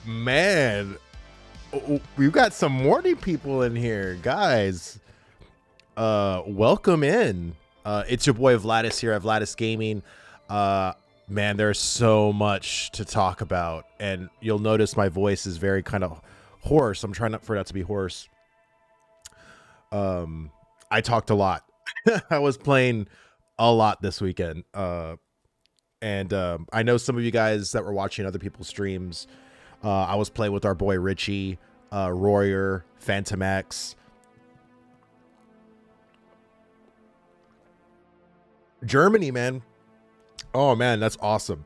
Man, we've got some morning people in here, guys. Welcome in. It's your boy Vladis here at Vladis Gaming. Man, there's so much to talk about, and you'll notice my voice is very kind of hoarse. I'm trying not for that to be hoarse. I talked a lot. I was playing a lot this weekend. And I know some of you guys that were watching other people's streams. I was playing with our boy Richie, Royer, Phantom X. Germany, man. Oh man, that's awesome.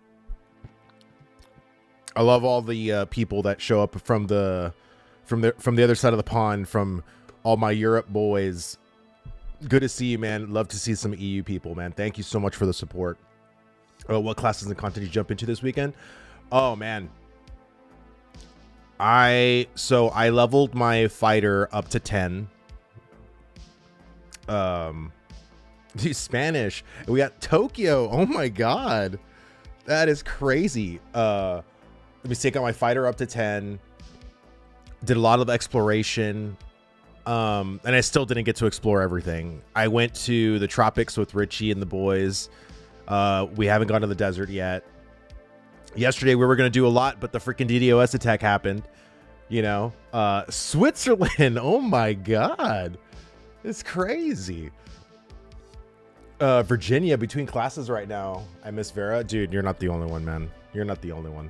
I love all the people that show up from the other side of the pond, from all my Europe boys. Good to see you, man. Love to see some EU people, man. Thank you so much for the support. What classes and content did you jump into this weekend? Oh man. I leveled my fighter up to 10. Spanish. We got Tokyo. Oh my god. That is crazy. Let me take out my fighter up to 10. Did a lot of exploration. And I still didn't get to explore everything. I went to the tropics with Richie and the boys. We haven't gone to the desert yet. Yesterday we were going to do a lot, but the freaking DDoS attack happened. You know, Switzerland. Oh my god, it's crazy. Virginia, between classes right now. I miss Vera. Dude, you're not the only one, man. You're not the only one.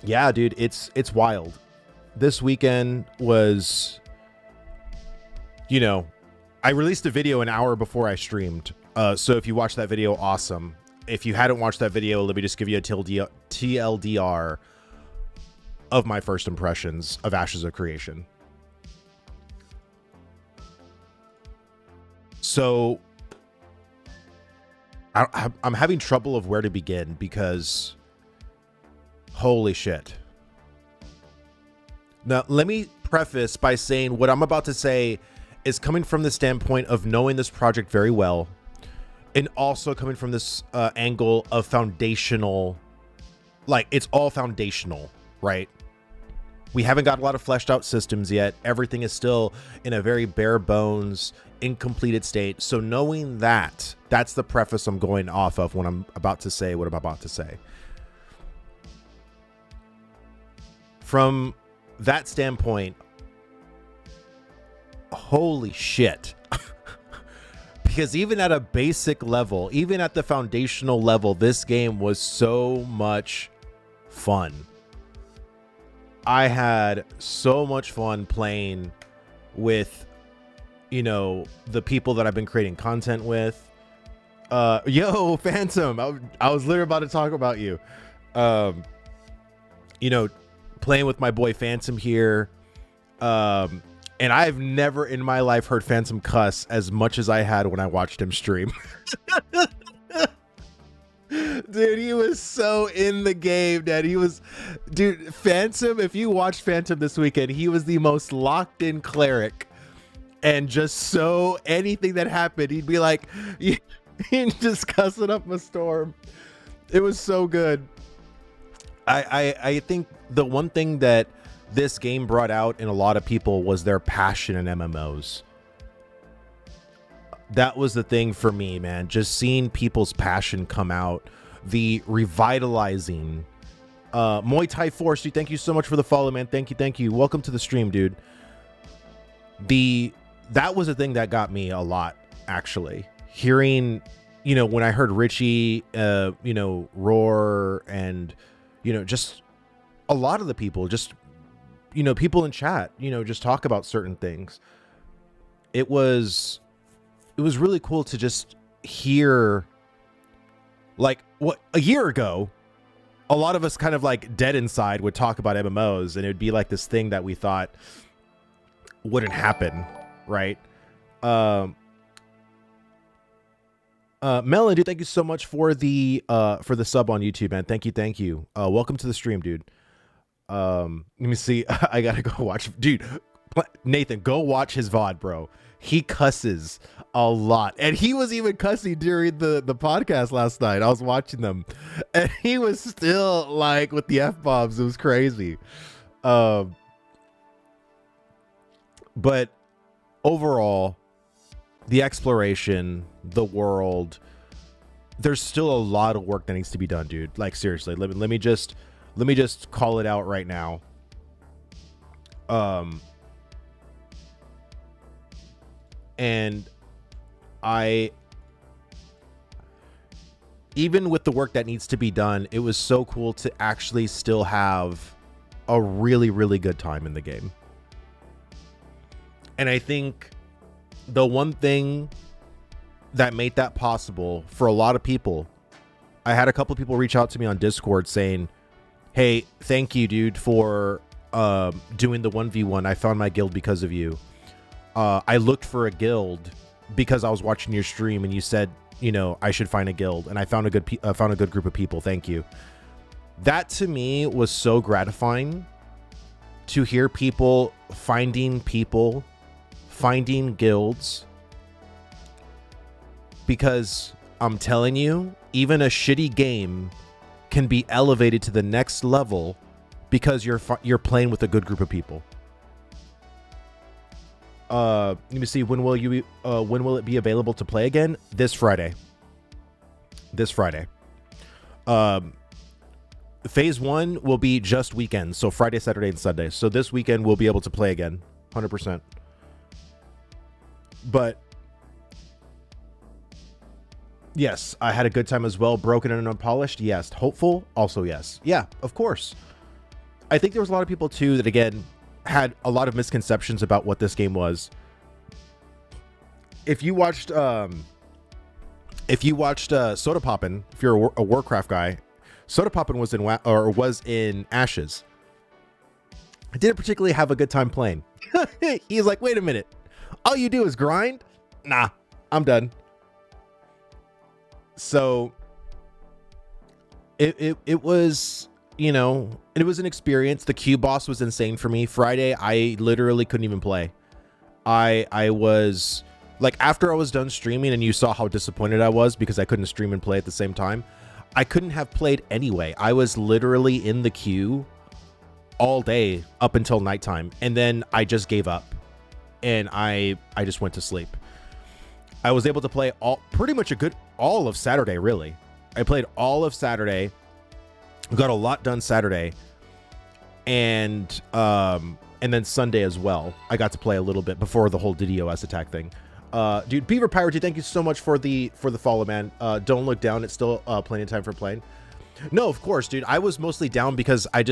Yeah, dude, it's wild. This weekend was, you know, I released a video an hour before I streamed. So if you watched that video, awesome. If you hadn't watched that video, let me just give you a TLDR of my first impressions of Ashes of Creation. So I'm having trouble of where to begin because holy shit. Now, let me preface by saying what I'm about to say is coming from the standpoint of knowing this project very well, and also coming from this angle of foundational, like it's all foundational, right? We haven't got a lot of fleshed out systems yet. Everything is still in a very bare bones, incompleted state. So knowing that, that's the preface I'm going off of when I'm about to say what I'm about to say. From that standpoint, holy shit. Because even at a basic level, even at the foundational level, this game was so much fun. I had so much fun playing with, you know, the people that I've been creating content with. Yo, Phantom, I was literally about to talk about you. You know, playing with my boy Phantom here. And I've never in my life heard Phantom cuss as much as I had when I watched him stream. Dude, he was so in the game, Dad. Dude, Phantom, if you watched Phantom this weekend, he was the most locked in cleric. And just so anything that happened, he'd be like, he'd just cussing up a storm. It was so good. I think the one thing that this game brought out in a lot of people was their passion in MMOs. That was the thing for me, man. Just seeing people's passion come out, the revitalizing. Muay Thai Force, dude, thank you so much for the follow, man. Thank you. Welcome to the stream, dude. That was the thing that got me a lot, actually. Hearing, you know, when I heard Richie, you know, roar, and, you know, just a lot of the people, just, you know, people in chat, you know, just talk about certain things. It was really cool to just hear, like, what a year ago, a lot of us kind of like dead inside would talk about MMOs, and it would be like this thing that we thought wouldn't happen, right? Melon, dude, thank you so much for the sub on YouTube, man. Thank you. Welcome to the stream, dude. Let me see. I gotta go watch, dude. Nathan, go watch his VOD, bro. He cusses A lot. And he was even cussing during the podcast last night. I was watching them and he was still like with the F-bombs. It was crazy. But overall, the exploration, the world, there's still a lot of work that needs to be done, dude. Like seriously, let me just call it out right now. And even with the work that needs to be done, it was so cool to actually still have a really, really good time in the game. And I think the one thing that made that possible for a lot of people, I had a couple of people reach out to me on Discord saying, hey, thank you, dude, for doing the 1v1. I found my guild because of you. I looked for a guild because I was watching your stream and you said, you know, I should find a guild, and I found a good group of people. Thank you. That to me was so gratifying to hear people finding guilds, because I'm telling you, even a shitty game can be elevated to the next level because you're playing with a good group of people. Let me see, when will it be available to play again? This Friday. Phase 1 will be just weekends, so Friday, Saturday, and Sunday. So this weekend we'll be able to play again, 100%. But yes, I had a good time as well. Broken and unpolished, yes. Hopeful, also yes. Yeah, of course. I think there was a lot of people too that again had a lot of misconceptions about what this game was. If you watched Soda Poppin', if you're a Warcraft guy, Soda Poppin' was in Ashes. I didn't particularly have a good time playing. He's like, wait a minute, all you do is grind? Nah, I'm done. So it was, you know, it was an experience. The Q boss was insane for me. Friday, I literally couldn't even play. I was like, after I was done streaming and you saw how disappointed I was because I couldn't stream and play at the same time, I couldn't have played anyway. I was literally in the queue all day up until nighttime, and then I just gave up and I just went to sleep. I was able to play pretty much all of Saturday, really. I played all of Saturday, got a lot done Saturday, and then Sunday as well. I got to play a little bit before the whole DDoS attack thing. Dude, Beaver Pirate, thank you so much for the follow, man. Don't look down. It's still plenty of time for playing. No, of course, dude. I was mostly down because I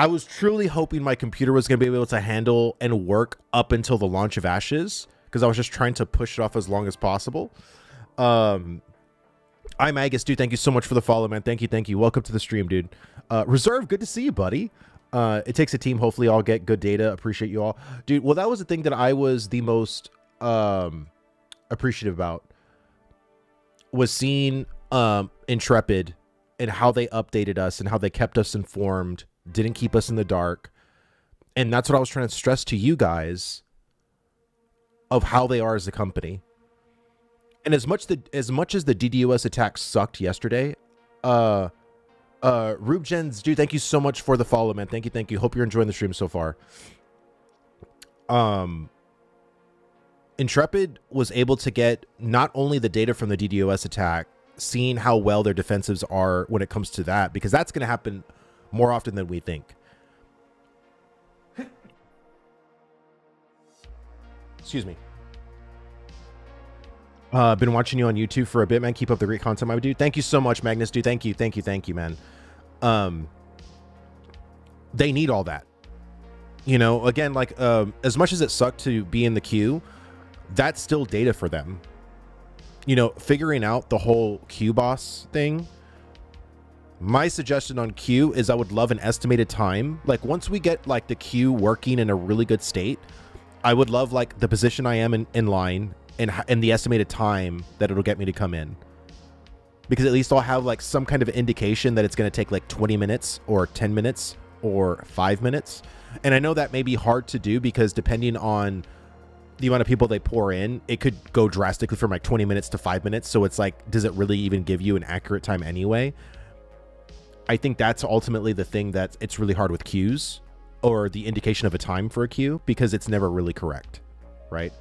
was truly hoping my computer was going to be able to handle and work up until the launch of Ashes, because I was just trying to push it off as long as possible. I'm Agus, dude. Thank you so much for the follow, man. Thank you. Welcome to the stream, dude. Reserve, good to see you, buddy. It takes a team. Hopefully I'll get good data. Appreciate you all, dude. Well, that was the thing that I was the most appreciative about, was seeing Intrepid and how they updated us and how they kept us informed, didn't keep us in the dark. And that's what I was trying to stress to you guys, of how they are as a company. And as much as the DDoS attack sucked yesterday, Rubgens, dude, thank you so much for the follow, man. Thank you. Hope you're enjoying the stream so far. Intrepid was able to get not only the data from the DDoS attack, seeing how well their defensives are when it comes to that, because that's going to happen more often than we think. Excuse me. Been watching you on YouTube for a bit, man. Keep up the great content, my dude. Thank you so much, Magnus, dude. Thank you, man. They need all that. You know, again, like, as much as it sucked to be in the queue, that's still data for them. You know, figuring out the whole Q boss thing. My suggestion on Q is I would love an estimated time. Like, once we get like the queue working in a really good state, I would love like the position I am in line and the estimated time that it'll get me to come in. Because at least I'll have like some kind of indication that it's going to take like 20 minutes or 10 minutes or 5 minutes. And I know that may be hard to do because depending on the amount of people they pour in, it could go drastically from like 20 minutes to 5 minutes. So it's like, does it really even give you an accurate time anyway? I think that's ultimately the thing that it's really hard with queues, or the indication of a time for a queue, because it's never really correct, right?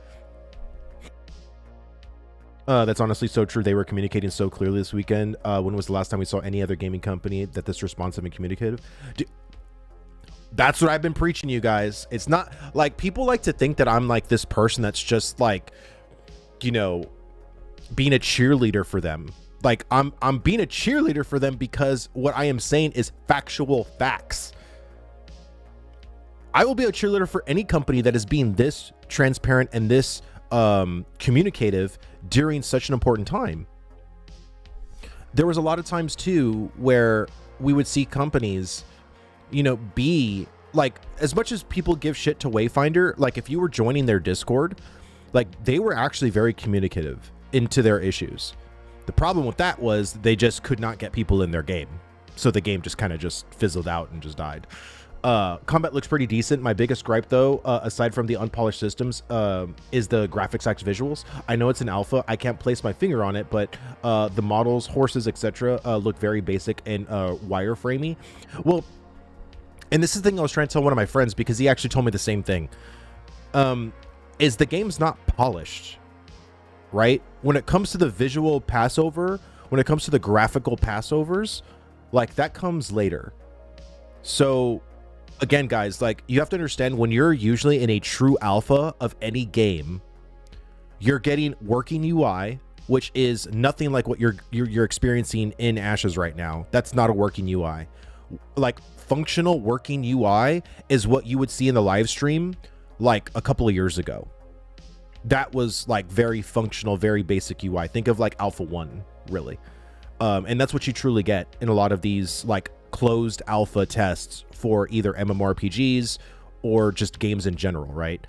That's honestly so true. They were communicating so clearly this weekend. When was the last time we saw any other gaming company that this responsive and communicative? That's what I've been preaching, you guys. It's not like, people like to think that I'm like this person that's just like, you know, being a cheerleader for them. Like I'm being a cheerleader for them because what I am saying is factual facts. I will be a cheerleader for any company that is being this transparent and this communicative during such an important time. There was a lot of times too where we would see companies, you know, be like, as much as people give shit to Wayfinder, like if you were joining their Discord, like they were actually very communicative into their issues. The problem with that was they just could not get people in their game. So the game just kind of just fizzled out and just died. Combat looks pretty decent. My biggest gripe though, aside from the unpolished systems, is the graphics X visuals. I know it's an alpha, I can't place my finger on it, but the models, horses, etc. Look very basic and wireframey. Well, and this is the thing I was trying to tell one of my friends, because he actually told me the same thing, is the game's not polished, right? When it comes to the visual passover, when it comes to the graphical passovers, like that comes later. So again, guys, like you have to understand, when you're usually in a true alpha of any game, you're getting working UI, which is nothing like what you're experiencing in Ashes right now. That's not a working UI. Like functional working UI is what you would see in the live stream like a couple of years ago. That was like very functional, very basic UI. Think of like Alpha 1, really. And that's what you truly get in a lot of these like closed alpha tests for either MMORPGs or just games in general, right?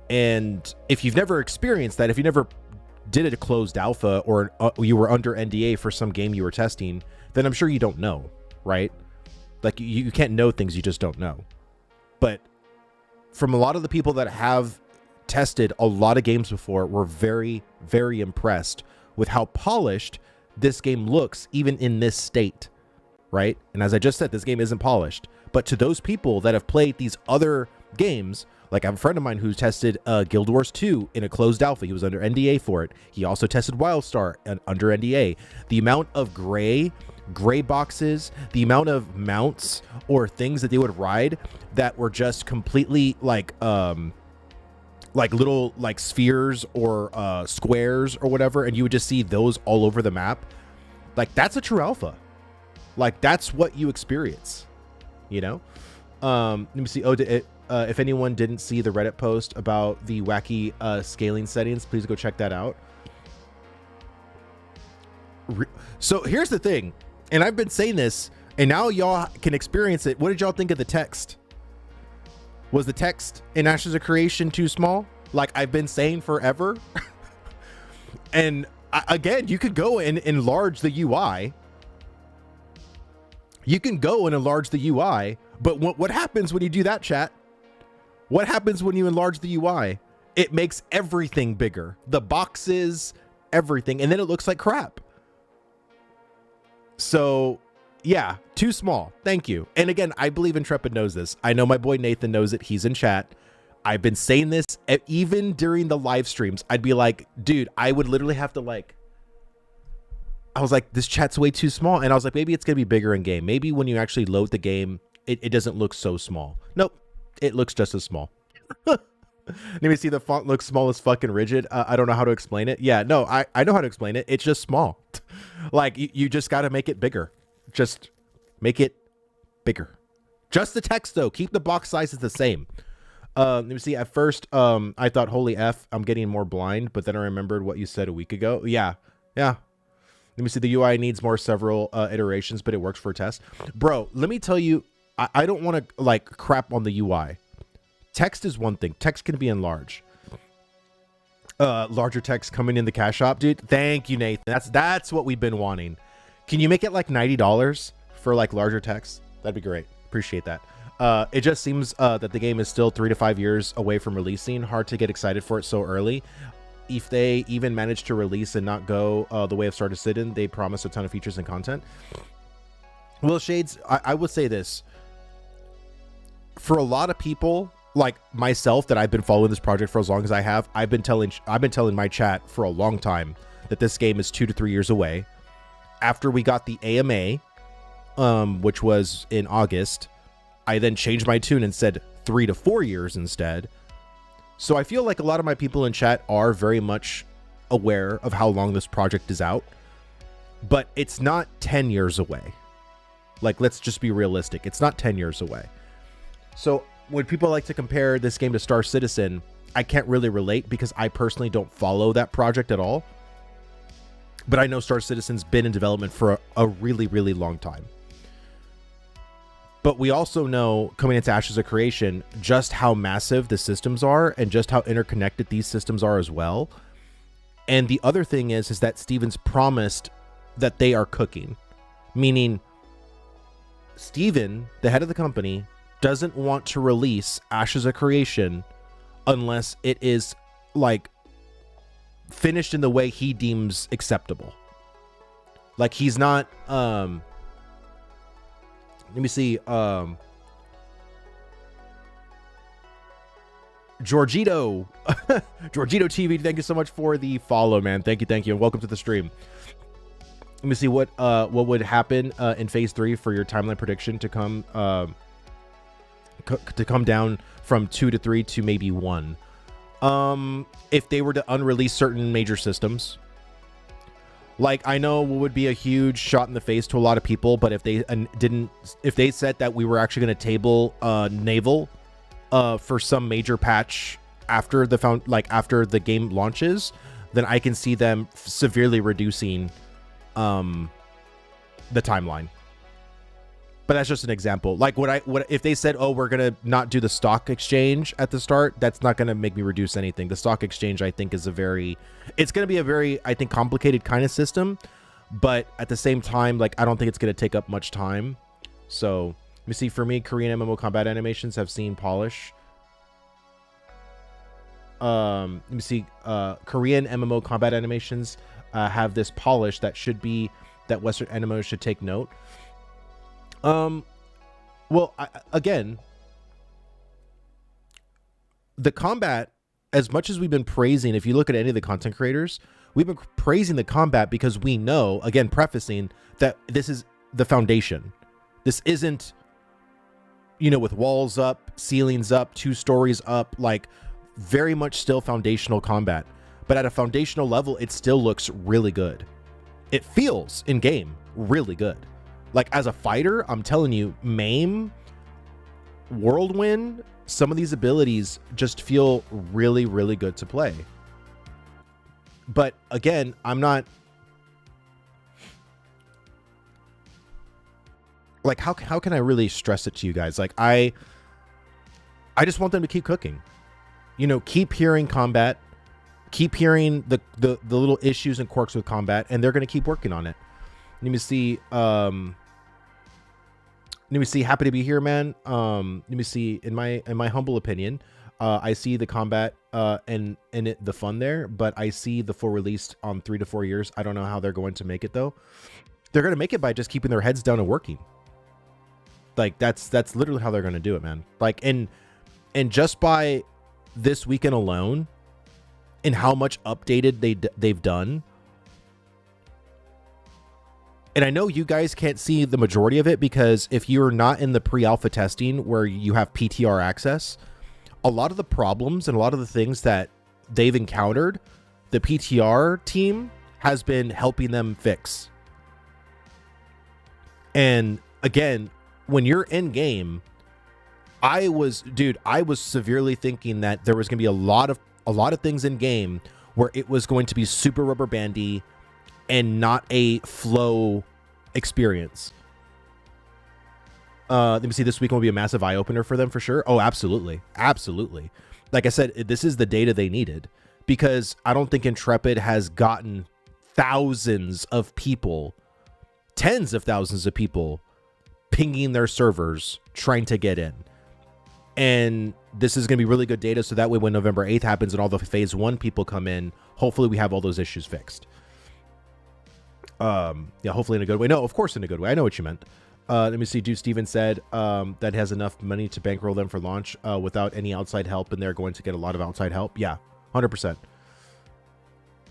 And if you've never experienced that, if you never did a closed alpha, or you were under NDA for some game you were testing, then I'm sure you don't know, right? Like you can't know things you just don't know. But from a lot of the people that have tested a lot of games before, we're very, very impressed with how polished this game looks, even in this state, right? And as I just said, this game isn't polished. But to those people that have played these other games, like I have a friend of mine who tested Guild Wars 2 in a closed alpha. He was under NDA for it. He also tested WildStar under NDA. The amount of gray boxes, the amount of mounts or things that they would ride that were just completely like little like spheres or squares or whatever, and you would just see those all over the map. Like that's a true alpha. Like that's what you experience, you know? Let me see. Oh, if anyone didn't see the Reddit post about the wacky scaling settings, please go check that out. So here's the thing, and I've been saying this, and now y'all can experience it. What did y'all think of the text? Was the text in Ashes of Creation too small? Like I've been saying forever. And again, you could go and enlarge the UI. You can go and enlarge the UI, but what happens when you do that, chat? What happens when you enlarge the UI? It makes everything bigger. The boxes, everything, and then it looks like crap. So yeah, too small. Thank you. And again, I believe Intrepid knows this. I know my boy Nathan knows it. He's in chat. I've been saying this even during the live streams. I'd be like, dude, I would literally have to like, I was like, this chat's way too small. And I was like, maybe it's going to be bigger in game. Maybe when you actually load the game, it doesn't look so small. Nope. It looks just as small. Let me see. The font looks small as fucking rigid. I don't know how to explain it. Yeah, no, I know how to explain it. It's just small. Like you just got to make it bigger. Just make it bigger. Just the text though. Keep the box sizes the same. Let me see. At first, I thought, holy F, I'm getting more blind. But then I remembered what you said a week ago. Yeah. Let me see. The UI needs several iterations, but it works for a test. Bro, let me tell you, I don't want to like crap on the UI. Text is one thing. Text can be enlarged. Larger text coming in the cash shop, dude. Thank you, Nathan. That's what we've been wanting. Can you make it like $90 for like larger text? That'd be great. Appreciate that. It just seems that the game is still 3 to 5 years away from releasing. Hard to get excited for it so early. If they even manage to release and not go the way of Star Citizen, they promise a ton of features and content. Well, Shades, I would say this. For a lot of people like myself that I've been following this project for as long as I have, I've been telling my chat for a long time that this game is 2 to 3 years away. After we got the AMA, which was in August, I then changed my tune and said 3 to 4 years instead. So I feel like a lot of my people in chat are very much aware of how long this project is out, but it's not 10 years away. Like, let's just be realistic. It's not 10 years away. So when people like to compare this game to Star Citizen, I can't really relate because I personally don't follow that project at all. But I know Star Citizen's been in development for a really, really long time. But we also know, coming into Ashes of Creation, just how massive the systems are and just how interconnected these systems are as well. And the other thing is that Steven's promised that they are cooking. Meaning, Steven, the head of the company, doesn't want to release Ashes of Creation unless it is, like, finished in the way he deems acceptable. Like, he's not... Let me see. Georgito. Georgito TV, thank you so much for the follow, man. Thank you, and welcome to the stream. Let me see what would happen in phase 3 for your timeline prediction to come down from 2 to 3 to maybe 1. If they were to unrelease certain major systems. Like, I know what would be a huge shot in the face to a lot of people, but if they said that we were actually going to table naval for some major patch after the game launches, then I can see them severely reducing the timeline. But that's just an example. Like, what if they said, oh, we're gonna not do the stock exchange at the start, that's not gonna make me reduce anything. The stock exchange, I think, is it's gonna be a very, I think, complicated kind of system, but at the same time, like, I don't think it's gonna take up much time. So let me see. For me, Korean MMO combat animations have seen polish. Let me see. Korean MMO combat animations have this polish that Western MMOs should take note. Well, again, the combat, as much as we've been praising, if you look at any of the content creators, we've been praising the combat because we know, again, prefacing that this is the foundation. This isn't, with walls up, ceilings up, 2 stories up, like, very much still foundational combat. But at a foundational level, it still looks really good. It feels in game really good. Like, as a fighter, I'm telling you, Maim, Whirlwind, some of these abilities just feel really, really good to play. But again, I'm not... Like, how can I really stress it to you guys? Like, I just want them to keep cooking. Keep hearing combat, keep hearing the little issues and quirks with combat, and they're going to keep working on it. Let me see. Happy to be here, man. Let me see. In my humble opinion, I see the combat and the fun there, but I see the full release on 3 to 4 years. I don't know how they're going to make it though. They're going to make it by just keeping their heads down and working. Like, that's literally how they're going to do it, man. Like, and just by this weekend alone, and how much updated they've done. And I know you guys can't see the majority of it because if you're not in the pre-alpha testing where you have PTR access, a lot of the problems and a lot of the things that they've encountered, the PTR team has been helping them fix. And again, when you're in game, I was severely thinking that there was going to be a lot of things in game where it was going to be super rubber bandy and not a flow experience. Let me see. This week will be a massive eye opener for them for sure. Oh, absolutely. Absolutely. Like I said, this is the data they needed because I don't think Intrepid has gotten thousands of people, tens of thousands of people pinging their servers trying to get in. And this is going to be really good data, so that way when November 8th happens and all the phase 1 people come in, hopefully we have all those issues fixed. Yeah, hopefully in a good way. No, of course in a good way. I know what you meant. Let me see. Dude, Steven said that has enough money to bankroll them for launch without any outside help, and they're going to get a lot of outside help. Yeah, 100%.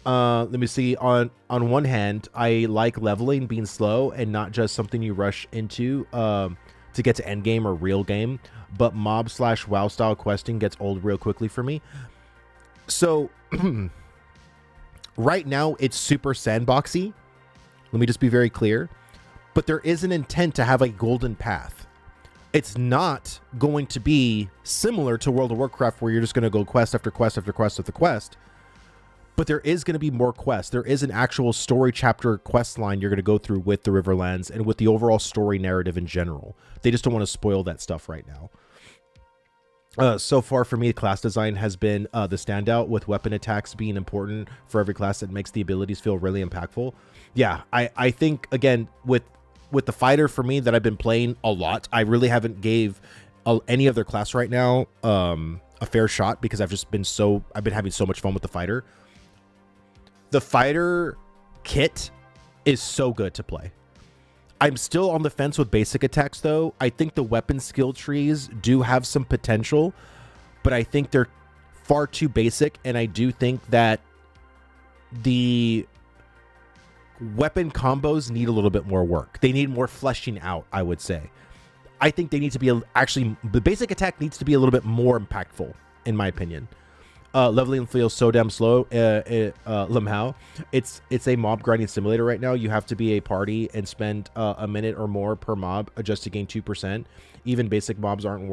Let me see. On one hand, I like leveling being slow and not just something you rush into to get to end game or real game, but mob/WoW style questing gets old real quickly for me. So right now it's super sandboxy. Let me just be very clear, but there is an intent to have a golden path. It's not going to be similar to World of Warcraft where you're just going to go quest after quest after quest after quest. But there is going to be more quests. There is an actual story chapter quest line you're going to go through with the Riverlands and with the overall story narrative in general. They just don't want to spoil that stuff right now. So far for me, class design has been the standout, with weapon attacks being important for every class that makes the abilities feel really impactful. Yeah, I think, again, with the fighter for me that I've been playing a lot, I really haven't gave any other class right now a fair shot because I've been having so much fun with the fighter. The fighter kit is so good to play. I'm still on the fence with basic attacks, though. I think the weapon skill trees do have some potential, but I think they're far too basic, and I do think that the weapon combos need a little bit more work. They need more fleshing out, I would say. I think they need to be the basic attack needs to be a little bit more impactful, in my opinion. Leveling feels so damn slow. Lamau, it's a mob grinding simulator right now. You have to be a party and spend a minute or more per mob just to gain 2%. Even basic mobs aren't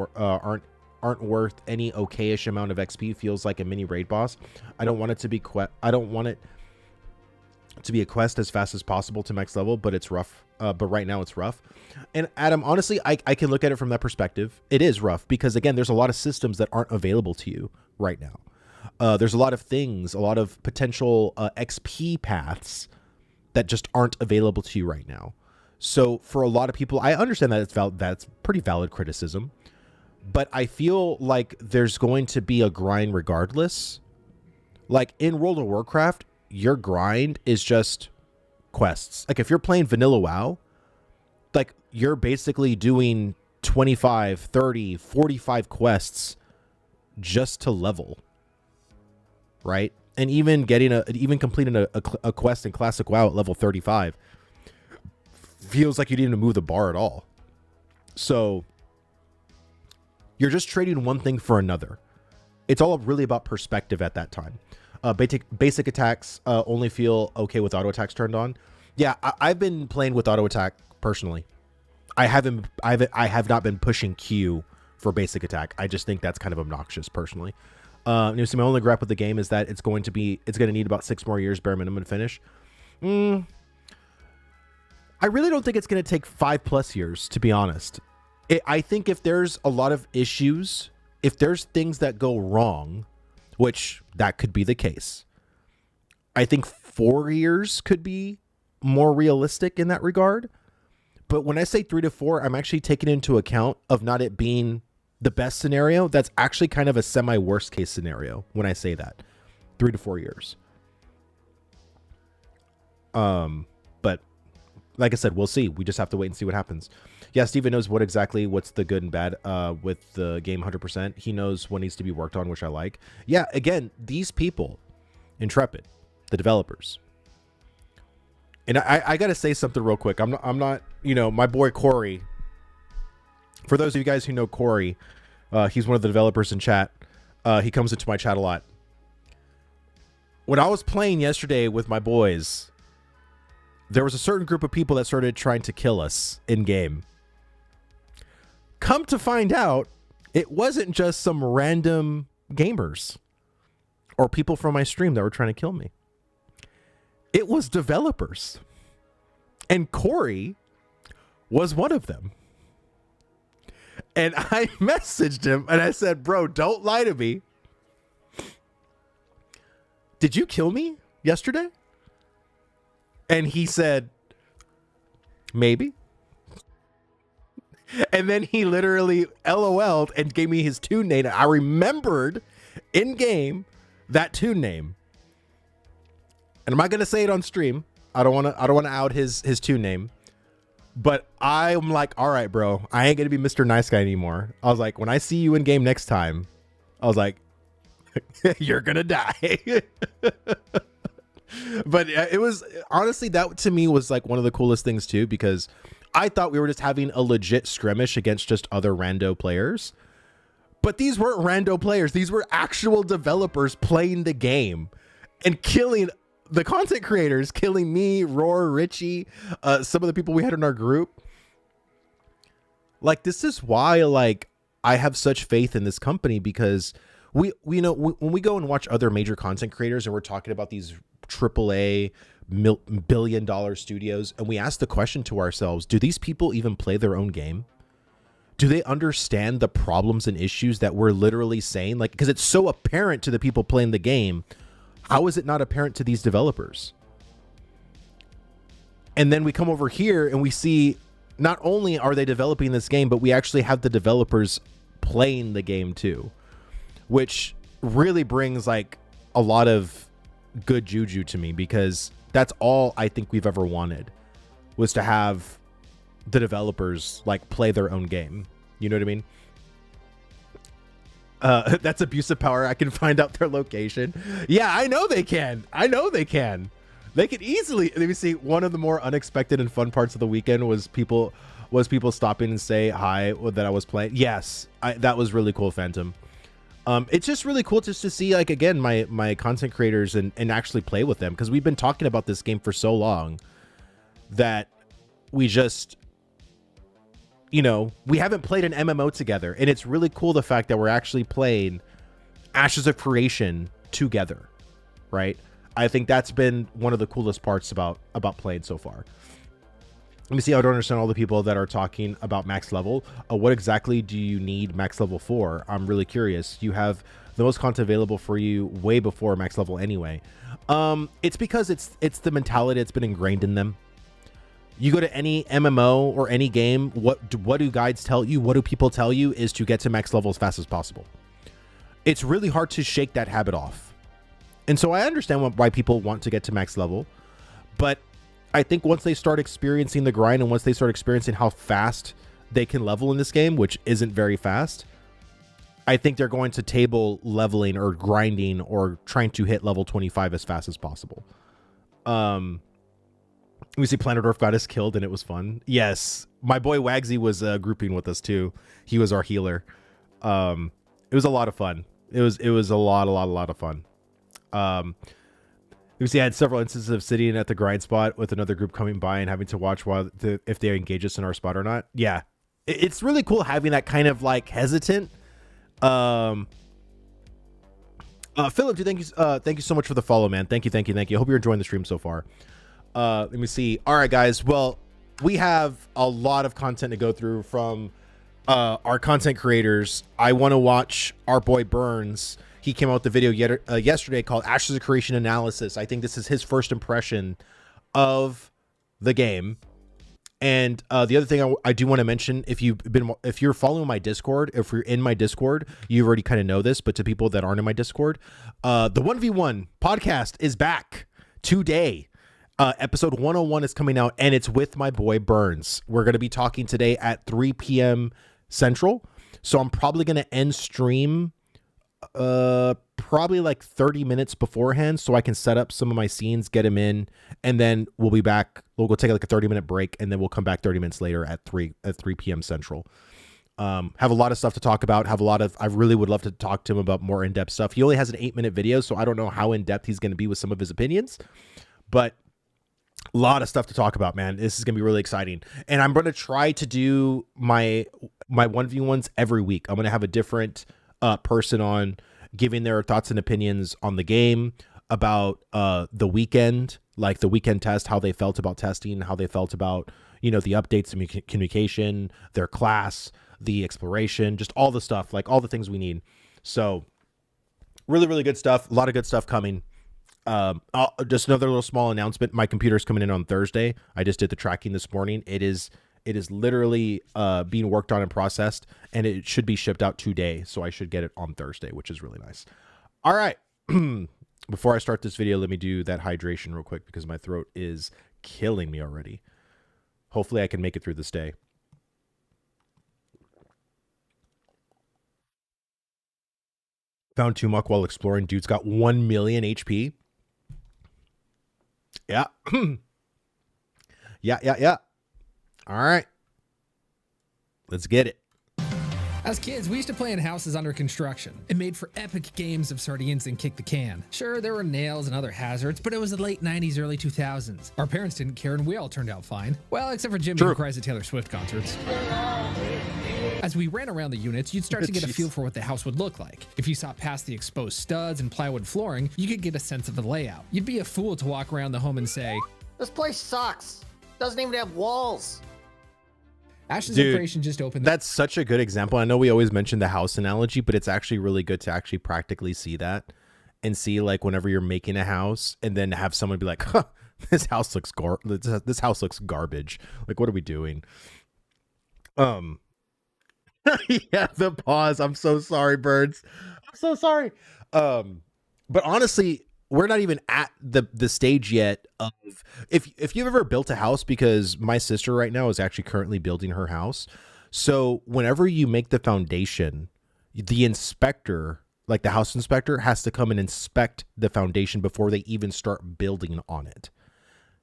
worth any okayish amount of XP. Feels like a mini raid boss. I don't want it to be a quest as fast as possible to max level, but it's rough. But right now it's rough. And Adam, honestly, I can look at it from that perspective. It is rough because, again, there's a lot of systems that aren't available to you right now. There's a lot of things, a lot of potential XP paths that just aren't available to you right now. So for a lot of people, I understand that that's pretty valid criticism, but I feel like there's going to be a grind regardless. Like in World of Warcraft, your grind is just quests. Like if you're playing vanilla WoW, like you're basically doing 25, 30, 45 quests just to level. Right? And even completing a quest in Classic WoW at level 35 feels like you didn't even move the bar at all. So you're just trading one thing for another. It's all really about perspective at that time. Basic attacks only feel okay with auto attacks turned on. Yeah, I've been playing with auto attack personally. I have not been pushing Q for basic attack. I just think that's kind of obnoxious personally. My only gripe with the game is that it's going to need about 6 more years bare minimum to finish. I really don't think it's going to take 5+ years, to be honest. I think if there's a lot of issues, if there's things that go wrong, which that could be the case, I think 4 years could be more realistic in that regard. But when I say 3 to 4, I'm actually taking into account of not it being the best scenario. That's actually kind of a semi worst case scenario when I say that 3 to 4 years. But like I said, we'll see. We just have to wait and see what happens. Yeah, Steven knows what's the good and bad with the game 100%. He knows what needs to be worked on, which I like. Yeah, again, these people, Intrepid, the developers. And I got to say something real quick. I'm not, my boy Corey. For those of you guys who know Corey, he's one of the developers in chat. He comes into my chat a lot. When I was playing yesterday with my boys, there was a certain group of people that started trying to kill us in game. Come to find out, it wasn't just some random gamers or people from my stream that were trying to kill me. It was developers. And Corey was one of them. And I messaged him and I said, bro, don't lie to me. Did you kill me yesterday? And he said, maybe. And then he literally LOL'd and gave me his tune name. I remembered in game that tune name. And I'm not gonna say it on stream. I don't wanna out his tune name. But I'm like, all right, bro, I ain't gonna be Mr. Nice Guy anymore. I was like, when I see you in game next time, I was like, you're gonna die. But it was honestly, that to me was like one of the coolest things too, because I thought we were just having a legit skirmish against just other rando players. But these weren't rando players. These were actual developers playing the game and killing the content creators, killing me, Roar, Richie, some of the people we had in our group. Like, this is why, like, I have such faith in this company, because we know when we go and watch other major content creators and we're talking about these AAA billion-dollar studios, and we ask the question to ourselves, do these people even play their own game? Do they understand the problems and issues that we're literally saying? Like, because it's so apparent to the people playing the game. How is it not apparent to these developers? And then we come over here and we see not only are they developing this game, but we actually have the developers playing the game too, which really brings like a lot of good juju to me, because that's all I think we've ever wanted, was to have the developers like play their own game. You know what I mean? That's abuse of power. I can find out their location. Yeah, I know they can. They could easily. Let me see. One of the more unexpected and fun parts of the weekend was people stopping and say hi that I was playing. Yes, that was really cool, Phantom. It's just really cool just to see, like, again, my content creators and actually play with them, because we've been talking about this game for so long that we just, you know, we haven't played an MMO together, and it's really cool the fact that we're actually playing Ashes of Creation together, right? I think that's been one of the coolest parts about playing so far. Let me see. I don't understand all the people that are talking about max level. What exactly do you need max level for? I'm really curious. You have the most content available for you way before max level anyway. It's because it's the mentality that's been ingrained in them. You go to any MMO or any game, what do guides tell you? What do people tell you is to get to max level as fast as possible. It's really hard to shake that habit off. And so I understand why people want to get to max level, but I think once they start experiencing the grind, and once they start experiencing how fast they can level in this game, which isn't very fast, I think they're going to table leveling or grinding or trying to hit level 25 as fast as possible. We see Planet Earth got us killed, and it was fun. Yes, my boy Wagsy was grouping with us too. He was our healer. It was a lot of fun. It was a lot of fun. We see I had several instances of sitting at the grind spot with another group coming by and having to watch if they engage us in our spot or not. Yeah, it's really cool having that kind of like hesitant. Philip, dude, thank you so much for the follow, man. Thank you. I hope you're enjoying the stream so far. Let me see. All right, guys. Well, we have a lot of content to go through from our content creators. I want to watch our boy Burns. He came out with the video yesterday called Ashes of Creation Analysis. I think this is his first impression of the game. And the other thing I do want to mention, if you're following my Discord, if you're in my Discord, you already kind of know this, but to people that aren't in my Discord, the 1v1 podcast is back today. Episode 101 is coming out, and it's with my boy Burns. We're going to be talking today at 3 p.m. Central. So I'm probably going to end stream probably like 30 minutes beforehand, so I can set up some of my scenes, get them in, and then we'll be back. We'll go take like a 30-minute break, and then we'll come back 30 minutes later at 3 p.m. Central. Have a lot of stuff to talk about. I really would love to talk to him about more in-depth stuff. He only has an 8-minute video, so I don't know how in-depth he's going to be with some of his opinions, but a lot of stuff to talk about, man. This is going to be really exciting. And I'm going to try to do my 1v1s every week. I'm going to have a different person on giving their thoughts and opinions on the game, about the weekend, like the weekend test, how they felt about testing, how they felt about, you know, the updates and communication, their class, the exploration, just all the stuff, like all the things we need. So really, really good stuff. A lot of good stuff coming. Just another little small announcement. My computer's coming in on Thursday. I just did the tracking this morning. It is It is literally being worked on and processed, and it should be shipped out today. So I should get it on Thursday, which is really nice. All right. Before I start this video, let me do that hydration real quick because my throat is killing me already. Hopefully I can make it through this day. Found Tumok while exploring. Dude's got 1 million HP. Yeah. Yeah. All right. Let's get it. As kids, we used to play in houses under construction. It made for epic games of sardines and kick the can. Sure, there were nails and other hazards, but it was the late 90s, early 2000s. Our parents didn't care and we all turned out fine. Well, except for Jimmy, who cries at Taylor Swift concerts. As we ran around the units, you'd start to get a feel for what the house would look like. If you saw past the exposed studs and plywood flooring, you could get a sense of the layout. You'd be a fool to walk around the home and say, "This place sucks. Doesn't even have walls." Ash's operation just opened. That's such a good example. I know we always mention the house analogy, but it's actually really good to actually practically see that and see, like, whenever you're making a house and then have someone be like, huh, this house looks garbage. Like, what are we doing? Yeah, the pause. I'm so sorry, birds. I'm so sorry. But honestly, we're not even at the stage yet of if you've ever built a house, because my sister right now is actually currently building her house. So whenever you make the foundation, the inspector, like the house inspector, has to come and inspect the foundation before they even start building on it.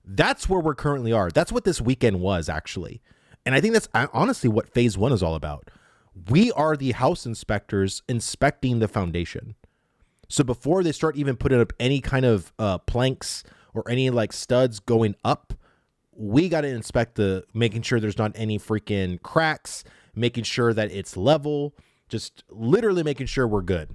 That's where we're currently are. That's what this weekend was, actually. And I think that's honestly what phase 1 is all about. We are the house inspectors inspecting the foundation. So before they start even putting up any kind of planks or any like studs going up, we got to inspect making sure there's not any freaking cracks, making sure that it's level, just literally making sure we're good.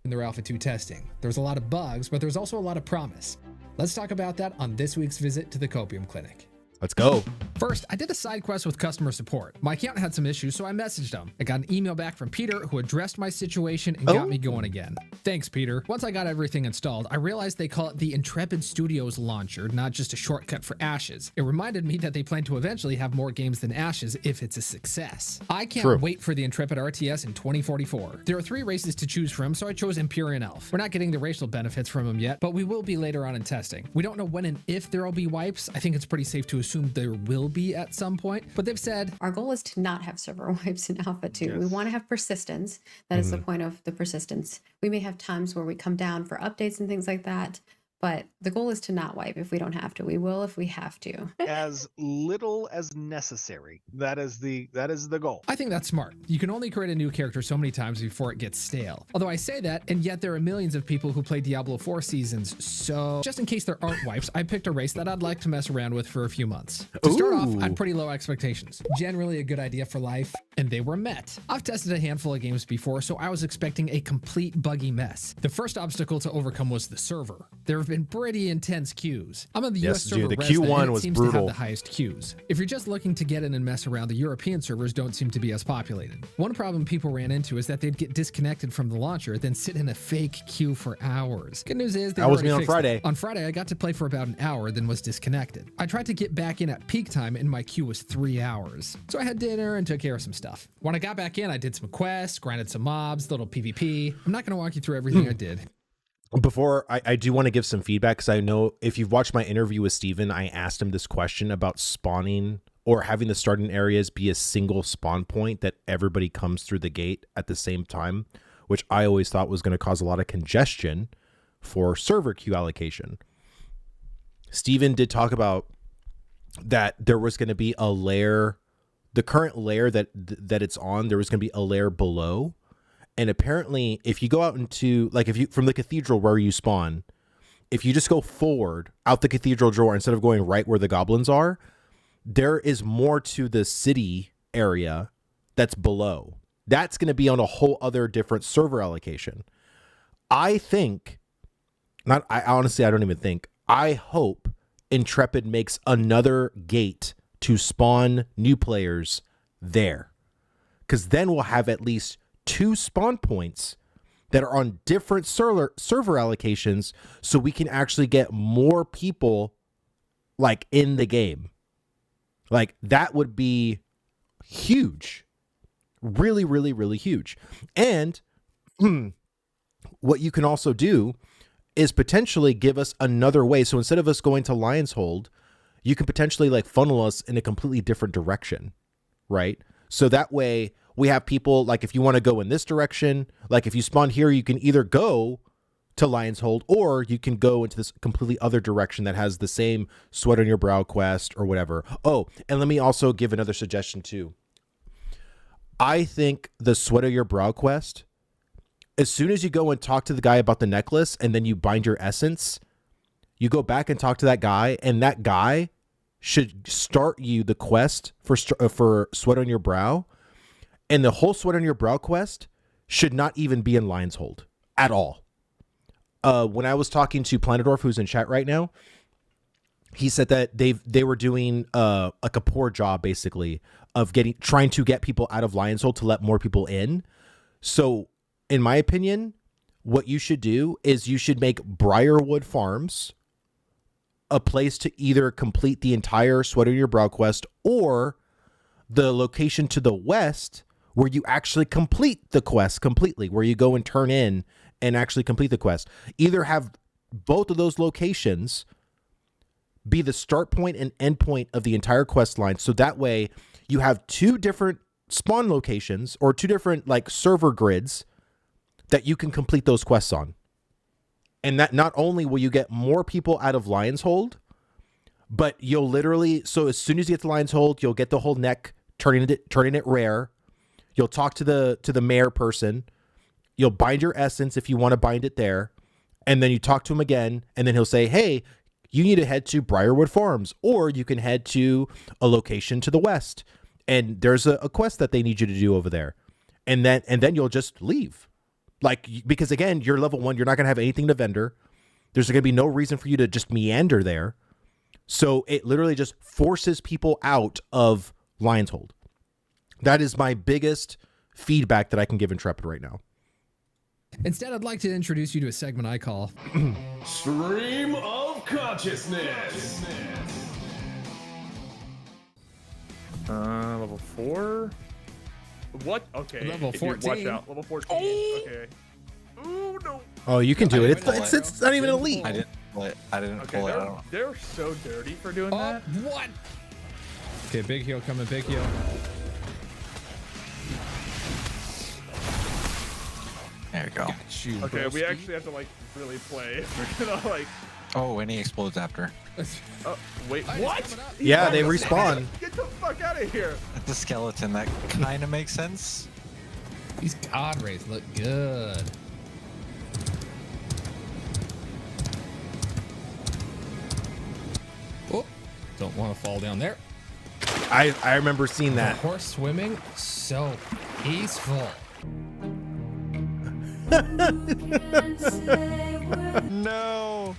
In their Alpha 2 testing, there was a lot of bugs, but there's also a lot of promise. Let's talk about that on this week's visit to the Copium Clinic. Let's go. First, I did a side quest with customer support. My account had some issues, so I messaged them. I got an email back from Peter who addressed my situation and got me going again. Thanks, Peter. Once I got everything installed, I realized they call it the Intrepid Studios launcher, not just a shortcut for Ashes. It reminded me that they plan to eventually have more games than Ashes if it's a success. I can't wait for the Intrepid RTS in 2044. There are 3 races to choose from, so I chose Empyrean Elf. We're not getting the racial benefits from them yet, but we will be later on in testing. We don't know when and if there will be wipes. I think it's pretty safe to assume there will be at some point, but they've said our goal is to not have server wipes in Alpha 2. Yes. We want to have persistence. That is the point of the persistence. We may have times where we come down for updates and things like that, but the goal is to not wipe if we don't have to. We will if we have to. As little as necessary. That is the goal. I think that's smart. You can only create a new character so many times before it gets stale. Although I say that, and yet there are millions of people who play Diablo 4 seasons, so just in case there aren't wipes, I picked a race that I'd like to mess around with for a few months. To start off, I had pretty low expectations. Generally a good idea for life, and they were met. I've tested a handful of games before, so I was expecting a complete buggy mess. The first obstacle to overcome was the server. There have been pretty intense queues. I'm on the US server, the Q1 Q1 was was seems brutal. to have the highest queues. If you're just looking to get in and mess around, the European servers don't seem to be as populated. One problem people ran into is that they'd get disconnected from the launcher, then sit in a fake queue for hours. Good news is that was me on Friday. On Friday, I got to play for about an hour, then was disconnected. I tried to get back in at peak time, and my queue was 3 hours. So I had dinner and took care of some stuff. When I got back in, I did some quests, grinded some mobs, little PvP. I'm not going to walk you through everything I did. Before, I do want to give some feedback, because I know if you've watched my interview with Steven, I asked him this question about spawning or having the starting areas be a single spawn point that everybody comes through the gate at the same time, which I always thought was going to cause a lot of congestion for server queue allocation. Steven did talk about that there was going to be a layer, the current layer that it's on, there was going to be a layer below. And apparently, if you go out into, like, if you, from the cathedral where you spawn, if you just go forward out the cathedral door instead of going right where the goblins are, there is more to the city area that's below. That's going to be on a whole other different server allocation. I think, I honestly don't even think, I hope Intrepid makes another gate to spawn new players there. Because then we'll have at least 2 spawn points that are on different server allocations, so we can actually get more people like in the game. Like that would be huge. Really, really, really huge. And what you can also do is potentially give us another way. So instead of us going to Lion's Hold, you can potentially like funnel us in a completely different direction, right? So that way we have people like if you want to go in this direction, like if you spawn here, you can either go to Lion's Hold or you can go into this completely other direction that has the same sweat on your brow quest or whatever. Oh, and let me also give another suggestion too. I think the sweat of your brow quest, as soon as you go and talk to the guy about the necklace and then you bind your essence, you go back and talk to that guy, and that guy should start you the quest for sweat on your brow. And the whole sweat on your brow quest should not even be in Lion's Hold at all. When I was talking to Planetdorf, who's in chat right now, he said that they were doing like a poor job basically of trying to get people out of Lion's Hold to let more people in. So in my opinion, what you should do is you should make Briarwood Farms a place to either complete the entire Sweat on Your Brow quest or the location to the west where you actually complete the quest completely, where you go and turn in and actually complete the quest. Either have both of those locations be the start point and end point of the entire quest line. So that way you have two different spawn locations or two different like server grids that you can complete those quests on. And that not only will you get more people out of Lion's Hold, but you'll literally, so as soon as you get to Lion's Hold, you'll get the whole neck, turning it rare. You'll talk to the mayor person. You'll bind your essence if you want to bind it there. And then you talk to him again, and then he'll say, hey, you need to head to Briarwood Farms, or you can head to a location to the west. And there's a quest that they need you to do over there. And then you'll just leave. Like, because again, you're level 1, you're not going to have anything to vendor. There's going to be no reason for you to just meander there. So it literally just forces people out of Lion's Hold. That is my biggest feedback that I can give Intrepid right now. Instead, I'd like to introduce you to a segment I call Stream of Consciousness. Level 4? What? Okay. Level Dude, 14. watch out. Level 14. Okay. Ooh, no. Oh, you can do it. It's not even elite. I didn't pull it. I didn't Okay, pull it. I don't know. they're so dirty for doing Oh, that. what? Okay, big heal coming, big heal. There we go. Got you, Okay, we broski. actually have to like really play. We're gonna like. Oh, and he explodes after. Oh, wait. Oh, he's What? coming up. Yeah, they respawn. Get the fuck out of here. The skeleton, that kind of makes sense. These god rays look good. Oh, don't want to fall down there. I remember seeing that. Horse swimming, so peaceful. No.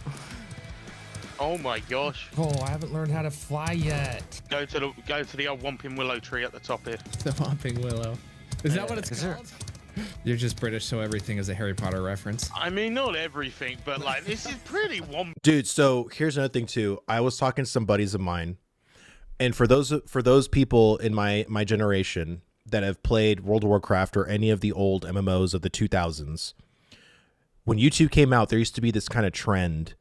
Oh my gosh. Oh, I haven't learned how to fly yet. Go to the old Whomping Willow tree at the top here. The Whomping Willow. Is that what it's Is there- called? You're just British, so everything is a Harry Potter reference. I mean, not everything, but like this is pretty Dude, so here's another thing too. I was talking to some buddies of mine, and for those people in my generation that have played World of Warcraft or any of the old MMOs of the 2000s, when YouTube came out, there used to be this kind of trend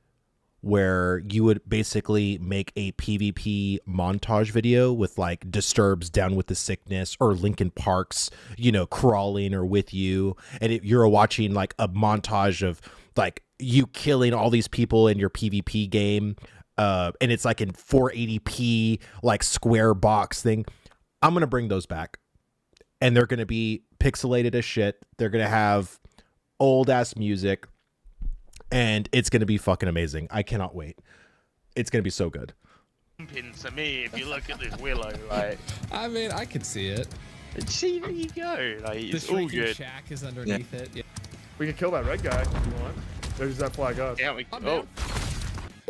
where you would basically make a PvP montage video with like Disturbed's Down with the Sickness or Linkin Park's, crawling or with you. And you're watching like a montage of like you killing all these people in your PvP game. And it's like in 480p, like square box thing. I'm going to bring those back. And they're going to be pixelated as shit. They're going to have old ass music. And it's going to be fucking amazing. I cannot wait. It's going to be so good. to me if you look at this willow. Like, I mean, I could see it. see, there you go. Like, The it's all shrinking good. shack is underneath it. Yeah. We can kill that red guy if you want. There's that flag up. Yeah, we, I'm oh, down.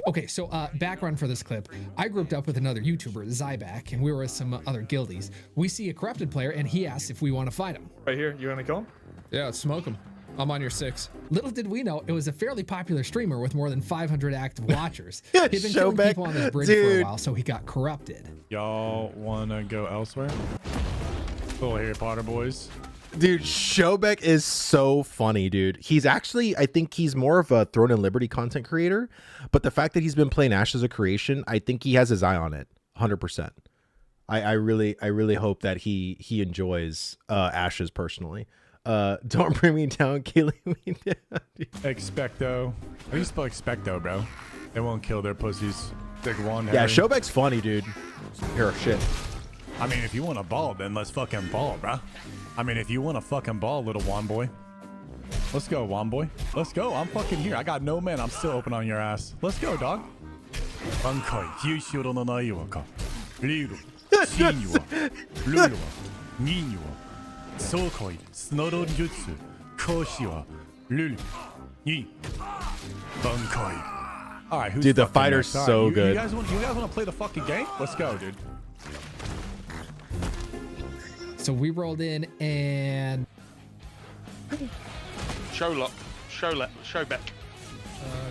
Okay, so background for this clip. I grouped up with another YouTuber, Zyback, and we were with some other guildies. We see a corrupted player, and he asks if we want to fight him. Right here. You want to kill him? Yeah, let's smoke him. I'm on your 6. Little did we know, it was a fairly popular streamer with more than 500 active watchers. Yeah, He'd been killing Showback, people on this bridge for dude. a while, so he got corrupted. Y'all wanna go elsewhere? Little Harry Potter boys. Dude, Showbeck is so funny, dude. He's actually, I think he's more of a Throne and Liberty content creator, but the fact that he's been playing Ash as a creation, I think he has his eye on it, 100%. I really hope that he enjoys Ashes personally. Don't bring me down, killing me down. Expecto. How do you spell expecto, bro? They won't kill their pussies. Big one. Yeah, Showbeck's funny, dude. Here, shit. I mean, if you want to ball, then let's fucking ball, bro. I mean, if you want to fucking ball, little Wan boy. Let's go, Wan boy. Let's go. I'm fucking here. I got no man. I'm still open on your ass. Let's go, dog. Bankai, Kyushiro no Naiwa ka. Riru, Shinyu wa, Ruru wa, Ninyu wa, Sokoi, Snoro Jutsu, Koshi wa, Ruru, Ni, Bankai. All right, who's Dude, the fucking fighter's next? All so right, you good. guys want to play the fucking game? Let's go, dude. So we rolled in and Show back.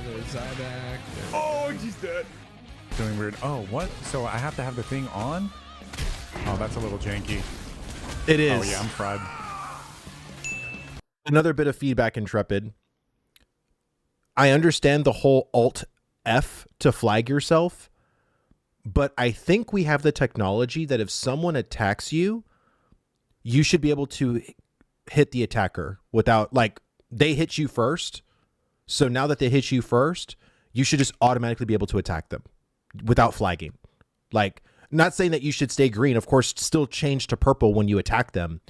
there's Zyback. Oh, she's dead. Doing weird. Oh, what? So I have to have the thing on? Oh, that's a little janky. It is. Oh, yeah, I'm fried. Another bit of feedback, Intrepid. I understand the whole Alt F to flag yourself, but I think we have the technology that if someone attacks you, you should be able to hit the attacker without, like, they hit you first. So now that they hit you first, you should just automatically be able to attack them without flagging. Like, not saying that you should stay green, of course, still change to purple when you attack them,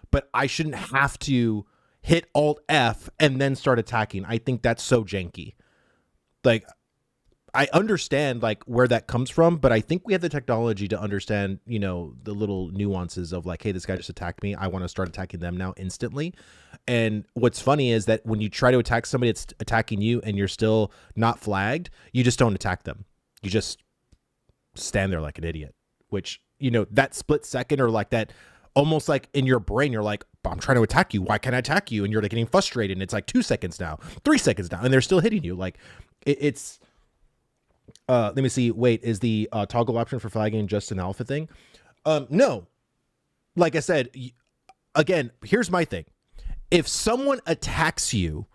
but I shouldn't have to hit Alt F and then start attacking. I think that's so janky. Like, I understand like where that comes from, but I think we have the technology to understand, you know, the little nuances of like, hey, this guy just attacked me. I want to start attacking them now instantly. And what's funny is that when you try to attack somebody that's attacking you and you're still not flagged, you just don't attack them. You just stand there like an idiot, which, you know, that split second or like that almost like in your brain, you're like, I'm trying to attack you. Why can't I attack you? And you're like getting frustrated. And it's like 2 seconds now, 3 seconds now, and they're still hitting you. Like it's, let me see. Wait, is the toggle option for flagging just an alpha thing? No. Like I said, again, here's my thing. If someone attacks you,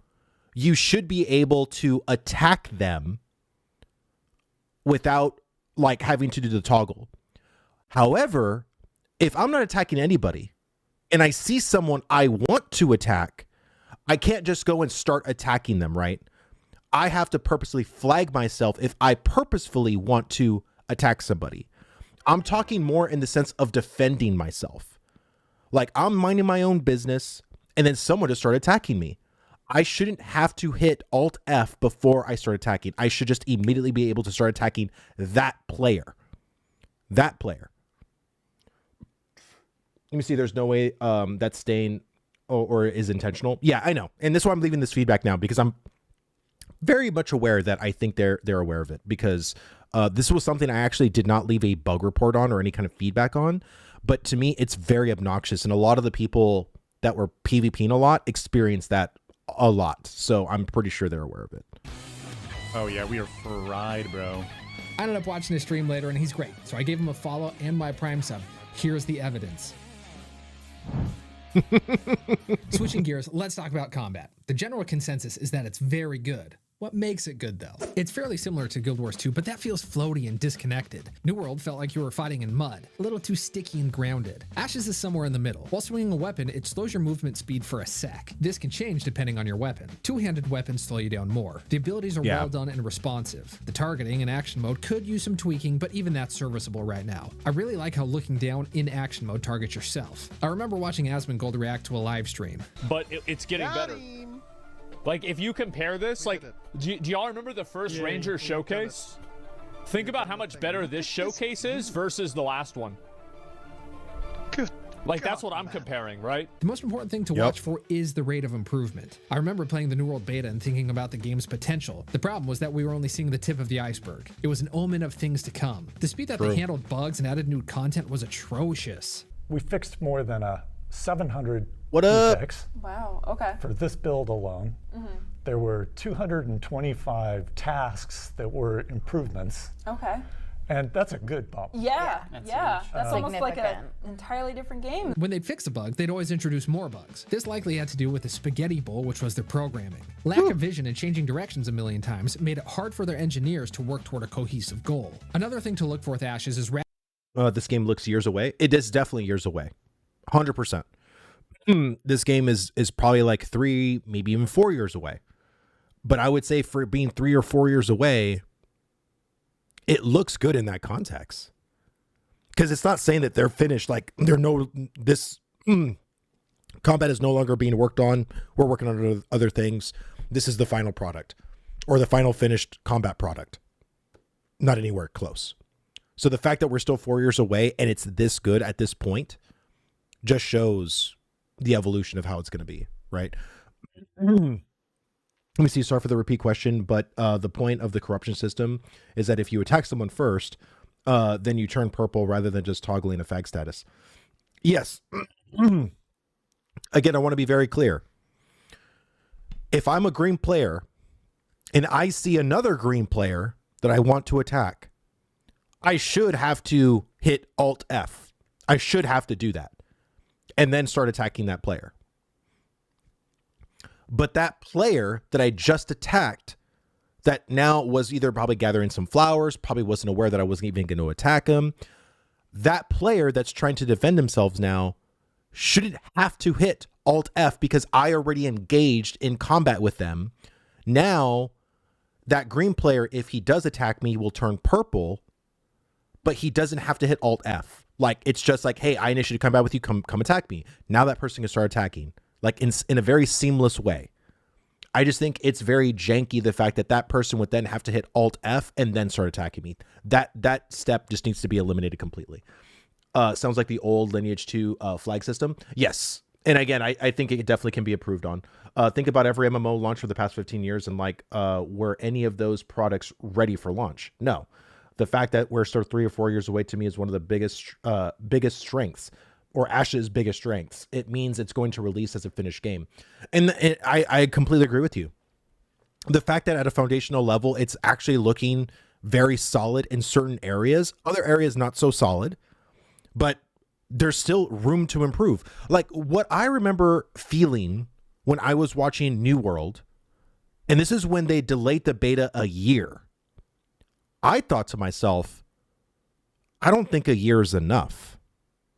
you should be able to attack them without like having to do the toggle. However, if I'm not attacking anybody and I see someone I want to attack, I can't just go and start attacking them, right? I have to purposely flag myself if I purposefully want to attack somebody. I'm talking more in the sense of defending myself. Like I'm minding my own business and then someone just started attacking me. I shouldn't have to hit Alt F before I start attacking. I should just immediately be able to start attacking that player. That player. Let me see. There's no way that's staying or is intentional. Yeah, I know. And this is why I'm leaving this feedback now, because I'm very much aware that I think they're aware of it, because this was something I actually did not leave a bug report on or any kind of feedback on. But to me, it's very obnoxious. And a lot of the people that were PvPing a lot experienced that a lot. So I'm pretty sure they're aware of it. Oh, yeah, we are fried, bro. I ended up watching his stream later and he's great. So I gave him a follow and my Prime sub. Here's the evidence. Switching gears, let's talk about combat. The general consensus is that it's very good. What makes it good, though? It's fairly similar to Guild Wars 2, but that feels floaty and disconnected. New World felt like you were fighting in mud, a little too sticky and grounded. Ashes is somewhere in the middle. While swinging a weapon, it slows your movement speed for a sec. This can change depending on your weapon. Two-handed weapons slow you down more. The abilities are well done and responsive. The targeting in action mode could use some tweaking, but even that's serviceable right now. I really like how looking down in action mode targets yourself. I remember watching Asmongold react to a live stream. But it's getting better. Like, if you compare this, like, do y'all remember the first Ranger showcase? Think about how much better this showcase is versus the last one. Good. Like, that's what I'm comparing, right? The most important thing to watch for is the rate of improvement. I remember playing the New World beta and thinking about the game's potential. The problem was that we were only seeing the tip of the iceberg. It was an omen of things to come. The speed that they handled bugs and added new content was atrocious. We fixed more than 700 What up? defects. Wow. Okay. For this build alone, there were 225 tasks that were improvements. Okay. And that's a good bump. Yeah. That's almost like an Significant. entirely different game. When they'd fix a bug, they'd always introduce more bugs. This likely had to do with the spaghetti bowl, which was their programming. Lack of vision and changing directions a million times made it hard for their engineers to work toward a cohesive goal. Another thing to look for with Ashes is This game looks years away. It is definitely years away. 100%. This game is probably like 3, maybe even 4 years away. But I would say for being 3 or 4 years away, it looks good in that context. Because it's not saying that they're finished. Like, this combat is no longer being worked on. We're working on other things. This is the final product, or the final finished combat product. Not anywhere close. So the fact that we're still 4 years away and it's this good at this point just shows the evolution of how it's going to be, right? Let me see. Sorry for the repeat question, but the point of the corruption system is that if you attack someone first, then you turn purple rather than just toggling a fag status. Yes. Again, I want to be very clear. If I'm a green player and I see another green player that I want to attack, I should have to hit Alt F. I should have to do that and then start attacking that player. But that player that I just attacked, that now was either probably gathering some flowers, probably wasn't aware that I wasn't even going to attack him. That player that's trying to defend themselves now shouldn't have to hit Alt F because I already engaged in combat with them. Now, that green player, if he does attack me, will turn purple, but he doesn't have to hit Alt F. Like, it's just like, hey, I initiated combat with you, come attack me. Now that person can start attacking. Like in a very seamless way. I just think it's very janky, the fact that that person would then have to hit Alt F and then start attacking me. That step just needs to be eliminated completely. Sounds like the old Lineage 2 flag system. Yes. And again, I think it definitely can be improved on. Think about every MMO launch for the past 15 years and like, were any of those products ready for launch? No. The fact that we're still 3 or 4 years away to me is one of the biggest strengths. Or Ash's biggest strengths. It means it's going to release as a finished game. And I completely agree with you. The fact that at a foundational level, it's actually looking very solid in certain areas. Other areas not so solid. But there's still room to improve. Like what I remember feeling when I was watching New World, and this is when they delayed the beta a year. I thought to myself, I don't think a year is enough.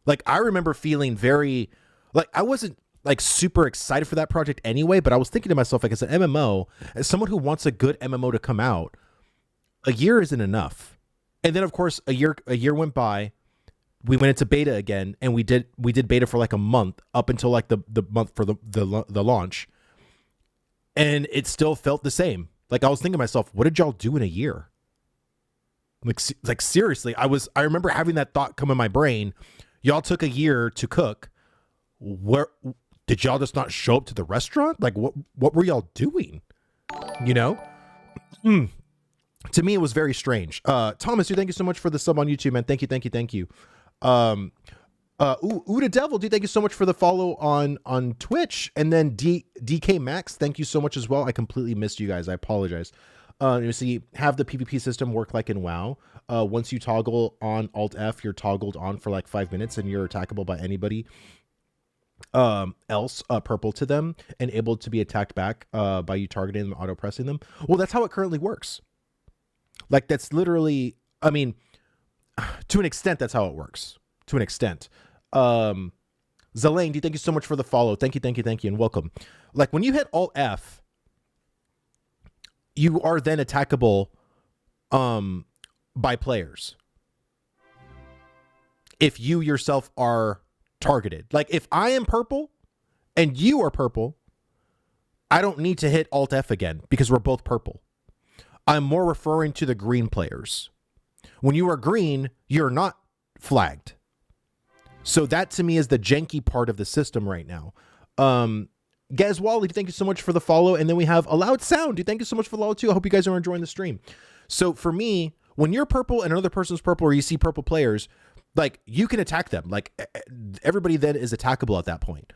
Like, I remember feeling very, like, I wasn't, like, super excited for that project anyway, but I was thinking to myself, like, as an MMO, as someone who wants a good MMO to come out, a year isn't enough. And then, of course, a year went by, we went into beta again, and we did beta for, like, a month, up until, like, the month for the launch. And it still felt the same. Like, I was thinking to myself, what did y'all do in a year? Like seriously, I remember having that thought come in my brain. Y'all took a year to cook. Where did y'all just not show up to the restaurant? Like what were y'all doing? You know? To me, it was very strange. Thomas, dude, thank you so much for the sub on YouTube, man. Thank you. Uda Devil, dude, thank you so much for the follow on Twitch. And then DK Max, thank you so much as well. I completely missed you guys. I apologize. You see, have the PvP system work like in WoW. Once you toggle on Alt F, you're toggled on for like 5 minutes and you're attackable by anybody else purple to them and able to be attacked back by you targeting them, auto pressing them. Well, that's how it currently works. Like that's literally, I mean, to an extent, that's how it works. To an extent. Zelane, thank you so much for the follow. Thank you, and welcome. Like when you hit Alt F, you are then attackable by players. If you yourself are targeted. Like if I am purple and you are purple, I don't need to hit Alt F again because we're both purple. I'm more referring to the green players. When you are green, you're not flagged. So that to me is the janky part of the system right now. Gaz Wally, thank you so much for the follow. And then we have Allowed Sound. Dude, thank you so much for the follow too. I hope you guys are enjoying the stream. So for me, when you're purple and another person's purple or you see purple players, like you can attack them. Like everybody then is attackable at that point.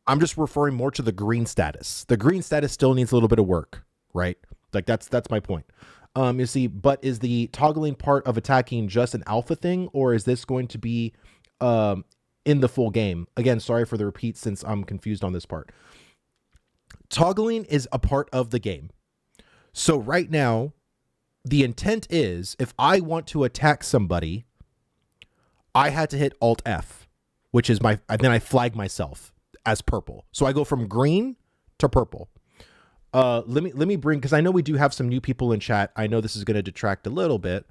I'm just referring more to the green status. The green status still needs a little bit of work, right? Like that's my point. You see, but is the toggling part of attacking just an alpha thing, or is this going to be in the full game? Again, sorry for the repeat since I'm confused on this part. Toggling is a part of the game. So right now, the intent is if I want to attack somebody, I had to hit Alt F, which is then I flag myself as purple. So I go from green to purple. Let me bring, because I know we do have some new people in chat. I know this is going to detract a little bit,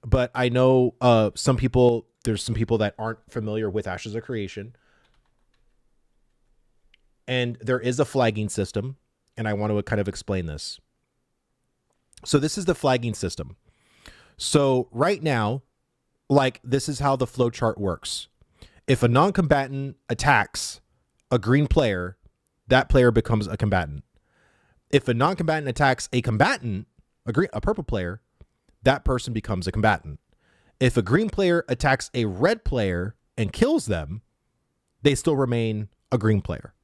but I know there's some people that aren't familiar with Ashes of Creation. And there is a flagging system, and I want to kind of explain this. So this is the flagging system. So right now, like this is how the flow chart works. If a non-combatant attacks a green player, that player becomes a combatant. If a non-combatant attacks a combatant, a purple player, that person becomes a combatant. If a green player attacks a red player and kills them, they still remain a green player.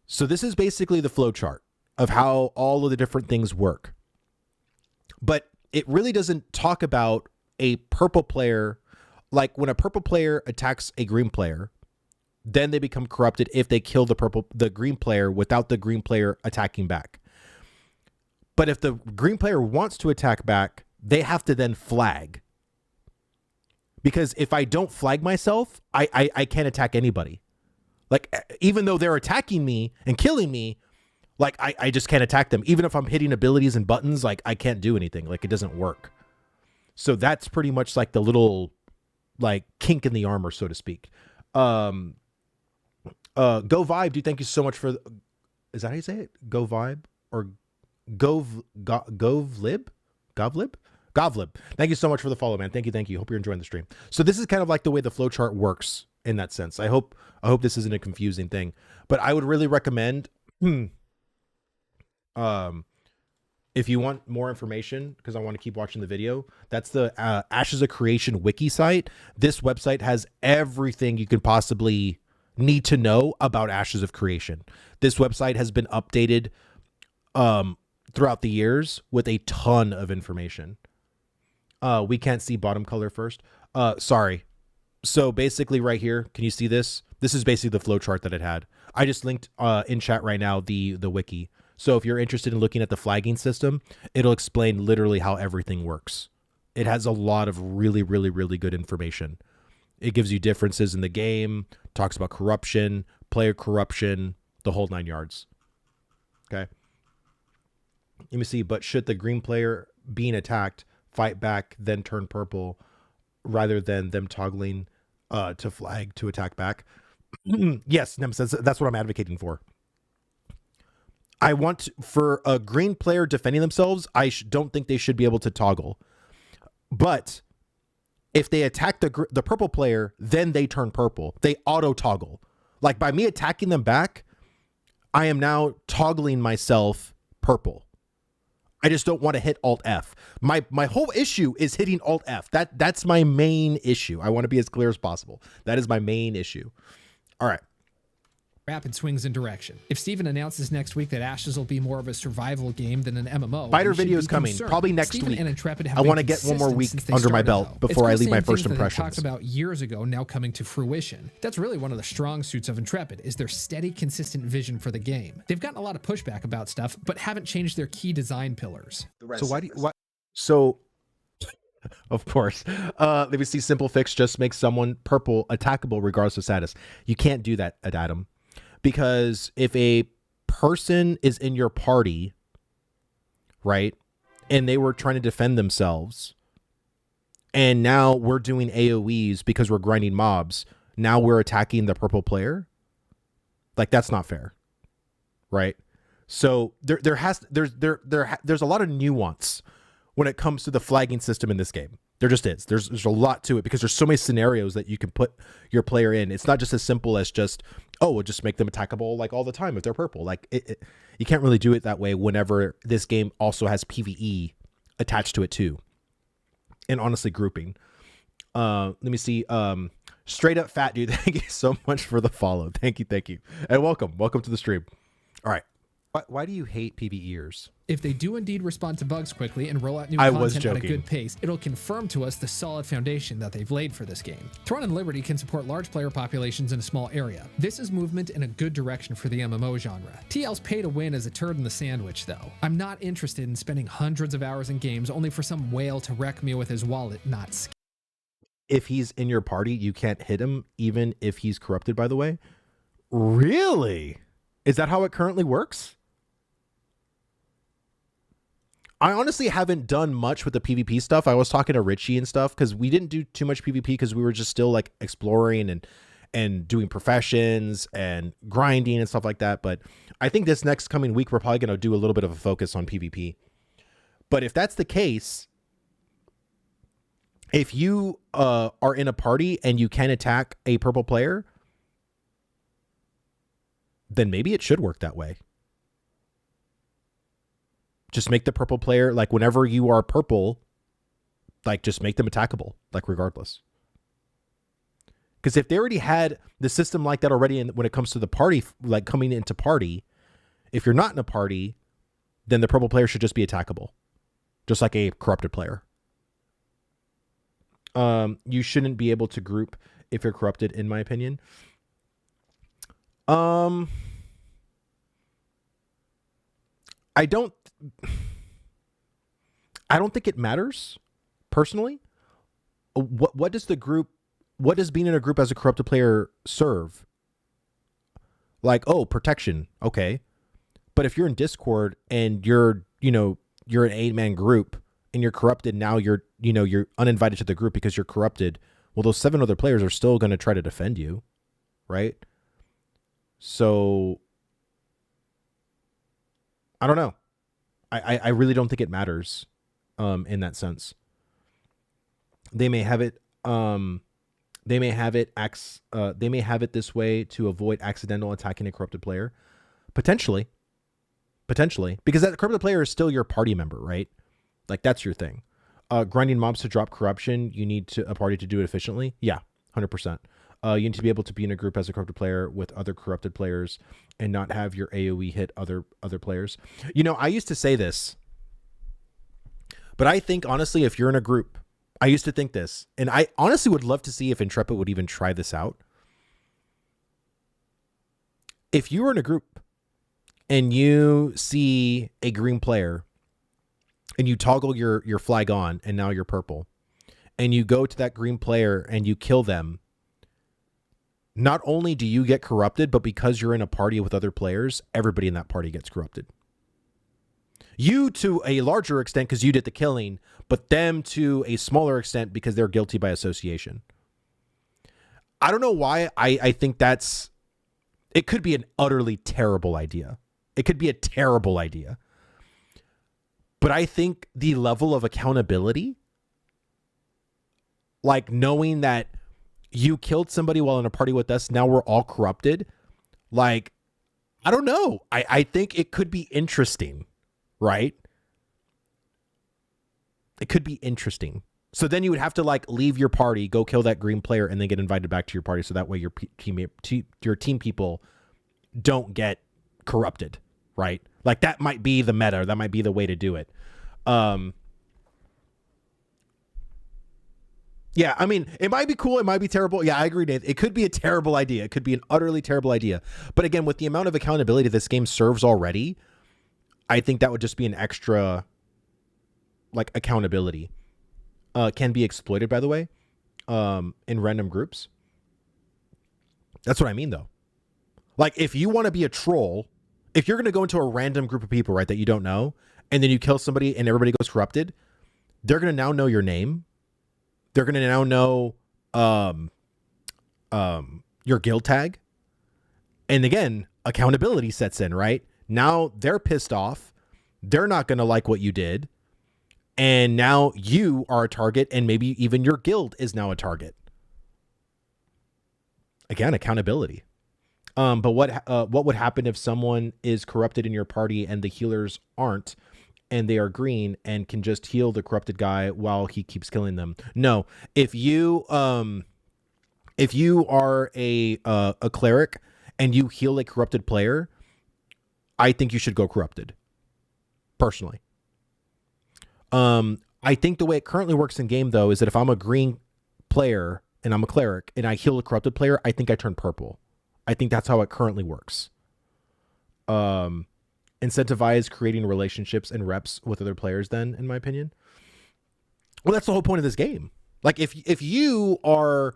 So this is basically the flow chart of how all of the different things work. But it really doesn't talk about a purple player. Like when a purple player attacks a green player, then they become corrupted if they kill the green player without the green player attacking back. But if the green player wants to attack back, they have to then flag. Because if I don't flag myself, I can't attack anybody. Like, even though they're attacking me and killing me, like, I just can't attack them. Even if I'm hitting abilities and buttons, like, I can't do anything. Like, it doesn't work. So that's pretty much like the little, like, kink in the armor, so to speak. Go Vibe, dude, thank you so much for... Is that how you say it? Go Vibe? Or Govlib? Govlib. Thank you so much for the follow, man. Thank you. Hope you're enjoying the stream. So this is kind of like the way the flowchart works in that sense. I hope this isn't a confusing thing, but I would really recommend, if you want more information, because I want to keep watching the video, that's the Ashes of Creation wiki site. This website has everything you can possibly need to know about Ashes of Creation. This website has been updated throughout the years with a ton of information. We can't see bottom color first. Sorry. So basically right here, can you see this? This is basically the flow chart that it had. I just linked in chat right now the wiki. So if you're interested in looking at the flagging system, it'll explain literally how everything works. It has a lot of really, really, really good information. It gives you differences in the game, talks about corruption, player corruption, the whole 9 yards. Okay. Let me see, but should the green player being attacked fight back, then turn purple, rather than them toggling to flag to attack back? Yes, Nemesis, that's what I'm advocating for. I want for a green player defending themselves, I don't think they should be able to toggle. But if they attack the purple player, then they turn purple. They auto toggle. Like by me attacking them back, I am now toggling myself purple. I just don't want to hit Alt F. My whole issue is hitting Alt F. That's my main issue. I want to be as clear as possible. That is my main issue. All right. Rapid swings in direction. If Steven announces next week that Ashes will be more of a survival game than an MMO, Spider video is coming, probably next Steven week. And Intrepid have I want to been get one more week consistent under my started, belt though. before I It's leave my those first same things that they impressions. talked about years ago now coming to fruition. That's really one of the strong suits of Intrepid is their steady, consistent vision for the game. They've gotten a lot of pushback about stuff, but haven't changed their key design pillars. So So, of course, let me see. Simple fix just makes someone purple attackable regardless of status. You can't do that at Adam, because if a person is in your party, right, and they were trying to defend themselves, and now we're doing AoEs because we're grinding mobs, now we're attacking the purple player, like that's not fair, right? So there's a lot of nuance when it comes to the flagging system in this game. There just is. There's a lot to it because there's so many scenarios that you can put your player in. It's not just as simple as just, oh, we'll just make them attackable like all the time if they're purple. Like you can't really do it that way whenever this game also has PvE attached to it too. And honestly, grouping. Let me see. Straight up fat dude. Thank you so much for the follow. Thank you. And welcome to the stream. All right. Why do you hate PvEers? If they do indeed respond to bugs quickly and roll out new I was content at a joking. good pace, it'll confirm to us the solid foundation that they've laid for this game. Throne and Liberty can support large player populations in a small area. This is movement in a good direction for the MMO genre. TL's pay to win is a turd in the sandwich, though. I'm not interested in spending hundreds of hours in games only for some whale to wreck me with his wallet, not skill. If he's in your party, you can't hit him, even if he's corrupted, by the way? Really? Is that how it currently works? I honestly haven't done much with the PvP stuff. I was talking to Richie and stuff because we didn't do too much PvP because we were just still like exploring and doing professions and grinding and stuff like that. But I think this next coming week, we're probably going to do a little bit of a focus on PvP. But if that's the case, if you are in a party and you can attack a purple player, then maybe it should work that way. Just make the purple player, like whenever you are purple, like just make them attackable, like regardless. Because if they already had the system like that already when it comes to the party, like coming into party, if you're not in a party, then the purple player should just be attackable. Just like a corrupted player. You shouldn't be able to group if you're corrupted, in my opinion. I don't think it matters personally. What does being in a group as a corrupted player serve? Like, oh, protection. Okay. But if you're in Discord and you're an 8-man group and you're corrupted, now you're uninvited to the group because you're corrupted. Well, those 7 other players are still going to try to defend you, right? So I don't know. I really don't think it matters in that sense. They may have it this way to avoid accidental attacking a corrupted player. Potentially. Because that corrupted player is still your party member, right? Like that's your thing. Grinding mobs to drop corruption, you need a party to do it efficiently. Yeah, 100%. You need to be able to be in a group as a corrupted player with other corrupted players and not have your AoE hit other players. I used to say this, but I think honestly, if you're in a group, I used to think this, and I honestly would love to see if Intrepid would even try this out. If you were in a group and you see a green player and you toggle your flag on and now you're purple and you go to that green player and you kill them, not only do you get corrupted, but because you're in a party with other players, everybody in that party gets corrupted. You to a larger extent because you did the killing, but them to a smaller extent because they're guilty by association. I don't know why I think it could be an utterly terrible idea. It could be a terrible idea. But I think the level of accountability, like knowing that you killed somebody while in a party with us, now we're all corrupted. Like, I don't know. I think it could be interesting, right? It could be interesting. So then you would have to like leave your party, go kill that green player, and then get invited back to your party. So that way your team people don't get corrupted, right? Like that might be the meta. That might be the way to do it. Yeah, I mean, it might be cool. It might be terrible. Yeah, I agree, Nate. It could be a terrible idea. It could be an utterly terrible idea. But again, with the amount of accountability this game serves already, I think that would just be an extra, like, accountability. Can be exploited, by the way, in random groups. That's what I mean, though. Like, if you want to be a troll, if you're going to go into a random group of people, right, that you don't know, and then you kill somebody and everybody goes corrupted, they're going to now know your name. They're going to now know your guild tag. And again, accountability sets in, right? Now they're pissed off. They're not going to like what you did. And now you are a target, and maybe even your guild is now a target. Again, accountability. But what would happen if someone is corrupted in your party and the healers aren't, and they are green and can just heal the corrupted guy while he keeps killing them? No. If you If you are a cleric and you heal a corrupted player, I think you should go corrupted. Personally. I think the way it currently works in game though is that if I'm a green player and I'm a cleric and I heal a corrupted player, I think I turn purple. I think that's how it currently works. Incentivize creating relationships and reps with other players then, in my opinion. Well, that's the whole point of this game. Like if you are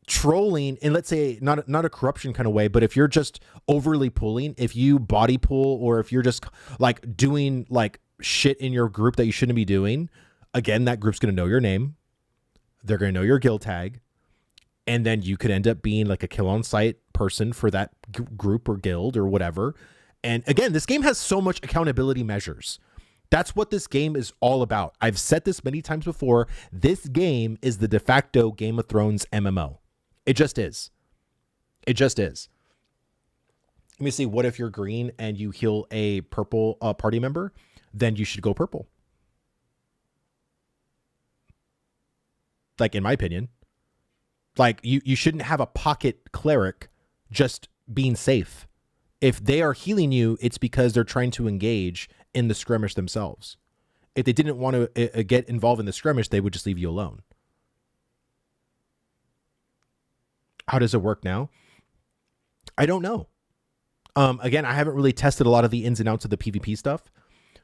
trolling in, let's say, not a corruption kind of way, but if you're just overly pulling, if you body pull, or if you're just like doing like shit in your group that you shouldn't be doing, again, that group's going to know your name. They're going to know your guild tag. And then you could end up being like a kill on sight person for that group or guild or whatever. And again, this game has so much accountability measures. That's what this game is all about. I've said this many times before. This game is the de facto Game of Thrones MMO. It just is. It just is. Let me see. What if you're green and you heal a purple party member? Then you should go purple. Like, in my opinion. Like, you shouldn't have a pocket cleric just being safe. If they are healing you, it's because they're trying to engage in the skirmish themselves. If they didn't want to get involved in the skirmish, they would just leave you alone. How does it work now? I don't know. Again, I haven't really tested a lot of the ins and outs of the PvP stuff.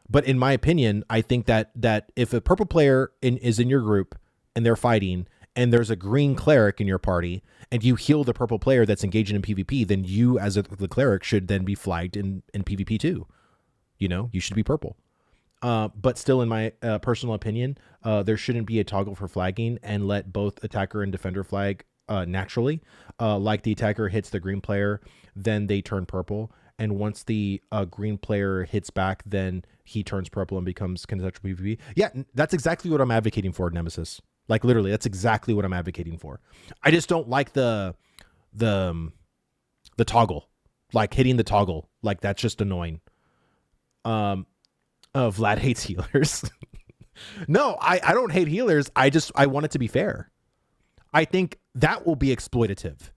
But in my opinion, I think that if a purple player is in your group and they're fighting, and there's a green cleric in your party, and you heal the purple player that's engaging in PvP, then you as the cleric should then be flagged in PvP too. You know, you should be purple. But still, in my personal opinion, there shouldn't be a toggle for flagging, and let both attacker and defender flag naturally. Like the attacker hits the green player, then they turn purple. And once the green player hits back, then he turns purple and becomes contextual PvP. Yeah, that's exactly what I'm advocating for, Nemesis. Like, literally, that's exactly what I'm advocating for. I just don't like the toggle, like hitting the toggle. Like, that's just annoying. Vlad hates healers. No, I don't hate healers. I want it to be fair. I think that will be exploitative.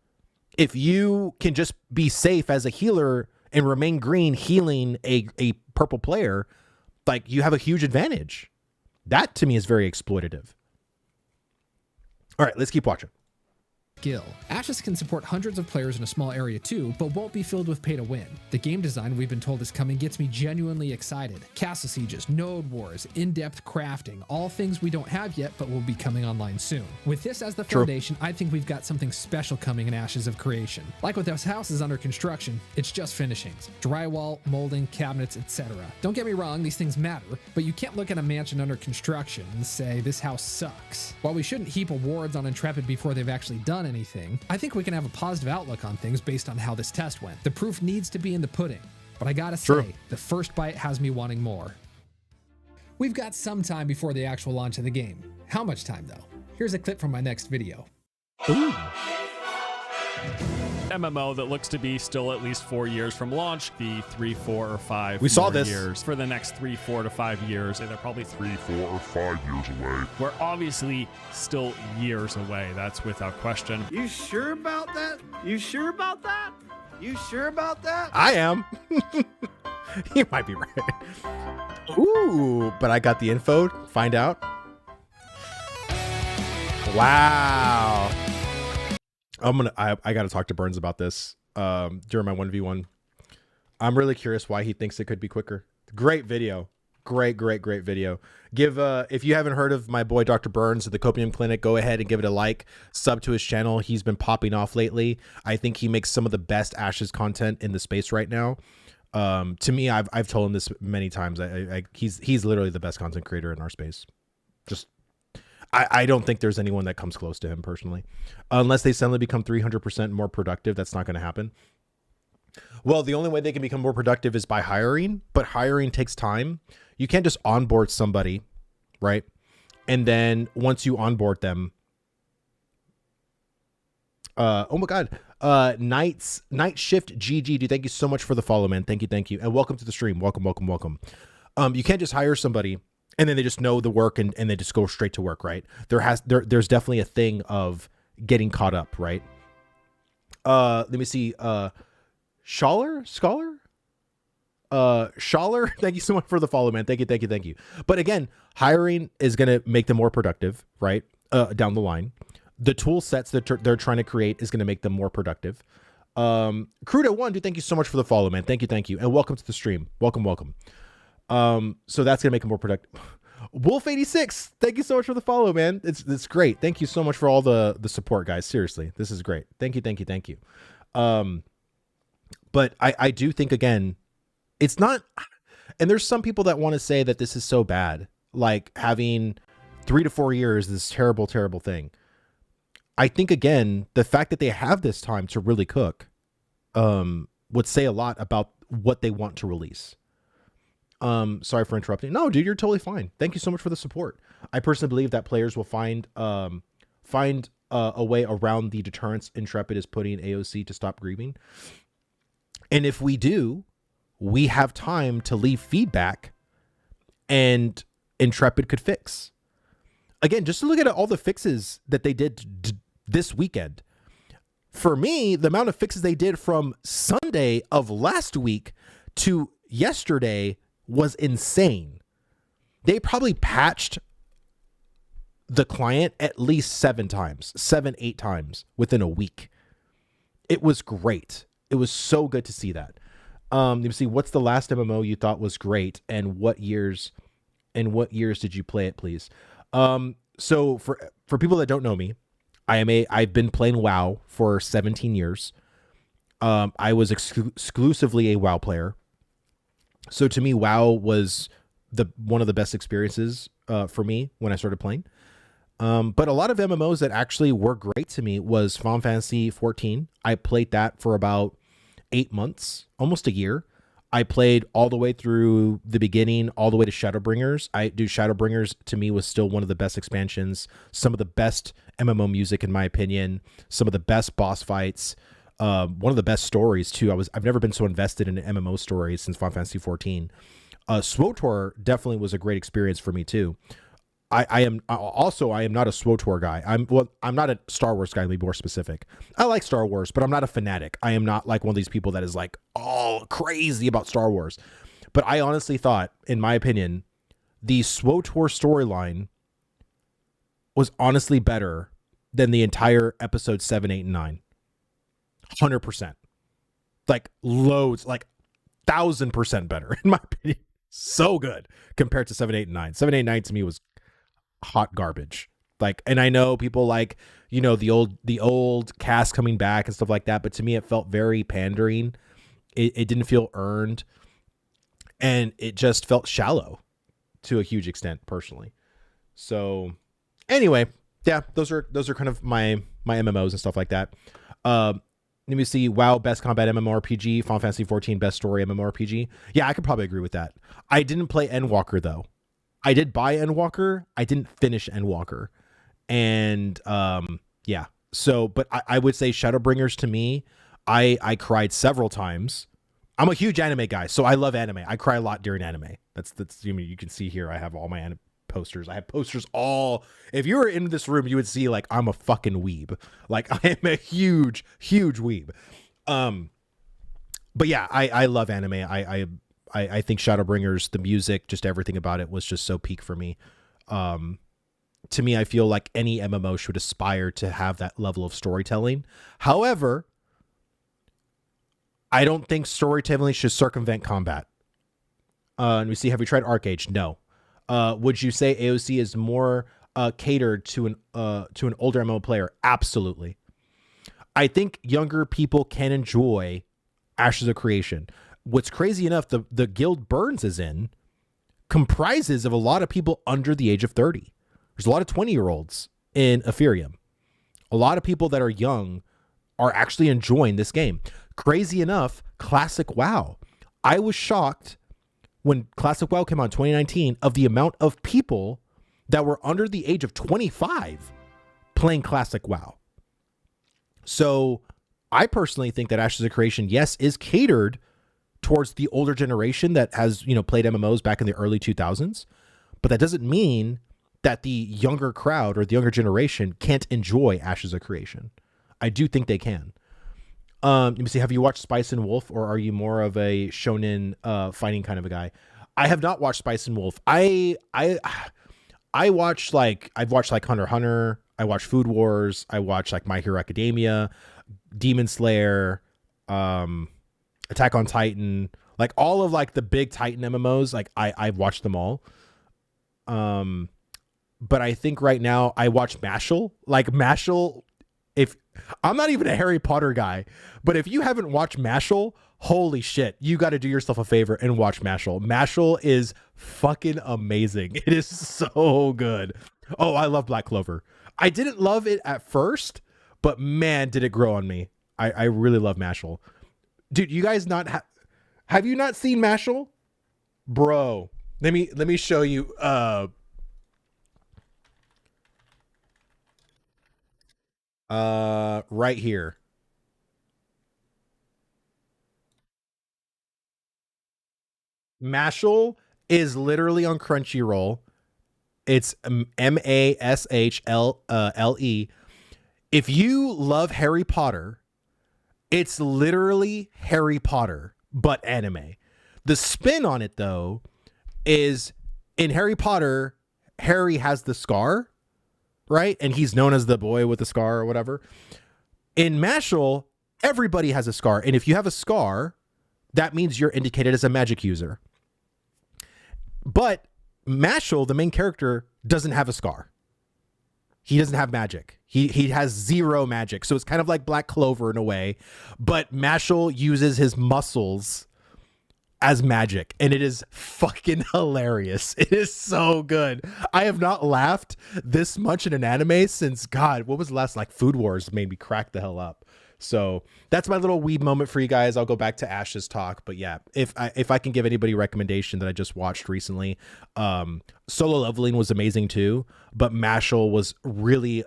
If you can just be safe as a healer and remain green healing a purple player, like, you have a huge advantage. That to me is very exploitative. All right, let's keep watching. Skill. Ashes can support hundreds of players in a small area too, but won't be filled with pay to win. The game design we've been told is coming gets me genuinely excited. Castle sieges, node wars, in-depth crafting, all things we don't have yet but will be coming online soon. With this as the foundation, I think we've got something special coming in Ashes of Creation. Like with those houses under construction, it's just finishings. Drywall, molding, cabinets, etc. Don't get me wrong, these things matter, but you can't look at a mansion under construction and say, this house sucks. While we shouldn't heap awards on Intrepid before they've actually done anything, I think we can have a positive outlook on things based on how this test went. The proof needs to be in the pudding, but I gotta say, the first bite has me wanting more. We've got some time before the actual launch of the game. How much time though? Here's a clip from my next video. Ooh. MMO that looks to be still at least 4 years from launch, the 3, 4, or 5 we saw this years. For the next 3, 4 to 5 years, and they're probably 3, 4, or 5 years away. We're obviously still years away, that's without question. You sure about that? You sure about that? You sure about that? I am. You might be right. Ooh, but I got the info. Find out. Wow. I got to talk to Burns about this during my 1v1. I'm really curious why he thinks it could be quicker. Great video. Great video. If you haven't heard of my boy Dr. Burns at the Copium Clinic, go ahead and give it a like, sub to his channel. He's been popping off lately. I think he makes some of the best Ashes content in the space right now. To me, I've told him this many times. He's literally the best content creator in our space. Just I don't think there's anyone that comes close to him personally, unless they suddenly become 300% more productive. That's not going to happen. Well, the only way they can become more productive is by hiring, but hiring takes time. You can't just onboard somebody, right? And then once you onboard them, oh my God, Night Shift GG, dude, thank you so much for the follow, man. Thank you, and welcome to the stream. Welcome. You can't just hire somebody and then they just know the work and they just go straight to work, right? There's definitely a thing of getting caught up, right? Let me see. Scholar? Schaller, thank you so much for the follow, man. Thank you. But again, hiring is going to make them more productive, right? Down the line. The tool sets that they're trying to create is going to make them more productive. Crudo1, dude, thank you so much for the follow, man. Thank you. And welcome to the stream. Welcome. So that's going to make them more productive. Wolf86, thank you so much for the follow, man. It's great. Thank you so much for all the support, guys. Seriously, this is great. Thank you. But I do think, again, it's not, and there's some people that want to say that this is so bad, like having 3 to 4 years, this terrible thing. I think, again, the fact that they have this time to really cook would say a lot about what they want to release. Sorry for interrupting. No, dude, you're totally fine. Thank you so much for the support. I personally believe that players will find a way around the deterrence Intrepid is putting AOC to stop grieving. And if we do, we have time to leave feedback and Intrepid could fix. Again, just to look at all the fixes that they did this weekend. For me, the amount of fixes they did from Sunday of last week to yesterday was insane. They probably patched the client at least 7 times, 8 times within a week. It was great. It was so good to see that. Let me see, what's the last MMO you thought was great, and what years did you play it, please? So for people that don't know me, I've been playing WoW for 17 years. I was exclusively a WoW player. So to me, WoW was one of the best experiences for me when I started playing. But a lot of MMOs that actually were great to me was Final Fantasy 14. I played that for about 8 months, almost a year. I played all the way through the beginning, all the way to Shadowbringers. Shadowbringers to me was still one of the best expansions, some of the best MMO music in my opinion, some of the best boss fights, one of the best stories too. I've never been so invested in an MMO story since Final Fantasy 14. SWTOR definitely was a great experience for me too. I am not a SWTOR guy. I'm not a Star Wars guy, to be more specific. I like Star Wars, but I'm not a fanatic. I am not like one of these people that is like all crazy about Star Wars. But I honestly thought, in my opinion, the SWTOR storyline was honestly better than the entire episode 7, 8, and 9. 100%. Like loads, like 1,000% better, in my opinion. So good compared to 7, 8, and 9. 7, 8, and 9 to me was hot garbage. Like, and I know people like, you know, the old cast coming back and stuff like that, but to me it felt very pandering. It didn't feel earned, and it just felt shallow to a huge extent personally. So anyway, yeah, those are kind of my MMOs and stuff like that. Let me see. WoW, best combat MMORPG. Final Fantasy 14, best story MMORPG. Yeah, I could probably agree with that. I didn't play Endwalker though. I did buy Endwalker. I didn't finish Endwalker. And yeah. So, but I would say Shadowbringers to me, I cried several times. I'm a huge anime guy, so I love anime. I cry a lot during anime. That's I mean, you can see here I have all my anime posters. I have posters all. If you were in this room, you would see like I'm a fucking weeb. Like I am a huge weeb. But yeah, I love anime. I think Shadowbringers, the music, just everything about it was just so peak for me. To me, I feel like any MMO should aspire to have that level of storytelling. However, I don't think storytelling should circumvent combat. And we see, have we tried Arcade? No. Would you say AOC is more catered to an older MMO player? Absolutely. I think younger people can enjoy Ashes of Creation. What's crazy enough, the guild Burns is in comprises of a lot of people under the age of 30. There's a lot of 20-year-olds in Ethereum. A lot of people that are young are actually enjoying this game. Crazy enough, Classic WoW. I was shocked when Classic WoW came out in 2019 of the amount of people that were under the age of 25 playing Classic WoW. So I personally think that Ashes of Creation, yes, is catered towards the older generation that has, you know, played MMOs back in the early 2000s. But that doesn't mean that the younger crowd or the younger generation can't enjoy Ashes of Creation. I do think they can. Let me see. Have you watched Spice and Wolf, or are you more of a shonen fighting kind of a guy? I have not watched Spice and Wolf. I watched I've watched like Hunter x Hunter. I watched Food Wars. I watched like My Hero Academia, Demon Slayer, Attack on Titan, like all of like the big Titan MMOs. Like I've watched them all. But I think right now I watch Mashal. Like Mashal, if I'm not even a Harry Potter guy, but if you haven't watched Mashal, holy shit, you got to do yourself a favor and watch Mashal. Mashal is fucking amazing. It is so good. Oh, I love Black Clover. I didn't love it at first, but man, did it grow on me. I really love Mashal. Dude, you guys have you not seen Mashal? Bro, let me show you right here. Mashal is literally on Crunchyroll. It's Mashle. If you love Harry Potter, it's literally Harry Potter, but anime. The spin on it, though, is in Harry Potter, Harry has the scar, right? And he's known as the boy with the scar or whatever. In Mashal, everybody has a scar. And if you have a scar, that means you're indicated as a magic user. But Mashal, the main character, doesn't have a scar. He doesn't have magic. He has zero magic. So it's kind of like Black Clover in a way. But Mashal uses his muscles as magic. And it is fucking hilarious. It is so good. I have not laughed this much in an anime since, God, what was the last? Like Food Wars made me crack the hell up. So that's my little weeb moment for you guys. I'll go back to Ash's talk, but yeah, if I can give anybody a recommendation that I just watched recently, Solo Leveling was amazing too, but Mashal was really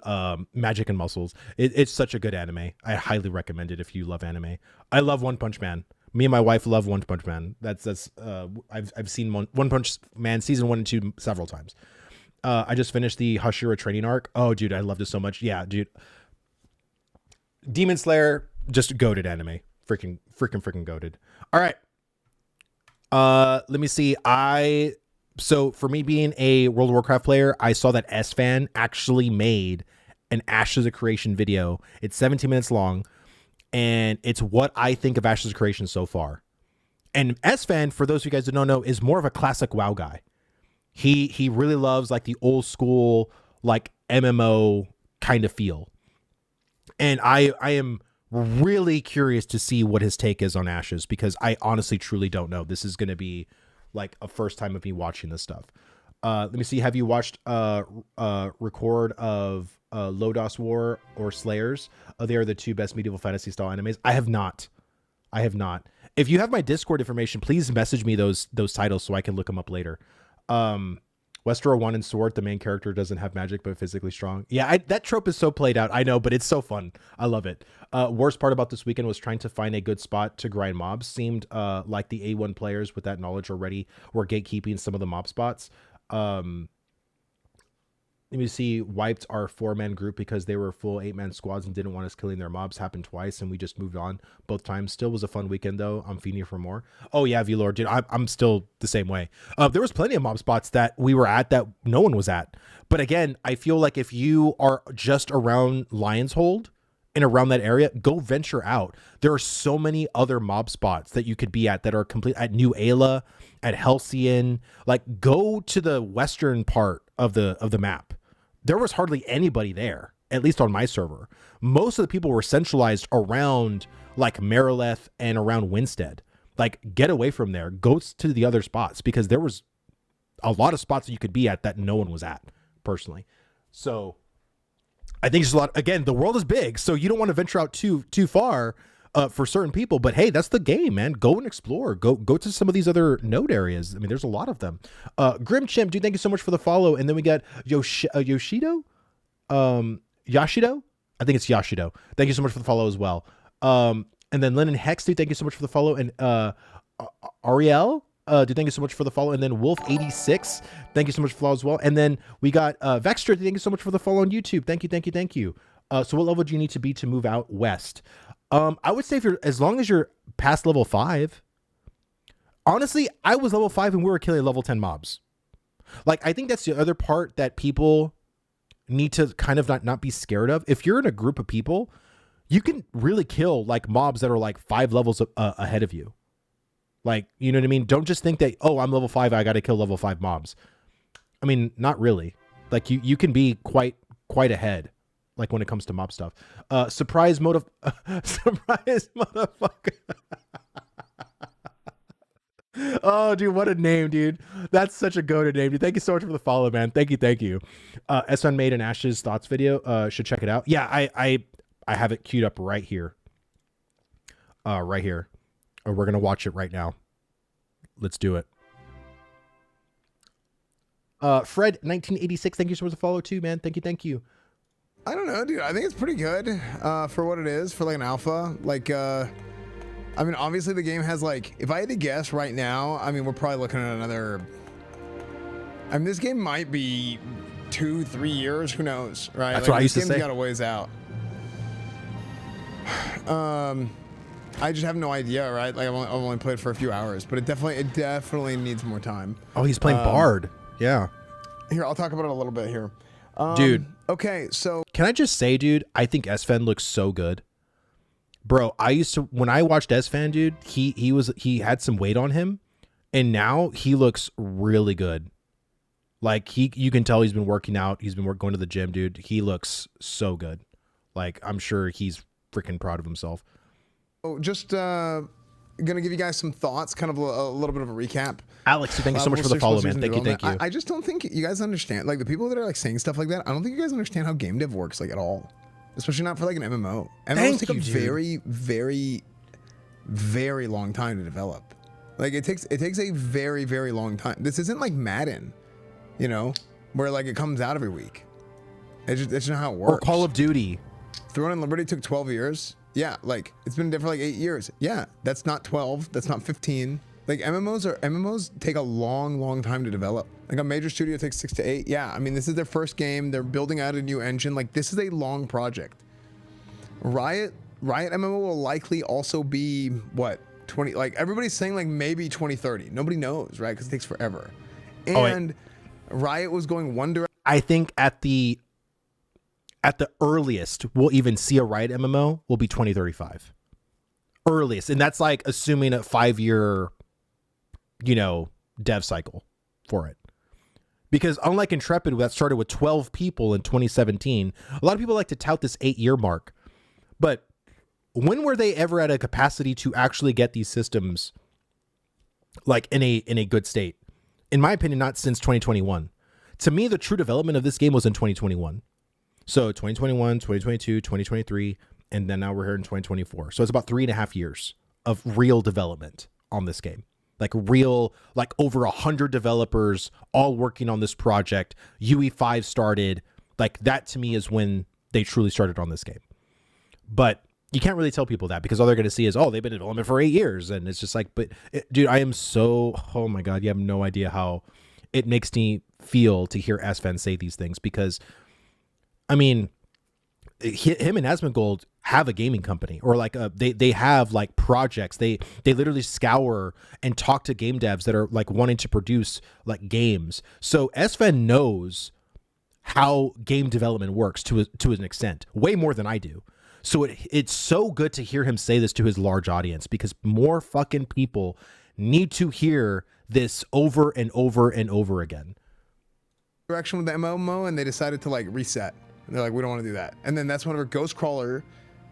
magic and muscles. It's such a good anime. I highly recommend it if you love anime. I love One Punch Man. Me and my wife love One Punch Man. I've seen One Punch Man season 1 and 2 several times. I just finished the Hashira training arc. Oh, dude, I loved it so much. Yeah, dude. Demon Slayer, just goated anime. Freaking goated. All right. Let me see. So for me being a World of Warcraft player, I saw that S-Fan actually made an Ashes of Creation video. It's 17 minutes long, and it's what I think of Ashes of Creation so far. And S-Fan, for those of you guys that don't know, is more of a classic WoW guy. He really loves like the old school, like MMO kind of feel. And I am really curious to see what his take is on Ashes, because I honestly truly don't know. This is going to be like a first time of me watching this stuff. Let me see. Have you watched record of Lodos War or Slayers? They are the two best medieval fantasy style animes. I have not. If you have my Discord information, please message me those titles so I can look them up later. Westeros 1 and Sword, the main character doesn't have magic but physically strong. Yeah, that trope is so played out. I know, but it's so fun. I love it. Worst part about this weekend was trying to find a good spot to grind mobs. Seemed like the A1 players with that knowledge already were gatekeeping some of the mob spots. Let me see. Wiped our 4-man group because they were full 8-man squads and didn't want us killing their mobs. Happened twice and we just moved on both times. Still was a fun weekend though. I'm feeding for more. Oh yeah, V-Lord, dude, I'm still the same way. There was plenty of mob spots that we were at that no one was at. But again, I feel like if you are just around Lion's Hold and around that area, go venture out. There are so many other mob spots that you could be at that are complete, at New Ayla, at Halcyon. Like, go to the western part of the map. There was hardly anybody there, at least on my server. Most of the people were centralized around like Marileth and around Winstead. Like, get away from there. Go to the other spots, because there was a lot of spots that you could be at that no one was at, personally. So I think there's a lot. Again, the world is big, so you don't want to venture out too far for certain people. But hey, that's the game, man. Go and explore. Go to some of these other node areas. I mean, there's a lot of them. Grim Chimp, dude, thank you so much for the follow. And then we got Yoshido, Yashido. I think it's Yashido. Thank you so much for the follow as well. And then Lennon Hex, dude, thank you so much for the follow. And Ariel, dude, thank you so much for the follow. And then Wolf86, thank you so much for the follow as well. And then we got Vexter, thank you so much for the follow on YouTube. Thank you. So what level do you need to be to move out west? I would say if you're, as long as you're past level 5. Honestly, I was level 5 and we were killing level 10 mobs. Like, I think that's the other part that people need to kind of not be scared of. If you're in a group of people, you can really kill like mobs that are like 5 levels ahead of you. Like, you know what I mean? Don't just think that, oh, I'm level 5, I got to kill level 5 mobs. I mean, not really. Like, you can be quite ahead, like when it comes to mob stuff. Surprise surprise motherfucker. Oh, dude, what a name, dude. That's such a goated name, dude. Thank you so much for the follow, man. Thank you. S1 made an Ashes thoughts video. Should check it out. Yeah, I have it queued up right here. Right here. We're gonna watch it right now. Let's do it. Fred 1986, thank you so much for the follow too, man. Thank you. I don't know, dude. I think it's pretty good for what it is, for like an alpha. Like, I mean, obviously the game has like, if I had to guess right now, I mean, we're probably looking at another, I mean, this game might be 2-3 years, who knows, right? That's like, what I used to this game's say. got a ways out. I just have no idea, right? Like, I've only played for a few hours, but it definitely needs more time. Oh, he's playing Bard. Yeah. Here, I'll talk about it a little bit here. Dude. Okay, so Can I just say, dude, I think Sven looks so good. Bro, when I watched Sven, dude, he had some weight on him, and now he looks really good. Like, you can tell he's been working out. He's been going to the gym, dude. He looks so good. Like, I'm sure he's freaking proud of himself. just gonna give you guys some thoughts, kind of a little bit of a recap. Alex, thank you so much for the follow, man. Thank you. I just don't think you guys understand, like, the people that are like saying stuff like that, I don't think you guys understand how game dev works, like, at all. Especially not for like an MMO. MMOs take a very, very, very long time to develop. Like, it takes a very, very long time. This isn't like Madden, you know, where like it comes out every week. It's just not how it works. Or Call of Duty. Throne and Liberty took 12 years. Yeah, like, it's been there for like 8 years. Yeah, that's not 12. That's not 15. Like, MMOs take a long time to develop. Like, a major studio takes 6 to 8. Yeah, I mean, this is their first game. They're building out a new engine. Like, this is a long project. Riot MMO will likely also be, what, 20, like, everybody's saying like maybe 2030. Nobody knows, right? Because it takes forever. And Riot was going one direction. I think at the earliest we'll even see a Riot MMO will be 2035. Earliest. And that's like assuming a 5-year, you know, dev cycle for it. Because unlike Intrepid, that started with 12 people in 2017, a lot of people like to tout this 8-year mark. But when were they ever at a capacity to actually get these systems like in a good state? In my opinion, not since 2021. To me, the true development of this game was in 2021. So 2021, 2022, 2023, and then now we're here in 2024. So it's about 3.5 years of real development on this game. Like real, like over 100 developers all working on this project. UE5 started. Like, that to me is when they truly started on this game. But you can't really tell people that, because all they're going to see is, oh, they've been in development for 8 years. And it's just like, dude, I am so, oh my God, you have no idea how it makes me feel to hear Sven say these things, because, I mean, him and Asmongold have a gaming company, or like they have like projects. They literally scour and talk to game devs that are like wanting to produce like games. So Sven knows how game development works to an extent, way more than I do. So it's so good to hear him say this to his large audience, because more fucking people need to hear this over and over and over again. Direction with the MMO, and they decided to like reset. And they're like, we don't want to do that. And then that's whenever Ghostcrawler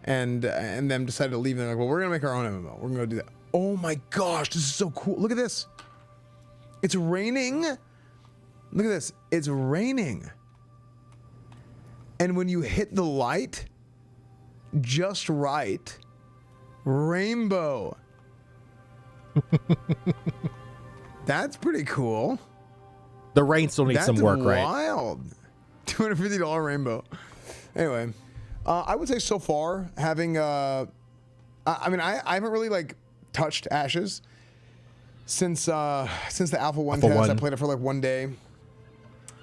and them decided to leave. And they're like, well, we're gonna make our own MMO. We're gonna go do that. Oh my gosh, this is so cool. Look at this. It's raining. Look at this. It's raining. And when you hit the light just right, rainbow. That's pretty cool. The rain still needs some work, right? That's wild. $250 rainbow. Anyway, I would say so far, having I mean, I haven't really like touched Ashes since the Alpha 1 test. I played it for like 1 day,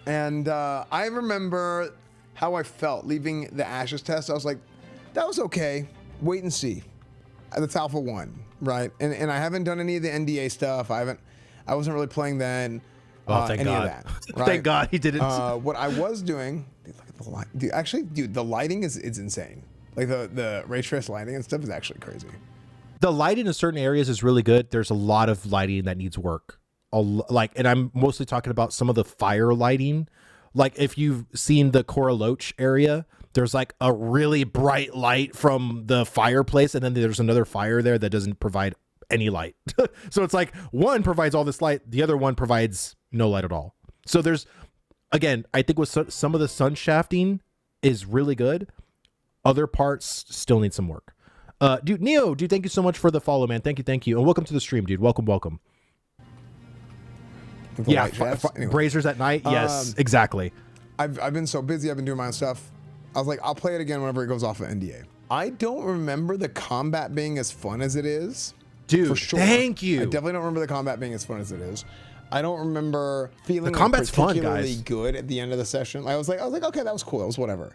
and I remember how I felt leaving the Ashes test. I was like, that was okay. wait and see. That's Alpha 1, right? And I haven't done any of the NDA stuff. I wasn't really playing then. Oh, thank any God. Of that, right? Thank God he didn't. What I was doing, dude, look at the light. Dude, actually, the lighting is insane. Like the ray trace lighting and stuff is actually crazy. The lighting in certain areas is really good. There's a lot of lighting that needs work. And I'm mostly talking about some of the fire lighting. Like if you've seen the Cora Loach area, there's like a really bright light from the fireplace, and then there's another fire there that doesn't provide any light. So it's like one provides all this light, the other one provides no light at all. So there's, again, I think with some of the sun shafting is really good. Other parts still need some work. Dude, Neo, dude, thank you so much for the follow, man. Thank you. And welcome to the stream, dude. Welcome. Yeah, anyway. Brazers at night. Yes, exactly. I've been so busy. I've been doing my own stuff. I was like, I'll play it again whenever it goes off of NDA. I don't remember the combat being as fun as it is. Dude, for sure. Thank you. I definitely don't remember the combat being as fun as it is. I don't remember feeling the combat's fun, particularly guys. good at the end of the session. I was like, okay, that was cool. That was whatever.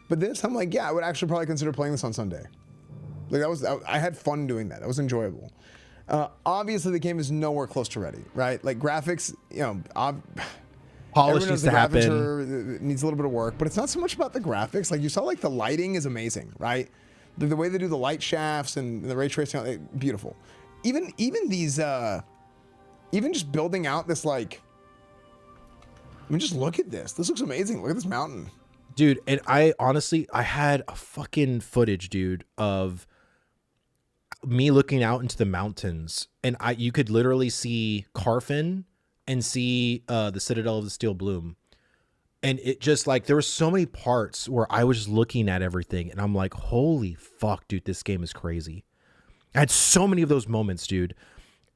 But this, I'm like, yeah, I would actually probably consider playing this on Sunday. Like I had fun doing that. That was enjoyable. Obviously, the game is nowhere close to ready, right? Like graphics, polish needs to happen. Needs a little bit of work, but it's not so much about the graphics. Like you saw, like the lighting is amazing, right? The way they do the light shafts and the ray tracing, beautiful. Even these, even just building out this like, I mean, just look at this. This looks amazing. Look at this mountain. Dude, and I had a fucking footage, dude, of me looking out into the mountains, and you could literally see Carfin and see the Citadel of the Steel Bloom. And it just like, there were so many parts where I was just looking at everything and I'm like, holy fuck, dude, this game is crazy. I had so many of those moments, dude.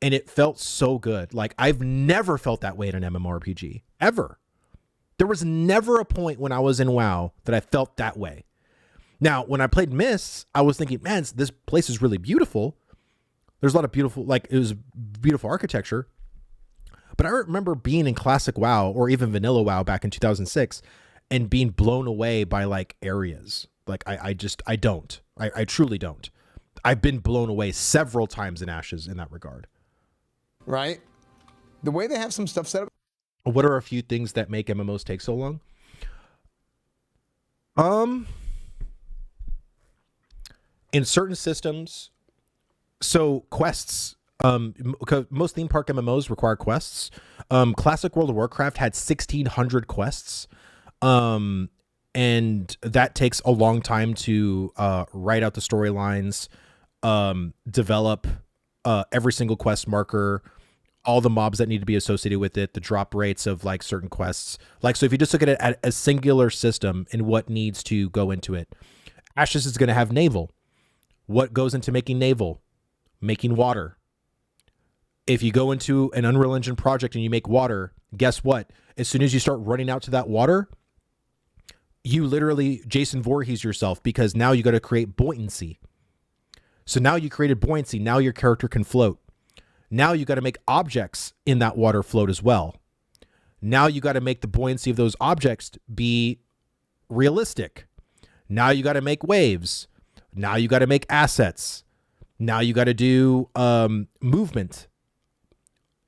And it felt so good. Like I've never felt that way in an MMORPG, ever. There was never a point when I was in WoW that I felt that way. Now, when I played Mists, I was thinking, man, this place is really beautiful. There's a lot of beautiful, like it was beautiful architecture. But I remember being in classic WoW or even vanilla WoW back in 2006 and being blown away by like areas. Like I truly don't. I've been blown away several times in Ashes in that regard. Right? The way they have some stuff set up. What are a few things that make MMOs take so long? In certain systems, so quests. Most theme park MMOs require quests. Classic World of Warcraft had 1,600 quests, and that takes a long time to write out the storylines, develop every single quest marker, all the mobs that need to be associated with it, the drop rates of like certain quests. Like, so if you just look at it at a singular system and what needs to go into it, Ashes is going to have naval. What goes into making naval? Making water. If you go into an Unreal Engine project and you make water, guess what? As soon as you start running out to that water, you literally Jason Voorhees yourself, because now you got to create buoyancy. So now you created buoyancy. Now your character can float. Now you got to make objects in that water float as well. Now you got to make the buoyancy of those objects be realistic. Now you got to make waves. Now you got to make assets. Now you got to do movement.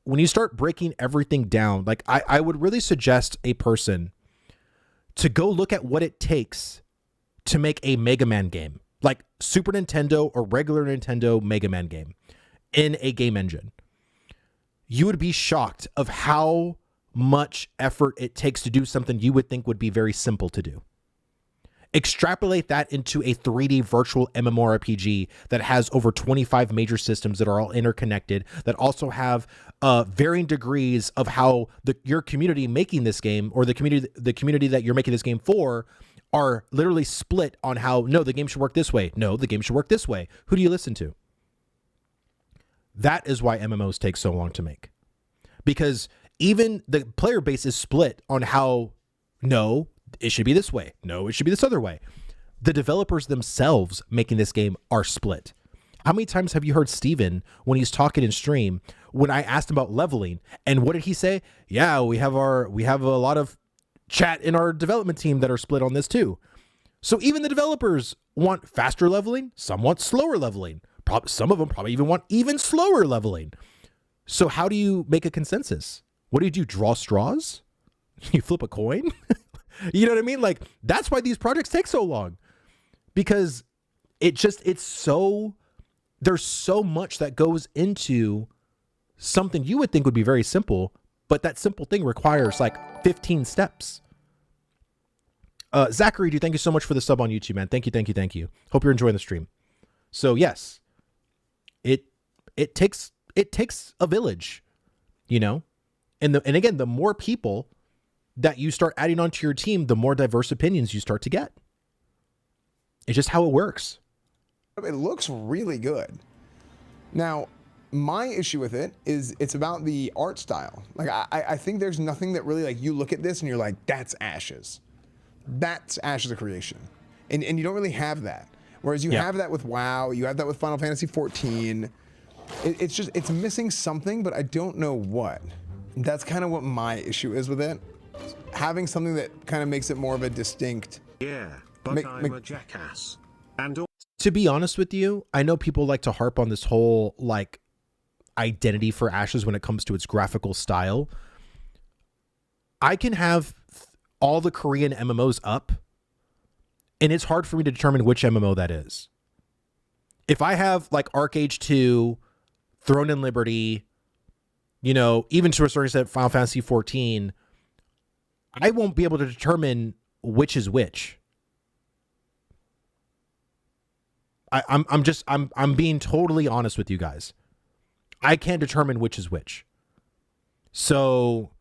When you start breaking everything down, like I would really suggest a person to go look at what it takes to make a Mega Man game, like Super Nintendo or regular Nintendo Mega Man game in a game engine. You would be shocked of how much effort it takes to do something you would think would be very simple to do. Extrapolate that into a 3D virtual MMORPG that has over 25 major systems that are all interconnected, that also have varying degrees of how your community making this game, or the community that you're making this game for, are literally split on how, no, the game should work this way. No, the game should work this way. Who do you listen to? That is why MMOs take so long to make. Because even the player base is split on how, no, it should be this way. No, it should be this other way. The developers themselves making this game are split. How many times have you heard Steven, when he's talking in stream, when I asked him about leveling, and what did he say? Yeah, we have a lot of chat in our development team that are split on this too. So even the developers want faster leveling. Some want slower leveling. Some of them probably even want even slower leveling. So how do you make a consensus? What do? Draw straws? You flip a coin? You know what I mean? Like, that's why these projects take so long, because there's so much that goes into something you would think would be very simple, but that simple thing requires like 15 steps. Zachary, thank you so much for the sub on YouTube, man. Thank you. Hope you're enjoying the stream. So yes, it takes a village, you know, and again, the more people that you start adding onto your team, the more diverse opinions you start to get. It's just how it works. It looks really good. Now, my issue with it is it's about the art style. Like, I think there's nothing that really, like, you look at this and you're like, that's Ashes. That's Ashes of Creation. And you don't really have that. Whereas you have that with WoW, you have that with Final Fantasy 14. It's missing something, but I don't know what. That's kind of what my issue is with it. Having something that kind of makes it more of a distinct. Yeah, but I'm a jackass. And to be honest with you, I know people like to harp on this whole like identity for Ashes when it comes to its graphical style. I can have all the Korean MMOs up, and it's hard for me to determine which MMO that is. If I have like Arcade 2, Throne and Liberty, you know, even to a certain extent Final Fantasy 14, I won't be able to determine which is which. I'm being totally honest with you guys. I can't determine which is which. So,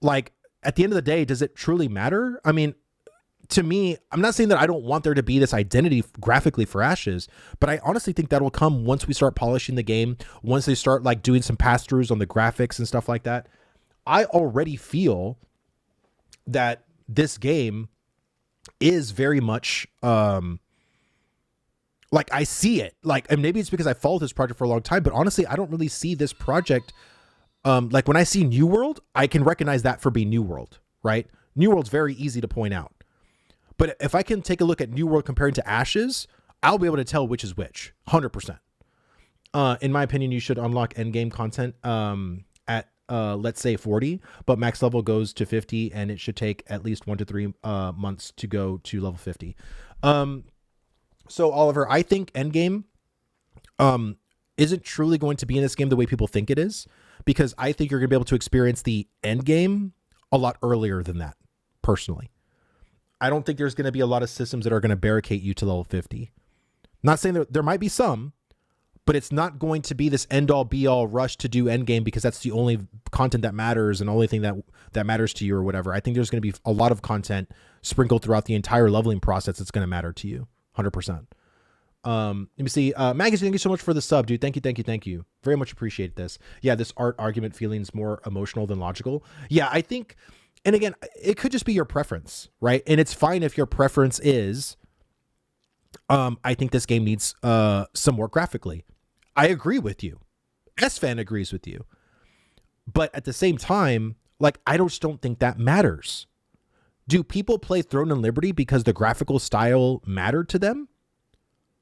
like, at the end of the day, does it truly matter? I mean, to me, I'm not saying that I don't want there to be this identity graphically for Ashes, but I honestly think that will come once we start polishing the game, once they start like doing some pass-throughs on the graphics and stuff like that. I already feel that this game is very much like I see it, like, and maybe it's because I followed this project for a long time, but honestly, I don't really see this project. Like when I see New World, I can recognize that for being New World, right? New World's very easy to point out. But if I can take a look at New World compared to Ashes, I'll be able to tell which is which, 100%. In my opinion, you should unlock endgame content at, let's say 40, but max level goes to 50, and it should take at least 1 to 3 months to go to level 50. So Oliver, I think endgame isn't truly going to be in this game the way people think it is, because I think you're going to be able to experience the endgame a lot earlier than that, personally. I don't think there's going to be a lot of systems that are going to barricade you to level 50. Not saying that there might be some, but it's not going to be this end-all be-all rush to do endgame because that's the only content that matters and the only thing that matters to you or whatever. I think there's going to be a lot of content sprinkled throughout the entire leveling process that's going to matter to you, 100%. Let me see. Magazine, thank you so much for the sub, dude. Thank you. Very much appreciate this. Yeah, this art argument feeling's more emotional than logical. Yeah, I think, and again, it could just be your preference, right? And it's fine if your preference is, I think this game needs some more graphically. I agree with you. S-Fan agrees with you. But at the same time, like, I just don't think that matters. Do people play Throne and Liberty because the graphical style mattered to them?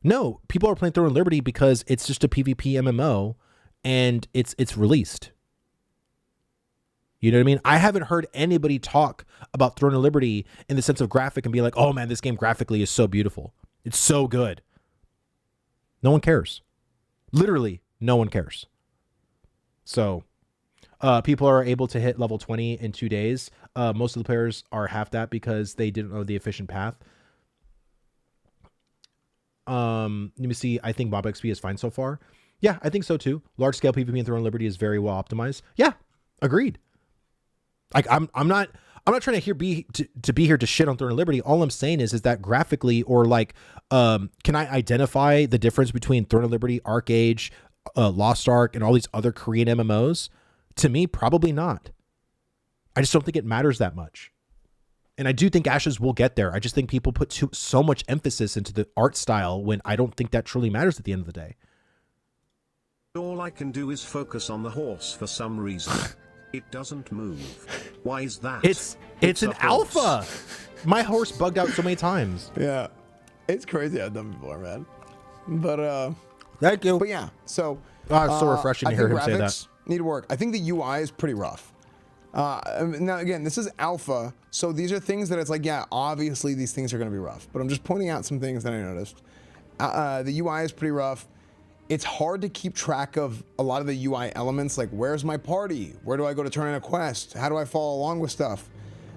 No, people are playing Throne and Liberty because it's just a PvP MMO and it's released. You know what I mean? I haven't heard anybody talk about Throne and Liberty in the sense of graphic and be like, oh man, this game graphically is so beautiful. It's so good. No one cares. Literally, no one cares. So, people are able to hit level 20 in 2 days. Most of the players are half that because they didn't know the efficient path. Let me see. I think Mob XP is fine so far. Yeah, I think so too. Large scale PvP in Throne and Liberty is very well optimized. Yeah, agreed. Like I'm not trying to be here to shit on Throne and Liberty. All I'm saying is that graphically, or like, can I identify the difference between Throne and Liberty, Arcade, Lost Ark, and all these other Korean MMOs? To me, probably not. I just don't think it matters that much. And I do think Ashes will get there. I just think people put so much emphasis into the art style when I don't think that truly matters at the end of the day. All I can do is focus on the horse for some reason. It doesn't move. Why is that? It's an alpha. My horse bugged out so many times. Yeah, it's crazy how dumb people are, man. But thank you. But yeah, so it's so refreshing to hear him say that. Need work. I think the UI is pretty rough. Now again, this is alpha, so these are things that it's like, yeah, obviously these things are going to be rough. But I'm just pointing out some things that I noticed. The UI is pretty rough. It's hard to keep track of a lot of the UI elements, like where's my party? Where do I go to turn in a quest? How do I follow along with stuff?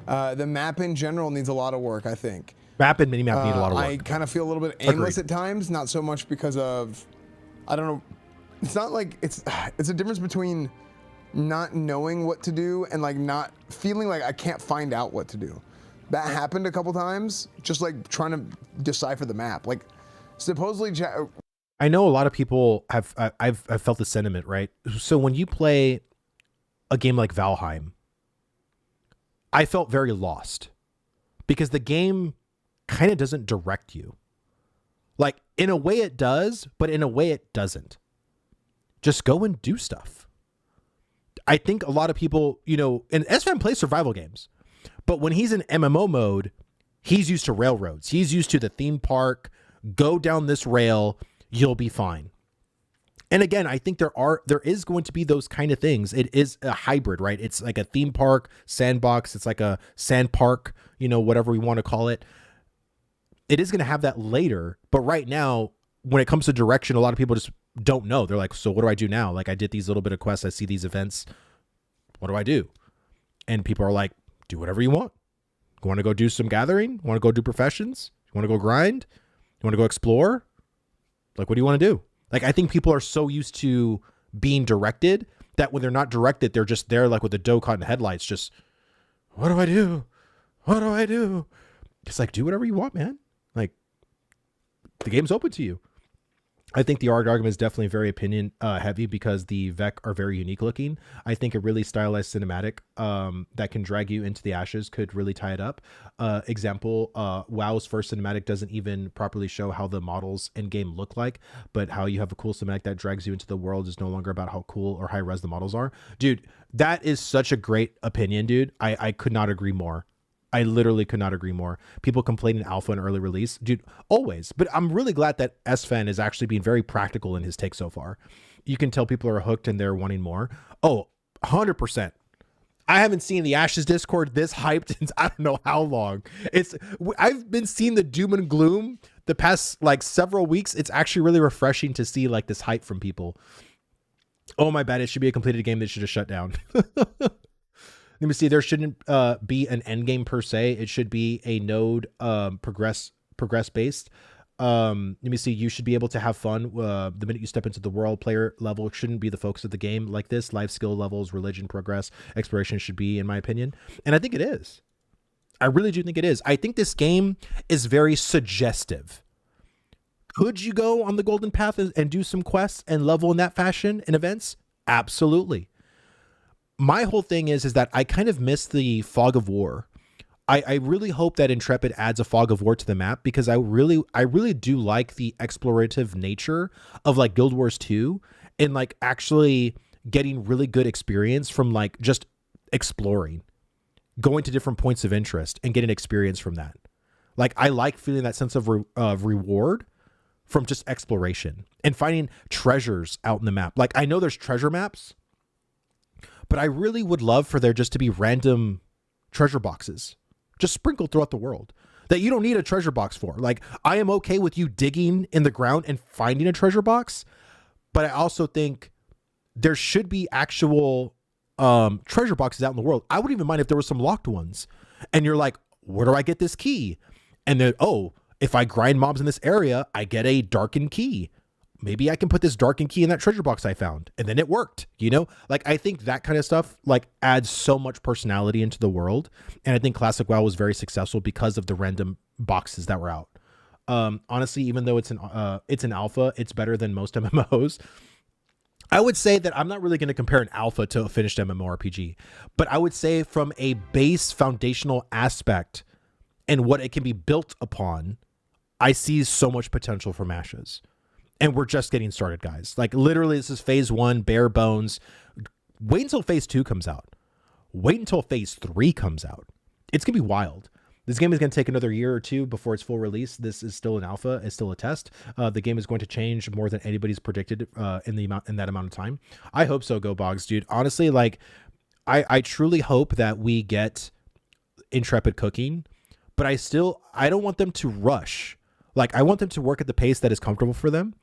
The map in general needs a lot of work, I think. Map and minimap need a lot of work. I kind of feel a little bit aimless at times, not so much because of, I don't know, it's not like, it's a difference between not knowing what to do and like not feeling like I can't find out what to do. That happened a couple times, just like trying to decipher the map. Like supposedly, I know a lot of people have, I've felt the sentiment, right? So when you play a game like Valheim, I felt very lost because the game kind of doesn't direct you. Like in a way it does, but in a way it doesn't. Just go and do stuff. I think a lot of people, you know, and SFan plays survival games, but when he's in MMO mode, he's used to railroads. He's used to the theme park, go down this rail, you'll be fine. And again, I think there is going to be those kind of things. It is a hybrid, right? It's like a theme park, sandbox. It's like a sand park, you know, whatever we want to call it. It is going to have that later. But right now, when it comes to direction, a lot of people just don't know. They're like, so what do I do now? Like I did these little bit of quests. I see these events. What do I do? And people are like, do whatever you want. You want to go do some gathering? You want to go do professions? You want to go grind? You want to go explore? Like, what do you want to do? Like, I think people are so used to being directed that when they're not directed, they're just there like with the doe caught in headlights. Just, what do I do? What do I do? It's like, do whatever you want, man. Like, the game's open to you. I think the argument is definitely very opinion heavy because the Vec are very unique looking. I think a really stylized cinematic that can drag you into the ashes could really tie it up. Example, WoW's first cinematic doesn't even properly show how the models in game look like, but how you have a cool cinematic that drags you into the world is no longer about how cool or high res the models are. Dude, that is such a great opinion, dude. I could not agree more. I literally could not agree more. People complain in alpha and early release, dude, always. But I'm really glad that SFan is actually being very practical in his take so far. You can tell people are hooked and they're wanting more. Oh, 100%. I haven't seen the Ashes Discord this hyped since I don't know how long. I've been seeing the doom and gloom the past like several weeks. It's actually really refreshing to see like this hype from people. Oh my bad, it should be a completed game that should have shut down. Let me see. There shouldn't be an end game per se. It should be a node progress based. Let me see. You should be able to have fun the minute you step into the world. Player level shouldn't be the focus of the game like this. Life skill levels, religion, progress, exploration should be, in my opinion. And I think it is. I really do think it is. I think this game is very suggestive. Could you go on the golden path and do some quests and level in that fashion in events? Absolutely. My whole thing is that I kind of miss the fog of war. I really hope that Intrepid adds a fog of war to the map because I really do like the explorative nature of like Guild Wars 2 and like actually getting really good experience from like just exploring, going to different points of interest and getting experience from that. Like I like feeling that sense of reward from just exploration and finding treasures out in the map. Like I know there's treasure maps, but I really would love for there just to be random treasure boxes just sprinkled throughout the world that you don't need a treasure box for. Like I am okay with you digging in the ground and finding a treasure box, but I also think there should be actual treasure boxes out in the world. I wouldn't even mind if there were some locked ones and you're like, where do I get this key? And then, oh, if I grind mobs in this area, I get a darkened key. Maybe I can put this darkened key in that treasure box I found. And then it worked, you know? Like, I think that kind of stuff, like, adds so much personality into the world. And I think Classic WoW was very successful because of the random boxes that were out. Honestly, even though it's an alpha, it's better than most MMOs. I would say that I'm not really going to compare an alpha to a finished MMORPG. But I would say from a base foundational aspect and what it can be built upon, I see so much potential from Ashes. And we're just getting started, guys. Like literally, this is phase 1, bare bones. Wait until phase 2 comes out. Wait until phase 3 comes out. It's going to be wild. This game is going to take another year or two before its full release. This is still an alpha. It's still a test. The game is going to change more than anybody's predicted in that amount of time. I hope so, Go Boggs, dude. Honestly, like, I truly hope that we get Intrepid cooking, but I don't want them to rush. Like, I want them to work at the pace that is comfortable for them.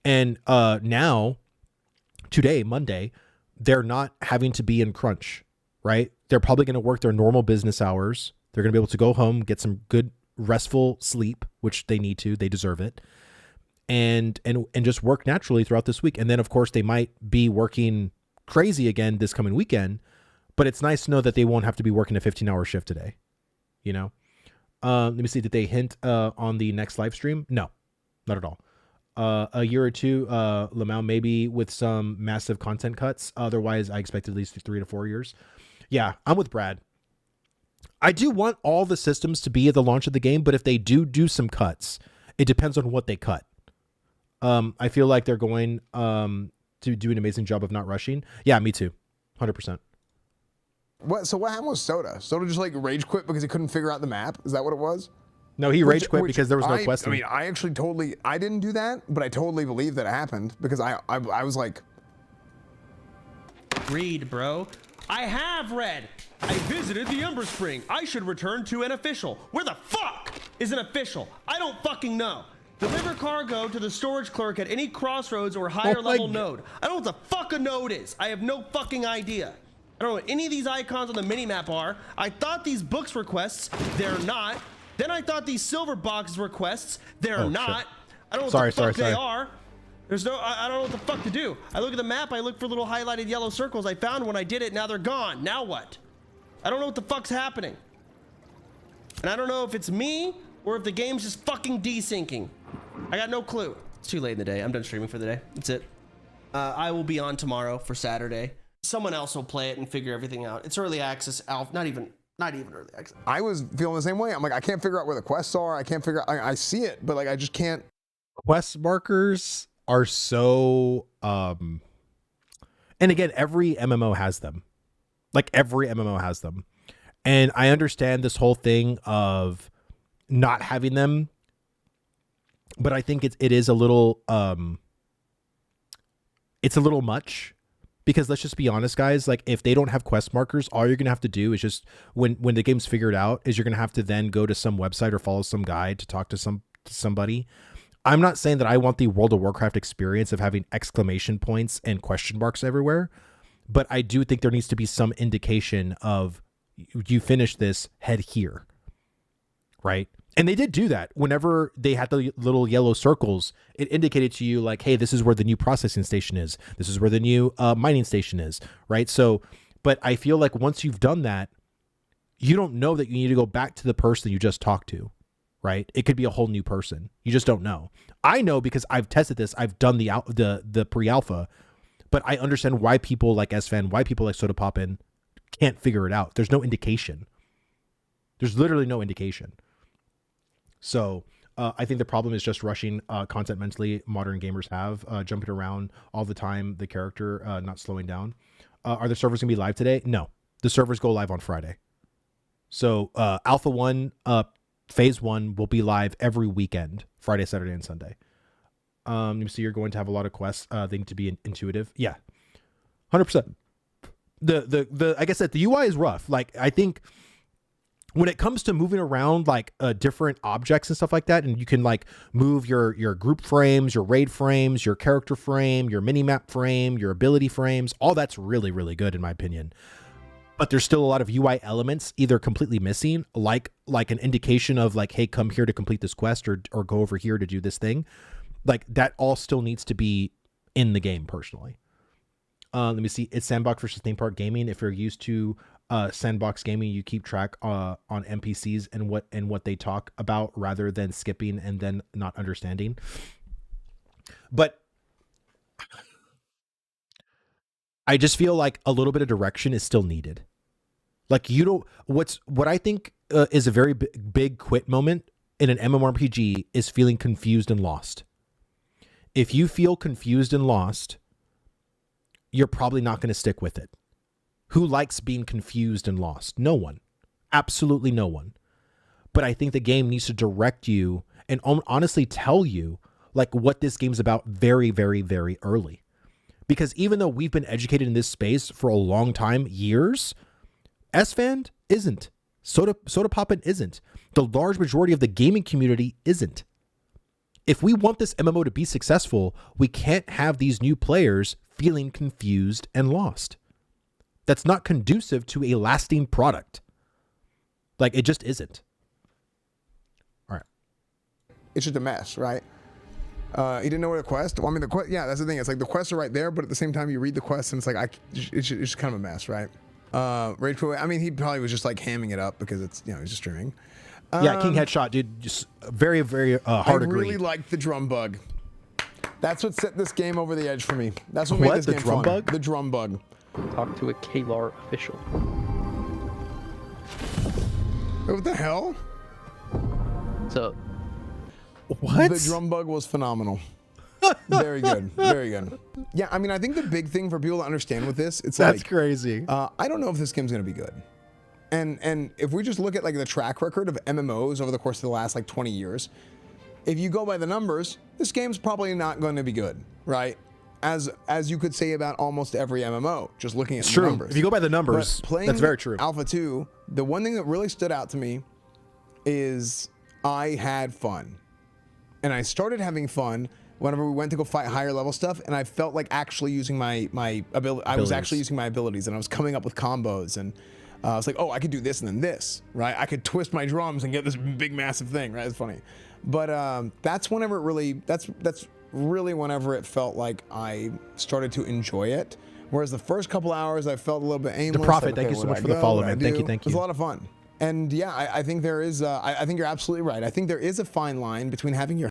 And now, today, Monday, they're not having to be in crunch, right? They're probably going to work their normal business hours. They're going to be able to go home, get some good restful sleep, which they need to, they deserve it, and just work naturally throughout this week. And then, of course, they might be working crazy again this coming weekend, but it's nice to know that they won't have to be working a 15-hour shift today, you know? Let me see, did they hint on the next live stream? No, not at all. A year or two, Lamau, maybe with some massive content cuts. Otherwise, I expect at least 3 to 4 years. Yeah, I'm with Brad. I do want all the systems to be at the launch of the game, but if they do some cuts, it depends on what they cut. I feel like they're going to do an amazing job of not rushing. Yeah, me too. 100%. So what happened with Soda? Soda just like rage quit because he couldn't figure out the map? Is that what it was? No, he rage quit because there was no questing. I mean, I actually I didn't do that, but I totally believe that it happened because I was like... Read, bro. I have read. I visited the Ember Spring. I should return to an official. Where the fuck is an official? I don't fucking know. Deliver cargo to the storage clerk at any crossroads or higher level node. I don't know what the fuck a node is. I have no fucking idea. I don't know what any of these icons on the minimap are. I thought these books were quests. They're not. Then I thought these silver boxes were quests. They're not. Shit. I don't know what the fuck they are. There's no, I don't know what the fuck to do. I look at the map, I look for little highlighted yellow circles. I found when I did it, now they're gone. Now what? I don't know what the fuck's happening. And I don't know if it's me or if the game's just fucking desyncing. I got no clue. It's too late in the day. I'm done streaming for the day. That's it. I will be on tomorrow for Saturday. Someone else will play it and figure everything out. It's early access, not even early access. I was feeling the same way. I'm like, I can't figure out where the quests are. I can't figure out, I see it, but like, I just can't. Quest markers are so, and again, every MMO has them. Like every MMO has them. And I understand this whole thing of not having them, but I think it is a little, it's a little much. Because let's just be honest, guys, like if they don't have quest markers, all you're going to have to do is just when the game's figured out is you're going to have to then go to some website or follow some guide to talk to somebody. I'm not saying that I want the World of Warcraft experience of having exclamation points and question marks everywhere, but I do think there needs to be some indication of you finish this, head here, right? And they did do that. Whenever they had the little yellow circles, it indicated to you like, hey, this is where the new processing station is. This is where the new mining station is, right? So, but I feel like once you've done that, you don't know that you need to go back to the person you just talked to, right? It could be a whole new person. You just don't know. I know because I've tested this. I've done the pre-alpha, but I understand why people like SFan, why people like Soda Poppin can't figure it out. There's no indication. There's literally no indication. So I think the problem is just rushing content mentally. Modern gamers have jumping around all the time. The character not slowing down. Are the servers gonna be live today? No, the servers go live on Friday. So Alpha 1, Phase 1 will be live every weekend, Friday, Saturday, and Sunday. So you're going to have a lot of quests. They need to be intuitive. Yeah, 100%. The like I said, the UI is rough. Like I think. When it comes to moving around like different objects and stuff like that, and you can like move your group frames, your raid frames, your character frame, your mini map frame, your ability frames, all that's really, really good in my opinion. But there's still a lot of UI elements either completely missing, like an indication of like, hey, come here to complete this quest or go over here to do this thing. Like that all still needs to be in the game personally. Let me see. It's sandbox versus theme park gaming. If you're used to sandbox gaming, you keep track on NPCs and what they talk about rather than skipping and then not understanding. But I just feel like a little bit of direction is still needed. Like what I think is a very big quit moment in an MMORPG is feeling confused and lost. If you feel confused and lost, you're probably not going to stick with it. Who likes being confused and lost? No one. Absolutely no one. But I think the game needs to direct you and honestly tell you like what this game's about very, very, very early. Because even though we've been educated in this space for a long time, years, SFAN isn't. Soda Poppin' isn't. The large majority of the gaming community isn't. If we want this MMO to be successful, we can't have these new players feeling confused and lost. That's not conducive to a lasting product. Like, it just isn't. All right. It's just a mess, right? He didn't know where the quest. Well, I mean, the quest. Yeah, that's the thing. It's like the quests are right there, but at the same time, you read the quest and it's like it's just kind of a mess, right? Rage Quit. I mean, he probably was just like hamming it up because it's he's just streaming. Yeah, King Headshot, dude. Just very, very hard to agree. I really liked the drum bug. That's what set this game over the edge for me. That's what made this game fun. Bug? The drum bug. Talk to a KLAR official. What the hell? So, what? The drum bug was phenomenal. Very good. Very good. Yeah, I mean, I think the big thing for people to understand with this, it's that's like, crazy. I don't know if this game's going to be good. And if we just look at like the track record of MMOs over the course of the last like 20 years, if you go by the numbers, this game's probably not going to be good, right? As you could say about almost every MMO, just looking at the numbers. If you go by the numbers, that's very true. Alpha 2, the one thing that really stood out to me is I had fun. And I started having fun whenever we went to go fight higher level stuff, and I felt like actually using my ability. I was actually using my abilities, and I was coming up with combos, and I was like, oh, I could do this and then this, right? I could twist my drums and get this big massive thing, right? It's funny, but that's whenever it really that's really whenever it felt like I started to enjoy it. Whereas the first couple hours, I felt a little bit aimless. The Prophet, like, thank you so much for the follow, man. Thank you. It was a lot of fun. And yeah, I think there is. I think you're absolutely right. I think there is a fine line between having your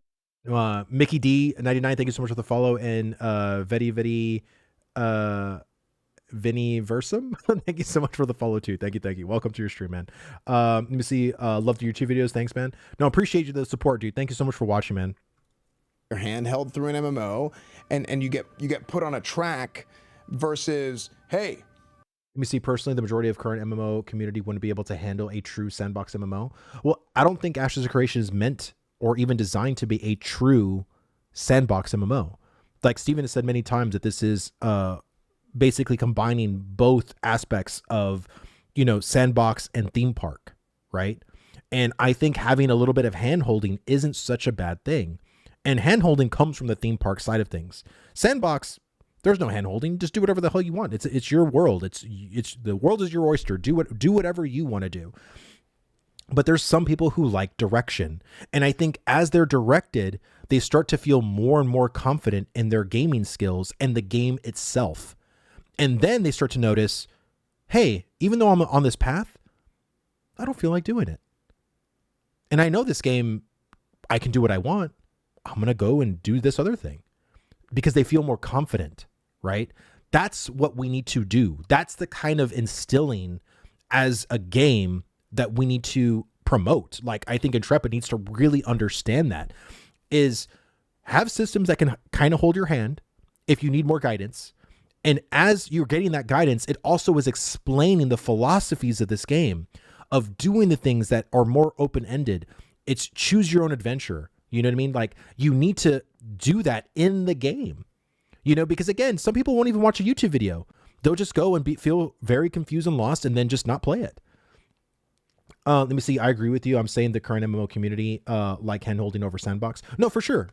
Mickey D 99. Thank you so much for the follow, and Vedi Vinny Versum. Thank you so much for the follow too. Thank you. Welcome to your stream, man. Let me see. Love your YouTube videos. Thanks, man. No, appreciate you the support, dude. Thank you so much for watching, man. Your hand held through an MMO, and you get put on a track versus hey. Let me see. Personally, the majority of current MMO community wouldn't be able to handle a true sandbox MMO. Well, I don't think Ashes of Creation is meant or even designed to be a true sandbox MMO. Like Steven has said many times that this is basically combining both aspects of, sandbox and theme park, right? And I think having a little bit of hand-holding isn't such a bad thing. And hand-holding comes from the theme park side of things. Sandbox, there's no hand-holding. Just do whatever the hell you want. It's your world. It's the world is your oyster. Do whatever you want to do. But there's some people who like direction. And I think as they're directed, they start to feel more and more confident in their gaming skills and the game itself. And then they start to notice, hey, even though I'm on this path, I don't feel like doing it. And I know this game, I can do what I want. I'm going to go and do this other thing because they feel more confident, right? That's what we need to do. That's the kind of instilling as a game that we need to promote. Like, I think Intrepid needs to really understand that, is have systems that can kind of hold your hand if you need more guidance. And as you're getting that guidance, it also is explaining the philosophies of this game of doing the things that are more open-ended. It's choose your own adventure. You know what I mean? Like, you need to do that in the game, because again, some people won't even watch a YouTube video. They'll just go and feel very confused and lost and then just not play it. Let me see. I agree with you. I'm saying the current MMO community, like hand-holding over sandbox. No, for sure.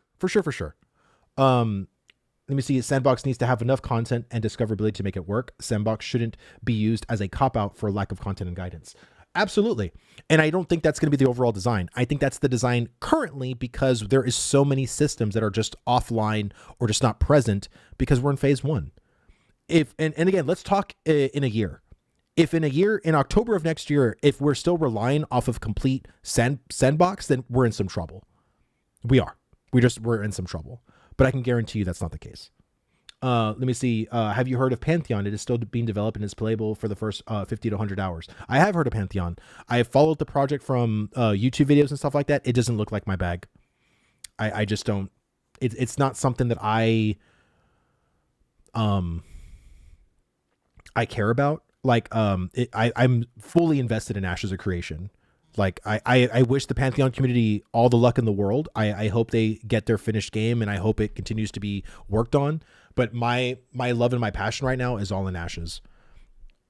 Let me see. Sandbox needs to have enough content and discoverability to make it work. Sandbox shouldn't be used as a cop-out for lack of content and guidance. Absolutely. And I don't think that's going to be the overall design. I think that's the design currently because there is so many systems that are just offline or just not present because we're in phase 1. And again, let's talk in a year. If in a year, in October of next year, if we're still relying off of complete sandbox, then we're in some trouble. We are. We're in some trouble. But I can guarantee you that's not the case. Let me see. Have you heard of Pantheon? It is still being developed and is playable for the first 50 to 100 hours. I have heard of Pantheon. I have followed the project from YouTube videos and stuff like that. It doesn't look like my bag. I just don't. It's not something that I care about. Like, I'm fully invested in Ashes of Creation. Like, I wish the Pantheon community all the luck in the world. I hope they get their finished game, and I hope it continues to be worked on. But my love and my passion right now is all in Ashes.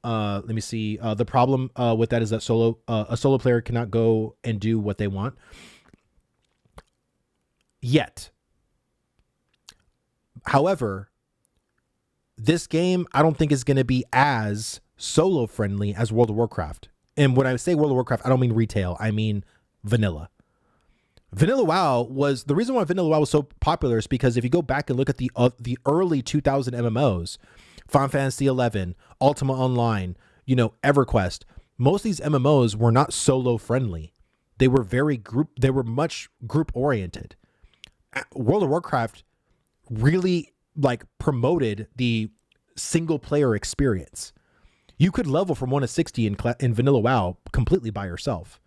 Let me see. The problem with that is that a solo player cannot go and do what they want yet. However, this game I don't think is going to be as solo friendly as World of Warcraft. And when I say World of Warcraft, I don't mean retail. I mean vanilla. Vanilla WoW was the reason why Vanilla WoW was so popular is because if you go back and look at the early 2000 MMOs, Final Fantasy 11, Ultima Online, EverQuest, most of these MMOs were not solo friendly. They were much group oriented. World of Warcraft really promoted the single player experience. You could level from 1 to 60 in Vanilla WoW completely by yourself.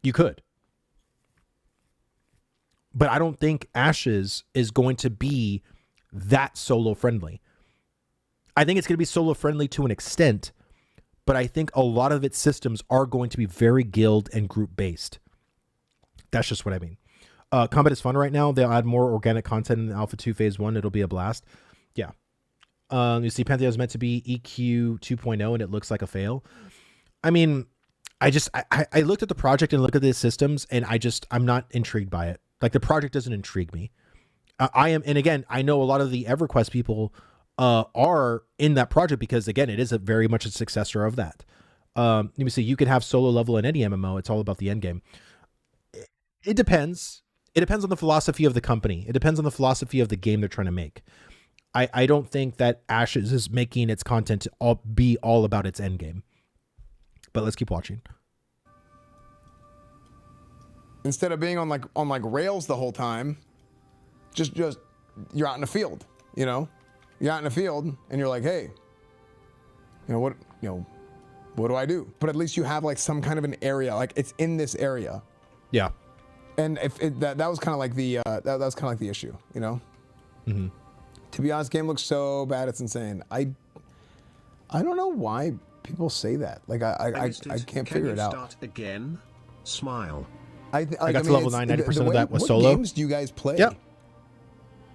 You could. But I don't think Ashes is going to be that solo friendly. I think it's going to be solo friendly to an extent, but I think a lot of its systems are going to be very guild and group based. That's just what I mean. Combat is fun right now. They'll add more organic content in the Alpha 2 Phase 1. It'll be a blast. Yeah. You see Pantheon is meant to be EQ 2.0 and it looks like a fail. I mean, I looked at the project and looked at the systems and I'm not intrigued by it. Like, the project doesn't intrigue me. And again, I know a lot of the EverQuest people are in that project because, again, it is very much a successor of that. Let me see. You could have solo level in any MMO. It's all about the end game. It depends. It depends on the philosophy of the company. It depends on the philosophy of the game they're trying to make. I don't think that Ashes is making its content to be all about its end game. But let's keep watching. Instead of being on rails the whole time, just you're out in the field, You're out in the field and you're like, hey, what do I do? But at least you have some kind of an area, it's in this area. Yeah. And that was kind of like the that was kind of like the issue, Mm-hmm. To be honest, game looks so bad it's insane. I don't know why people say that. I can't figure it out. Start again? Smile. I got to level 9. 90% of that was solo. What games do you guys play? Yeah.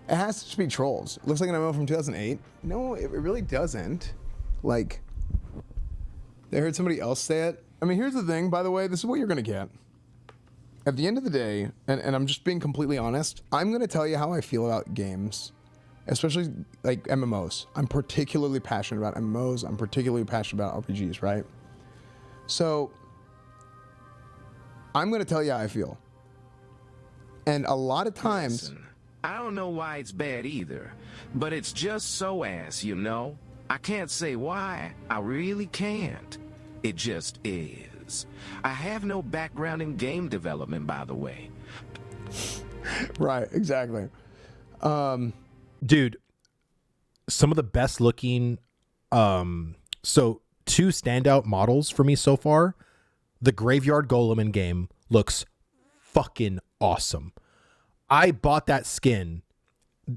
It has to be Trolls. It looks like an MMO from 2008. No, it really doesn't. They heard somebody else say it. I mean, here's the thing, by the way. This is what you're going to get. At the end of the day, and I'm just being completely honest, I'm going to tell you how I feel about games, especially MMOs. I'm particularly passionate about MMOs. I'm particularly passionate about RPGs, right? So I'm going to tell you how I feel. And a lot of times... Listen, I don't know why it's bad either, but it's just so ass, I can't say why. I really can't. It just is. I have no background in game development, by the way. Right, exactly. Dude, some of the best looking... So, 2 standout models for me so far. The Graveyard Golem in game looks fucking awesome. I bought that skin.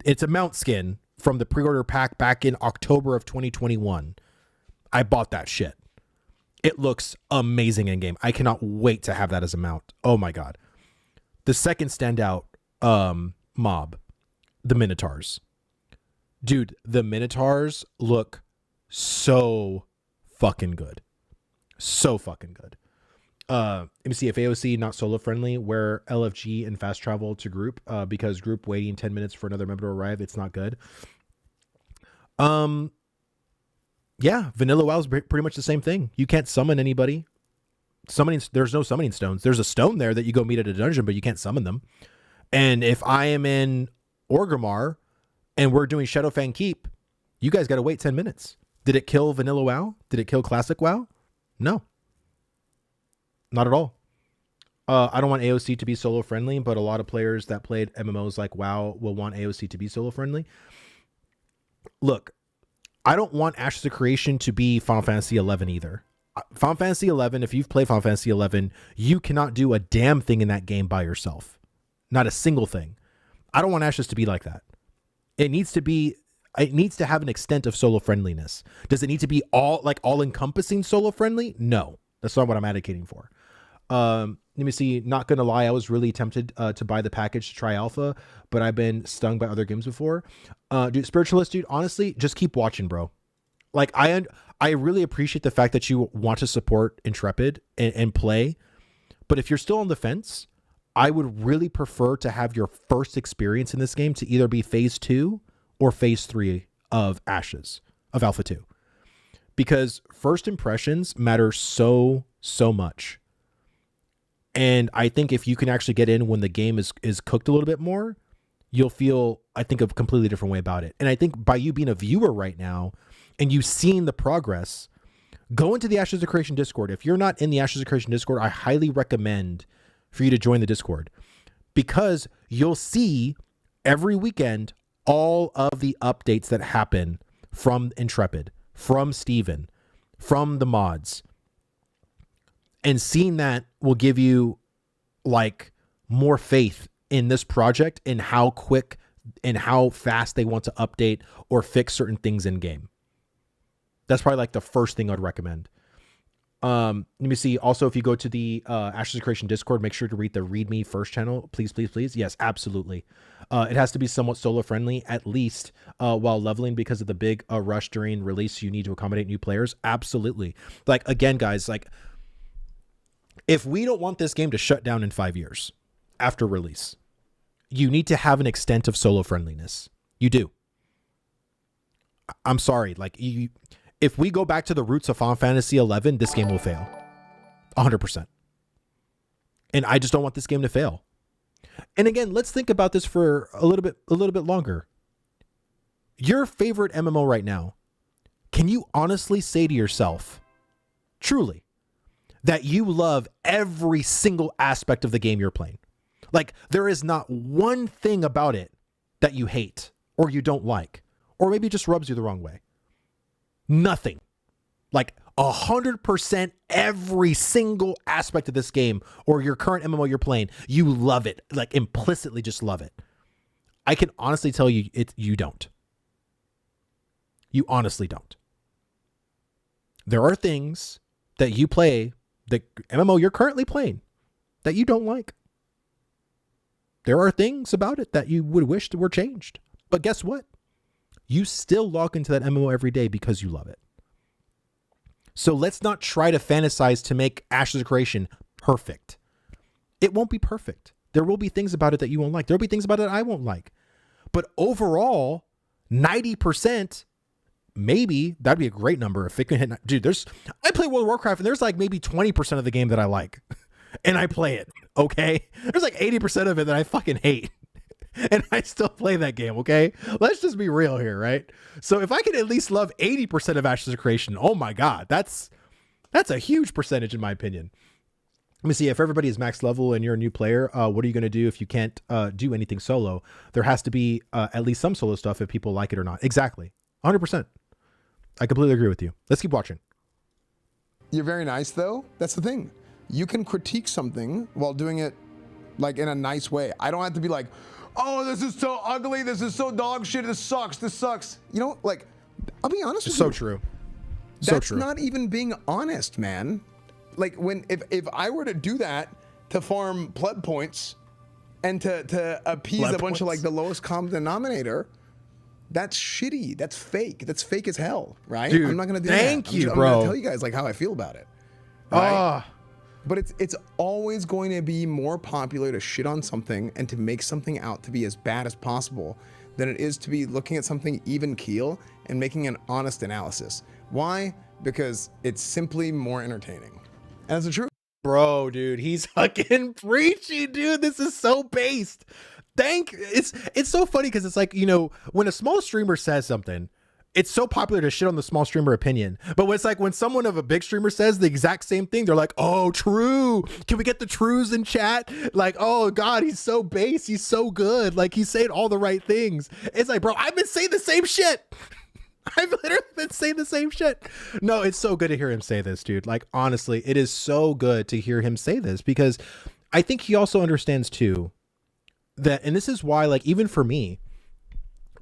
It's a mount skin from the pre-order pack back in October of 2021. I bought that shit. It looks amazing in game. I cannot wait to have that as a mount. Oh my god. The second standout mob, the Minotaurs. Dude, the Minotaurs look so fucking good. So fucking good. Let me see if AOC not solo friendly, where LFG and fast travel to group, because group waiting 10 minutes for another member to arrive, it's not good. Yeah, Vanilla WoW is pretty much the same thing. You can't summon anybody. There's no summoning stones. There's a stone there that you go meet at a dungeon, but you can't summon them. And if I am in Orgrimmar and we're doing Shadowfang Keep, you guys got to wait 10 minutes. Did it kill Vanilla WoW? Did it kill Classic WoW? No. Not at all. I don't want AOC to be solo friendly, but a lot of players that played MMOs like WoW will want AOC to be solo friendly. Look, I don't want Ashes of Creation to be Final Fantasy 11 either. Final Fantasy 11, if you've played Final Fantasy 11, you cannot do a damn thing in that game by yourself. Not a single thing. I don't want Ashes to be like that. It needs to be It needs to have an extent of solo friendliness. Does it need to be all encompassing solo friendly? No, that's not what I'm advocating for. Let me see. Not gonna lie, I was really tempted to buy the package to try alpha, but I've been stung by other games before. Dude, Spiritualist, dude, honestly, just keep watching, bro. Like I really appreciate the fact that you want to support Intrepid and play, but if you're still on the fence, I would really prefer to have your first experience in this game to either be phase 2 or phase 3 of Ashes, of Alpha 2. Because first impressions matter so much. And I think if you can actually get in when the game is cooked a little bit more, you'll feel, I think, a completely different way about it. And I think by you being a viewer right now and you seeing the progress, go into the Ashes of Creation Discord. If you're not in the Ashes of Creation Discord, I highly recommend for you to join the Discord, because you'll see every weekend all of the updates that happen from Intrepid, from Steven, from the mods. And seeing that will give you like more faith in this project and how quick and how fast they want to update or fix certain things in game. That's probably like the first thing I'd recommend. Let me see. Also, if you go to the Ashes of Creation Discord, make sure to read the Read Me First channel. Please, please, please. Yes, absolutely. It has to be somewhat solo friendly, at least while leveling, because of the big rush during release. You need to accommodate new players. Absolutely. Like, again, guys, like, if we don't want this game to shut down in 5 years after release, you need to have an extent of solo friendliness. You do. I'm sorry. Like, if we go back to the roots of Final Fantasy 11, this game will fail 100%. And I just don't want this game to fail. And again, let's think about this for a little bit longer. Your favorite MMO right now, can you honestly say to yourself, truly, that you love every single aspect of the game you're playing? Like, there is not one thing about it that you hate or you don't like, or maybe it just rubs you the wrong way. Nothing. Like 100% every single aspect of this game or your current MMO you're playing, you love it. Like, implicitly just love it. I can honestly tell you you don't. You honestly don't. There are things that you play, the MMO you're currently playing, that you don't like. There are things about it that you would wish that were changed. But guess what? You still log into that MMO every day because you love it. So let's not try to fantasize to make Ashes of Creation perfect. It won't be perfect. There will be things about it that you won't like. There will be things about it I won't like. But overall, 90%, maybe, that'd be a great number if it can hit. Dude, I play World of Warcraft and there's like maybe 20% of the game that I like. And I play it, okay? There's like 80% of it that I fucking hate. And I still play that game, okay? Let's just be real here, right? So if I can at least love 80% of Ashes of Creation, oh my God, that's a huge percentage in my opinion. Let me see. If everybody is max level and you're a new player, what are you going to do if you can't do anything solo? There has to be at least some solo stuff if people like it or not. Exactly. 100%. I completely agree with you. Let's keep watching. You're very nice, though. That's the thing. You can critique something while doing it like in a nice way. I don't have to be like, oh, this is so ugly. This is so dog shit. This sucks. This sucks. You know, like, I'll be honest with you. So true. So true. That's not even being honest, man. Like, if I were to do that to farm pleb points and to appease a bunch of like the lowest common denominator, that's shitty. That's fake. That's fake as hell, right? Dude, I'm not gonna do that. Thank you, I'm bro. gonna tell you guys like how I feel about it. Right? But it's always going to be more popular to shit on something and to make something out to be as bad as possible than it is to be looking at something even keel and making an honest analysis. Why? Because it's simply more entertaining. And that's the truth. Bro, dude, he's fucking preachy, dude. This is so based. It's so funny because it's like, you know, when a small streamer says something, it's so popular to shit on the small streamer opinion. But it's like when someone of a big streamer says the exact same thing, they're like, oh, true. Can we get the trues in chat? Like, oh God, he's so base. He's so good. Like, he's saying all the right things. It's like, bro, I've been saying the same shit. I've literally been saying the same shit. No, it's so good to hear him say this, dude. Like, honestly, it is so good to hear him say this because I think he also understands too that, and this is why, like, even for me,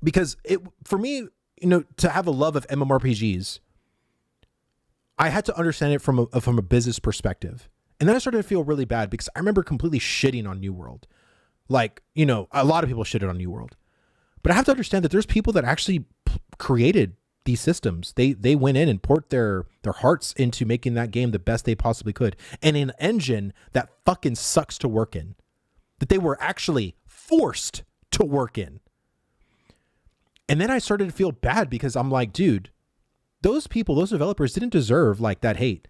because for me, to have a love of MMORPGs, I had to understand it from a business perspective. And then I started to feel really bad because I remember completely shitting on New World. Like, a lot of people shitted on New World. But I have to understand that there's people that actually created these systems. They went in and poured their hearts into making that game the best they possibly could. And an engine that fucking sucks to work in. That they were actually forced to work in. And then I started to feel bad because I'm like, dude, those people, those developers didn't deserve like that hate.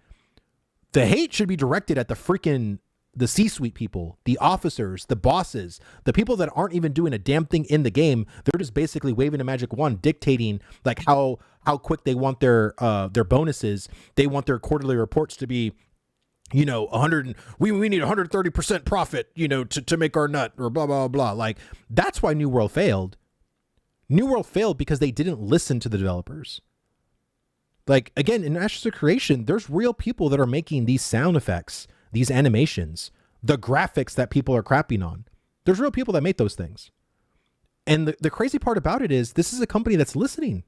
The hate should be directed at the C-suite people, the officers, the bosses, the people that aren't even doing a damn thing in the game. They're just basically waving a magic wand, dictating like how quick they want their bonuses. They want their quarterly reports to be, 100. We need 130% profit, to make our nut, or blah blah blah. Like, that's why New World failed. New World failed because they didn't listen to the developers. Like, again, in Ashes of Creation, there's real people that are making these sound effects, these animations, the graphics that people are crapping on. There's real people that make those things. And the crazy part about it is this is a company that's listening.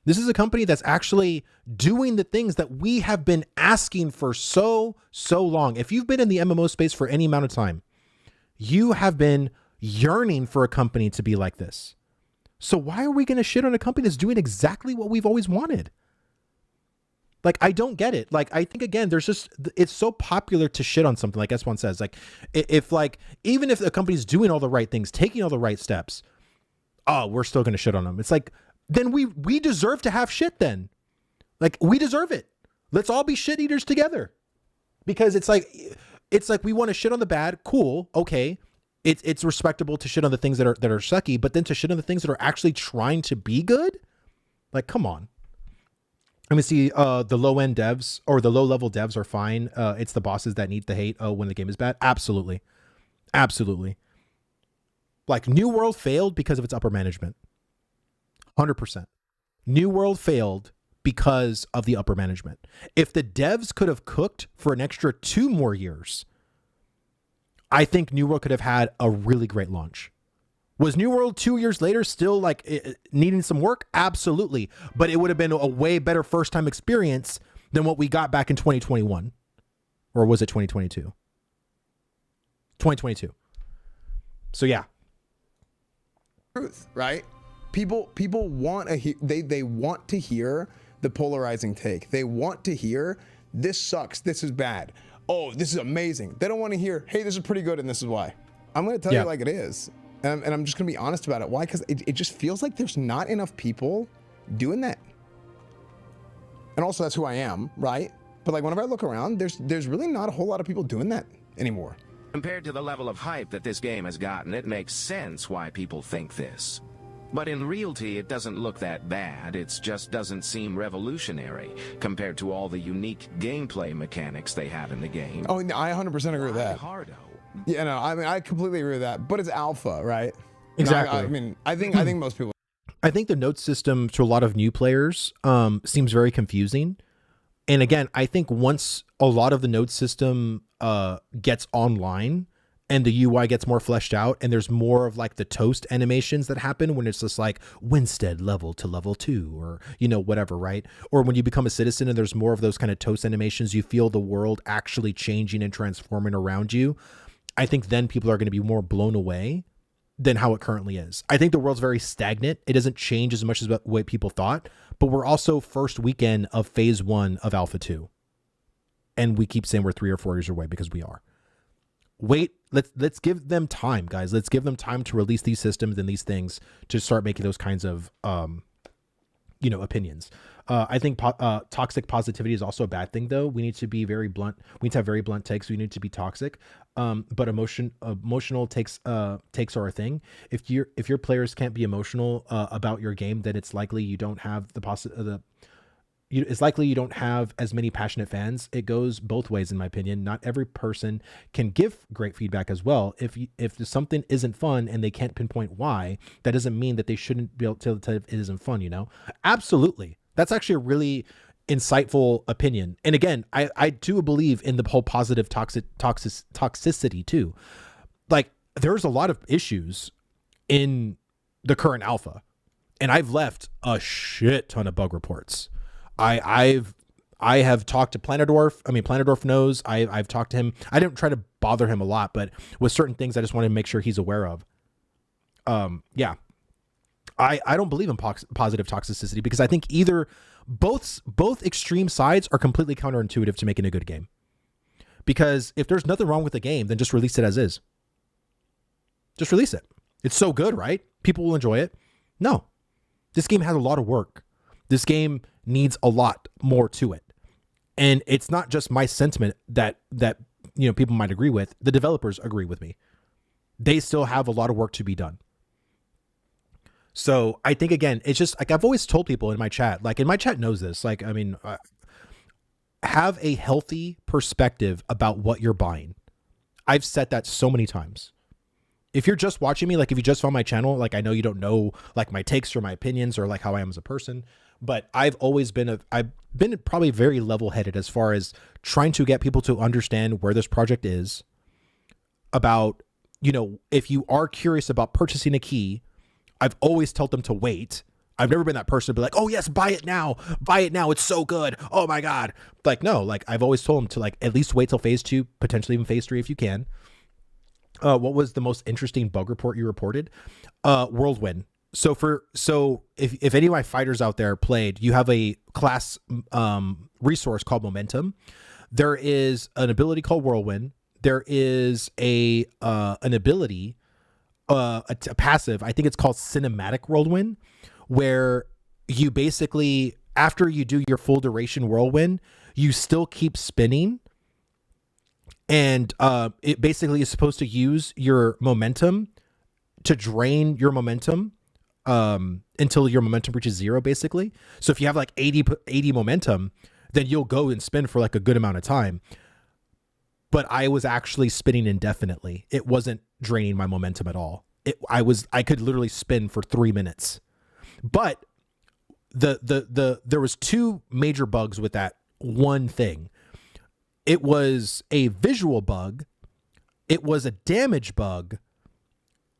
This is a company that's actually doing the things that we have been asking for so long. If you've been in the MMO space for any amount of time, you have been yearning for a company to be like this. So why are we going to shit on a company that's doing exactly what we've always wanted? Like, I don't get it. Like, I think, again, it's so popular to shit on something, like S1 says. Like, even if the company's doing all the right things, taking all the right steps, we're still going to shit on them. It's like, then we deserve to have shit then. Like, we deserve it. Let's all be shit eaters together. Because it's like we want to shit on the bad. Cool. Okay. It's respectable to shit on the things that are sucky, but then to shit on the things that are actually trying to be good? Like, come on. Let me see, the low-end devs or the low-level devs are fine. It's the bosses that need the hate when the game is bad. Absolutely. Absolutely. Like, New World failed because of its upper management. 100%. New World failed because of the upper management. If the devs could have cooked for an extra 2 more years, I think New World could have had a really great launch. Was New World 2 years later still like needing some work? Absolutely. But it would have been a way better first time experience than what we got back in 2021. Or was it 2022? 2022. So yeah. Truth, right? People want they want to hear the polarizing take. They want to hear this sucks, this is bad. Oh, this is amazing. They don't want to hear, hey, this is pretty good and this is why. I'm going to tell you like it is. And I'm just going to be honest about it. Why? Because it just feels like there's not enough people doing that. And also, that's who I am, right? But like, whenever I look around, there's really not a whole lot of people doing that anymore. Compared to the level of hype that this game has gotten, it makes sense why people think this. But in reality, it doesn't look that bad. It just doesn't seem revolutionary compared to all the unique gameplay mechanics they have in the game. Oh, I 100% agree with that. Yeah, no, I mean, I completely agree with that. But it's alpha, right? Exactly. I mean, I think most people. I think the note system to a lot of new players seems very confusing. And again, I think once a lot of the note system gets online and the UI gets more fleshed out and there's more of like the toast animations that happen when it's just like Winstead level to level 2 or, whatever, right? Or when you become a citizen and there's more of those kind of toast animations, you feel the world actually changing and transforming around you. I think then people are going to be more blown away than how it currently is. I think the world's very stagnant. It doesn't change as much as what people thought, but we're also first weekend of phase 1 of Alpha 2. And we keep saying we're 3 or 4 years away because we are. Wait, let's give them time, guys. Let's give them time to release these systems and these things to start making those kinds of, opinions. I think toxic positivity is also a bad thing, though. We need to be very blunt. We need to have very blunt takes. We need to be toxic. But emotional takes are a thing. If your players can't be emotional about your game, then it's likely you don't have it's likely you don't have as many passionate fans. It goes both ways, in my opinion. Not every person can give great feedback as well. If something isn't fun and they can't pinpoint why, that doesn't mean that they shouldn't be able to tell it isn't fun, Absolutely. That's actually a really insightful opinion. And again, I do believe in the whole positive toxicity too. Like, there's a lot of issues in the current alpha. And I've left a shit ton of bug reports. I have talked to Planadorf. I mean, Planadorf knows. I've talked to him. I didn't try to bother him a lot, but with certain things, I just wanted to make sure he's aware of. Yeah. I don't believe in positive toxicity because I think both extreme sides are completely counterintuitive to making a good game. Because if there's nothing wrong with the game, then just release it as is. Just release it. It's so good, right? People will enjoy it. No. This game has a lot of work. This game needs a lot more to it. And it's not just my sentiment that people might agree with. The developers agree with me. They still have a lot of work to be done. So I think, again, it's just like I've always told people in my chat, like, and my chat knows this, like, I mean, have a healthy perspective about what you're buying. I've said that so many times. If you're just watching me, like if you just found my channel, like I know you don't know like my takes or my opinions or like how I am as a person, but I've always been I've been probably very level-headed as far as trying to get people to understand where this project is, about, if you are curious about purchasing a key, I've always told them to wait. I've never been that person to be like, oh yes, buy it now. It's so good. Oh my God. Like, no, like I've always told them to like at least wait till phase 2, potentially even phase 3 if you can. What was the most interesting bug report you reported? Whirlwind. So if any of my fighters out there played, you have a class resource called Momentum. There is an ability called Whirlwind. There is an ability, a passive, I think it's called Cinematic Whirlwind, where you basically, after you do your full duration Whirlwind, you still keep spinning. And it basically is supposed to use your momentum to drain your momentum until your momentum reaches 0, basically. So if you have like 80 momentum, then you'll go and spin for like a good amount of time. But I was actually spinning indefinitely. It wasn't draining my momentum at all. I could literally spin for 3 minutes. But there was 2 major bugs with that one thing. It was a visual bug, it was a damage bug,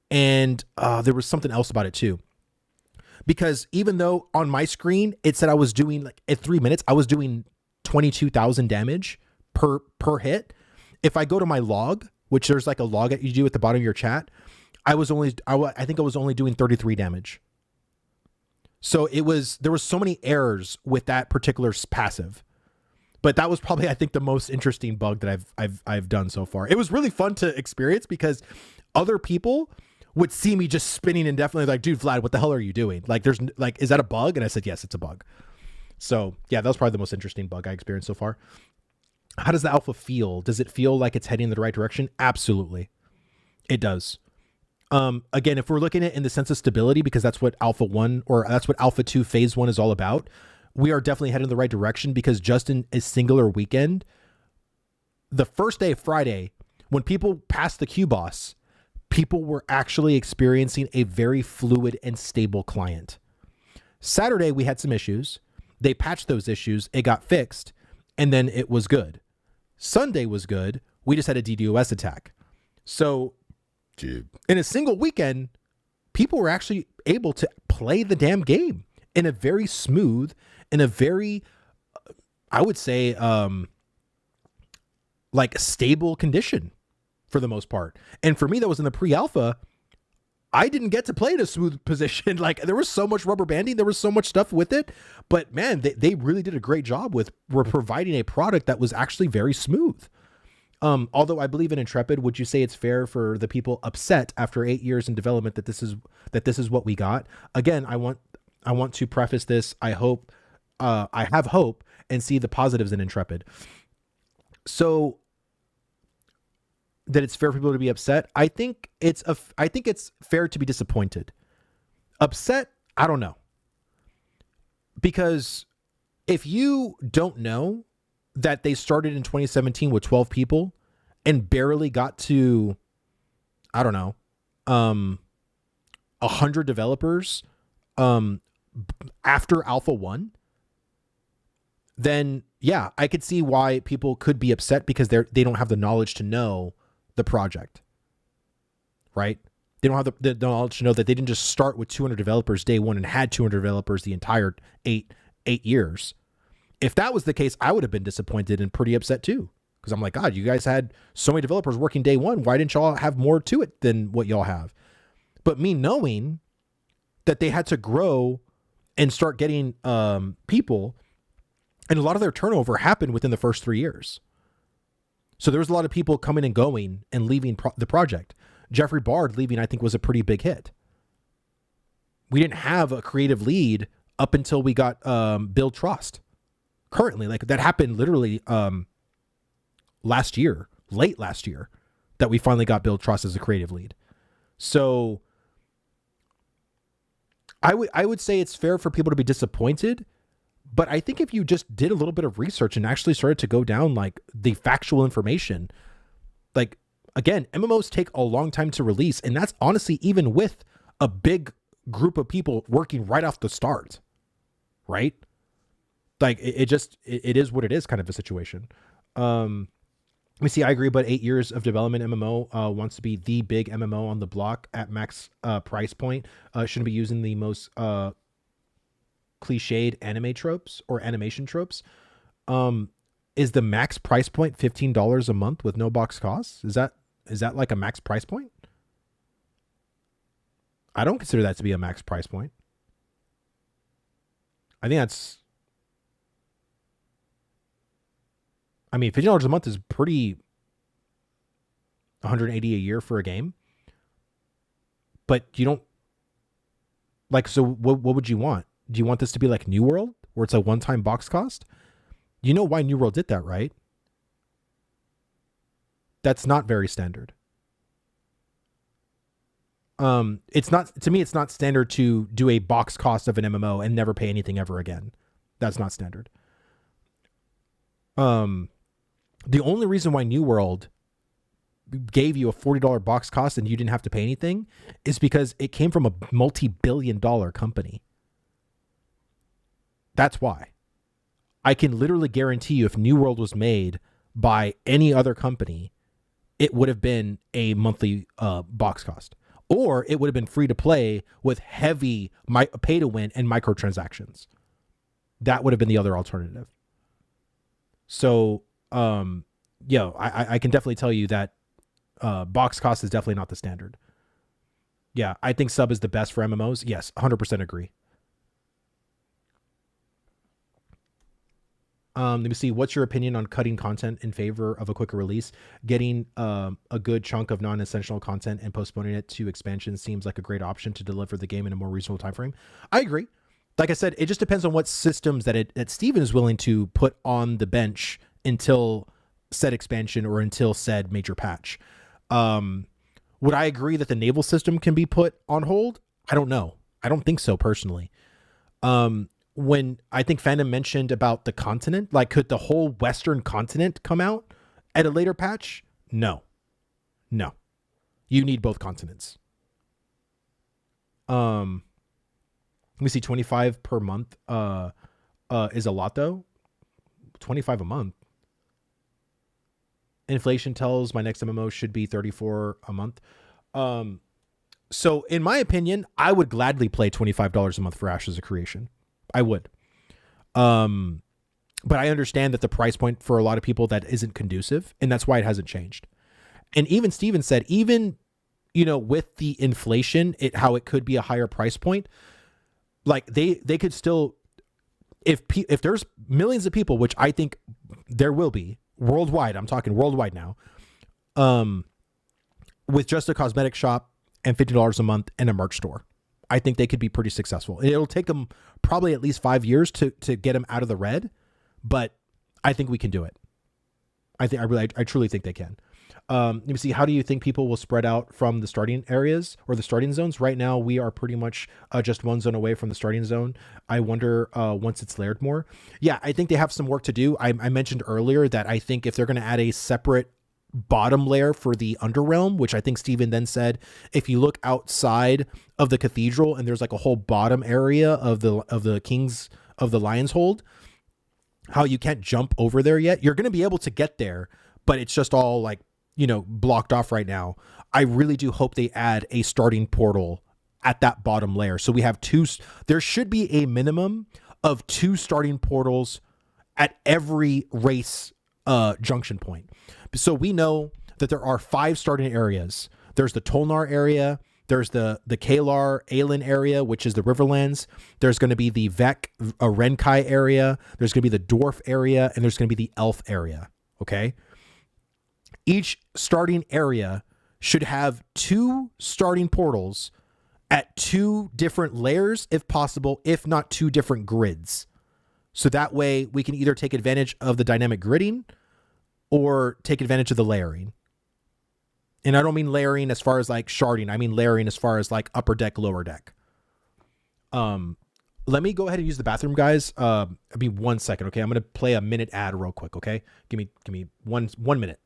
and there was something else about it too. Because even though on my screen it said I was doing, like, at 3 minutes, I was doing 22,000 damage per hit. If I go to my log, which there's like a log that you do at the bottom of your chat, I think I was only doing 33 damage. So there was so many errors with that particular passive. But that was probably, I think, the most interesting bug that I've done so far. It was really fun to experience because other people would see me just spinning indefinitely, like, dude, Vlad, what the hell are you doing? Like, is that a bug? And I said, yes, it's a bug. So yeah, that was probably the most interesting bug I experienced so far. How does the alpha feel? Does it feel like it's heading in the right direction? Absolutely. It does. Again, if we're looking at it in the sense of stability, because that's what Alpha 1 or that's what Alpha 2 Phase 1 is all about, we are definitely heading in the right direction, because just in a singular weekend, the first day of Friday, when people passed the Q boss, people were actually experiencing a very fluid and stable client. Saturday, we had some issues. They patched those issues. It got fixed, and then it was good. Sunday was good. We just had a DDoS attack. So in a single weekend, people were actually able to play the damn game in a very smooth, in a very, I would say, like stable condition for the most part. And for me, that was in the pre-alpha. I didn't get to play in a smooth position. Like, there was so much rubber banding, there was so much stuff with it, but man, they really did a great job with providing a product that was actually very smooth. Although I believe in Intrepid, would you say it's fair for the people upset after 8 years in development that this is what we got? Again, I want to preface this. I have hope and see the positives in Intrepid. So that it's fair for people to be upset. I think it's fair to be disappointed. Upset, I don't know. Because if you don't know that they started in 2017 with 12 people and barely got to, I don't know, 100 developers after Alpha 1, then yeah, I could see why people could be upset, because they don't have the knowledge to know the project, right? They don't have the knowledge to know that they didn't just start with 200 developers day one and had 200 developers the entire eight years. If that was the case, I would have been disappointed and pretty upset too. Because I'm like, God, you guys had so many developers working day one. Why didn't y'all have more to it than what y'all have? But me knowing that they had to grow and start getting people, and a lot of their turnover happened within the first 3 years. So there was a lot of people coming and going and leaving the project. Jeffrey Bard leaving, I think, was a pretty big hit. We didn't have a creative lead up until we got Bill Trost. Currently, like that happened literally late last year, that we finally got Bill Trost as a creative lead. So I would say it's fair for people to be disappointed, but I think if you just did a little bit of research and actually started to go down like the factual information, like again, MMOs take a long time to release, and that's honestly even with a big group of people working right off the start, right? Like it is what it is, kind of a situation. Let me see. I agree, but 8 years of development MMO wants to be the big MMO on the block at max price point. Shouldn't be using the most cliched anime tropes or animation tropes. Is the max price point $15 a month with no box costs? Is that like a max price point? I don't consider that to be a max price point. I think that's, I mean, $15 a month is pretty, $180 a year for a game. But you don't, like, so what would you want? Do you want this to be like New World, where it's a one-time box cost? You know why New World did that, right? That's not very standard. It's not, to me, it's not standard to do a box cost of an MMO and never pay anything ever again. That's not standard. The only reason why New World gave you a $40 box cost and you didn't have to pay anything is because it came from a multi-billion-dollar company. That's why. I can literally guarantee you if New World was made by any other company, it would have been a monthly box cost. Or it would have been free to play with heavy pay to win and microtransactions. That would have been the other alternative. So, I can definitely tell you that box cost is definitely not the standard. Yeah, I think sub is the best for MMOs. Yes, 100% agree. Let me see. What's your opinion on cutting content in favor of a quicker release? Getting a good chunk of non-essential content and postponing it to expansion seems like a great option to deliver the game in a more reasonable time frame. I agree. Like I said, it just depends on what systems that Steven is willing to put on the bench until said expansion or until said major patch. Would I agree that the naval system can be put on hold? I don't know. I don't think so personally. When I think Fandom mentioned about the continent, like could the whole Western continent come out at a later patch? No. You need both continents. Let me see, 25 per month is a lot though. 25 a month. Inflation tells my next MMO should be 34 a month. So in my opinion, I would gladly play $25 a month for Ashes of Creation. I would. But I understand that the price point for a lot of people that isn't conducive, and that's why it hasn't changed. And even Steven said, even, with the inflation, how it could be a higher price point, like they could still, if there's millions of people, which I think there will be worldwide, I'm talking worldwide now, with just a cosmetic shop and $50 a month and a merch store, I think they could be pretty successful. It'll take them probably at least 5 years to get them out of the red, but I think we can do it. I truly think they can. Let me see. How do you think people will spread out from the starting areas or the starting zones? Right now, we are pretty much just one zone away from the starting zone. I wonder once it's layered more. Yeah, I think they have some work to do. I mentioned earlier that I think if they're going to add a separate bottom layer for the Underrealm, which I think Steven then said, if you look outside of the cathedral and there's like a whole bottom area of the Kings of the Lion's Hold, how you can't jump over there yet. You're going to be able to get there, but it's just all like, blocked off right now. I really do hope they add a starting portal at that bottom layer. So we have there should be a minimum of 2 starting portals at every race junction point. So we know that there are 5 starting areas. There's the Tolnar area. There's the Kalar Aelin area, which is the Riverlands. There's going to be the Vek Renkai area. There's going to be the Dwarf area, and there's going to be the Elf area. Okay. Each starting area should have 2 starting portals at 2 different layers, if possible, if not 2 different grids. So that way we can either take advantage of the dynamic gridding or take advantage of the layering. And I don't mean layering as far as like sharding. I mean layering as far as like upper deck, lower deck. Let me go ahead and use the bathroom, guys. I'll be 1 second, okay? I'm gonna play a minute ad real quick, okay? Give me one minute.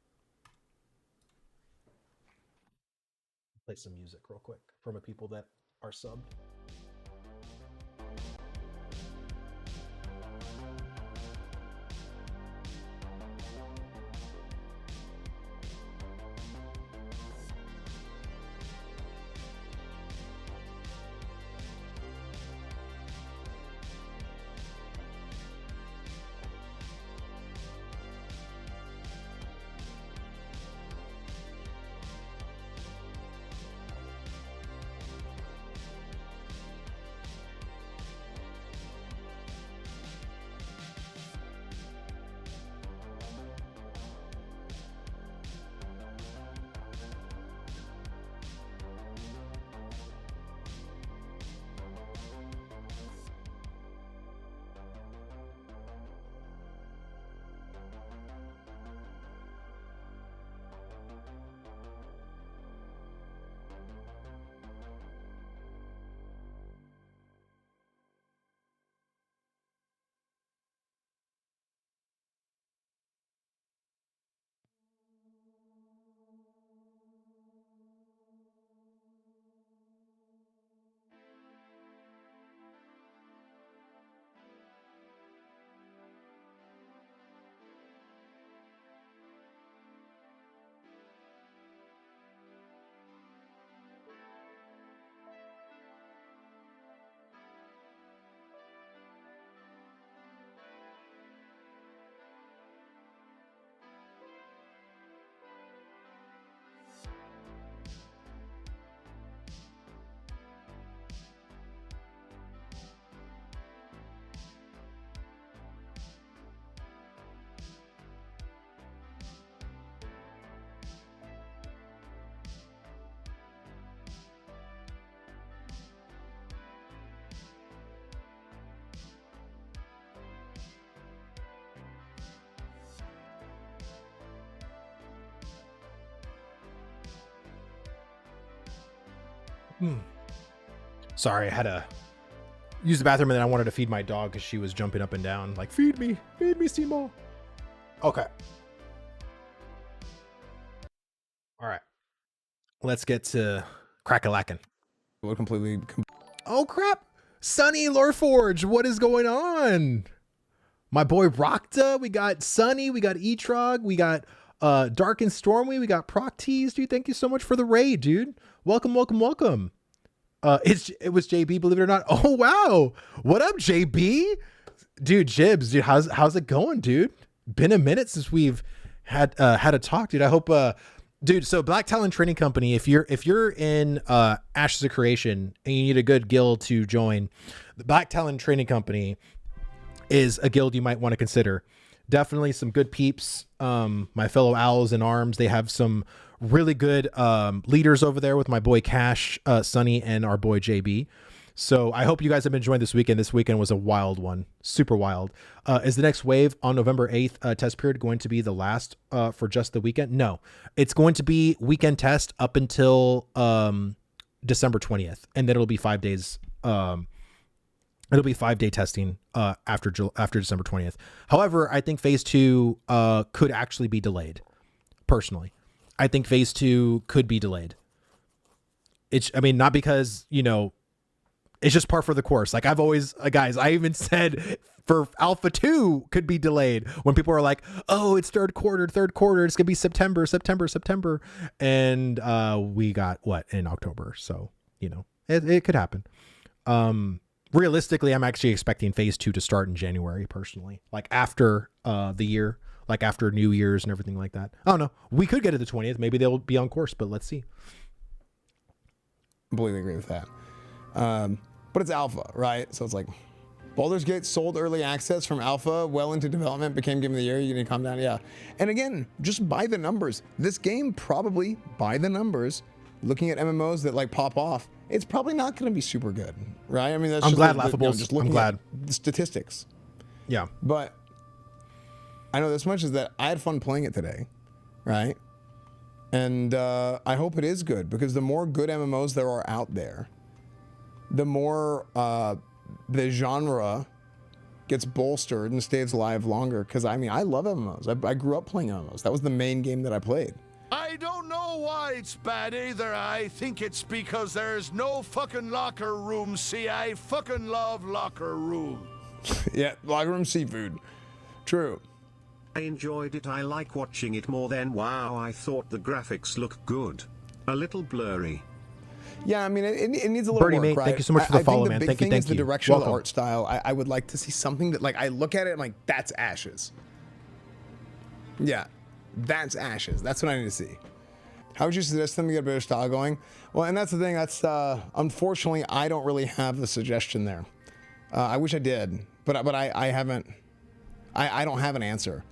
Play some music real quick from the people that are subbed. Sorry, I had to use the bathroom and then I wanted to feed my dog because she was jumping up and down. Like, feed me, Seymour. Okay. All right. Let's get to crack-a-lackin'. We're completely. Oh, crap. Sunny Loreforge, what is going on? My boy Rockta, we got Sunny, we got Etrog, we got Dark and Stormy, we got Proctease, dude. Thank you so much for the raid, dude. Welcome. It was JB, believe it or not. Oh wow, what up, JB? Dude, Jibs, dude, how's it going, dude? Been a minute since we've had a talk, dude. I hope, dude. So Black Talon Training Company, if you're in Ashes of Creation and you need a good guild to join, the Black Talon Training Company is a guild you might want to consider. Definitely some good peeps. My fellow owls in arms, they have some really good leaders over there with my boy Cash, Sunny, and our boy JB. So I hope you guys have been enjoying this weekend. This weekend was a wild one, super wild. Is the next wave on November 8th test period going to be the last for just the weekend? No, it's going to be weekend test up until December 20th, and then it'll be 5 days. It'll be 5-day testing after December 20th. However, I think phase 2 could actually be delayed. Personally, I think phase 2 could be delayed. I mean, not because, It's just par for the course. Like I've always, guys, I even said for Alpha 2 could be delayed when people are like, oh, it's third quarter. It's going to be September. And we got what in October. So, you know, it could happen. Realistically, I'm actually expecting phase 2 to start in January personally, like after the year, like after New Year's and everything like that. I don't know. We could get to the 20th. Maybe they'll be on course, but let's see. Completely agree with that. But it's alpha, right? So it's like Baldur's Gate sold early access from alpha well into development, became game of the year. You need to calm down. Yeah. And again, just by the numbers, this game probably by the numbers, looking at MMOs that like pop off, it's probably not going to be super good, right? I mean, that's I'm just glad Laughables. Just looking I'm glad. at the statistics. Yeah. But I know this much is that I had fun playing it today, right? And I hope it is good, because the more good MMOs there are out there, the more the genre gets bolstered and stays alive longer. Because I mean, I love MMOs. I grew up playing MMOs. That was the main game that I played. I don't know why it's bad either. I think it's because there's no fucking locker room. See, I fucking love locker room. Yeah, locker room seafood. True. I enjoyed it. I like watching it more than wow. I thought the graphics looked good. A little blurry. Yeah, I mean, it needs a little Birdie work, Mate, right? thank you so much for the follow, man. The big Thank you, thing thank is the you. direction of the Welcome. art style. I would like to see something that, like, I look at it and like, that's Ashes. Yeah, that's Ashes. That's what I need to see. How would you suggest them to get a better style going? Well, and that's the thing. That's unfortunately, I don't really have a suggestion there. I wish I did, but I haven't. I don't have an answer.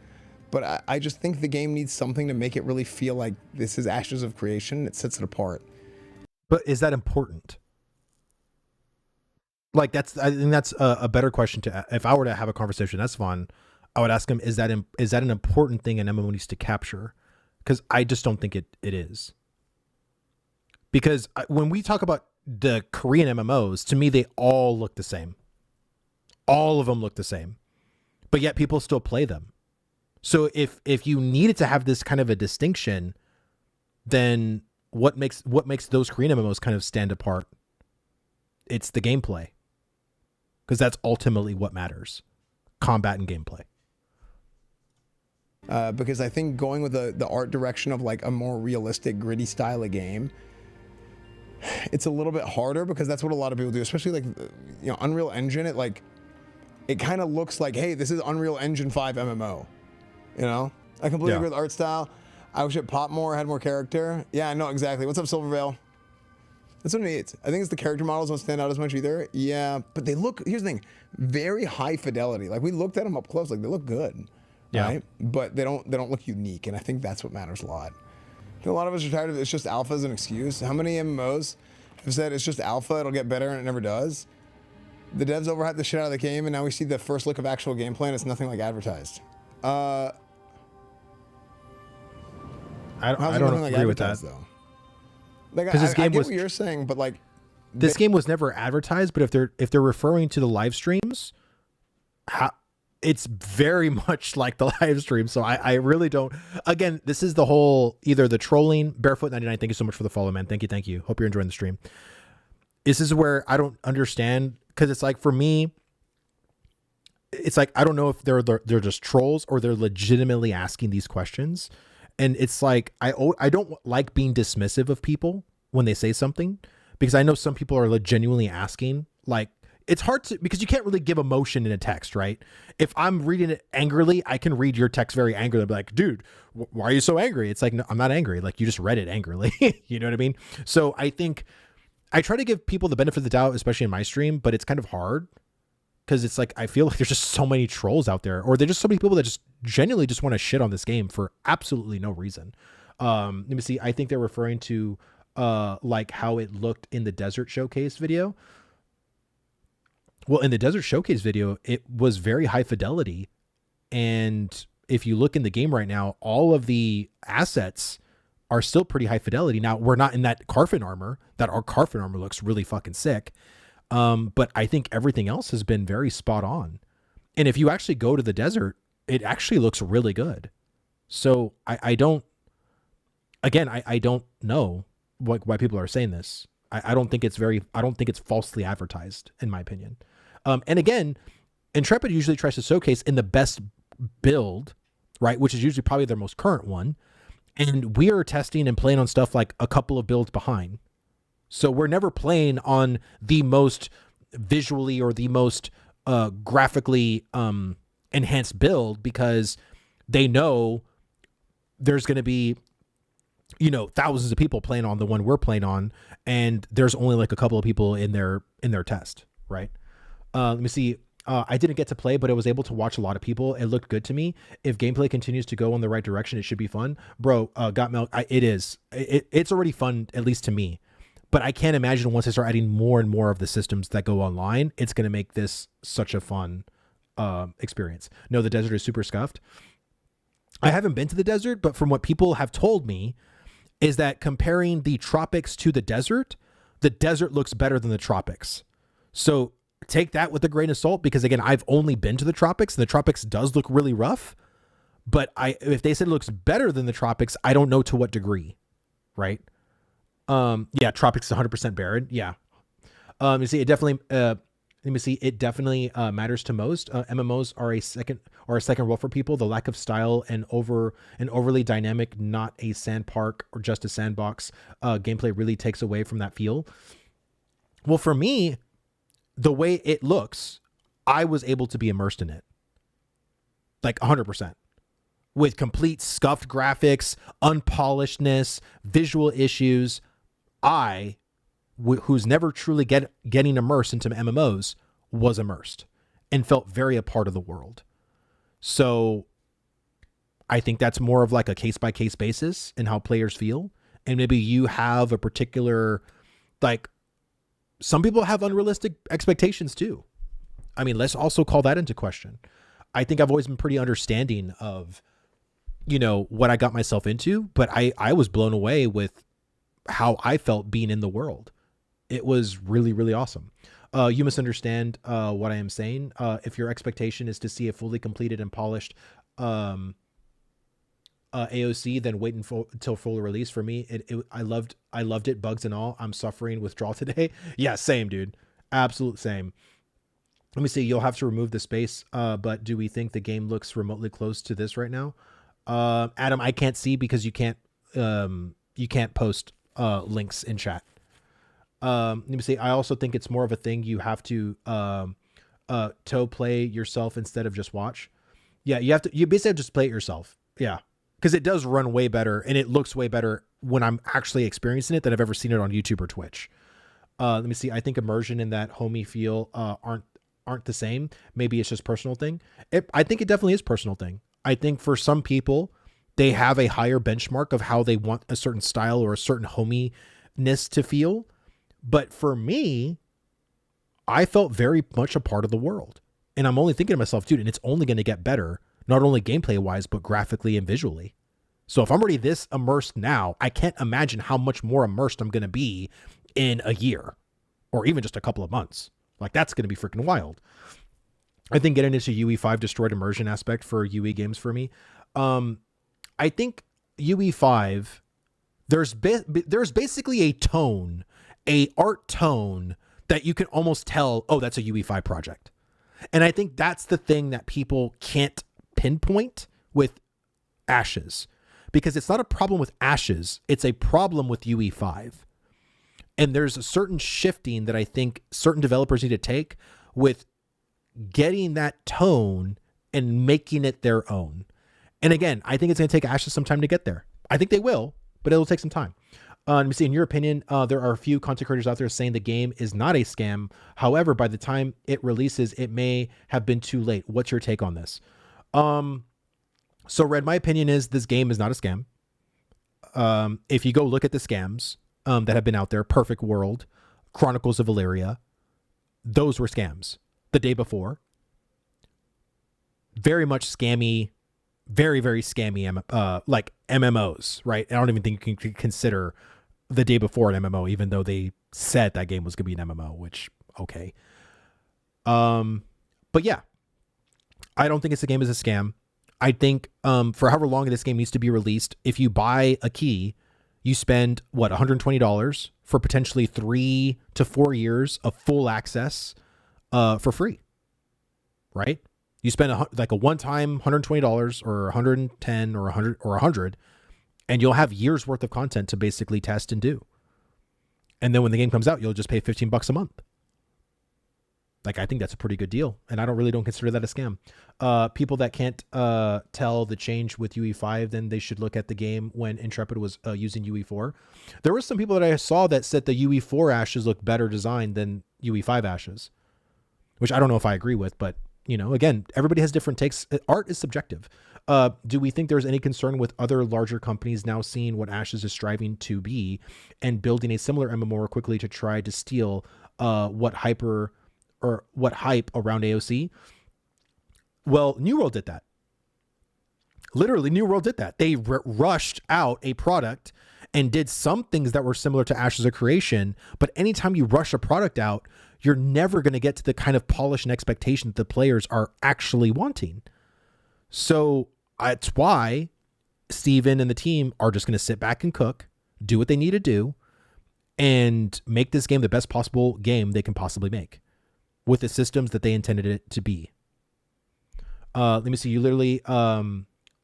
But I just think the game needs something to make it really feel like this is Ashes of Creation. It sets it apart. But is that important? Like I think that's a better question to. If I were to have a conversation, that's fun. I would ask him, is that an important thing an MMO needs to capture? Because I just don't think it is. Because when we talk about the Korean MMOs, to me they all look the same. All of them look the same, but yet people still play them. So if you needed to have this kind of a distinction, then what makes those Korean MMOs kind of stand apart? It's the gameplay, because that's ultimately what matters: combat and gameplay. Because I think going with the art direction of like a more realistic, gritty style of game, it's a little bit harder, because that's what a lot of people do, especially like, you know, Unreal Engine. It kind of looks like, hey, this is Unreal Engine 5 MMO. You know, I completely agree with art style. I wish it popped more, had more character. Yeah, I know exactly. What's up, Silvervale? That's what it needs. I think it's the character models don't stand out as much either. Yeah, but they look. Here's the thing: very high fidelity. Like we looked at them up close. Like they look good. Yeah. Right? But they don't look unique, and I think that's what matters a lot. I think a lot of us are tired of it's just alpha as an excuse. How many MMOs have said it's just alpha, it'll get better, and it never does? The devs overhyped the shit out of the game, and now we see the first look of actual gameplay, and it's nothing like advertised. I don't agree with that. Though? Like, Because this game I get was. what you're saying, but like, This game was never advertised, but if they're referring to the live streams, it's very much like the live stream. So I really don't. Again, this is the whole either the trolling. Barefoot99, thank you so much for the follow, man. Thank you. Hope you're enjoying the stream. This is where I don't understand, because it's like, for me, it's like I don't know if they're just trolls or they're legitimately asking these questions. And it's like I don't like being dismissive of people when they say something, because I know some people are genuinely asking. Like, it's hard to, because you can't really give emotion in a text, right? If I'm reading it angrily, I can read your text very angrily and be like, dude, why are you so angry? It's like, no, I'm not angry. Like, you just read it angrily. You know what I mean? So I think I try to give people the benefit of the doubt, especially in my stream, but it's kind of hard, because it's like, I feel like there's just so many trolls out there, or there's just so many people that just genuinely just want to shit on this game for absolutely no reason. Let me see. I think they're referring to like how it looked in the Desert Showcase video. Well, in the Desert Showcase video, it was very high fidelity. And if you look in the game right now, all of the assets are still pretty high fidelity. Now, we're not in that Carfin armor. That our Carfin armor looks really fucking sick. But I think everything else has been very spot on. And if you actually go to the desert, it actually looks really good. So I don't know why people are saying this. I don't think it's falsely advertised, in my opinion. And again, Intrepid usually tries to showcase in the best build, right? Which is usually probably their most current one. And we are testing and playing on stuff like a couple of builds behind. So we're never playing on the most visually or the most graphically enhanced build, because they know there's going to be, you know, thousands of people playing on the one we're playing on, and there's only like a couple of people in their test, right? Let me see. I didn't get to play, but I was able to watch a lot of people. It looked good to me. If gameplay continues to go in the right direction, it should be fun. Bro, Got Milk, it is. It's already fun, at least to me. But I can't imagine once they start adding more and more of the systems that go online, it's going to make this such a fun experience. No, the desert is super scuffed. I haven't been to the desert, but from what people have told me is that comparing the tropics to the desert looks better than the tropics. So take that with a grain of salt, because again, I've only been to the tropics, and the tropics does look really rough. But if they said it looks better than the tropics, I don't know to what degree, right? Yeah, tropics is 100% barren. Yeah. You see, it definitely. Let me see. It definitely matters to most. MMOs are a second role for people. The lack of style and overly dynamic, not a sand park or just a sandbox gameplay really takes away from that feel. Well, for me, the way it looks, I was able to be immersed in it, like 100%, with complete scuffed graphics, unpolishedness, visual issues. Who's never truly getting immersed into MMOs, was immersed and felt very a part of the world. So I think that's more of like a case-by-case basis in how players feel. And maybe you have a particular, like, some people have unrealistic expectations too. I mean, let's also call that into question. I think I've always been pretty understanding of, you know, what I got myself into, but I was blown away with how I felt being in the world. It was really, really awesome. You misunderstand what I am saying. If your expectation is to see a fully completed and polished AOC, then wait until full release. For me, I loved it, bugs and all. I'm suffering withdrawal today. Yeah, same, dude. Absolute same. Let me see. You'll have to remove the space. But do we think the game looks remotely close to this right now? Adam, I can't see because you can't post links in chat. Let me see. I also think it's more of a thing you have to toe play yourself instead of just watch. Yeah, you basically have to just play it yourself. Yeah, because it does run way better and it looks way better when I'm actually experiencing it than I've ever seen it on YouTube or Twitch. Let me see. I think immersion and that homey feel aren't the same. Maybe it's just personal thing. I think it definitely is personal thing. I think for some people, they have a higher benchmark of how they want a certain style or a certain hominess to feel. But for me, I felt very much a part of the world. And I'm only thinking to myself, dude, and it's only going to get better, not only gameplay wise, but graphically and visually. So if I'm already this immersed now, I can't imagine how much more immersed I'm going to be in a year or even just a couple of months. Like, that's going to be freaking wild. I think getting into UE5 destroyed immersion aspect for UE games for me. I think UE5, there's basically a tone, a art tone that you can almost tell, oh, that's a UE5 project. And I think that's the thing that people can't pinpoint with Ashes, because it's not a problem with Ashes. It's a problem with UE5. And there's a certain shifting that I think certain developers need to take with getting that tone and making it their own. And again, I think it's going to take Ashes some time to get there. I think they will, but it'll take some time. Let me see, in your opinion, there are a few content creators out there saying the game is not a scam. However, by the time it releases, it may have been too late. What's your take on this? So Red, my opinion is this game is not a scam. If you go look at the scams that have been out there, Perfect World, Chronicles of Valeria, those were scams. The Day Before, very much scammy, very, very scammy, like MMOs, right? I don't even think you can consider The Day Before an MMO, even though they said that game was going to be an MMO, which, okay. But yeah, I don't think it's a game as a scam. I think for however long this game needs to be released, if you buy a key, You spend what, $120 for potentially 3 to 4 years of full access for free, right? You spend like a one-time $120 or $110 or $100 or $100, and you'll have years worth of content to basically test and do. And then when the game comes out, you'll just pay $15 a month. Like, I think that's a pretty good deal, and I don't consider that a scam. People that can't tell the change with UE5, then they should look at the game when Intrepid was using UE4. There were some people that I saw that said the UE4 ashes look better designed than UE5 ashes, which I don't know if I agree with, but, you know, again, everybody has different takes. Art is subjective. Do we think there's any concern with other larger companies now seeing what Ashes is striving to be and building a similar MMO more quickly to try to steal what hype around AOC? Well, New World did that. Literally, New World did that. They rushed out a product and did some things that were similar to Ashes of Creation. But anytime you rush a product out, you're never going to get to the kind of polish and expectation that the players are actually wanting. So that's why Steven and the team are just going to sit back and cook, do what they need to do, and make this game the best possible game they can possibly make with the systems that they intended it to be. Let me see. You literally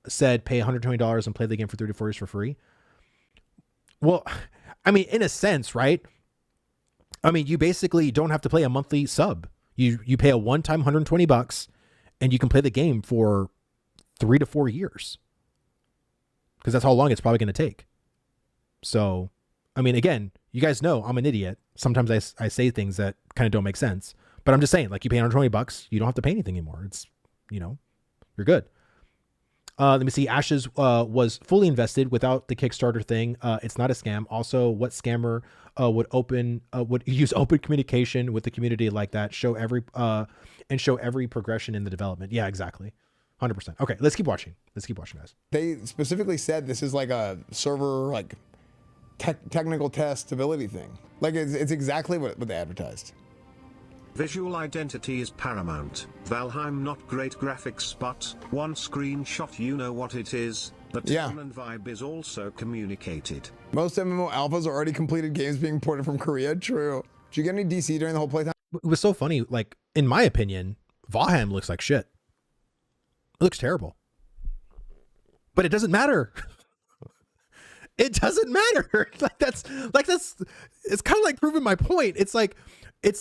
said pay $120 and play the game for 3 to 4 years for free. Well, I mean, in a sense, right? I mean, you basically don't have to play a monthly sub. You pay a one-time $120 and you can play the game for 3 to 4 years, because that's how long it's probably going to take. So, I mean, again, you guys know I'm an idiot. Sometimes I say things that kind of don't make sense, but I'm just saying, like, you pay $120, you don't have to pay anything anymore. It's, you know, you're good. Let me see. Ashes was fully invested without the Kickstarter thing. It's not a scam. Also, what scammer would use open communication with the community like that? Show every progression in the development. Yeah, exactly. 100%. Okay, let's keep watching. Guys. They specifically said this is like a server, like technical test stability thing. Like it's exactly what they advertised. Visual identity is paramount. Valheim not great graphics, but one screenshot, you know what it is. The tone and vibe is also communicated. Most MMO alphas are already completed games being ported from Korea. True. Did you get any DC during the whole playtime? It was so funny. Like, in my opinion, Valheim looks like shit. It looks terrible. But it doesn't matter. It doesn't matter. That's it's kind of like proving my point. It's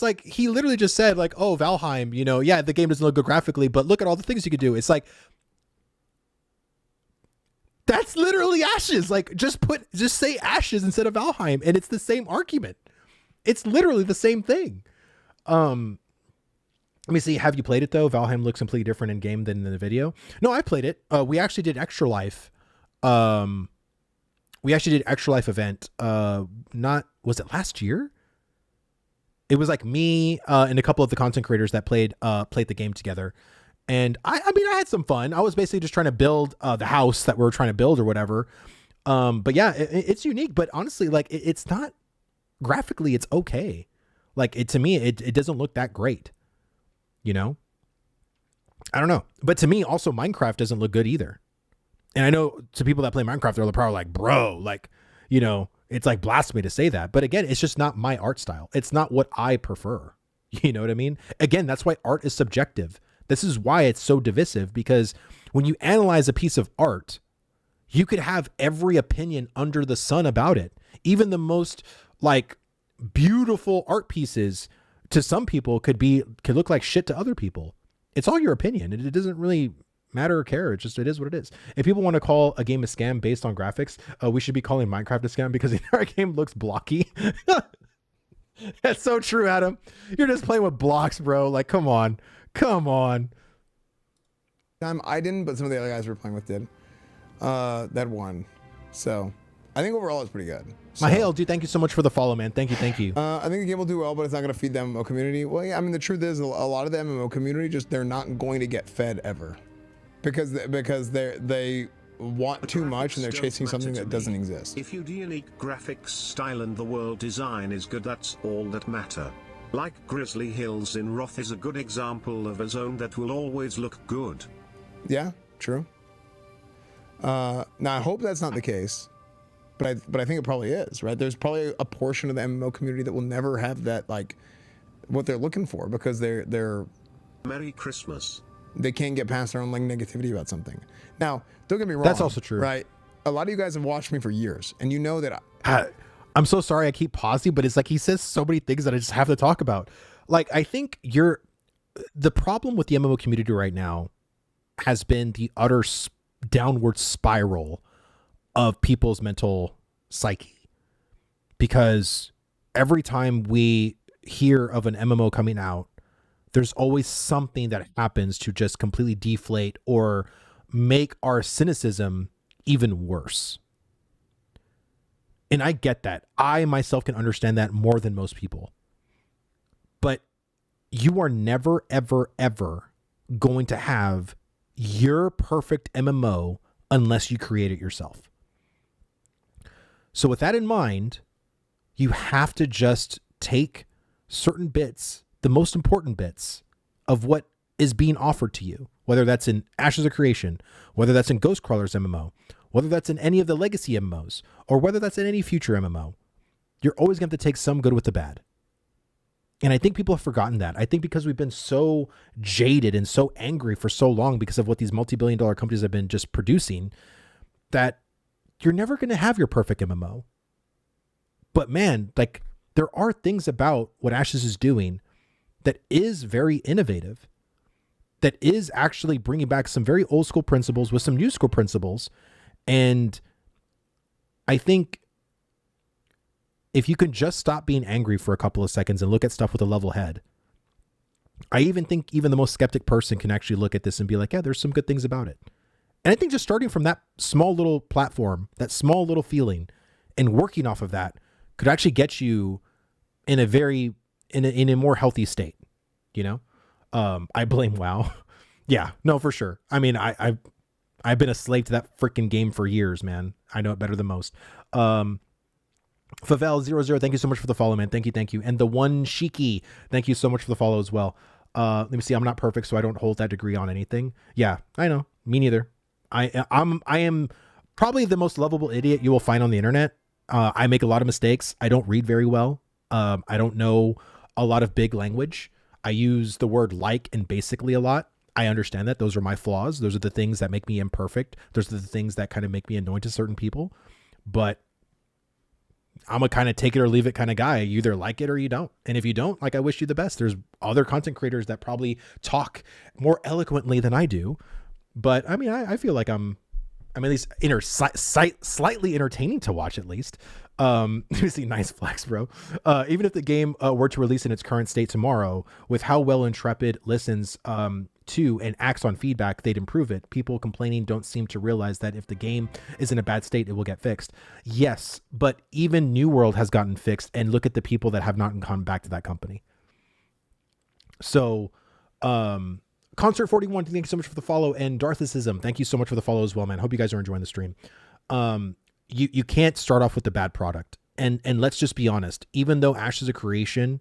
like he literally just said, like, oh, Valheim, you know, yeah, the game doesn't look good graphically, but look at all the things you could do. It's like, that's literally Ashes. Like, just say Ashes instead of Valheim, and it's the same argument. It's literally the same thing. Let me see. Have you played it though? Valheim looks completely different in game than in the video. No, I played it. We actually did Extra Life. We actually did Extra Life event. Was it last year? It was like me and a couple of the content creators that played the game together. And I mean, I had some fun. I was basically just trying to build the house that we're trying to build or whatever. But yeah, it's unique. But honestly, like, it's not graphically, it's okay. Like, to me, it doesn't look that great. You know? I don't know. But to me, also, Minecraft doesn't look good either. And I know to people that play Minecraft, they're probably like, bro, like, you know, it's like blasphemy to say that. But again, it's just not my art style. It's not what I prefer. You know what I mean? Again, that's why art is subjective. This is why it's so divisive, because when you analyze a piece of art, you could have every opinion under the sun about it. Even the most, like, beautiful art pieces to some people could look like shit to other people. It's all your opinion. It doesn't really matter or care. It is what it is. If people want to call a game a scam based on graphics, we should be calling Minecraft a scam because the entire game looks blocky. That's so true, Adam. You're just playing with blocks, bro. Like, come on. I didn't, but some of the other guys we were playing with did. That won. So I think overall it's pretty good. So, Mahale, dude, thank you so much for the follow, man. Thank you. I think the game will do well, but it's not going to feed the MMO community. Well, yeah, I mean, the truth is a lot of the MMO community, they're not going to get fed ever. Because they want too much and they're chasing something that doesn't exist. If your unique graphics style and the world design is good, that's all that matter. Like Grizzly Hills in Roth is a good example of a zone that will always look good. Yeah, true. Now I hope that's not the case. but I think it probably is, right? There's probably a portion of the MMO community that will never have that, like, what they're looking for, because they're Merry Christmas. They can't get past their own like negativity about something. Now, don't get me wrong. That's also true, right? A lot of you guys have watched me for years, and you know that I'm so sorry I keep pausing, but it's like he says so many things that I just have to talk about. Like, I think the problem with the MMO community right now has been the utter downward spiral of people's mental psyche. Because every time we hear of an MMO coming out, there's always something that happens to just completely deflate or make our cynicism even worse. And I get that. I myself can understand that more than most people. But you are never, ever, ever going to have your perfect MMO unless you create it yourself. So with that in mind, you have to just take certain bits, the most important bits of what is being offered to you, whether that's in Ashes of Creation, whether that's in Ghostcrawler's MMO, whether that's in any of the legacy MMOs, or whether that's in any future MMO. You're always going to have to take some good with the bad. And I think people have forgotten that. I think because we've been so jaded and so angry for so long because of what these multi-billion-dollar companies have been just producing, that you're never going to have your perfect MMO. But man, like, there are things about what Ashes is doing that is very innovative, that is actually bringing back some very old school principles with some new school principles. And I think if you can just stop being angry for a couple of seconds and look at stuff with a level head, I even think even the most skeptic person can actually look at this and be like, yeah, there's some good things about it. And I think just starting from that small little platform, that small little feeling, and working off of that could actually get you in a more healthy state. You know, I blame WoW. Yeah, no, for sure. I mean, I've been a slave to that freaking game for years, man. I know it better than most. Favel00, thank you so much for the follow, man. Thank you. And the one Shiki, thank you so much for the follow as well. Let me see. I'm not perfect, so I don't hold that degree on anything. Yeah, I know. Me neither. I am probably the most lovable idiot you will find on the internet. I make a lot of mistakes. I don't read very well. I don't know a lot of big language. I use the word like and basically a lot. I understand that. Those are my flaws. Those are the things that make me imperfect. Those are the things that kind of make me annoying to certain people. But I'm a kind of take it or leave it kind of guy. You either like it or you don't. And if you don't, like, I wish you the best. There's other content creators that probably talk more eloquently than I do. But I mean, I feel like I'm at least slightly entertaining to watch, at least. Let me see. Nice flex, bro. Even if the game were to release in its current state tomorrow, with how well Intrepid listens to and acts on feedback, they'd improve it. People complaining don't seem to realize that if the game is in a bad state, it will get fixed. Yes, but even New World has gotten fixed, and look at the people that have not gone back to that company. So, Concert 41, thank you so much for the follow, and Darthisism, thank you so much for the follow as well, man. Hope you guys are enjoying the stream. You can't start off with the bad product, and let's just be honest. Even though Ashes of Creation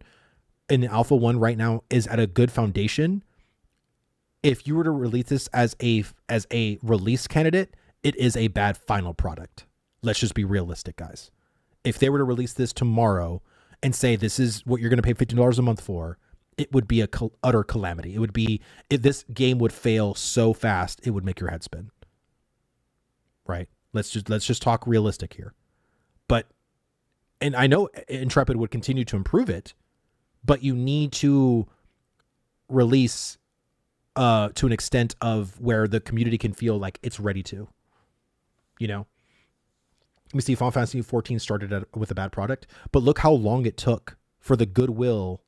in Alpha 1 right now is at a good foundation, if you were to release this as a release candidate, it is a bad final product. Let's just be realistic, guys. If they were to release this tomorrow and say this is what you're going to pay $15 a month for, it would be a utter calamity. It would be, if this game would fail so fast, it would make your head spin. Right? Let's just talk realistic here. But, and I know Intrepid would continue to improve it, but you need to release to an extent of where the community can feel like it's ready to, you know. Let me see. Final Fantasy 14 started with a bad product, but look how long it took for the goodwill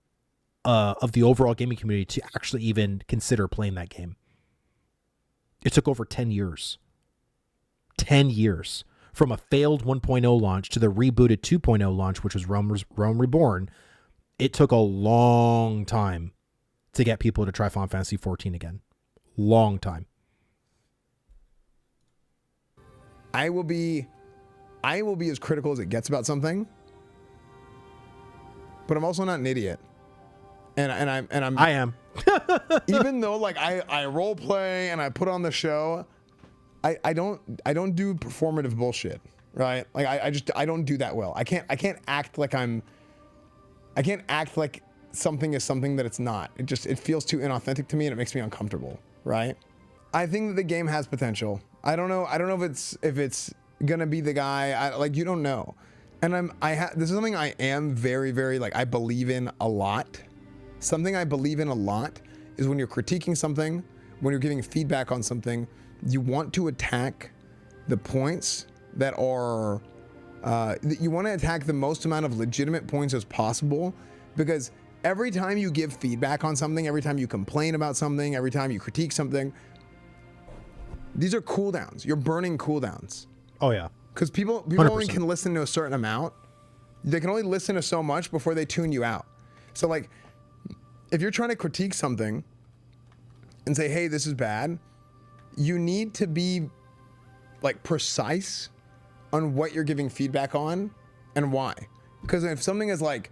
of the overall gaming community to actually even consider playing that game. It took over 10 years. 10 years from a failed 1.0 launch to the rebooted 2.0 launch, which was Realm Reborn. It took a long time to get people to try Final Fantasy 14 again. Long time. I will be as critical as it gets about something, but I'm also not an idiot. I am. Even though like I role play and I put on the show, I don't do performative bullshit. right? Like I don't do that well. I can't act like something is something that it's not. It feels too inauthentic to me, and it makes me uncomfortable, right? I think that the game has potential. I don't know if it's gonna be the guy. You don't know. And this is something I am very, very, like, I believe in a lot. Something I believe in a lot is when you're critiquing something, when you're giving feedback on something, you want to attack the points that are, you want to attack the most amount of legitimate points as possible, because every time you give feedback on something, every time you complain about something, every time you critique something, these are cooldowns. You're burning cooldowns. Oh yeah. Because people 100%. only can listen to a certain amount. They can only listen to so much before they tune you out. So like, if you're trying to critique something and say, hey, this is bad, you need to be like precise on what you're giving feedback on and why. Because if something is like,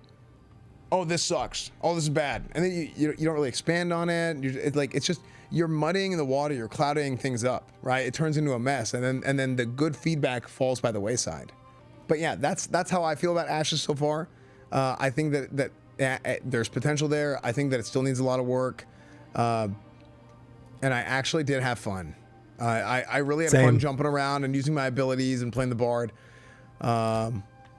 oh, this sucks, oh, this is bad, and then you don't really expand on it, it's just, you're muddying the water, you're clouding things up, right? It turns into a mess, and then the good feedback falls by the wayside. But yeah, that's how I feel about Ashes so far. I think that there's potential there. I think that it still needs a lot of work, and I actually did have fun. I really had fun jumping around and using my abilities and playing the bard.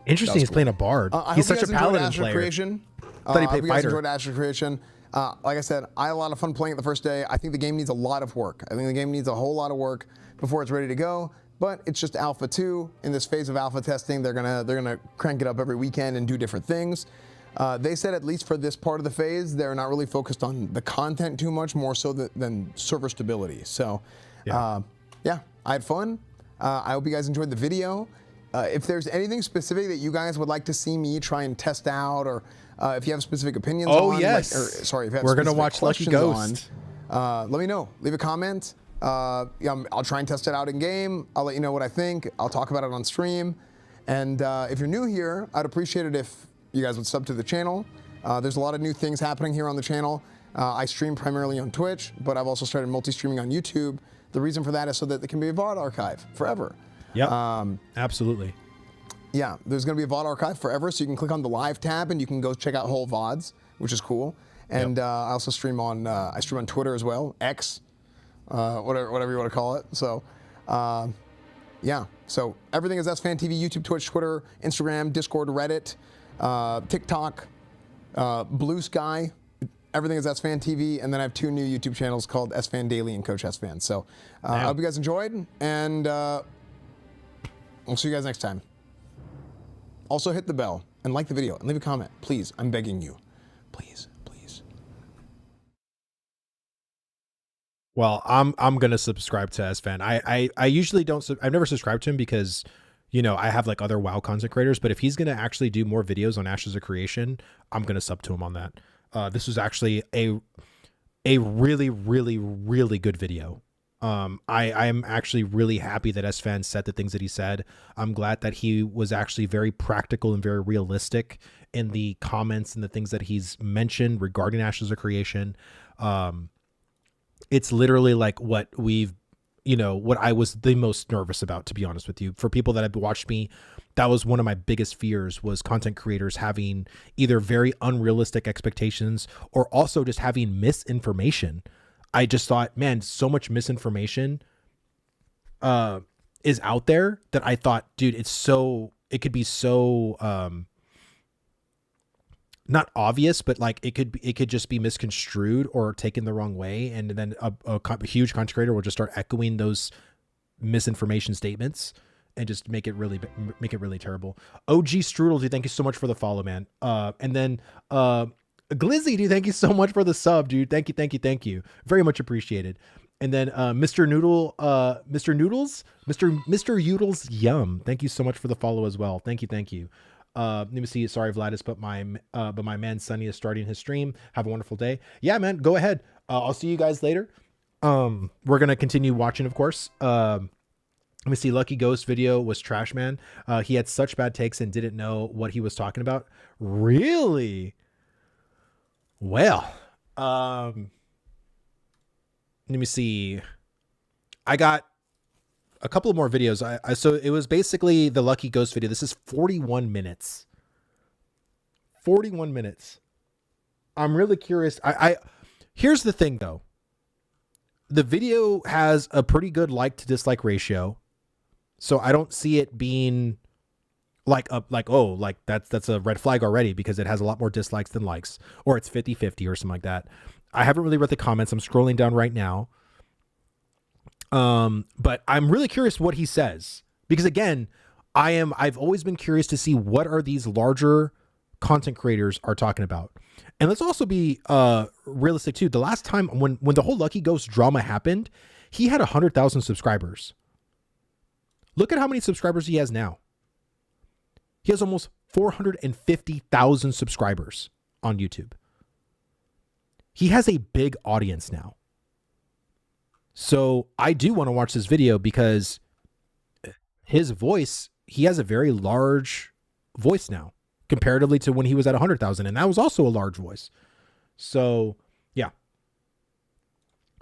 Interesting, he's playing a bard. He's such a paladin player. Creation. I thought he I hope played you guys fighter. enjoyed Ashes Creation. Like I said, I had a lot of fun playing it the first day. I think the game needs a lot of work. I think the game needs a whole lot of work before it's ready to go. But it's just Alpha 2. In this phase of alpha testing, they're gonna crank it up every weekend and do different things. They said at least for this part of the phase, they're not really focused on the content too much, more so than server stability. So, yeah, I had fun. I hope you guys enjoyed the video. If there's anything specific that you guys would like to see me try and test out, or if you have specific opinions on, yes. if you have We're gonna specific watch Lucky questions Ghost. let me know. Leave a comment. I'll try and test it out in game. I'll let you know what I think. I'll talk about it on stream. And if you're new here, I'd appreciate it if you guys would sub to the channel. There's a lot of new things happening here on the channel. I stream primarily on Twitch, but I've also started multi-streaming on YouTube. The reason for that is so that there can be a VOD archive forever. Yeah, absolutely. Yeah, there's going to be a VOD archive forever, so you can click on the live tab and you can go check out whole VODs, which is cool. And I also stream on Twitter as well, X, whatever you want to call it. So, yeah. So everything is SFanTV, YouTube, Twitch, Twitter, Instagram, Discord, Reddit, TikTok, Blue Sky. Everything is SFanTV, and then I have 2 new YouTube channels called SFan Daily and Coach SFan. So I hope you guys enjoyed, and we'll see you guys next time. Also hit the bell and like the video and leave a comment, please. I'm begging you, please. Well, I'm gonna subscribe to SFan. I usually don't. I've never subscribed to him because, you know, I have like other WoW content creators. But if he's gonna actually do more videos on Ashes of Creation, I'm gonna sub to him on that. This was actually a really, really, really good video. I'm actually really happy that SFan said the things that he said. I'm glad that he was actually very practical and very realistic in the comments and the things that he's mentioned regarding Ashes of Creation. It's literally like what what I was the most nervous about, to be honest with you. For people that have watched me, that was one of my biggest fears, was content creators having either very unrealistic expectations or also just having misinformation. I just thought, man, so much misinformation is out there that I thought, dude, it could be so not obvious, but like it could just be misconstrued or taken the wrong way, and then a huge content creator will just start echoing those misinformation statements and just make it really terrible. OG Strudel, dude, thank you so much for the follow, man. And then Glizzy, dude, thank you so much for the sub, dude. Thank you, very much appreciated. And then Mr. Yoodles Yum, thank you so much for the follow as well. Thank you. Let me see. Sorry, Vladis, but my man Sunny is starting his stream. Have a wonderful day. Yeah, man, go ahead. I'll see you guys later. We're gonna continue watching, of course. Let me see. Lucky Ghost video was trash, man. He had such bad takes and didn't know what he was talking about. Really? Well, let me see. I got a couple of more videos. So it was basically the Lucky Ghost video. This is 41 minutes. 41 minutes. I'm really curious. Here's the thing though. The video has a pretty good like to dislike ratio. So I don't see it being like that's a red flag already, because it has a lot more dislikes than likes, or it's 50-50 or something like that. I haven't really read the comments. I'm scrolling down right now. But I'm really curious what he says, because again, I've always been curious to see what are these larger content creators are talking about. And let's also be realistic too. The last time when the whole Lucky Ghost drama happened, he had 100,000 subscribers. Look at how many subscribers he has now. He has almost 450,000 subscribers on YouTube. He has a big audience now. So I do want to watch this video, because his voice, he has a very large voice now comparatively to when he was at 100,000. And that was also a large voice. So yeah.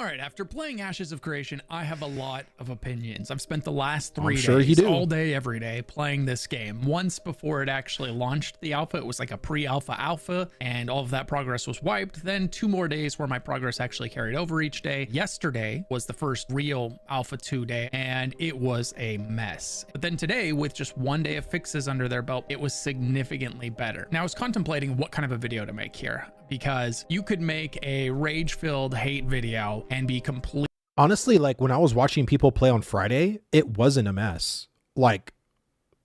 All right, after playing Ashes of Creation, I have a lot of opinions. I've spent the last 3 sure days, you do. all day, every day, playing this game. Once before it actually launched the alpha, it was like a pre-alpha, and all of that progress was wiped. Then 2 more days where my progress actually carried over each day. Yesterday was the first real Alpha 2 day, and it was a mess. But then today, with just 1 day of fixes under their belt, it was significantly better. Now, I was contemplating what kind of a video to make here, because you could make a rage-filled hate video and be complete. Honestly, like when I was watching people play on Friday, it wasn't a mess. Like,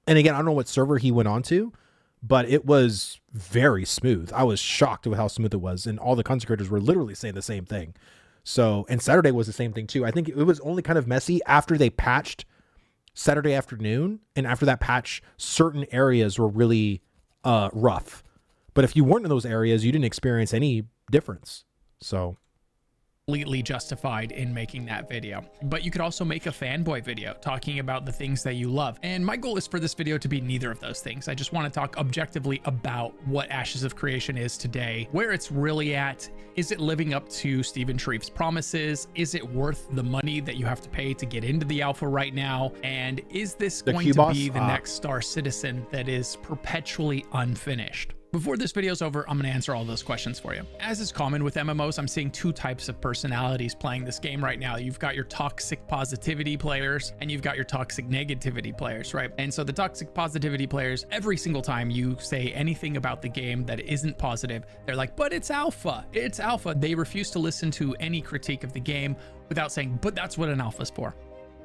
and again, I don't know what server he went on to, but it was very smooth. I was shocked with how smooth it was. And all the content creators were literally saying the same thing. So, and Saturday was the same thing too. I think it was only kind of messy after they patched Saturday afternoon. And after that patch, certain areas were really rough. But if you weren't in those areas, you didn't experience any difference. So Completely justified in making that video. But you could also make a fanboy video talking about the things that you love. And my goal is for this video to be neither of those things. I just want to talk objectively about what Ashes of Creation is today, where it's really at. Is it living up to Stephen Shreve's promises? Is it worth the money that you have to pay to get into the alpha right now? And is this going to be the next Star Citizen that is perpetually unfinished? Before this video's over, I'm going to answer all those questions for you. As is common with MMOs, I'm seeing 2 types of personalities playing this game right now. You've got your toxic positivity players and you've got your toxic negativity players, right? And so the toxic positivity players, every single time you say anything about the game that isn't positive, they're like, but it's alpha. It's alpha. They refuse to listen to any critique of the game without saying, but that's what an alpha is for.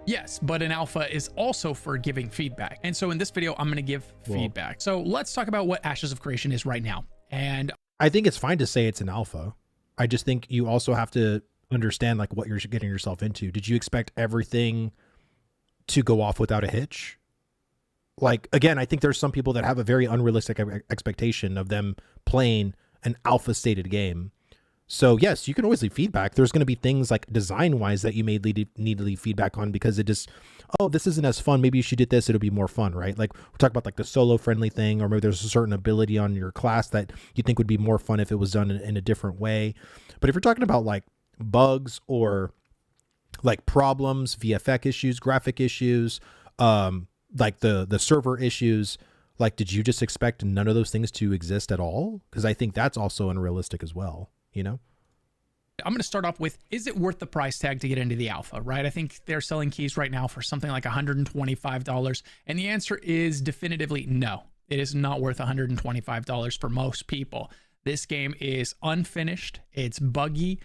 Yes, but an alpha is also for giving feedback. And so in this video, I'm going to give feedback. So let's talk about what Ashes of Creation is right now. And I think it's fine to say it's an alpha. I just think you also have to understand like what you're getting yourself into. Did you expect everything to go off without a hitch? Like, again, I think there's some people that have a very unrealistic expectation of them playing an alpha stated game. So yes, you can always leave feedback. There's going to be things like design wise that you may need to leave feedback on, because it just, oh, this isn't as fun. Maybe you should do this. It'll be more fun, right? Like we're talking about like the solo friendly thing, or maybe there's a certain ability on your class that you think would be more fun if it was done in a different way. But if you're talking about like bugs or like problems, VFX issues, graphic issues, like the server issues, like, did you just expect none of those things to exist at all? Because I think that's also unrealistic as well. You know, I'm going to start off with, is it worth the price tag to get into the alpha, right? I think they're selling keys right now for something like $125. And the answer is definitively no. It is not worth $125 for most people. This game is unfinished. It's buggy.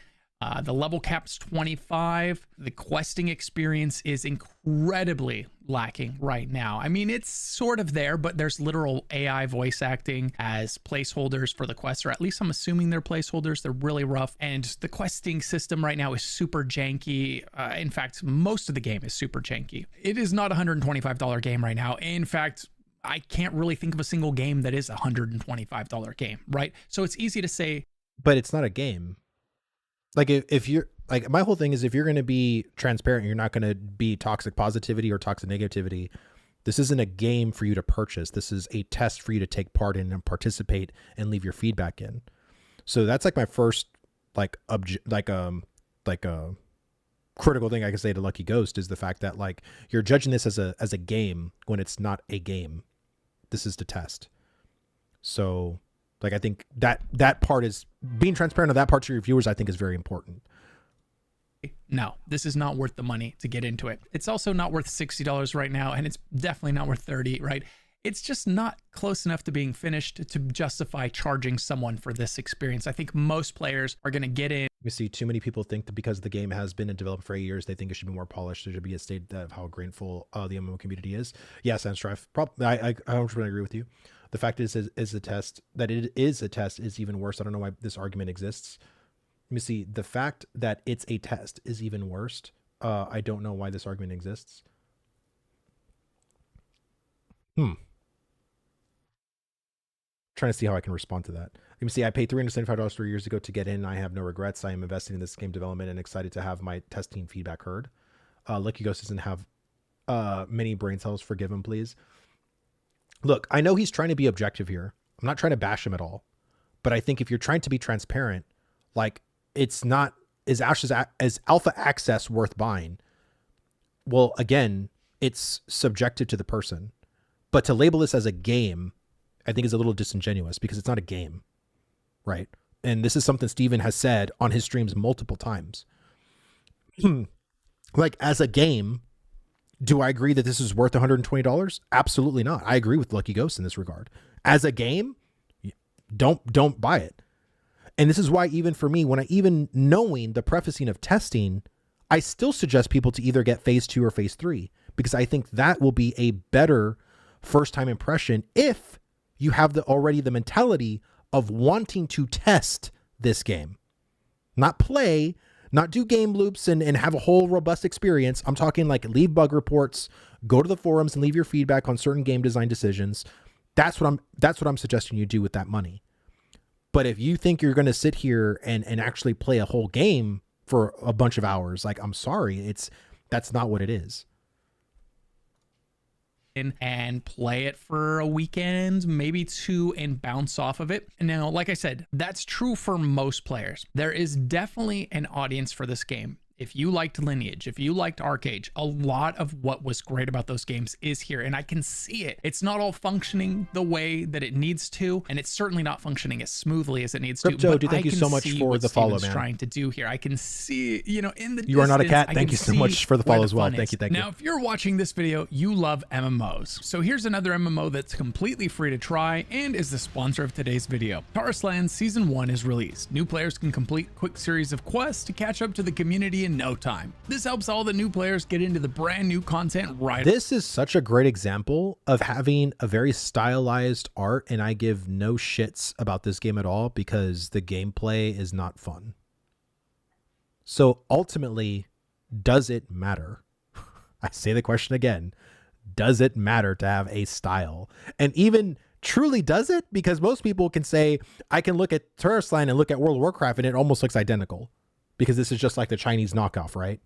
The level cap's 25. The questing experience is incredibly lacking right now. I mean, it's sort of there, but there's literal AI voice acting as placeholders for the quests, or at least I'm assuming they're placeholders. They're really rough. And the questing system right now is super janky. In fact, most of the game is super janky. It is not a $125 game right now. In fact, I can't really think of a single game that is a $125 game, right? So it's easy to say. But it's not a game. Like if you're like, my whole thing is, if you're going to be transparent, you're not going to be toxic positivity or toxic negativity. This isn't a game for you to purchase. This is a test for you to take part in and participate and leave your feedback in. So that's like my first, like, critical thing I can say to Lucky Ghost is the fact that like you're judging this as a game when it's not a game. This is to test. So like I think that part is being transparent on that part to your viewers, I think is very important. No, this is not worth the money to get into it. It's also not worth $60 right now, and it's definitely not worth $30, right? It's just not close enough to being finished to justify charging someone for this experience. I think most players are going to get in. We see too many people think that because the game has been in development for 8 years, they think it should be more polished. There should be a state of how grateful the MMO community is. Yes, and Strife. I 100% agree with you. The fact is a test that it is a test is even worse. I don't know why this argument exists. Let me see. The fact that it's a test is even worse. I don't know why this argument exists. Trying to see how I can respond to that. Let me see. I paid $375 3 years ago to get in. I have no regrets. I am investing in this game development and excited to have my testing feedback heard. Lucky Ghost doesn't have many brain cells. Forgive him, please. Look, I know he's trying to be objective here. I'm not trying to bash him at all. But I think if you're trying to be transparent, like it's not, is alpha access worth buying? Well, again, it's subjective to the person. But to label this as a game, I think is a little disingenuous because it's not a game, right? And this is something Steven has said on his streams multiple times. Like as a game, do I agree that this is worth $120? Absolutely not. I agree with Lucky Ghost in this regard. As a game, don't buy it. And this is why even for me, when I even knowing the prefacing of testing, I still suggest people to either get phase 2 or phase 3, because I think that will be a better first time impression if you have already the mentality of wanting to test this game, not play, not do game loops and have a whole robust experience. I'm talking like leave bug reports, go to the forums and leave your feedback on certain game design decisions. That's what I'm suggesting you do with that money. But if you think you're going to sit here and actually play a whole game for a bunch of hours, like, I'm sorry, that's not what it is. And play it for a weekend, maybe 2, and bounce off of it. Now, like I said, that's true for most players. There is definitely an audience for this game. If you liked Lineage, if you liked Arcade, a lot of what was great about those games is here, and I can see it. It's not all functioning the way that it needs to, and it's certainly not functioning as smoothly as it needs Crypto, to. But thank you so much for the follow, man. Trying to do here, I can see, in the you are not a cat. I Thank you so much for the follow as well. Thank you. Now, if you're watching this video, you love MMOs. So here's another MMO that's completely free to try and is the sponsor of today's video. Tarsland Season 1 is released. New players can complete quick series of quests to catch up to the community in no time. This helps all the new players get into the brand new content right. This is such a great example of having a very stylized art, and I give no shits about this game at all because the gameplay is not fun. So ultimately, does it matter? I say the question again. Does it matter to have a style? And even truly does it? Because most people can say, I can look at Tarsland and look at World of Warcraft and it almost looks identical. Because this is just like the Chinese knockoff, right?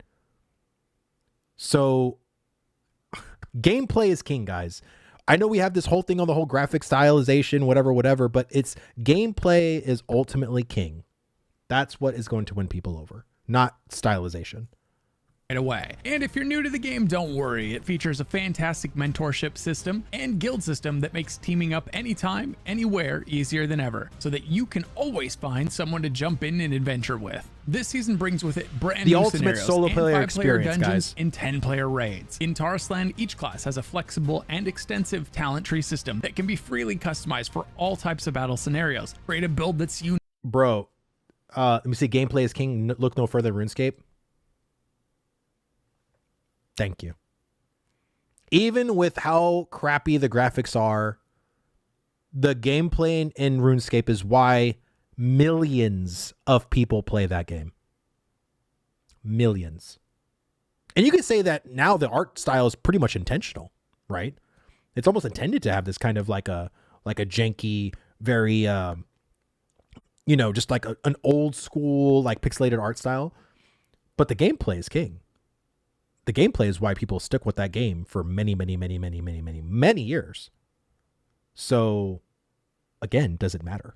So gameplay is king, guys. I know we have this whole thing on the whole graphic stylization, whatever, but it's gameplay is ultimately king. That's what is going to win people over, not stylization. Right away. And if you're new to the game, don't worry. It features a fantastic mentorship system and guild system that makes teaming up anytime, anywhere easier than ever, so that you can always find someone to jump in and adventure with. This season brings with it brand new ultimate scenarios solo and player 5-player experience, dungeons guys. and 10-player raids. In Tarsland, each class has a flexible and extensive talent tree system that can be freely customized for all types of battle scenarios. Create a build that's unique. Bro, let me see. Gameplay is king. Look no further than RuneScape. Thank you. Even with how crappy the graphics are, the gameplay in RuneScape is why millions of people play that game. Millions. And you could say that now the art style is pretty much intentional, right? It's almost intended to have this kind of like a janky, very, just like an old school, like pixelated art style. But the gameplay is king. The gameplay is why people stick with that game for many, many, many, many, many, many, many years. So, again, does it matter?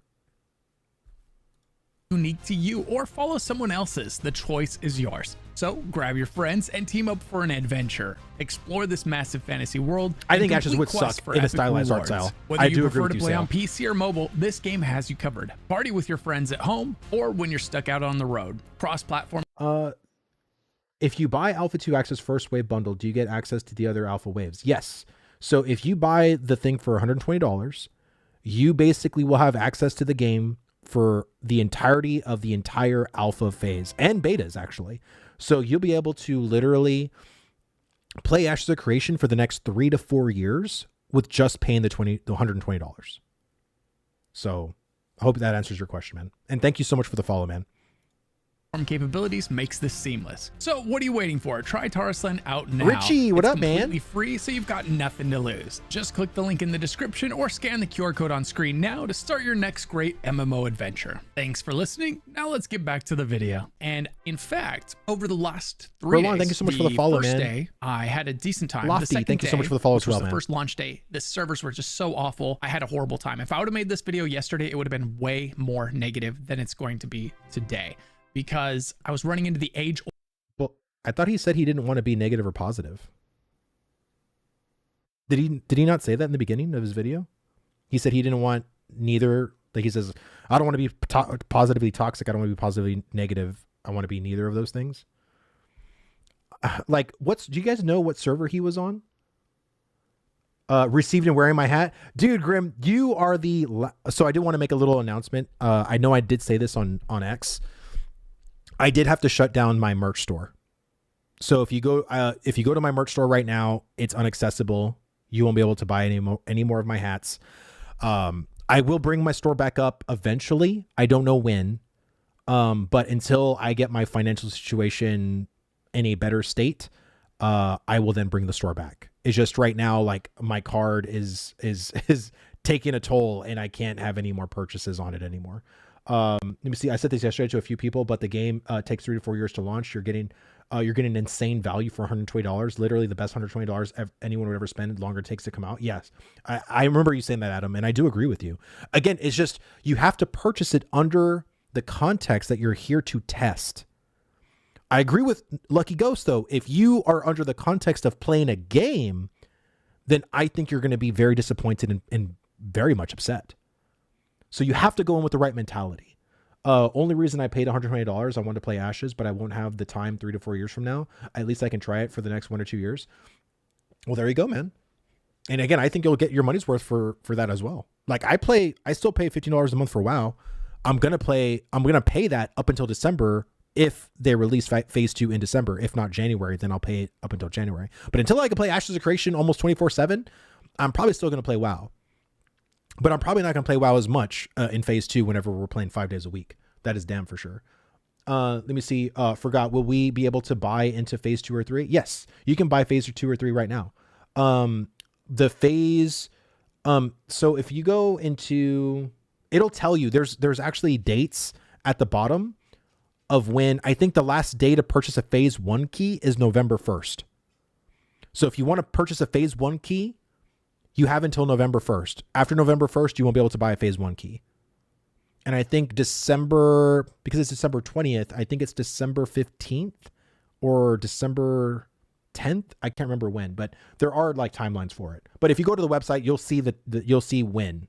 unique to you or follow someone else's. The choice is yours. So grab your friends and team up for an adventure. Explore this massive fantasy world. I think Ashes would suck in a stylized art style. Whether I you do prefer agree with to you, play Sal. on PC or mobile, this game has you covered. Party with your friends at home or when you're stuck out on the road. Cross-platform. If you buy Alpha 2 Access First Wave bundle, do you get access to the other Alpha Waves? Yes. So if you buy the thing for $120, you basically will have access to the game for the entirety of the entire alpha phase and betas, actually. So you'll be able to literally play Ashes of Creation for the next 3 to 4 years with just paying the $120. So I hope that answers your question, man. And thank you so much for the follow, man. Capabilities makes this seamless. So what are you waiting for? Try Taurusland out now. Richie, what It's up, man? completely free, so you've got nothing to lose. Just click the link in the description or scan the QR code on screen now to start your next great MMO adventure. Thanks for listening. Now let's get back to the video. And in fact, over the last 3 days, thank you so much for the follow, first man. day, I had a decent time. Lofty, the second thank you so much day, for the follow which as was well, the man. first launch day, the servers were just so awful. I had a horrible time. If I would have made this video yesterday, it would have been way more negative than it's going to be today, because I was running into the age. Well, I thought he said he didn't want to be negative or positive. Did he not say that in the beginning of his video? He said he didn't want neither. Like he says, I don't want to be positively toxic. I don't want to be positively negative. I want to be neither of those things. Like, do you guys know what server he was on? Received and wearing my hat. Dude, Grim, you are so I did want to make a little announcement. I know I did say this on X. I did have to shut down my merch store. So if you go to my merch store right now, it's inaccessible. You won't be able to buy any more of my hats. I will bring my store back up eventually. I don't know when. But until I get my financial situation in a better state, I will then bring the store back. It's just right now, like, my card is taking a toll and I can't have any more purchases on it anymore. Let me see. I said this yesterday to a few people, but the game takes 3 to 4 years to launch. You're getting insane value for $120. Literally the best $120 anyone would ever spend. Longer it takes to come out. Yes, I remember you saying that, Adam, and I do agree with you. Again, it's just you have to purchase it under the context that you're here to test. I agree with Lucky Ghost, though. If you are under the context of playing a game, then I think you're going to be very disappointed and very much upset. So you have to go in with the right mentality. Only reason I paid $120, I wanted to play Ashes, but I won't have the time 3 to 4 years from now. At least I can try it for the next 1 or 2 years. Well, there you go, man. And again, I think you'll get your money's worth for that as well. Like I still pay $15 a month for WoW. I'm going to pay that up until December if they release phase 2 in December. If not January, then I'll pay it up until January. But until I can play Ashes of Creation almost 24/7, I'm probably still going to play WoW. But I'm probably not going to play WoW as much in phase 2 whenever we're playing 5 days a week. That is damn for sure. Let me see. Forgot. Will we be able to buy into phase 2 or 3? Yes, you can buy phase 2 or 3 right now. The phase. So if you go into, it'll tell you there's actually dates at the bottom of when. I think the last day to purchase a phase 1 key is November 1st. So if you want to purchase a phase 1 key, you have until November 1st. After November 1st, you won't be able to buy a phase 1 key. And I think December, because it's December 20th, I think it's December 15th or December 10th. I can't remember when, but there are like timelines for it. But if you go to the website, you'll see you'll see when.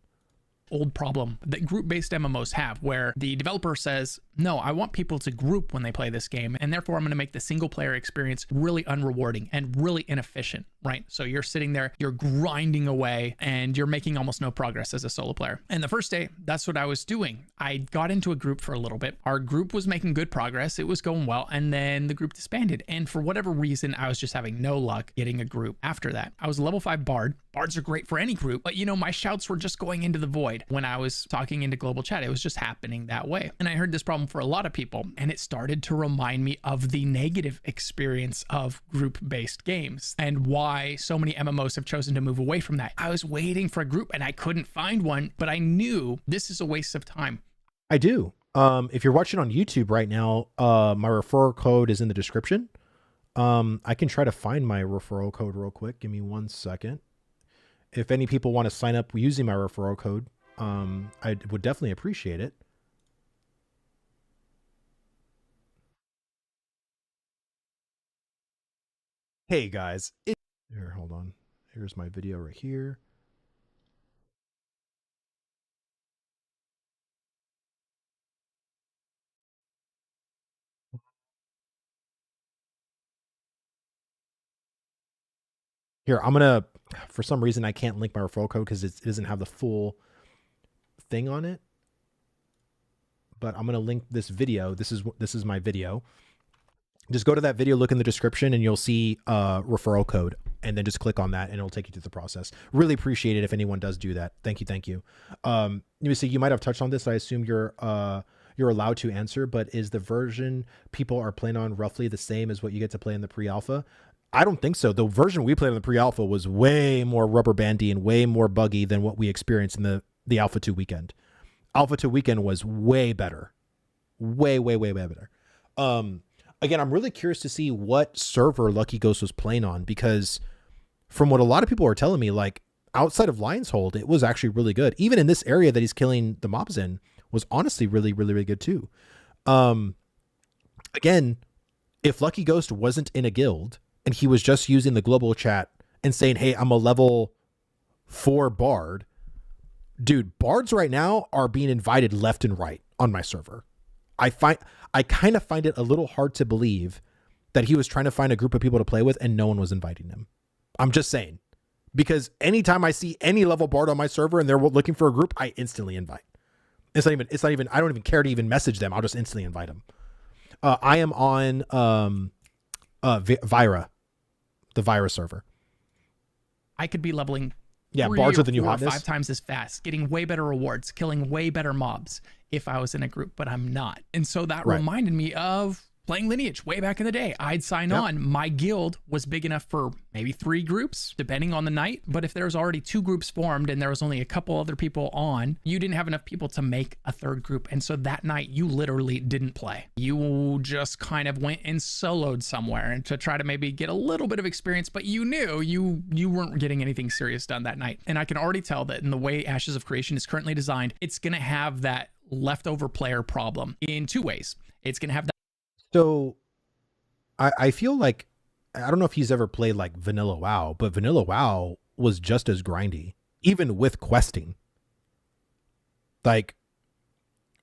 Old problem that group-based MMOs have, where the developer says, no, I want people to group when they play this game, and therefore I'm going to make the single-player experience really unrewarding and really inefficient, right? So you're sitting there, you're grinding away, and you're making almost no progress as a solo player. And the first day, that's what I was doing. I got into a group for a little bit. Our group was making good progress. It was going well, and then the group disbanded. And for whatever reason, I was just having no luck getting a group after that. I was a level 5 bard. Bards are great for any group, but my shouts were just going into the void when I was talking into global chat. It was just happening that way. And I heard this problem for a lot of people, and it started to remind me of the negative experience of group-based games and why so many MMOs have chosen to move away from that. I was waiting for a group and I couldn't find one, but I knew this is a waste of time. I do. If you're watching on YouTube right now, my referral code is in the description. I can try to find my referral code real quick. Give me 1 second. If any people want to sign up using my referral code, I would definitely appreciate it. Hey guys, here, hold on. Here's my video right here. Here, I'm gonna, for some reason, I can't link my referral code because it doesn't have the full thing on it. But I'm gonna link this video. This is my video. Just go to that video, look in the description, and you'll see referral code, and then just click on that, and it'll take you through the process. Really appreciate it if anyone does do that. Thank you. Let me see. You might have touched on this. I assume you're allowed to answer, but is the version people are playing on roughly the same as what you get to play in the pre-alpha? I don't think so. The version we played in the pre-alpha was way more rubber bandy and way more buggy than what we experienced in the Alpha 2 weekend. Alpha 2 weekend was way better. Way better. Again, I'm really curious to see what server Lucky Ghost was playing on, because from what a lot of people are telling me, like outside of Lion's Hold, it was actually really good. Even in this area that he's killing the mobs in was honestly really good too. Again, if Lucky Ghost wasn't in a guild and he was just using the global chat and saying, hey, I'm a level 4 bard, dude, bards right now are being invited left and right on my server. I kind of find it a little hard to believe that he was trying to find a group of people to play with and no one was inviting him. I'm just saying, because anytime I see any level bard on my server and they're looking for a group, I instantly invite. It's not even, I don't even care to even message them. I'll just instantly invite them. I am on Vira, the Vira server. I could be leveling bards are the new hotness. 5 times as fast, getting way better rewards, killing way better mobs if I was in a group, but I'm not. And so that reminded me of playing Lineage way back in the day. I'd sign on. My guild was big enough for maybe 3 groups, depending on the night. But if there was already 2 groups formed and there was only a couple other people on, you didn't have enough people to make a 3rd group. And so that night you literally didn't play. You just kind of went and soloed somewhere and to try to maybe get a little bit of experience, but you knew you weren't getting anything serious done that night. And I can already tell that in the way Ashes of Creation is currently designed, it's going to have that leftover player problem in 2 ways. It's going to have that. So I feel like, I don't know if he's ever played like Vanilla WoW, but Vanilla WoW was just as grindy, even with questing. Like,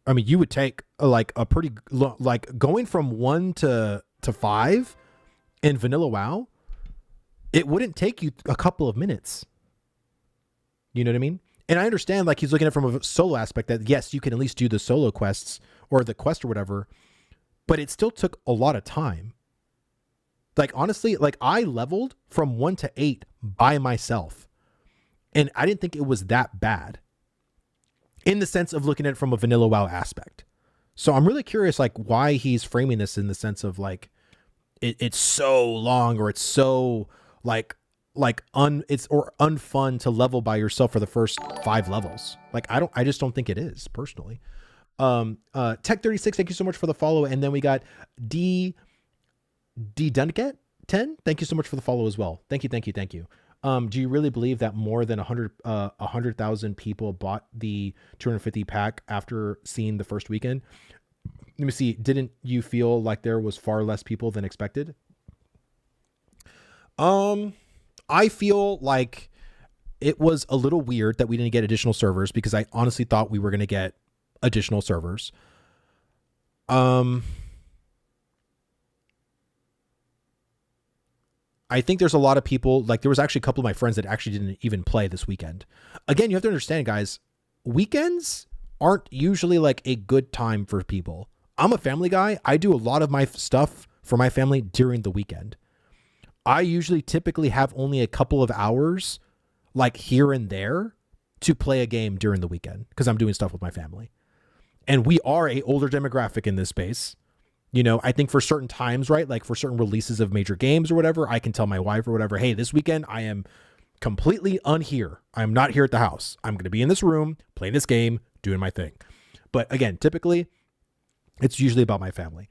I mean, you would take like a pretty, like going from 1 to 5 in Vanilla WoW, it wouldn't take you a couple of minutes. You know what I mean? And I understand, like, he's looking at it from a solo aspect that, yes, you can at least do the solo quests or the quest or whatever, but it still took a lot of time. Like, honestly, like, I leveled from 1 to 8 by myself, and I didn't think it was that bad in the sense of looking at it from a vanilla WoW aspect. So I'm really curious, like, why he's framing this in the sense of, like, it's so long, or it's so, it's unfun to level by yourself for the first 5 levels. Like, I just don't think it is, personally. Tech36, thank you so much for the follow. And then we got D Dunket 10. Thank you so much for the follow as well. Thank you. Do you really believe that more than 100,000 people bought the 250 pack after seeing the first weekend? Let me see. Didn't you feel like there was far less people than expected? I feel like it was a little weird that we didn't get additional servers, because I honestly thought we were going to get additional servers. I think there's a lot of people, like there was actually a couple of my friends that actually didn't even play this weekend. Again, you have to understand, guys, weekends aren't usually like a good time for people. I'm a family guy. I do a lot of my stuff for my family during the weekend. I usually typically have only a couple of hours, like here and there, to play a game during the weekend because I'm doing stuff with my family. And we are a older demographic in this space. You know, I think for certain times, right? Like for certain releases of major games or whatever, I can tell my wife or whatever, hey, this weekend I am completely unhere. I'm not here at the house. I'm going to be in this room, playing this game, doing my thing. But again, typically it's usually about my family.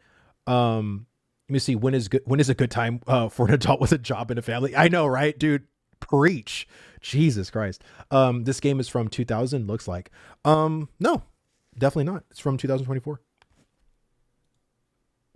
Let me see. When is a good time for an adult with a job and a family? I know, right, dude? Preach. Jesus Christ. This game is from 2000, looks like. No, definitely not. It's from 2024.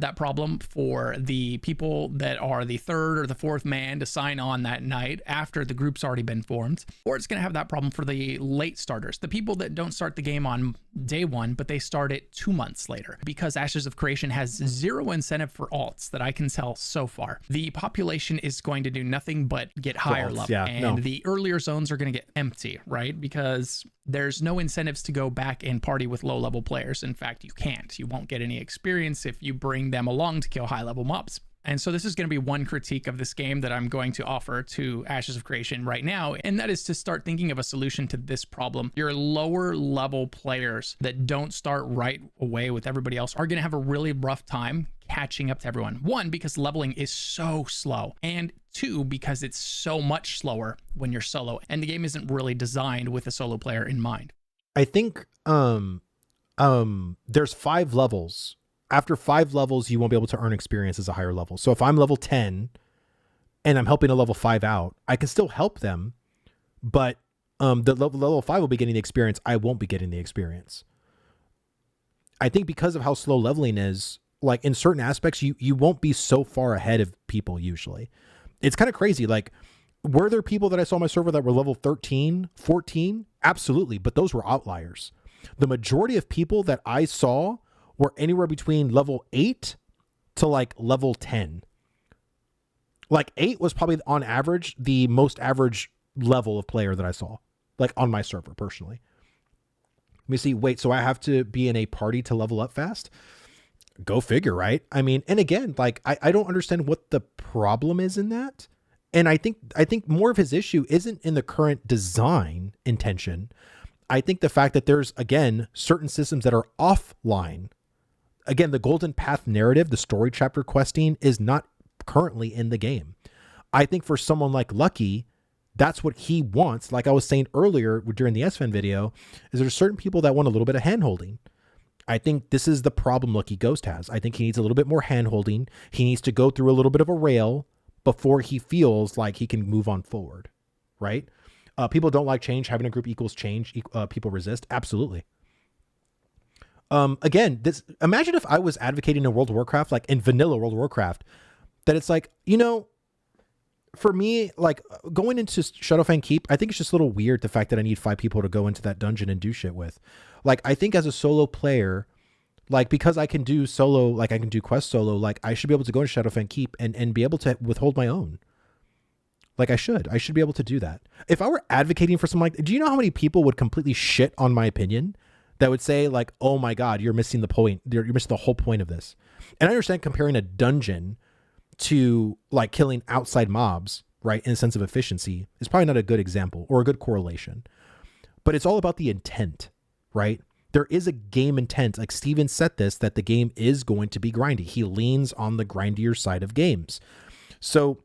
that problem for the people that are the third or the fourth man to sign on that night after the group's already been formed, or it's going to have that problem for the late starters, the people that don't start the game on day one, but they start it 2 months later. Because Ashes of Creation has zero incentive for alts that I can tell so far, the population is going to do nothing but get higher alts, level, yeah, and no. the earlier zones are going to get empty, right? Because there's no incentives to go back and party with low level players. In fact, you can't. You won't get any experience if you bring them along to kill high level mobs. And so this is going to be one critique of this game that I'm going to offer to Ashes of Creation right now, and that is to start thinking of a solution to this problem. Your lower level players that don't start right away with everybody else are going to have a really rough time catching up to everyone. One, because leveling is so slow, and two, because it's so much slower when you're solo, and the game isn't really designed with a solo player in mind. I think there's 5 levels. After 5 levels, you won't be able to earn experience as a higher level. So if I'm level 10 and I'm helping a level 5 out, I can still help them, but the level 5 will be getting the experience. I won't be getting the experience. I think because of how slow leveling is, like in certain aspects, you won't be so far ahead of people usually. It's kind of crazy. Like, were there people that I saw on my server that were level 13, 14? Absolutely, but those were outliers. The majority of people that I saw were anywhere between level 8 to like level 10. Like 8 was probably on average the most average level of player that I saw, like on my server personally. Let me see. Wait, so I have to be in a party to level up fast? Go figure, right? I mean, and again, like I don't understand what the problem is in that. And I think more of his issue isn't in the current design intention. I think the fact that there's, again, certain systems that are offline. Again, the Golden Path narrative, the story chapter questing, is not currently in the game. I think for someone like Lucky, that's what he wants. Like I was saying earlier during the SFN video, is there's certain people that want a little bit of hand-holding. I think this is the problem Lucky Ghost has. I think he needs a little bit more hand-holding. He needs to go through a little bit of a rail before he feels like he can move on forward, right? People don't like change. Having a group equals change. People resist. Absolutely. Again, imagine if I was advocating in World of Warcraft, like in vanilla World of Warcraft, that it's like, you know, for me, like going into Shadowfang Keep, I think it's just a little weird, the fact that I need 5 people to go into that dungeon and do shit with. Like, I think as a solo player, like, because I can do solo, like I can do quest solo, like I should be able to go into Shadowfang Keep and be able to withhold my own. Like I should be able to do that. If I were advocating for something like, do you know how many people would completely shit on my opinion? That would say like, oh my God, you're missing the point. You're missing the whole point of this. And I understand comparing a dungeon to like killing outside mobs, right, in a sense of efficiency is probably not a good example or a good correlation. But it's all about the intent, right? There is a game intent. Like Steven said this, that the game is going to be grindy. He leans on the grindier side of games. So,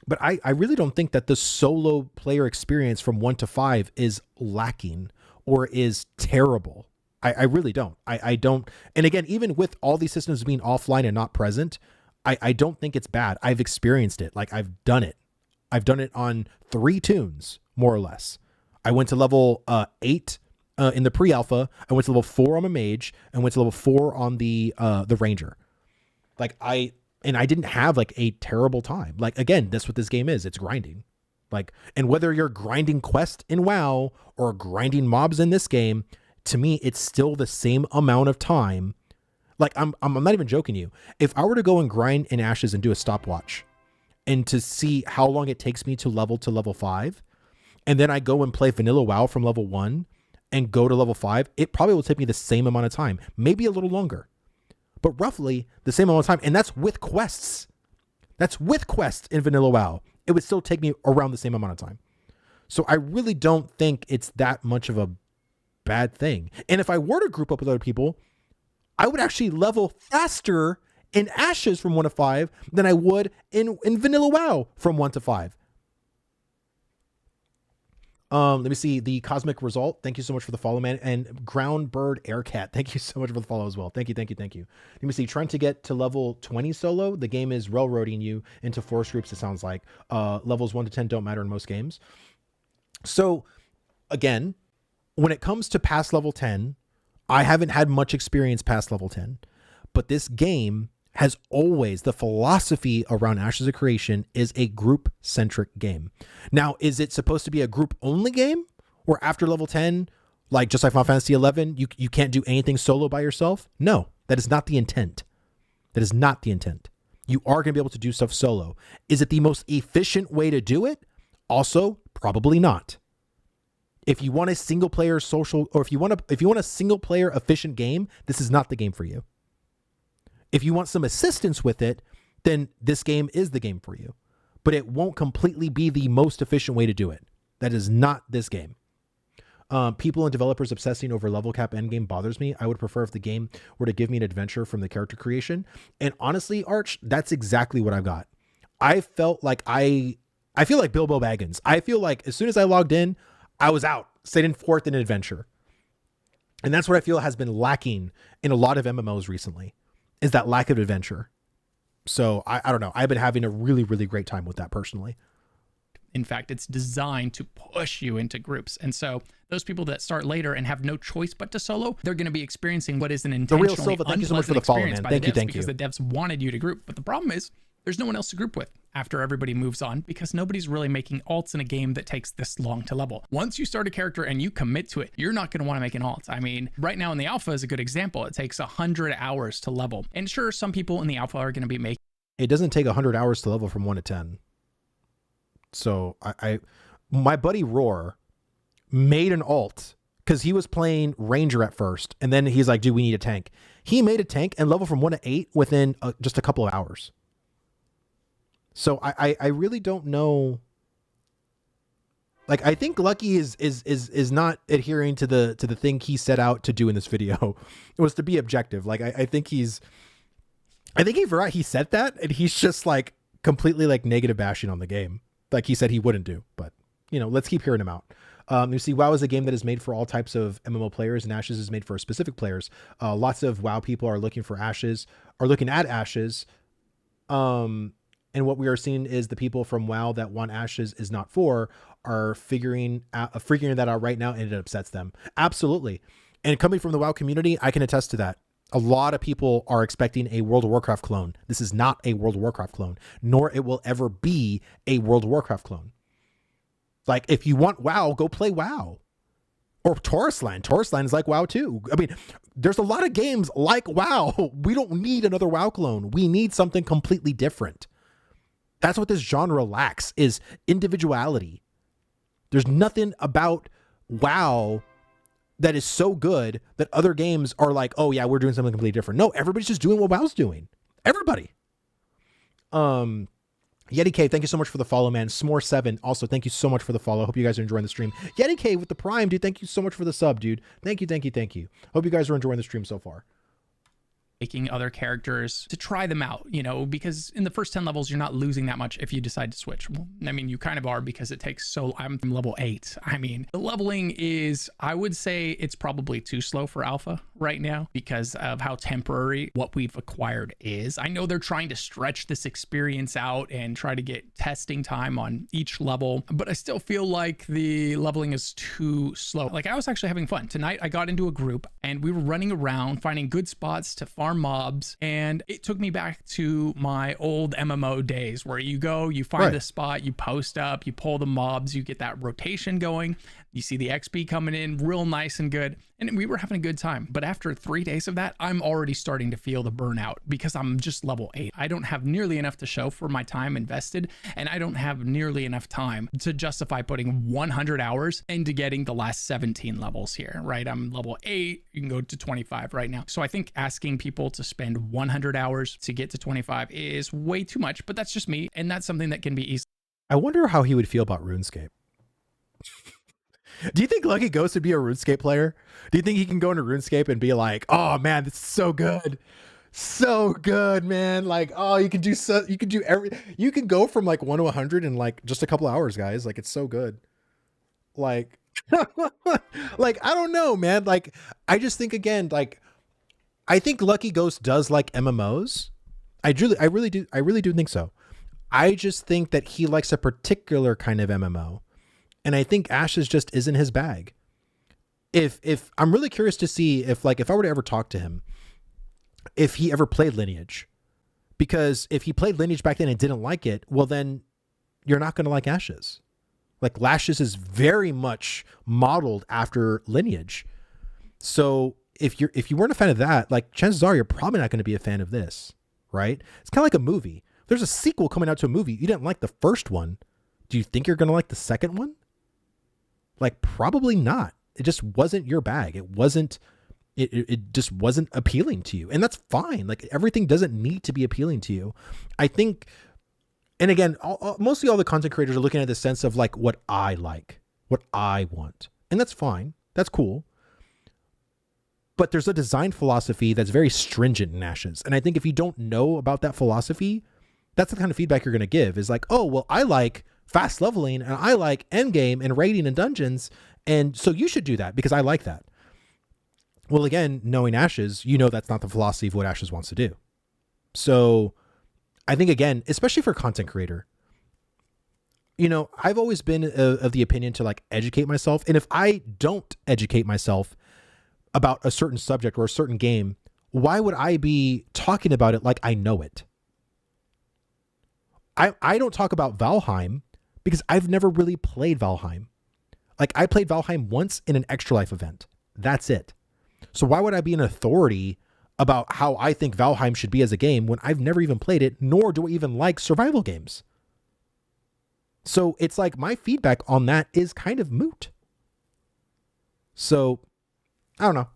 but I really don't think that the solo player experience from 1 to 5 is lacking or is terrible. I really don't. I don't. And again, even with all these systems being offline and not present, I don't think it's bad. I've experienced it. Like I've done it. I've done it on 3 tunes, more or less. I went to level 8 in the pre-alpha. I went to level 4 on my mage and went to level 4 on the ranger. Like I didn't have like a terrible time. Like, again, that's what this game is. It's grinding. Like, and whether you're grinding quest in WoW or grinding mobs in this game, to me, it's still the same amount of time. Like, I'm not even joking you. If I were to go and grind in Ashes and do a stopwatch and to see how long it takes me to level 5, and then I go and play vanilla WoW from level 1 and go to level 5, it probably will take me the same amount of time, maybe a little longer, but roughly the same amount of time. And that's with quests. That's with quests in vanilla WoW. It would still take me around the same amount of time. So I really don't think it's that much of a bad thing. And if I were to group up with other people, I would actually level faster in Ashes from 1 to 5 than I would in vanilla WoW from 1 to 5. Let me see the Cosmic Result. Thank you so much for the follow, man. And Ground Bird Aircat. Thank you so much for the follow as well. Thank you. Let me see. Trying to get to level 20 solo. The game is railroading you into force groups. It sounds like levels 1 to 10 don't matter in most games. So again, when it comes to past level 10, I haven't had much experience past level 10, but this game has always, the philosophy around Ashes of Creation is a group-centric game. Now, is it supposed to be a group-only game? Or after level 10, like just like Final Fantasy 11, you can't do anything solo by yourself? No, that is not the intent. That is not the intent. You are going to be able to do stuff solo. Is it the most efficient way to do it? Also, probably not. If you want a single player social, or if you want a single player efficient game, this is not the game for you. If you want some assistance with it, then this game is the game for you. But it won't completely be the most efficient way to do it. That is not this game. People and developers obsessing over level cap endgame bothers me. I would prefer if the game were to give me an adventure from the character creation. And honestly, Arch, that's exactly what I've got. I felt like I feel like Bilbo Baggins. I feel like as soon as I logged in, I was out, setting forth an adventure. And that's what I feel has been lacking in a lot of MMOs recently, is that lack of adventure. So I don't know. I've been having a really, really great time with that personally. In fact, it's designed to push you into groups. And so those people that start later and have no choice but to solo, they're going to be experiencing what is an intentionally The real Silva, thank you so much for the follow, man. Thank you. Because the devs wanted you to group. But the problem is there's no one else to group with after everybody moves on, because nobody's really making alts in a game that takes this long to level. Once you start a character and you commit to it, you're not going to want to make an alt. I mean, right now in the alpha is a good example. It takes 100 hours to level. And sure, some people in the alpha are going to be making... It doesn't take 100 hours to level from 1 to 10. So my buddy Roar made an alt because he was playing Ranger at first. And then he's like, dude, we need a tank. He made a tank and leveled from 1 to 8 within just a couple of hours. So I really don't know. Like, I think Lucky is not adhering to the thing he set out to do in this video. It was to be objective. Like, I think he forgot he said that, and he's just like completely like negative bashing on the game. Like he said he wouldn't do, but you know, let's keep hearing him out. You see, WoW is a game that is made for all types of MMO players, and Ashes is made for specific players. Lots of WoW people are looking at Ashes. And what we are seeing is the people from WoW that want Ashes is not for are figuring that out right now, and it upsets them. Absolutely. And coming from the WoW community, I can attest to that. A lot of people are expecting a World of Warcraft clone. This is not a World of Warcraft clone, nor it will ever be a World of Warcraft clone. Like, if you want WoW, go play WoW. Or Taurusland. Taurusland is like WoW too. I mean, there's a lot of games like WoW. We don't need another WoW clone. We need something completely different. That's what this genre lacks, is individuality. There's nothing about WoW that is so good that other games are like, oh yeah, we're doing something completely different. No, everybody's just doing what WoW's doing. Everybody. Yeti K, thank you so much for the follow, man. S'more7, also, thank you so much for the follow. Hope you guys are enjoying the stream. Yeti K with the Prime, dude, thank you so much for the sub, dude. Thank you. Hope you guys are enjoying the stream so far. Making other characters to try them out, you know, because in the first 10 levels, you're not losing that much if you decide to switch. Well, I mean, you kind of are, because it takes I'm level 8. I mean, the leveling is, I would say it's probably too slow for alpha right now because of how temporary what we've acquired is. I know they're trying to stretch this experience out and try to get testing time on each level, but I still feel like the leveling is too slow. Like, I was actually having fun. Tonight, I got into a group and we were running around finding good spots to farm mobs, and it took me back to my old MMO days where you go, you find the spot, you post up, you pull the mobs, you get that rotation going, you see the XP coming in real nice and good, and we were having a good time. But after 3 days of that, I'm already starting to feel the burnout because I'm just level 8. I don't have nearly enough to show for my time invested, and I don't have nearly enough time to justify putting 100 hours into getting the last 17 levels here, right? I'm level 8, you can go to 25 right now. So I think asking people to spend 100 hours to get to 25 is way too much, but that's just me, and that's something that can be easy. I wonder how he would feel about RuneScape. Do you think Lucky Ghost would be a RuneScape player? Do you think he can go into RuneScape and be like, oh man, this is so good. So good, man. Like, oh, you can go from like 1 to 100 in like just a couple hours, guys. Like, it's so good. Like, like, I don't know, man. Like, I just think, again, like, I think Lucky Ghost does like MMOs. I really do think so. I just think that he likes a particular kind of MMO. And I think Ashes just isn't his bag. If I'm really curious to see if I were to ever talk to him, if he ever played Lineage, Because if he played Lineage back then and didn't like it, well, then you're not going to like Ashes. Like Lashes is very much modeled after Lineage. So if you weren't a fan of that, like chances are you're probably not going to be a fan of this, right? It's kind of like a movie. There's a sequel coming out to a movie. You didn't like the first one. Do you think you're going to like the second one? Like probably not. It just wasn't your bag. It just wasn't appealing to you. And that's fine. Like everything doesn't need to be appealing to you. I think, and again, mostly all the content creators are looking at the sense of like what I like, what I want. And that's fine. That's cool. But there's a design philosophy that's very stringent in Ashes. And I think if you don't know about that philosophy, that's the kind of feedback you're going to give is like, oh, well, I like fast leveling and I like endgame and raiding and dungeons. And so you should do that because I like that. Well, again, knowing Ashes, you know that's not the philosophy of what Ashes wants to do. So I think, again, especially for a content creator, you know, I've always been of the opinion to like educate myself. And if I don't educate myself about a certain subject or a certain game, why would I be talking about it like I know it? I don't talk about Valheim because I've never really played Valheim. Like I played Valheim once in an Extra Life event. That's it. So why would I be an authority about how I think Valheim should be as a game when I've never even played it, nor do I even like survival games? So it's like my feedback on that is kind of moot. So I don't know.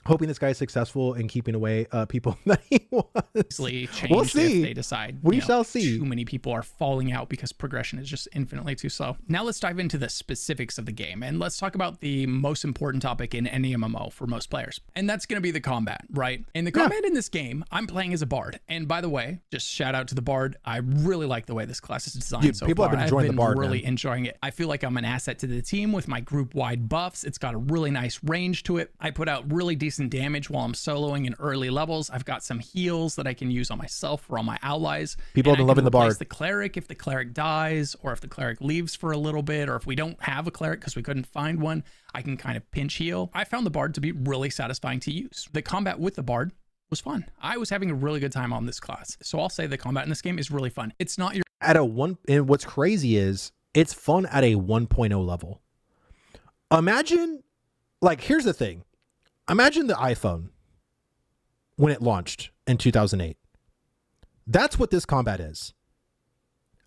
Hoping this guy is successful in keeping away people that he wants. We'll see. If they decide we shall see. Too many people are falling out because progression is just infinitely too slow. Now let's dive into the specifics of the game and let's talk about the most important topic in any MMO for most players, and that's going to be the combat, right? And the combat in this game, I'm playing as a bard, and by the way, just shout out to the bard. I really like the way this class is designed so people far. Have been enjoying the bard, really enjoying it. I feel like I'm an asset to the team with my group-wide buffs. It's got a really nice range to it. I put out really decent damage while I'm soloing in early levels. I've got some heals that I can use on myself or on my allies. People have been loving the bard. The cleric if the cleric dies, or if the cleric leaves for a little bit, or if we don't have a cleric because we couldn't find one, I can kind of pinch heal. I found the bard to be really satisfying to use. The combat with the bard was fun. I was having a really good time on this class. So I'll say the combat in this game is really fun. It's not your and what's crazy is it's fun at a 1.0 level. Imagine, like, here's the thing. Imagine the iPhone when it launched in 2008. That's what this combat is.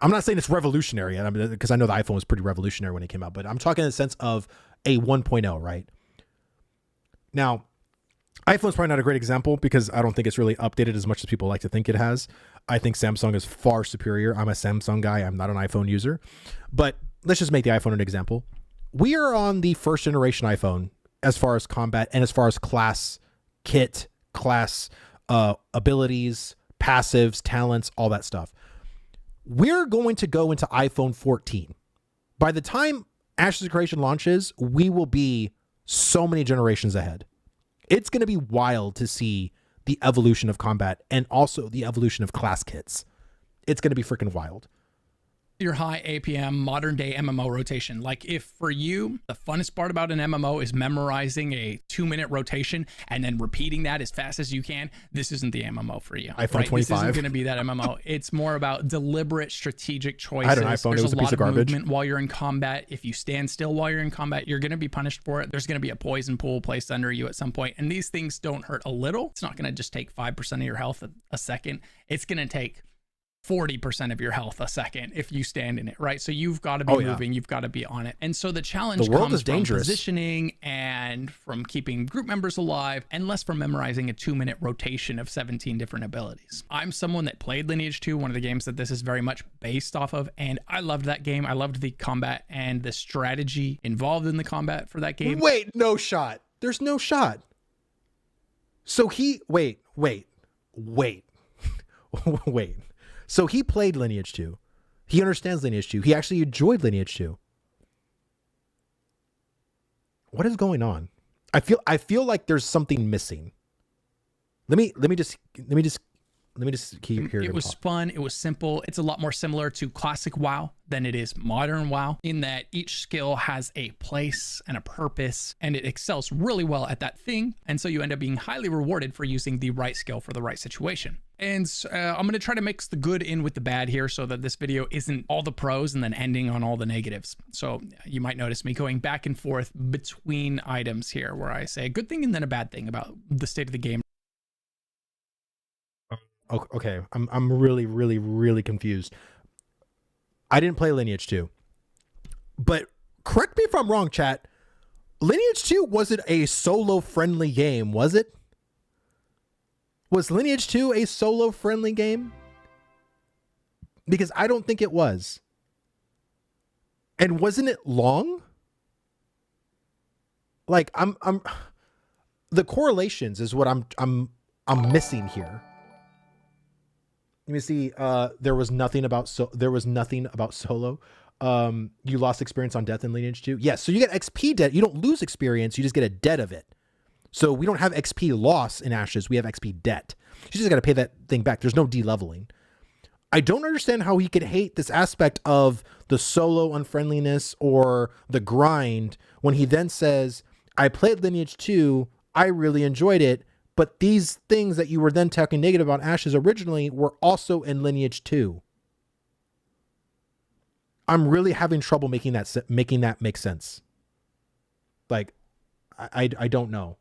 I'm not saying it's revolutionary, because I know the iPhone was pretty revolutionary when it came out, but I'm talking in the sense of a 1.0, right? Now, iPhone's probably not a great example because I don't think it's really updated as much as people like to think it has. I think Samsung is far superior. I'm a Samsung guy. I'm not an iPhone user. But let's just make the iPhone an example. We are on the first generation iPhone as far as combat and as far as class kit, class abilities, passives, talents, all that stuff. We're going to go into iPhone 14. By the time Ashes of Creation launches, we will be so many generations ahead. It's going to be wild to see the evolution of combat and also the evolution of class kits. It's going to be freaking wild. Your high APM modern day MMO rotation. Like if for you, the funnest part about an MMO is memorizing a 2-minute rotation and then repeating that as fast as you can, this isn't the MMO for you. iPhone 25. This isn't going to be that MMO. It's more about deliberate strategic choices. I had an iPhone. There's It was a piece of garbage. movement while you're in combat. If you stand still while you're in combat, you're going to be punished for it. There's going to be a poison pool placed under you at some point. And these things don't hurt a little. It's not going to just take 5% of your health a second. It's going to take 40% of your health a second if you stand in it, right? So you've got to be moving, you've got to be on it. And so the challenge comes from positioning and from keeping group members alive and less from memorizing a 2-minute rotation of 17 different abilities. I'm someone that played Lineage 2, one of the games that this is very much based off of, and I loved that game. I loved the combat and the strategy involved in the combat for that game. Wait, no shot. There's no shot. So wait. So he played Lineage 2. He understands Lineage 2. He actually enjoyed Lineage 2. What is going on? I feel like there's something missing. Let me just Let me just keep hearing. It was fun. It was simple. It's a lot more similar to classic WoW than it is modern WoW, in that each skill has a place and a purpose, and it excels really well at that thing. And so you end up being highly rewarded for using the right skill for the right situation. And I'm going to try to mix the good in with the bad here so that this video isn't all the pros and then ending on all the negatives. So you might notice me going back and forth between items here, where I say a good thing and then a bad thing about the state of the game. Okay, I'm really confused. I didn't play Lineage 2, but correct me if I'm wrong, chat. Lineage 2 wasn't a solo friendly game, was it? Was Lineage 2 a solo friendly game? Because I don't think it was. And wasn't it long? Like I'm the correlations is what I'm missing here. Let me see. There was nothing about solo. You lost experience on death in Lineage 2. Yes, so you get XP debt. You don't lose experience, you just get a debt of it. So we don't have XP loss in Ashes, we have XP debt. You just got to pay that thing back. There's no de-leveling. I don't understand how he could hate this aspect of the solo unfriendliness or the grind when he then says, I played Lineage 2, I really enjoyed it, but these things that you were then talking negative about Ashes originally were also in Lineage 2. I'm really having trouble making that make sense. Like, I don't know.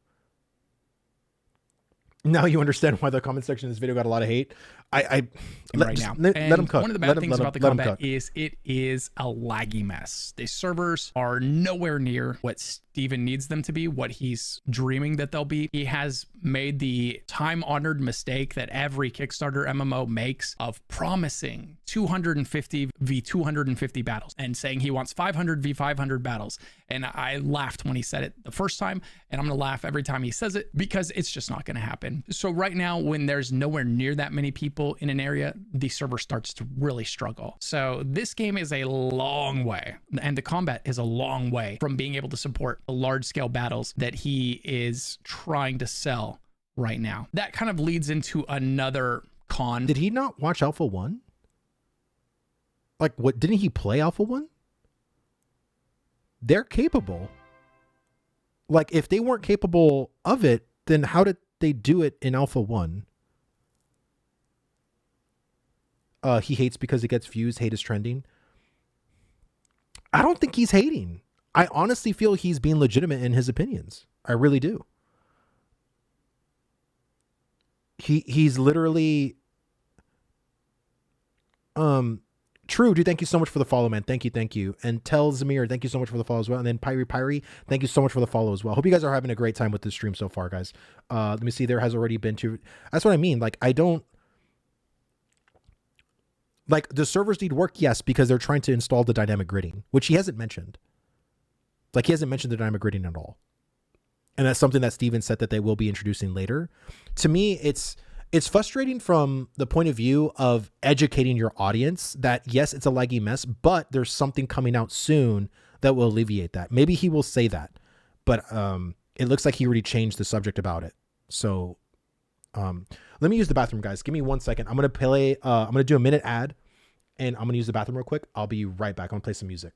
Now you understand why the comment section of this video got a lot of hate. Let him cook. One of the bad things about the combat is it is a laggy mess. The servers are nowhere near what Steven needs them to be, what he's dreaming that they'll be. He has made the time-honored mistake that every Kickstarter MMO makes of promising 250 v 250 battles and saying he wants 500 v 500 battles. And I laughed when he said it the first time, and I'm gonna laugh every time he says it because it's just not gonna happen. So right now, when there's nowhere near that many people in an area, the server starts to really struggle. So this game is a long way, and the combat is a long way from being able to support the large scale battles that he is trying to sell right now. That kind of leads into another con. Did he not watch Alpha 1? Like, what, didn't he play Alpha 1? They're capable. Like, if they weren't capable of it, then how did they do it in Alpha 1? He hates because it gets views. Hate is trending. I don't think he's hating. I honestly feel he's being legitimate in his opinions. I really do. He's literally True, dude, thank you so much for the follow, man. Thank you. And tell Zamir, thank you so much for the follow as well. And then Pyrie, thank you so much for the follow as well. Hope you guys are having a great time with this stream so far, guys. Let me see, there has already been two. That's what I mean. Like, I don't like the servers need work, yes, because they're trying to install the dynamic gridding, which he hasn't mentioned. Like, he hasn't mentioned the dynamic gridding at all. And that's something that Steven said that they will be introducing later. To me, it's frustrating from the point of view of educating your audience that, yes, it's a laggy mess, but there's something coming out soon that will alleviate that. Maybe he will say that, but it looks like he already changed the subject about it. So let me use the bathroom, guys. Give me 1 second. I'm going to play, I'm going to do a minute ad, and I'm going to use the bathroom real quick. I'll be right back. I'm going to play some music.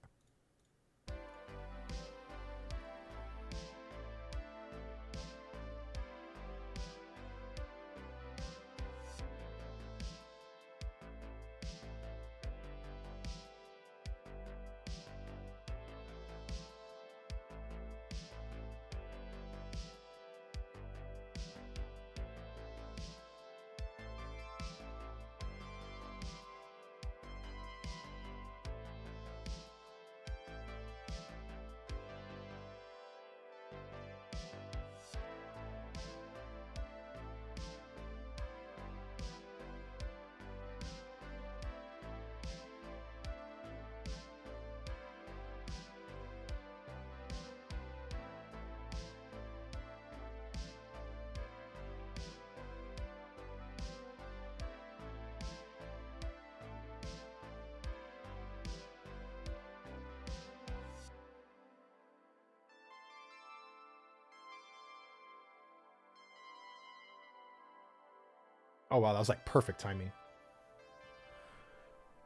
Oh, wow. That was like perfect timing.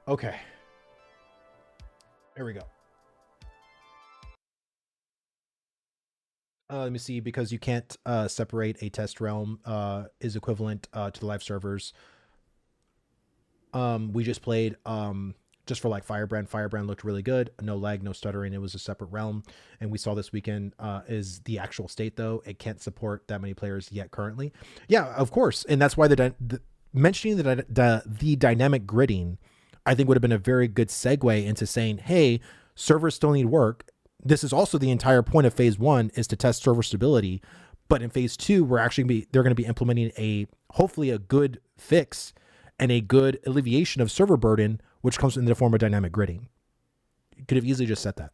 Okay. There we go. Let me see, because you can't separate a test realm is equivalent to the live servers. We just played just for like Firebrand. Firebrand looked really good. No lag, no stuttering. It was a separate realm. And we saw this weekend is the actual state, though. It can't support that many players yet currently. Yeah, of course. And that's why mentioning the dynamic gridding, I think would have been a very good segue into saying, hey, servers still need work. This is also the entire point of phase 1 is to test server stability. But in phase 2, they're going to be implementing hopefully a good fix and a good alleviation of server burden, which comes in the form of dynamic gridding. You could have easily just said that.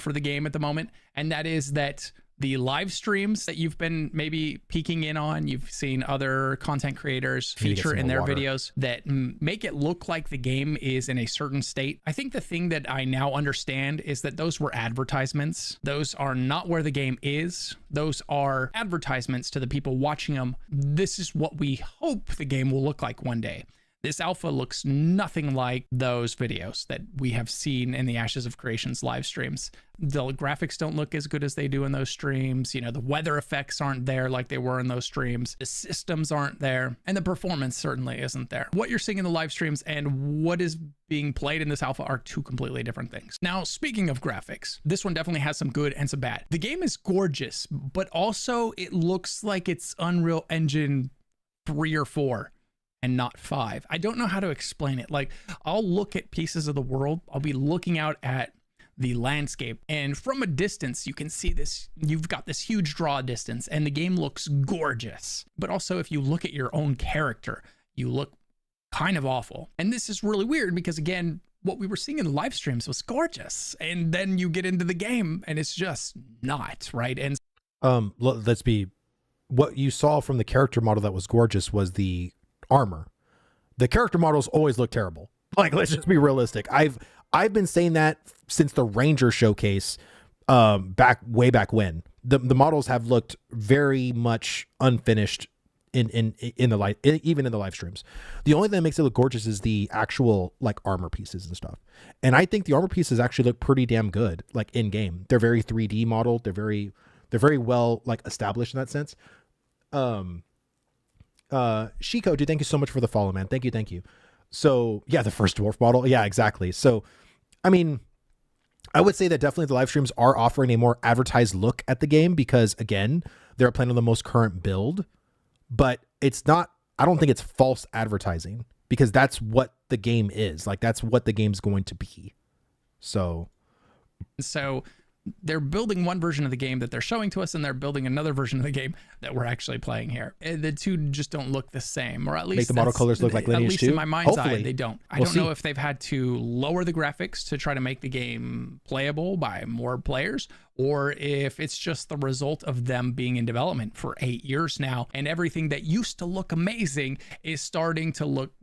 For the game at the moment, and that is that the live streams that you've been maybe peeking in on, you've seen other content creators feature in their videos that make it look like the game is in a certain state. I think the thing that I now understand is that those were advertisements. Those are not where the game is. Those are advertisements to the people watching them. This is what we hope the game will look like one day. This alpha looks nothing like those videos that we have seen in the Ashes of Creation's live streams. The graphics don't look as good as they do in those streams. You know, the weather effects aren't there like they were in those streams. The systems aren't there. And the performance certainly isn't there. What you're seeing in the live streams and what is being played in this alpha are two completely different things. Now, speaking of graphics, this one definitely has some good and some bad. The game is gorgeous, but also it looks like it's Unreal Engine 3 or 4. And not 5. I don't know how to explain it. Like, I'll look at pieces of the world. I'll be looking out at the landscape, and from a distance, you can see this. You've got this huge draw distance, and the game looks gorgeous. But also, if you look at your own character, you look kind of awful. And this is really weird because, again, what we were seeing in the live streams was gorgeous. And then you get into the game, and it's just not, right? And let's be, what you saw from the character model that was gorgeous was the armor. The character models always look terrible. Like, let's just be realistic. I've been saying that since the Ranger showcase, way back when. The models have looked very much unfinished in the live, even in the live streams. The only thing that makes it look gorgeous is the actual like armor pieces and stuff. And I think the armor pieces actually look pretty damn good, like in game. They're very 3D modeled. They're very well like established in that sense. Shiko, dude, thank you so much for the follow, man. Thank you. So yeah, the first dwarf model. Yeah, exactly. So, I mean, I would say that definitely the live streams are offering a more advertised look at the game because, again, they're playing on the most current build, but it's not, I don't think it's false advertising because that's what the game is. Like, that's what the game's going to be. So they're building one version of the game that they're showing to us, and they're building another version of the game that we're actually playing here. The two just don't look the same, or at least make the model colors look like Lineage 2. At least in my mind's Hopefully. eye, they don't. I don't know if they've had to lower the graphics to try to make the game playable by more players, or if it's just the result of them being in development for 8 years now, and everything that used to look amazing is starting to look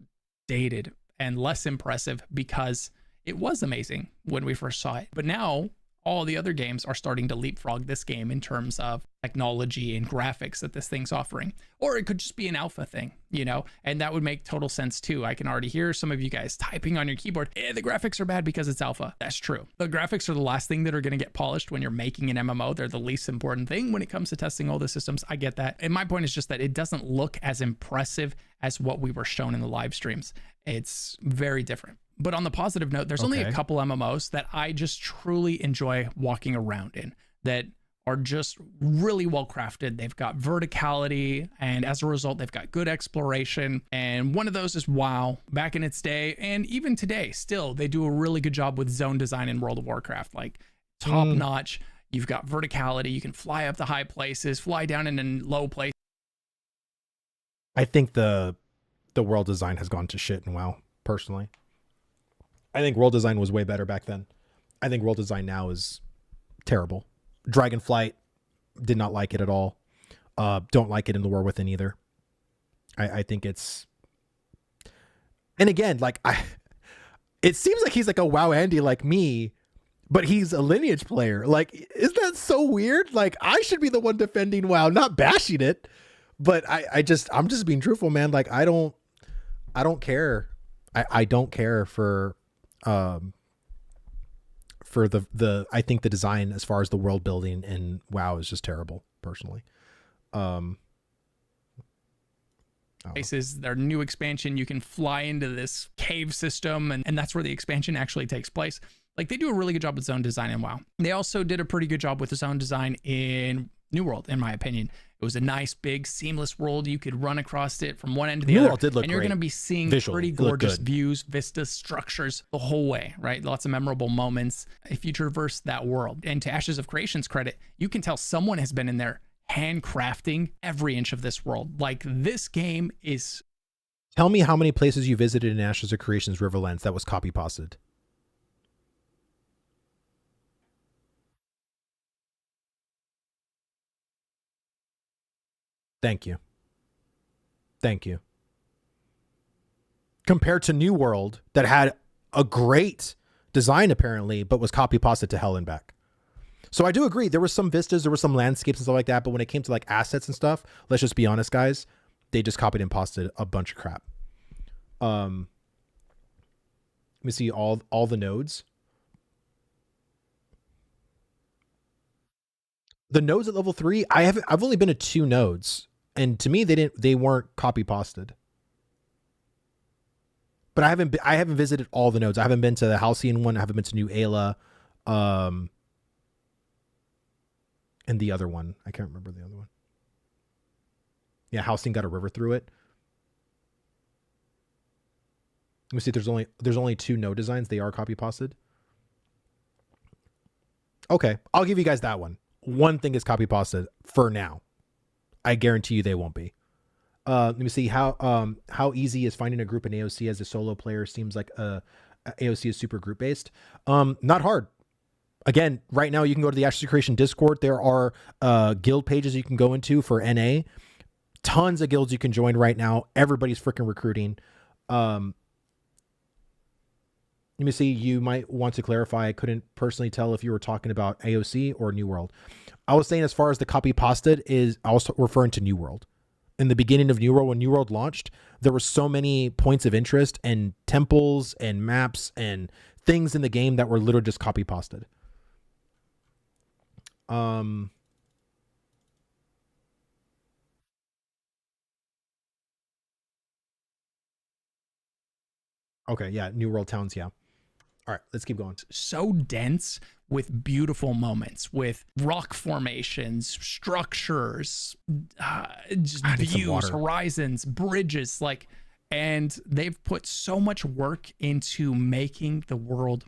dated and less impressive because it was amazing when we first saw it. But now, all the other games are starting to leapfrog this game in terms of technology and graphics that this thing's offering. Or it could just be an alpha thing, you know, and that would make total sense too. I can already hear some of you guys typing on your keyboard, the graphics are bad because it's alpha. That's true. The graphics are the last thing that are going to get polished when you're making an MMO. They're the least important thing when it comes to testing all the systems. I get that. And my point is just that it doesn't look as impressive as what we were shown in the live streams. It's very different. But on the positive note, there's only a couple MMOs that I just truly enjoy walking around in that are just really well crafted. They've got verticality, and as a result, they've got good exploration. And one of those is WoW. Back in its day, and even today, still, they do a really good job with zone design in World of Warcraft. Like, top notch. You've got verticality. You can fly up to high places, fly down in low places. I think the world design has gone to shit in WoW, personally. I think world design was way better back then. I think world design now is terrible. Dragonflight, did not like it at all. Don't like it in the War Within either. I think it's, and again, like it seems like he's like a WoW Andy like me, but he's a Lineage player. Like, isn't that so weird? Like, I should be the one defending WoW, not bashing it. But I'm just being truthful, man. Like I don't care. I don't care for I think the design as far as the world building in WoW is just terrible, personally. Places, their new expansion, you can fly into this cave system, and that's where the expansion actually takes place. Like, they do a really good job with zone design in WoW. They also did a pretty good job with the zone design in New World, in my opinion. It was a nice, big, seamless world. You could run across it from one end to the New other. World did look and you're great. going to be seeing Visually, pretty it looked gorgeous good. views, vistas, structures the whole way, right? Lots of memorable moments if you traverse that world. And to Ashes of Creation's credit, you can tell someone has been in there handcrafting every inch of this world. Like, this game is... Tell me how many places you visited in Ashes of Creation's Riverlands that was copy pasted. Thank you. Thank you. Compared to New World, that had a great design apparently, but was copy pasted to hell and back. So I do agree. There were some vistas, there were some landscapes and stuff like that, but when it came to like assets and stuff, let's just be honest, guys, they just copied and pasted a bunch of crap. Let me see all the nodes. The nodes at level 3, I've only been to 2 nodes, and to me they weren't copy pasted. But I haven't visited all the nodes. I haven't been to the Halcyon one. I haven't been to New Ayla, and the other one. I can't remember the other one. Yeah, Halcyon got a river through it. Let me see. There's only 2 node designs. They are copy pasted. Okay, I'll give you guys that one. One thing is copy pasted for now. I guarantee you they won't be. Let me see how easy is finding a group in AOC as a solo player. Seems like AOC is super group based. Not hard. Again, right now you can go to the Ashes of Creation Discord. There are guild pages you can go into for NA. Tons of guilds you can join right now. Everybody's freaking recruiting. Let me see. You might want to clarify. I couldn't personally tell if you were talking about AOC or New World. I was saying as far as the copy pasted is, I was referring to New World. In the beginning of New World, when New World launched, there were so many points of interest and temples and maps and things in the game that were literally just copy pasted. Okay, yeah, New World towns, yeah. All right, let's keep going. So dense with beautiful moments, with rock formations, structures, just views, horizons, bridges, like, and they've put so much work into making the world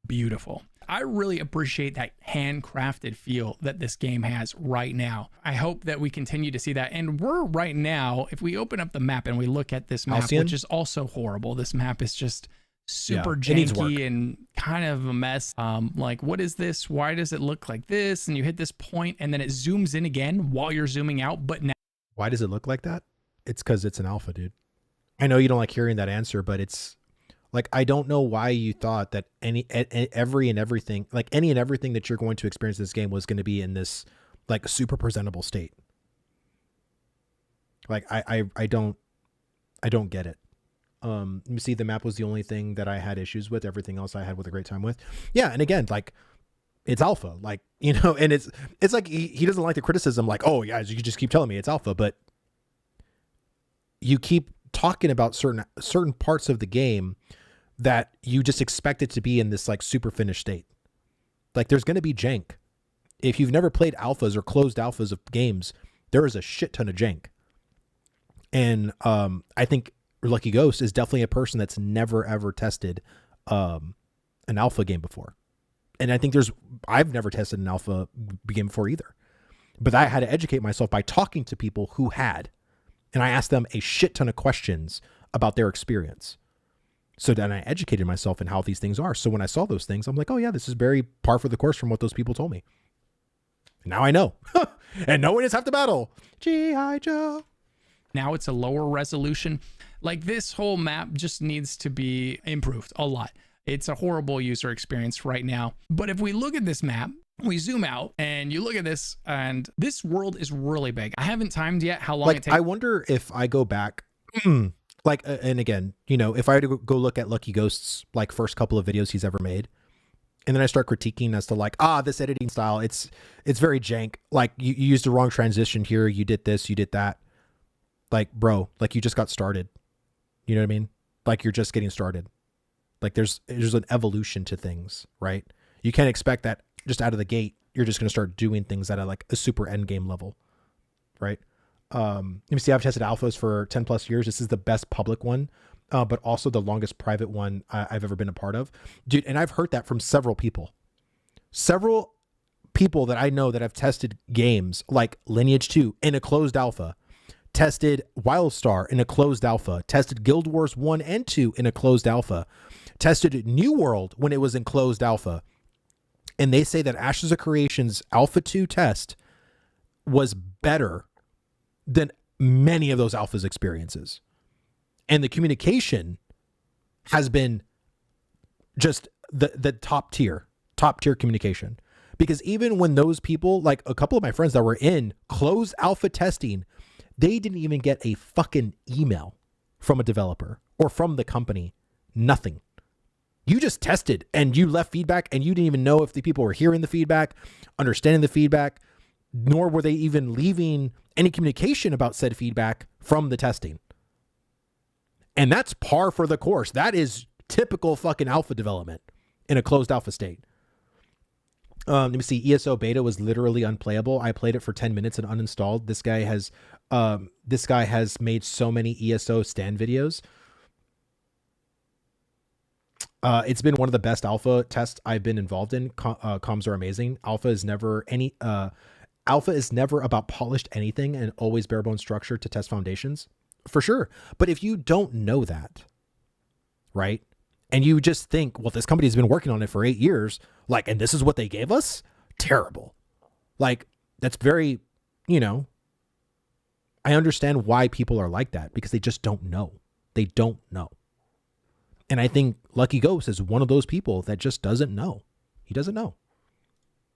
beautiful. I really appreciate that handcrafted feel that this game has right now. I hope that we continue to see that. And we're right now, if we open up the map and we look at this map, Halcyon? which is also horrible, this map is just super it needs work. janky and kind of a mess. Like, what is this? Why does it look like this? And you hit this point and then it zooms in again while you're zooming out. But now, why does it look like that? It's because it's an alpha, dude. I know you don't like hearing that answer, but it's like, I don't know why you thought that every and everything that you're going to experience in this game was going to be in this like super presentable state. Like, I don't get it. Let me see. The map was the only thing that I had issues with. Everything else I had with a great time with. Yeah. And again, like, it's alpha, like, you know, and it's like, he doesn't like the criticism. Like, oh guys, you just keep telling me it's alpha, but you keep talking about certain parts of the game that you just expect it to be in this like super finished state. Like, there's going to be jank. If you've never played alphas or closed alphas of games, there is a shit ton of jank. And I think Lucky Ghost is definitely a person that's never ever tested an alpha game before. And I think I've never tested an alpha game before either. But I had to educate myself by talking to people who had. And I asked them a shit ton of questions about their experience. So then I educated myself in how these things are. So when I saw those things, I'm like, oh yeah, this is very par for the course from what those people told me. Now I know. And no one is half the battle. G.I. Joe. now it's a lower resolution. Like, this whole map just needs to be improved a lot. It's a horrible user experience right now. But if we look at this map, We zoom out and you look at this, and this world is really big. I haven't timed yet how long Like, it takes. I wonder if I go back, like, and again, you know, if I had to go look at Lucky Ghost's like first couple of videos he's ever made, and then I start critiquing as to like, this editing style, it's very jank. Like you used the wrong transition here. You did this, you did that. Like, bro, like you just got started. You know what I mean? Like you're just getting started. Like there's an evolution to things, right? You can't expect that just out of the gate, you're just going to start doing things at like a super end game level, right? Let me see. I've tested alphas for 10 plus years. This is the best public one, but also the longest private one I've ever been a part of, dude. And I've heard that from several people that I know that have tested games like Lineage 2 in a closed alpha, tested Wildstar in a closed alpha, tested Guild Wars 1 and 2 in a closed alpha, tested New World when it was in closed alpha. And they say that Ashes of Creation's Alpha 2 test was better than many of those alphas experiences. And the communication has been just the top tier communication. Because even when those people, like a couple of my friends that were in closed alpha testing, they didn't even get a fucking email from a developer or from the company. Nothing. You just tested and you left feedback and you didn't even know if the people were hearing the feedback, understanding the feedback, nor were they even leaving any communication about said feedback from the testing. And that's par for the course. That is typical fucking alpha development in a closed alpha state. Let me see. ESO beta was literally unplayable. I played it for 10 minutes and uninstalled. This guy has made so many ESO stand videos. It's been one of the best alpha tests I've been involved in. Comms are amazing. Alpha is never about polished anything and always bare bone structure to test foundations, for sure. But if you don't know that, right, and you just think, well, this company's been working on it for 8 years, like, and this is what they gave us, terrible. Like, that's very, you know, I understand why people are like that, because they just don't know. They don't know. And I think Lucky Ghost is one of those people that just doesn't know. He doesn't know.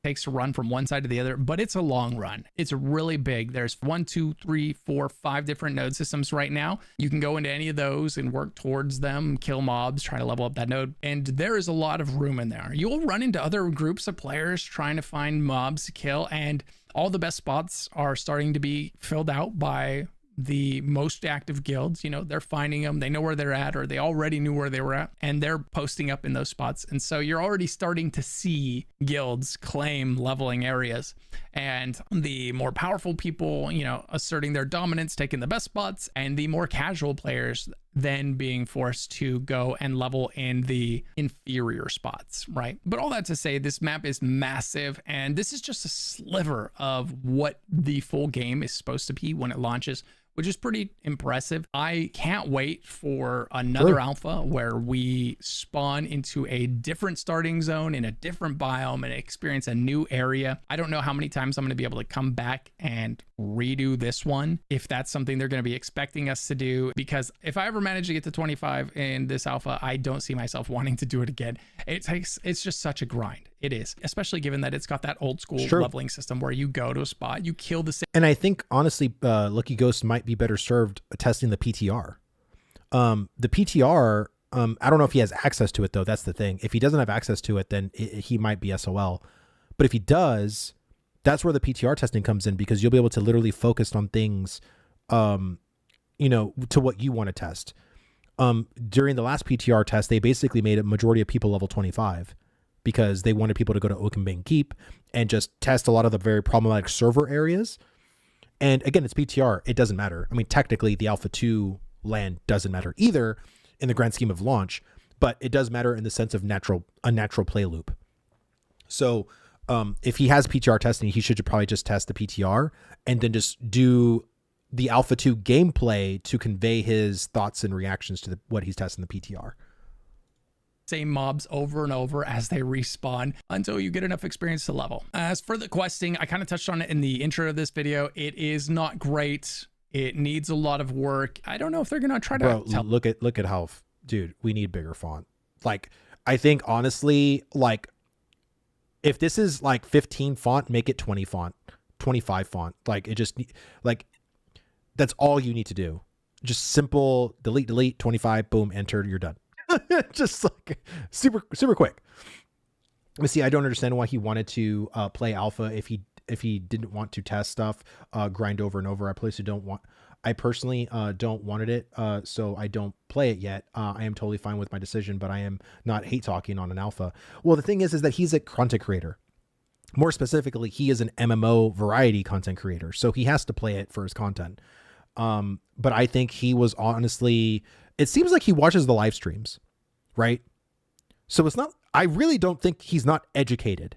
Takes to run from one side to the other, but it's a long run. It's really big. There's 1, 2, 3, 4, 5 different node systems right now. You can go into any of those and work towards them, kill mobs, try to level up that node. And there is a lot of room in there. You'll run into other groups of players trying to find mobs to kill, and all the best spots are starting to be filled out by the most active guilds. You know, they're finding them, they know where they're at, or they already knew where they were at, and they're posting up in those spots. And so you're already starting to see guilds claim leveling areas, and the more powerful people, you know, asserting their dominance, taking the best spots, and the more casual players then being forced to go and level in the inferior spots, right? But all that to say, this map is massive, and this is just a sliver of what the full game is supposed to be when it launches, which is pretty impressive. I can't wait for another alpha where we spawn into a different starting zone in a different biome and experience a new area. I don't know how many times I'm going to be able to come back and redo this one, if that's something they're going to be expecting us to do, because if I ever manage to get to 25 in this alpha, I don't see myself wanting to do it again. It's just such a grind. It is, especially given that it's got that old school leveling system where you go to a spot, you kill the same. And I think honestly, Lucky Ghost might be better served testing the PTR. The PTR, I don't know if he has access to it though. That's the thing. If he doesn't have access to it, then he might be SOL. But if he does, that's where the PTR testing comes in, because you'll be able to literally focus on things, you know, to what you want to test. During the last PTR test, they basically made a majority of people level 25. Because they wanted people to go to Oakenbane Keep and just test a lot of the very problematic server areas. And again, it's PTR. It doesn't matter. I mean, technically, the Alpha 2 land doesn't matter either in the grand scheme of launch, but it does matter in the sense of a natural play loop. So if he has PTR testing, he should probably just test the PTR and then just do the Alpha 2 gameplay to convey his thoughts and reactions to what he's testing the PTR. Same mobs over and over as they respawn until you get enough experience to level. As for the questing, I kind of touched on it in the intro of this video. It is not great. It needs a lot of work. I don't know if they're gonna try to look at how, dude, we need bigger font. Like, I think honestly, like, If this is like 15 font, make it 20 font, 25 font. Like it just like that's all you need to do. Just simple delete 25, boom, enter, you're done. Just like super quick. Let me see. I don't understand why he wanted to play alpha if he didn't want to test stuff, grind over and over. I personally don't wanted it, so I don't play it yet. I am totally fine with my decision, but I am not hate talking on an alpha. Well, the thing is that he's a content creator. More specifically, he is an MMO variety content creator, so he has to play it for his content. But I think he was honestly, it seems like he watches the live streams, right? So it's not, I really don't think he's not educated.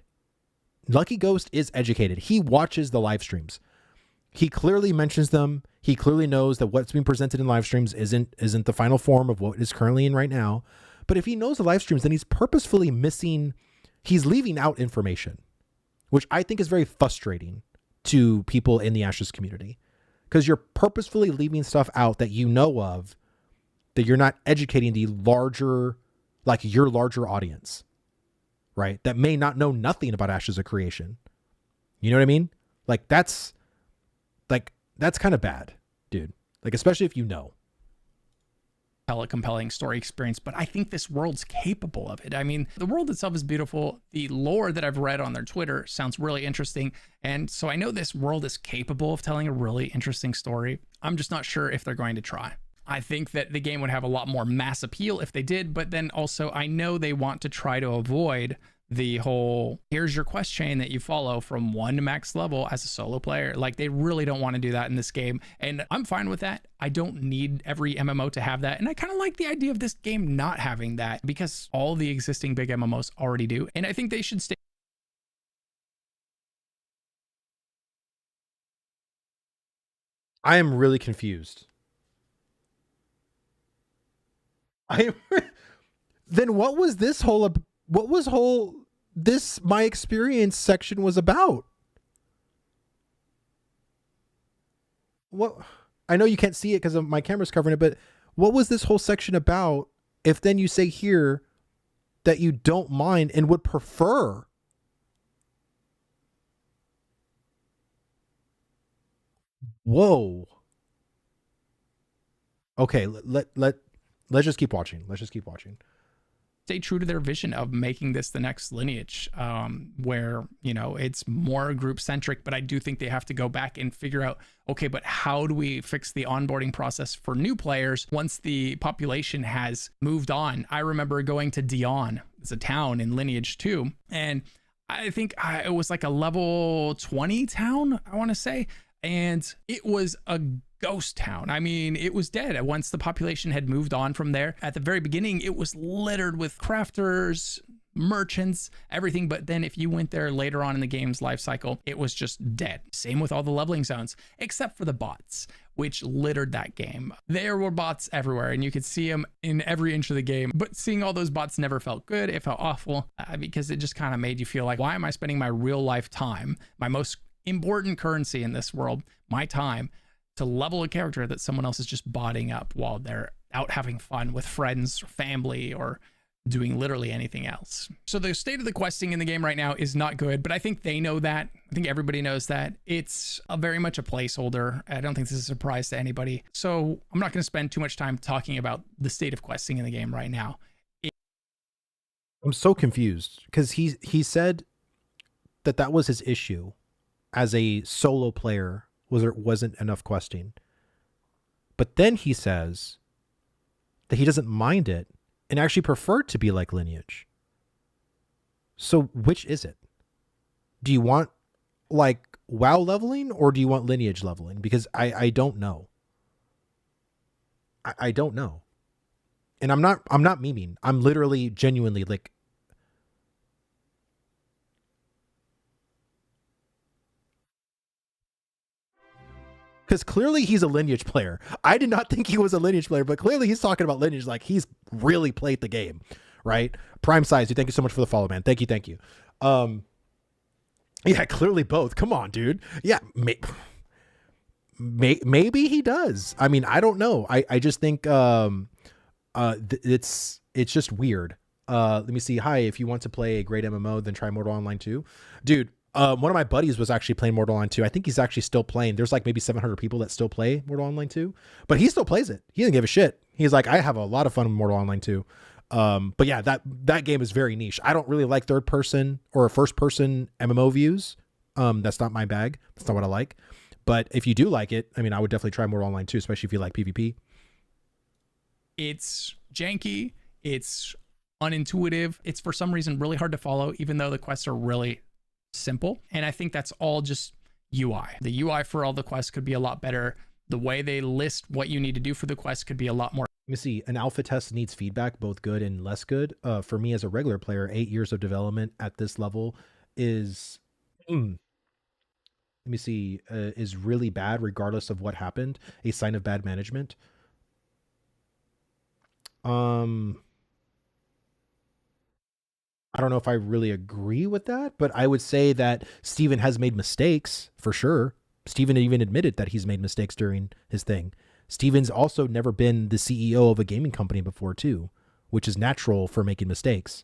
Lucky Ghost is educated. He watches the live streams. He clearly mentions them. He clearly knows that what's being presented in live streams isn't the final form of what is currently in right now. But if he knows the live streams, then he's purposefully he's leaving out information, which I think is very frustrating to people in the Ashes community, because you're purposefully leaving stuff out that you know of, that you're not educating the larger, like your larger audience, right? That may not know nothing about Ashes of Creation. You know what I mean? Like that's kind of bad, dude. Like, especially if you know. Tell a compelling story experience, but I think this world's capable of it. I mean, the world itself is beautiful. The lore that I've read on their Twitter sounds really interesting. And so I know this world is capable of telling a really interesting story. I'm just not sure if they're going to try. I think that the game would have a lot more mass appeal if they did, but then also I know they want to try to avoid the whole, here's your quest chain that you follow from 1 to max level as a solo player. Like, they really don't want to do that in this game. And I'm fine with that. I don't need every MMO to have that. And I kind of like the idea of this game not having that, because all the existing big MMOs already do. And I think they should stay. I am really confused. Then what was this this my experience section was about? What? I know you can't see it because my camera's covering it, but what was this whole section about? If then you say here that you don't mind and would prefer. Whoa. Okay, let's just keep watching. Let's just keep watching. Stay true to their vision of making this the next Lineage, where, you know, it's more group centric, but I do think they have to go back and figure out, okay, but how do we fix the onboarding process for new players once the population has moved on? I remember going to Dion, it's a town in Lineage 2, and I think it was like a level 20 town, I want to say, and it was a ghost town. I mean, it was dead once the population had moved on from there. At the very beginning, it was littered with crafters, merchants, everything. But then if you went there later on in the game's life cycle, it was just dead. Same with all the leveling zones, except for the bots, which littered that game. There were bots everywhere, and you could see them in every inch of the game. But seeing all those bots never felt good. It felt awful, because it just kind of made you feel like, why am I spending my real life time, my most important currency in this world, my time, to level a character that someone else is just botting up while they're out having fun with friends or family or doing literally anything else. So the state of the questing in the game right now is not good, but I think they know that. I think everybody knows that. It's very much a placeholder. I don't think this is a surprise to anybody. So I'm not going to spend too much time talking about the state of questing in the game right now. I'm so confused because he said that was his issue as a solo player. There wasn't enough questing. But then he says that he doesn't mind it and actually preferred to be like Lineage. So which is it? Do you want like WoW leveling or do you want Lineage leveling? Because I don't know. I don't know. And I'm not memeing. I'm literally genuinely like, because clearly he's a Lineage player. I did not think he was a Lineage player, but clearly he's talking about Lineage like he's really played the game, right? Prime Size, thank you so much for the follow, man. Thank you. Yeah, clearly both. Come on, dude. Yeah, maybe he does. I mean, I don't know. I just think it's just weird. Let me see. Hi, if you want to play a great MMO, then try Mortal Online 2. Dude, one of my buddies was actually playing Mortal Online 2. I think he's actually still playing. There's like maybe 700 people that still play Mortal Online 2, but he still plays it. He doesn't give a shit. He's like, I have a lot of fun with Mortal Online 2. But yeah, that game is very niche. I don't really like third person or first person MMO views. That's not my bag. That's not what I like. But if you do like it, I mean, I would definitely try Mortal Online 2, especially if you like PvP. It's janky. It's unintuitive. It's for some reason really hard to follow, even though the quests are really simple. And I think that's all just UI. The UI for all the quests could be a lot better. The way they list what you need to do for the quest could be a lot more. Let me see. An alpha test needs feedback, both good and less good. For me as a regular player, 8 years of development at this level is, let me see, is really bad regardless of what happened. A sign of bad management. I don't know if I really agree with that, but I would say that Steven has made mistakes for sure. Steven even admitted that he's made mistakes during his thing. Steven's also never been the CEO of a gaming company before too, which is natural for making mistakes.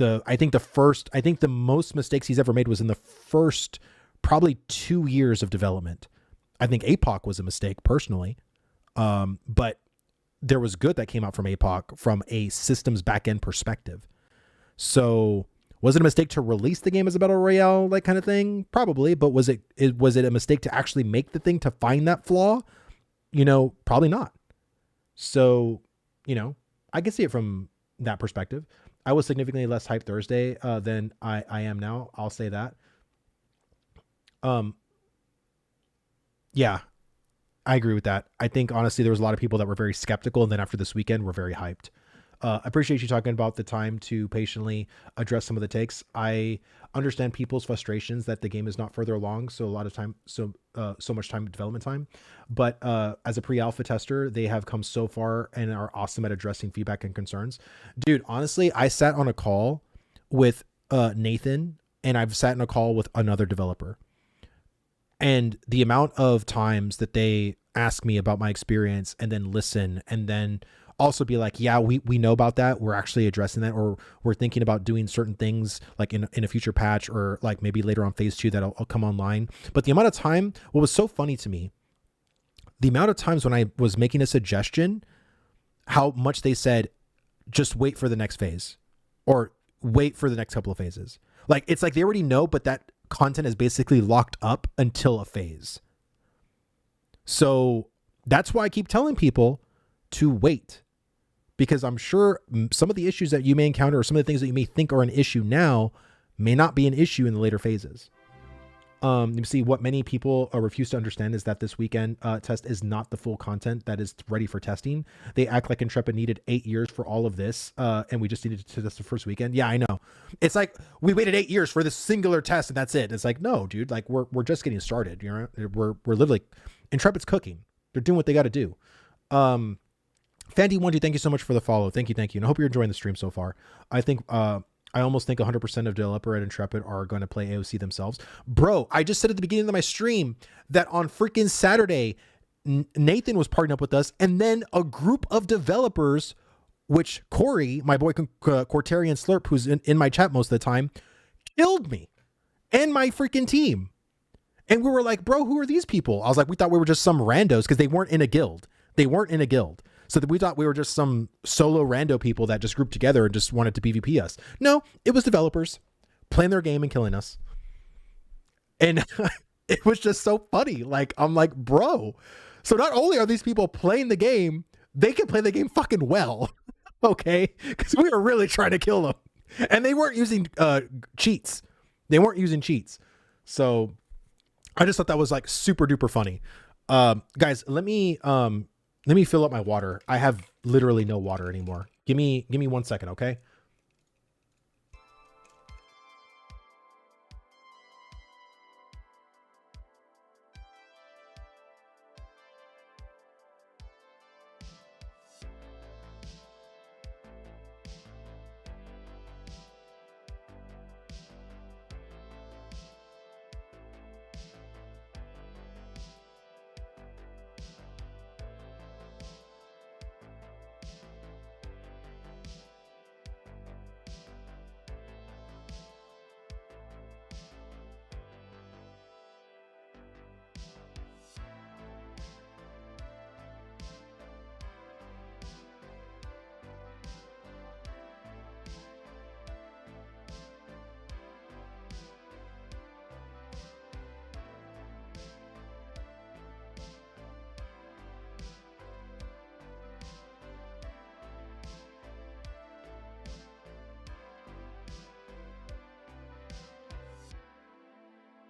I think the most mistakes he's ever made was in the first probably 2 years of development. I think APOC was a mistake personally. But there was good that came out from APOC from a systems backend perspective. So was it a mistake to release the game as a battle royale, like kind of thing? Probably, but was it a mistake to actually make the thing to find that flaw? Probably not. So, I can see it from that perspective. I was significantly less hyped Thursday than I am now. I'll say that. Yeah, I agree with that. I think honestly, there was a lot of people that were very skeptical, and then after this weekend, were very hyped. I appreciate you talking about the time to patiently address some of the takes. I understand people's frustrations that the game is not further along, so a lot of time, so much time development time. But as a pre-alpha tester, they have come so far and are awesome at addressing feedback and concerns. Dude, honestly, I sat on a call with Nathan, and I've sat in a call with another developer. And the amount of times that they ask me about my experience and then listen and then also be like, yeah, we know about that. We're actually addressing that, or we're thinking about doing certain things like in a future patch, or like maybe later on phase 2 that'll come online. But the amount of time, what was so funny to me, the amount of times when I was making a suggestion, how much they said, just wait for the next phase or wait for the next couple of phases. Like, it's like they already know, but that content is basically locked up until a phase. So that's why I keep telling people to wait, because I'm sure some of the issues that you may encounter, or some of the things that you may think are an issue now, may not be an issue in the later phases. You see, what many people refuse to understand is that this weekend test is not the full content that is ready for testing. They act like Intrepid needed 8 years for all of this, and we just needed to test the first weekend. Yeah, I know. It's like we waited 8 years for this singular test, and that's it. It's like, no, dude. Like we're just getting started. We're literally, Intrepid's cooking. They're doing what they got to do. Fandy12, thank you so much for the follow. Thank you, and I hope you're enjoying the stream so far. I almost think 100% of developer at Intrepid are going to play AOC themselves. Bro, I just said at the beginning of my stream that on freaking Saturday, Nathan was partnering up with us, and then a group of developers, which Corey, my boy Cortarian Slurp, who's in my chat most of the time, killed me and my freaking team. And we were like, bro, who are these people? I was like, we thought we were just some randos because they weren't in a guild. So that we thought we were just some solo rando people that just grouped together and just wanted to PvP us. No, it was developers playing their game and killing us. And it was just so funny. Like, I'm like, bro. So not only are these people playing the game, they can play the game fucking well. Okay? Because we were really trying to kill them. And they weren't using cheats. So I just thought that was like super duper funny. Guys, let me fill up my water. I have literally no water anymore. Give me 1 second, okay?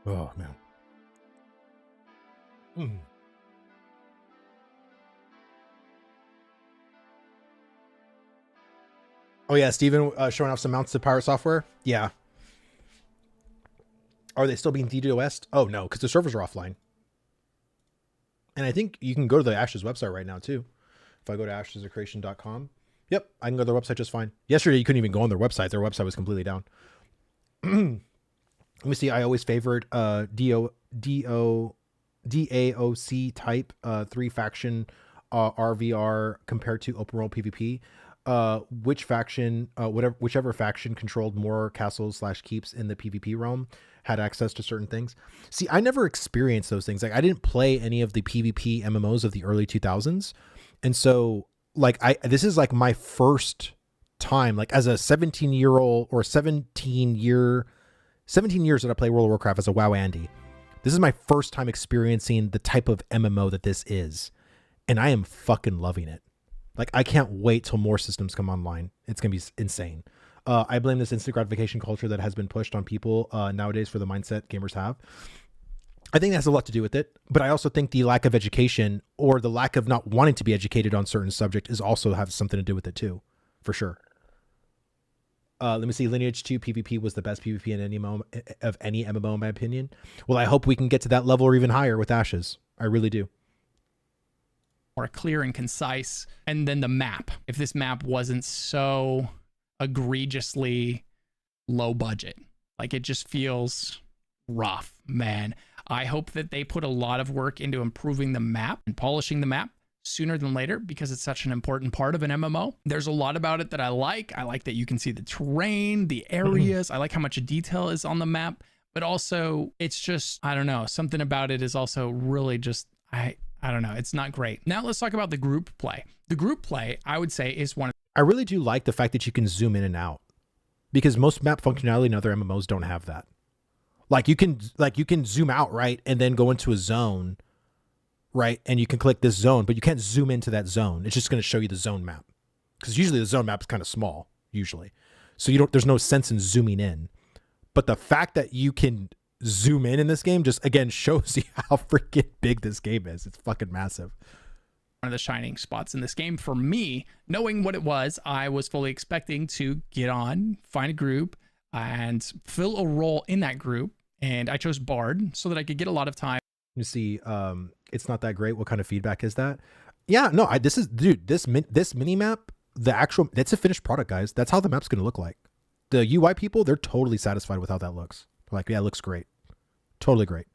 Oh man. Mm. Oh yeah, Steven showing off some mounts to pirate software. Yeah. Are they still being DDoS'd? Oh no, because the servers are offline. And I think you can go to the Ashes website right now too. If I go to ashesofcreation.com, yep, I can go to their website just fine. Yesterday you couldn't even go on their website. Their website was completely down. Let me see. I always favored DAOC type 3 faction RVR compared to open world PvP. Which faction, whichever faction controlled more castles / keeps in the PvP realm had access to certain things. See, I never experienced those things. Like I didn't play any of the PvP MMOs of the early 2000s. And so like this is like my first time, like as a 17-year-old or 17 years that I play World of Warcraft as a WoW Andy. This is my first time experiencing the type of MMO that this is. And I am fucking loving it. Like, I can't wait till more systems come online. It's going to be insane. I blame this instant gratification culture that has been pushed on people nowadays for the mindset gamers have. I think that has a lot to do with it. But I also think the lack of education or the lack of not wanting to be educated on certain subject is also have something to do with it too, for sure. Let me see. Lineage 2 PvP was the best PvP in any MMO, in my opinion. Well, I hope we can get to that level or even higher with Ashes. I really do. More clear and concise. And then the map. If this map wasn't so egregiously low budget, like it just feels rough, man. I hope that they put a lot of work into improving the map and polishing the map sooner than later, because it's such an important part of an MMO. There's a lot about it that I like. I like that you can see the terrain, the areas. I like how much detail is on the map, but also it's just, I don't know, something about it is also really just, I don't know. It's not great. Now let's talk about the group play. The group play, I would say, is one of... I really do like the fact that you can zoom in and out, because most map functionality in other MMOs don't have that. Like you can zoom out, right, and then go into a zone, right, and you can click this zone, but you can't zoom into that zone. It's just going to show you the zone map, because usually the zone map is kind of small, usually, so there's no sense in zooming in. But the fact that you can zoom in this game just again shows you how freaking big this game is. It's fucking massive. One of the shining spots in this game for me. Knowing what it was, I was fully expecting to get on, find a group, and fill a role in that group. And I chose Bard so that I could get a lot of time. You see, it's not that great. What kind of feedback is that? Yeah, no, this mini map, that's a finished product, guys. That's how the map's gonna look like. The UI people, they're totally satisfied with how that looks. Like, yeah, it looks great. Totally great.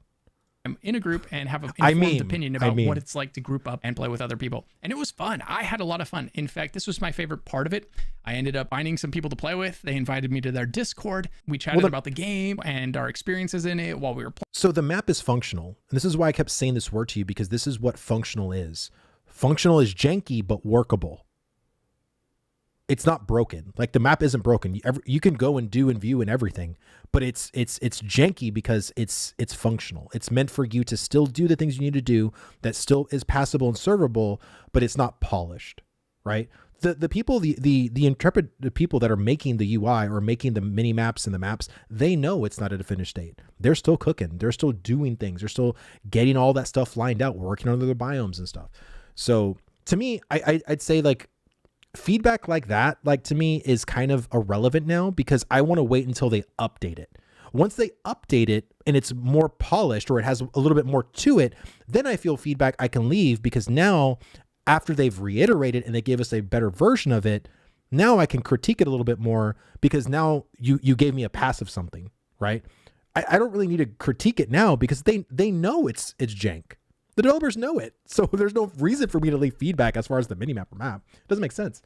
I'm in a group and have an informed opinion about what it's like to group up and play with other people. And it was fun. I had a lot of fun. In fact, this was my favorite part of it. I ended up finding some people to play with. They invited me to their Discord. We chatted about the game and our experiences in it while we were playing. So the map is functional. And this is why I kept saying this word to you, because this is what functional is. Functional is janky, but workable. It's not broken. Like, the map isn't broken. You can go and do and view and everything, but it's janky because it's functional. It's meant for you to still do the things you need to do that still is passable and servable, but it's not polished, right? The people, the intrepid people that are making the UI or making the mini maps and the maps, they know it's not at a finished state. They're still cooking. They're still doing things. They're still getting all that stuff lined out, working on other biomes and stuff. So to me, I'd say, like, feedback like that, like, to me is kind of irrelevant now, because I want to wait until they update it. Once they update it and it's more polished or it has a little bit more to it, then I feel feedback I can leave, because now after they've reiterated and they gave us a better version of it, now I can critique it a little bit more, because now you gave me a pass of something, right? I don't really need to critique it now, because they know it's jank. The developers know it. So there's no reason for me to leave feedback as far as the minimap or map. It doesn't make sense.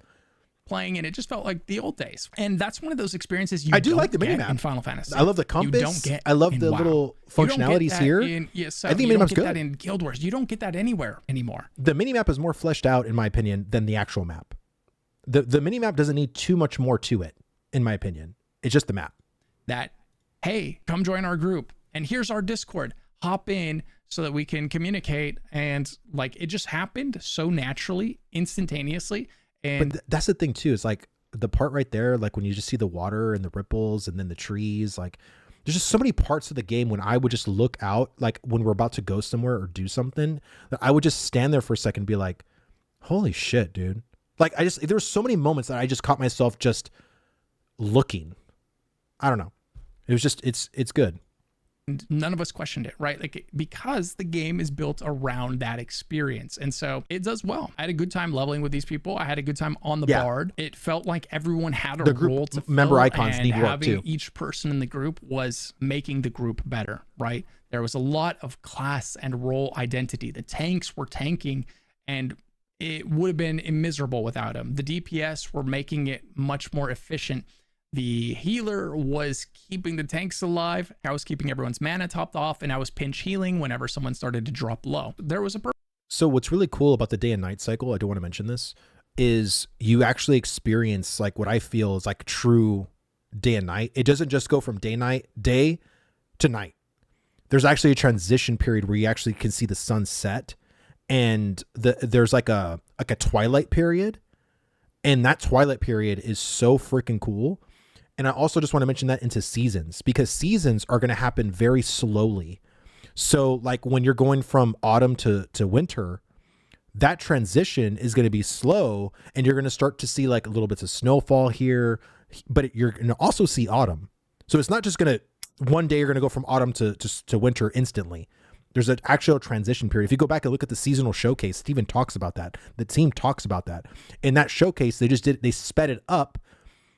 Playing, and it just felt like the old days. And that's one of those experiences I do like the minimap in Final Fantasy. I love the compass. You don't get I love the little functionalities here. I think minimap's good. That in Guild Wars. You don't get that anywhere anymore. The minimap is more fleshed out, in my opinion, than the actual map. The minimap doesn't need too much more to it, in my opinion. It's just the map. That, hey, come join our group, and here's our Discord. Hop in so that we can communicate, and like, it just happened so naturally, instantaneously. And but that's the thing too, is like the part right there, like when you just see the water and the ripples and then the trees, like there's just so many parts of the game when I would just look out, like when we're about to go somewhere or do something, that I would just stand there for a second and be like, holy shit, dude. Like there were so many moments that I just caught myself just looking. I don't know. It was just, it's good. None of us questioned it, right? Like, because the game is built around that experience. And so it does well. I had a good time leveling with these people. I had a good time on the bard. It felt like everyone had a role to member fill, icons and need work having too. each person in the group was making the group better, right? There was a lot of class and role identity. The tanks were tanking, and it would have been miserable without them. The DPS were making it much more efficient. The healer was keeping the tanks alive. I was keeping everyone's mana topped off, and I was pinch healing whenever someone started to drop low. There was a So what's really cool about the day and night cycle, I do want to mention this, is you actually experience like what I feel is like true day and night. It doesn't just go from day to night. There's actually a transition period where you actually can see the sun set, and there's like a twilight period, and that twilight period is so freaking cool. And I also just want to mention that into seasons, because seasons are going to happen very slowly. So like when you're going from autumn to winter, that transition is going to be slow, and you're going to start to see like little bits of snowfall here, but you're going to also see autumn. So it's not just going to, one day you're going to go from autumn to winter instantly. There's an actual transition period. If you go back and look at the seasonal showcase, Steven talks about that. The team talks about that. In that showcase, they sped it up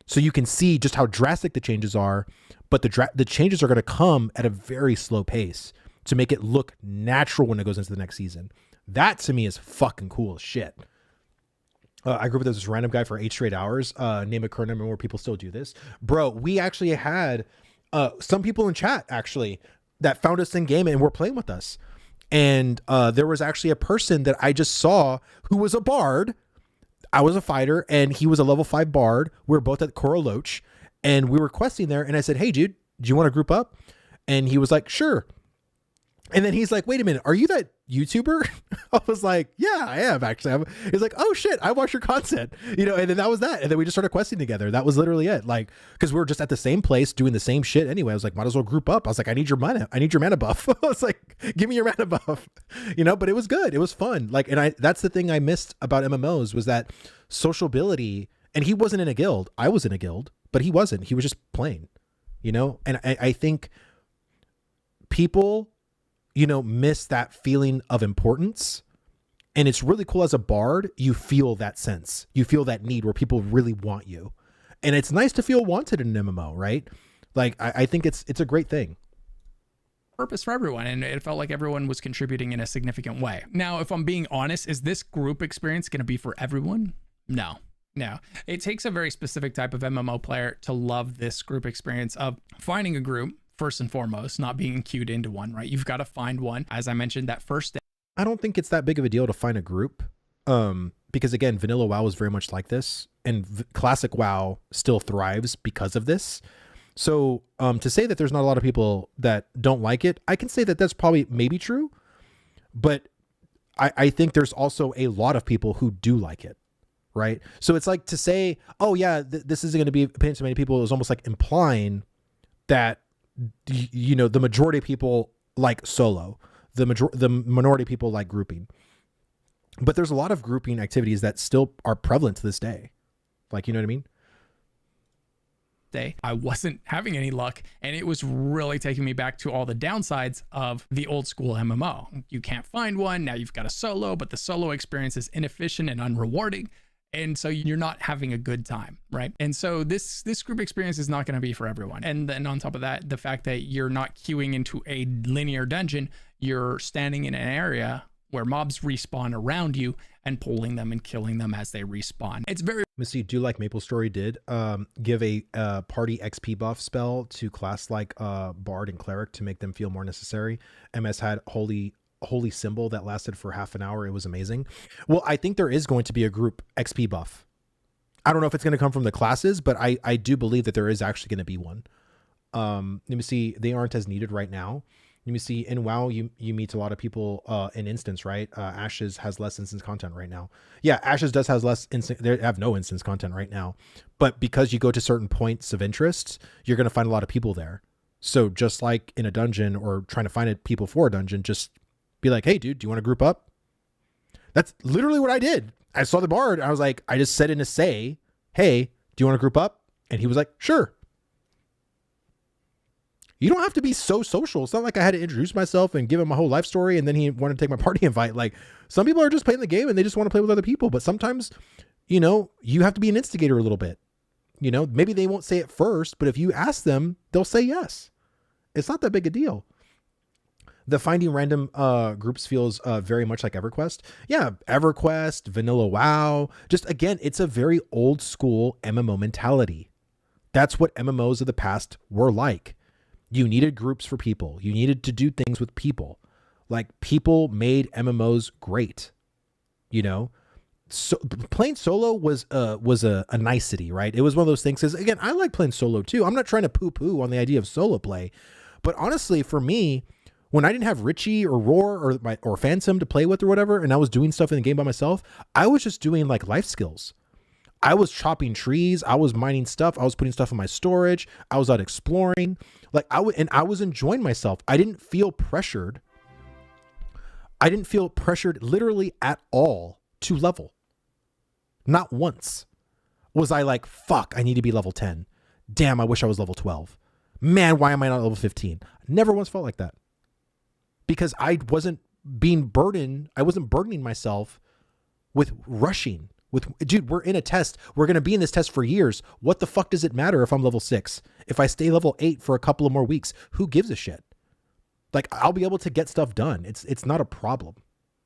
so you can see just how drastic the changes are, but the changes are going to come at a very slow pace to make it look natural when it goes into the next season. That to me is fucking cool as shit. I grew up with this random guy for 8 straight hours. Name a current number where people still do this. Bro, we actually had some people in chat actually that found us in game and were playing with us. And there was actually a person that I just saw who was a bard. I was a fighter and he was a level 5 bard. We were both at Coral Loach and we were questing there. And I said, hey dude, do you want to group up? And he was like, sure. And then he's like, wait a minute, are you that YouTuber? I was like, yeah, I am actually. He's like, oh shit, I watch your content, you know. And then that was that. And then we just started questing together. That was literally it. Like, because we were just at the same place doing the same shit anyway. I was like, might as well group up. I was like, I need your mana buff. I was like, give me your mana buff, you know. But it was good. It was fun. Like, and that's the thing I missed about MMOs was that sociability. And he wasn't in a guild. I was in a guild, but he wasn't. He was just playing, you know. And I think people, you know, miss that feeling of importance. And it's really cool as a bard, you feel that sense. You feel that need where people really want you. And it's nice to feel wanted in an MMO, right? Like, I think it's a great thing. Purpose for everyone, and it felt like everyone was contributing in a significant way. Now, if I'm being honest, is this group experience going to be for everyone? No. It takes a very specific type of MMO player to love this group experience of finding a group, first and foremost, not being queued into one, right? You've got to find one. As I mentioned, that first day. I don't think it's that big of a deal to find a group. Because again, vanilla WoW is very much like this, and classic WoW still thrives because of this. So to say that there's not a lot of people that don't like it, I can say that that's probably maybe true, but I think there's also a lot of people who do like it, right? So it's like to say, oh yeah, this isn't going to be appealing to many people. It was almost like implying that, you know, the majority of people like solo, the minority of people like grouping, but there's a lot of grouping activities that still are prevalent to this day. Like, you know what I mean? I wasn't having any luck, and it was really taking me back to all the downsides of the old school MMO. You can't find one. Now you've got a solo, but the solo experience is inefficient and unrewarding. And so you're not having a good time, right? And so this group experience is not going to be for everyone. And then on top of that, the fact that you're not queuing into a linear dungeon, you're standing in an area where mobs respawn around you and pulling them and killing them as they respawn. It's very... Missy, do like MapleStory did, give a party XP buff spell to class like Bard and Cleric to make them feel more necessary. MS had Holy Symbol that lasted for half an hour. It was amazing. Well, I think there is going to be a group XP buff. I don't know if it's going to come from the classes, but I do believe that there is actually going to be one. Let me see. They aren't as needed right now. Let me see. In WoW, you meet a lot of people in instance, right? Ashes has less instance content right now. Yeah, Ashes does has less instance. They have no instance content right now. But because you go to certain points of interest, you're going to find a lot of people there. So just like in a dungeon or trying to find people for a dungeon, just be like, hey, dude, do you want to group up? That's literally what I did. I saw the bard. I was like, I just said in a say, hey, do you want to group up? And he was like, sure. You don't have to be so social. It's not like I had to introduce myself and give him my whole life story and then he wanted to take my party invite. Like, some people are just playing the game and they just want to play with other people. But sometimes, you know, you have to be an instigator a little bit. You know, maybe they won't say it first, but if you ask them, they'll say yes. It's not that big a deal. The finding random groups feels very much like EverQuest. Yeah, EverQuest, Vanilla WoW. Just again, it's a very old school MMO mentality. That's what MMOs of the past were like. You needed groups for people. You needed to do things with people. Like, people made MMOs great. You know, so playing solo was a nicety, right? It was one of those things. Because again, I like playing solo too. I'm not trying to poo-poo on the idea of solo play, but honestly, for me, when I didn't have Richie or Roar or Phantom to play with or whatever, and I was doing stuff in the game by myself, I was just doing like life skills. I was chopping trees. I was mining stuff. I was putting stuff in my storage. I was out exploring. Like I was enjoying myself. I didn't feel pressured. I didn't feel pressured literally at all to level. Not once was I like, fuck, I need to be level 10. Damn, I wish I was level 12. Man, why am I not level 15? Never once felt like that. Because I wasn't being burdened. I wasn't burdening myself with rushing. Dude, we're in a test. We're going to be in this test for years. What the fuck does it matter if I'm level 6? If I stay level 8 for a couple of more weeks, who gives a shit? Like, I'll be able to get stuff done. It's not a problem.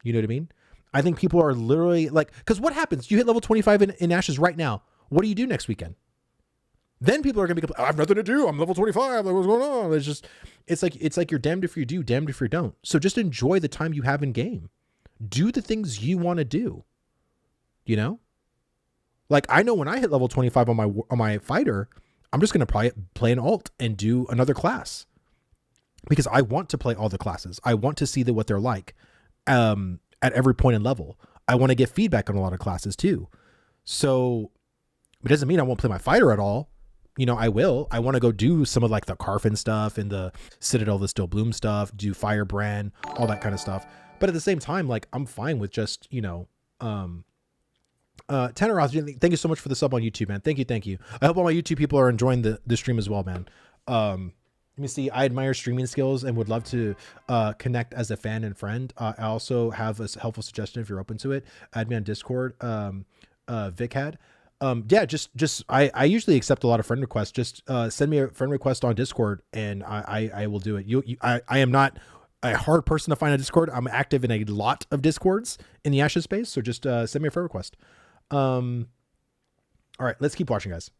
You know what I mean? I think people are literally like, because what happens? You hit level 25 in Ashes right now. What do you do next weekend? Then people are going to be, I have nothing to do. I'm level 25. Like, what's going on? It's like you're damned if you do, damned if you don't. So just enjoy the time you have in game. Do the things you want to do. You know? Like, I know when I hit level 25 on my fighter, I'm just going to probably play an alt and do another class. Because I want to play all the classes. I want to see what they're like at every point in level. I want to get feedback on a lot of classes too. So it doesn't mean I won't play my fighter at all. You know, I will. I want to go do some of like the Carfin stuff and the Citadel, the Still Bloom stuff, do Firebrand, all that kind of stuff. But at the same time, like, I'm fine with just, you know, Tanner Roth, thank you so much for the sub on YouTube, man. Thank you. I hope all my YouTube people are enjoying the stream as well, man. Let me see. I admire streaming skills and would love to connect as a fan and friend. I also have a helpful suggestion if you're open to it. Add me on Discord. Vic had. Yeah, just I usually accept a lot of friend requests. Just send me a friend request on Discord and I will do it. I am not a hard person to find on Discord. I'm active in a lot of Discords in the Ashes space. So just send me a friend request. All right, let's keep watching, guys.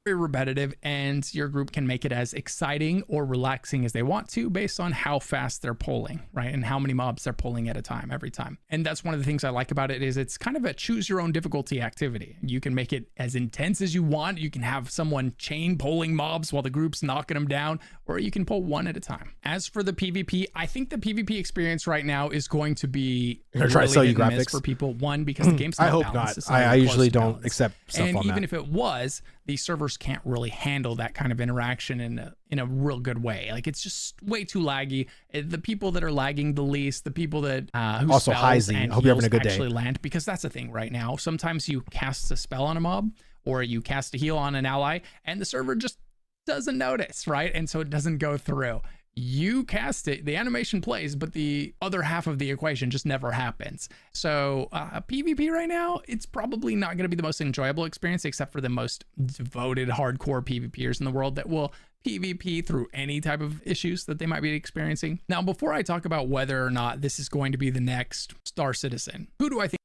Very repetitive, and your group can make it as exciting or relaxing as they want to based on how fast they're pulling, right? And how many mobs they're pulling at a time every time. And that's one of the things I like about it is it's kind of a choose your own difficulty activity. You can make it as intense as you want. You can have someone chain pulling mobs while the group's knocking them down, or you can pull one at a time. As for the PvP, I think the PvP experience right now is going to be really try to sell you graphics for people. One, because the game's not I hope balanced. not. I usually don't accept stuff and on even that. if it was, the servers can't really handle that kind of interaction in a real good way. Like, it's just way too laggy. The people that are lagging the least, the people that who also high Z. and Hope you're having a good day. actually land, because that's the thing right now. Sometimes you cast a spell on a mob or you cast a heal on an ally, and the server just doesn't notice, right? And so it doesn't go through. You cast it, the animation plays, but the other half of the equation just never happens. So PvP right now, it's probably not going to be the most enjoyable experience, except for the most devoted hardcore PvPers in the world that will PvP through any type of issues that they might be experiencing. Now, before I talk about whether or not this is going to be the next Star Citizen, who do I think?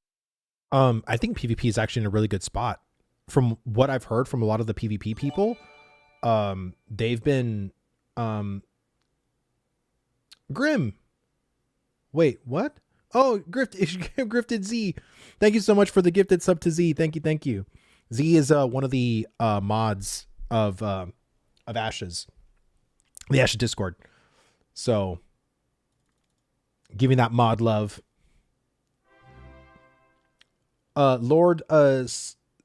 I think PvP is actually in a really good spot. From what I've heard from a lot of the PvP people, they've been Grim. Wait, what? Oh, Grifted Z. Thank you so much for the gifted sub to Z. Thank you. Z is one of the mods of Ashes, the Ashes Discord. So, giving that mod love. Lord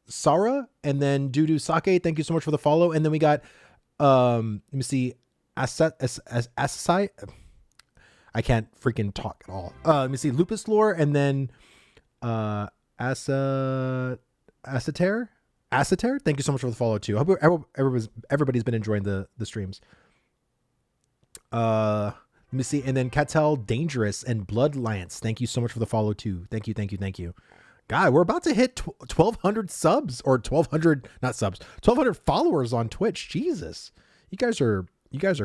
Sara and then Dudu Sake. Thank you so much for the follow. And then we got let me see. Asai. I can't freaking talk at all. Let me see. Lupus Lore, and then Asater. Thank you so much for the follow too. I hope everybody's been enjoying the streams. Let me see. And then Cattell Dangerous and Blood Lance. Thank you so much for the follow too. Thank you. God, we're about to hit 1,200 subs, or 1,200, not subs, 1,200 followers on Twitch. Jesus, you guys are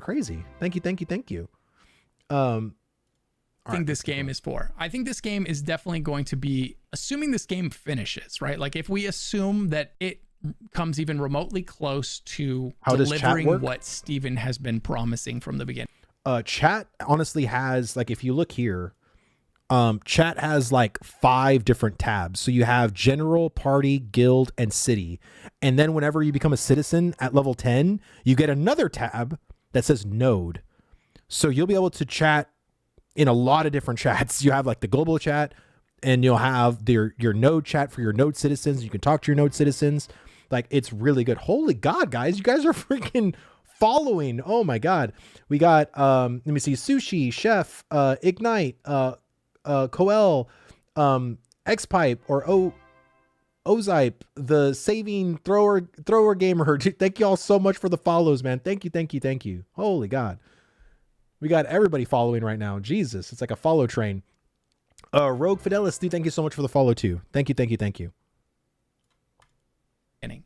crazy. Thank you. I think this game is for. I think this game is definitely going to be, assuming this game finishes, right? Like if we assume that it comes even remotely close to delivering what Steven has been promising from the beginning. Chat honestly has, like, if you look here, chat has like 5 different tabs. So you have general, party, guild, and city. And then whenever you become a citizen at level 10, you get another tab that says node. So you'll be able to chat in a lot of different chats. You have like the global chat, and you'll have your node chat for your node citizens. You can talk to your node citizens. Like, it's really good. Holy God, guys, you guys are freaking following. Oh my God. We got, let me see, Sushi, Chef, Ignite, Coel, X-Pipe, or Ozype, the saving thrower gamer. Thank you all so much for the follows, man. Thank you. Holy God. We got everybody following right now. Jesus, it's like a follow train. Rogue Fidelis, dude, thank you so much for the follow too. Thank you.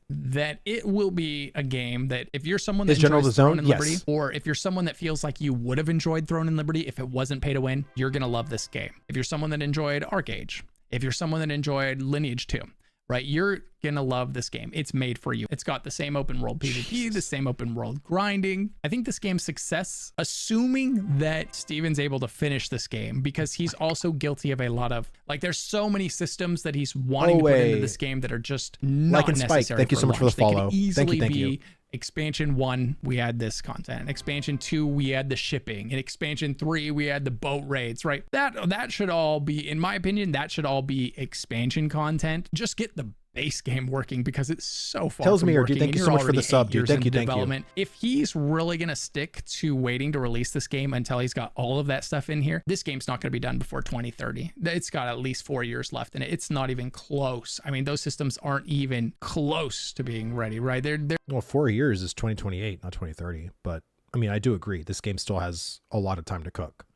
That it will be a game that if you're someone that Is General enjoys the Zone? Throne and Liberty, Yes. or if you're someone that feels like you would have enjoyed Throne and Liberty if it wasn't pay to win, you're going to love this game. If you're someone that enjoyed Arcage, if you're someone that enjoyed Lineage 2, right, you're going to love this game. It's made for you. It's got the same open world PvP, the same open world grinding. I think this game's success, assuming that Steven's able to finish this game, because he's also guilty of a lot of, like, there's so many systems that he's wanting to put into this game that are just not Like in Spike, necessary. thank you so much for the launch. They follow. could easily Thank you. be Expansion 1, we had this content. Expansion 2, we had the shipping. In Expansion 3, we had the boat raids, right? That should all be, in my opinion, that should all be expansion content. Just get the base game working, because it's so far Tells from me, dude, working, thank you and so you're much for the already sub, 8 dude. years Thank in you. development. If he's really going to stick to waiting to release this game until he's got all of that stuff in here, this game's not going to be done before 2030. It's got at least 4 years left in it. It's not even close. I mean, those systems aren't even close to being ready, right? Well, 4 years is 2028, not 2030. But I mean, I do agree. This game still has a lot of time to cook.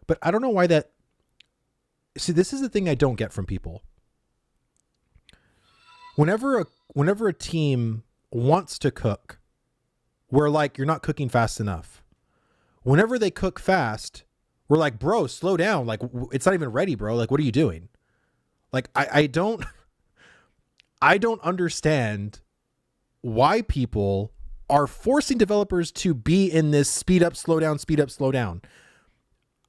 But I don't know why that. See, this is the thing I don't get from people. Whenever a team wants to cook, we're like, you're not cooking fast enough. Whenever they cook fast, we're like, bro, slow down. Like, it's not even ready, bro. Like, what are you doing? Like, I don't understand why people are forcing developers to be in this speed up, slow down, speed up, slow down.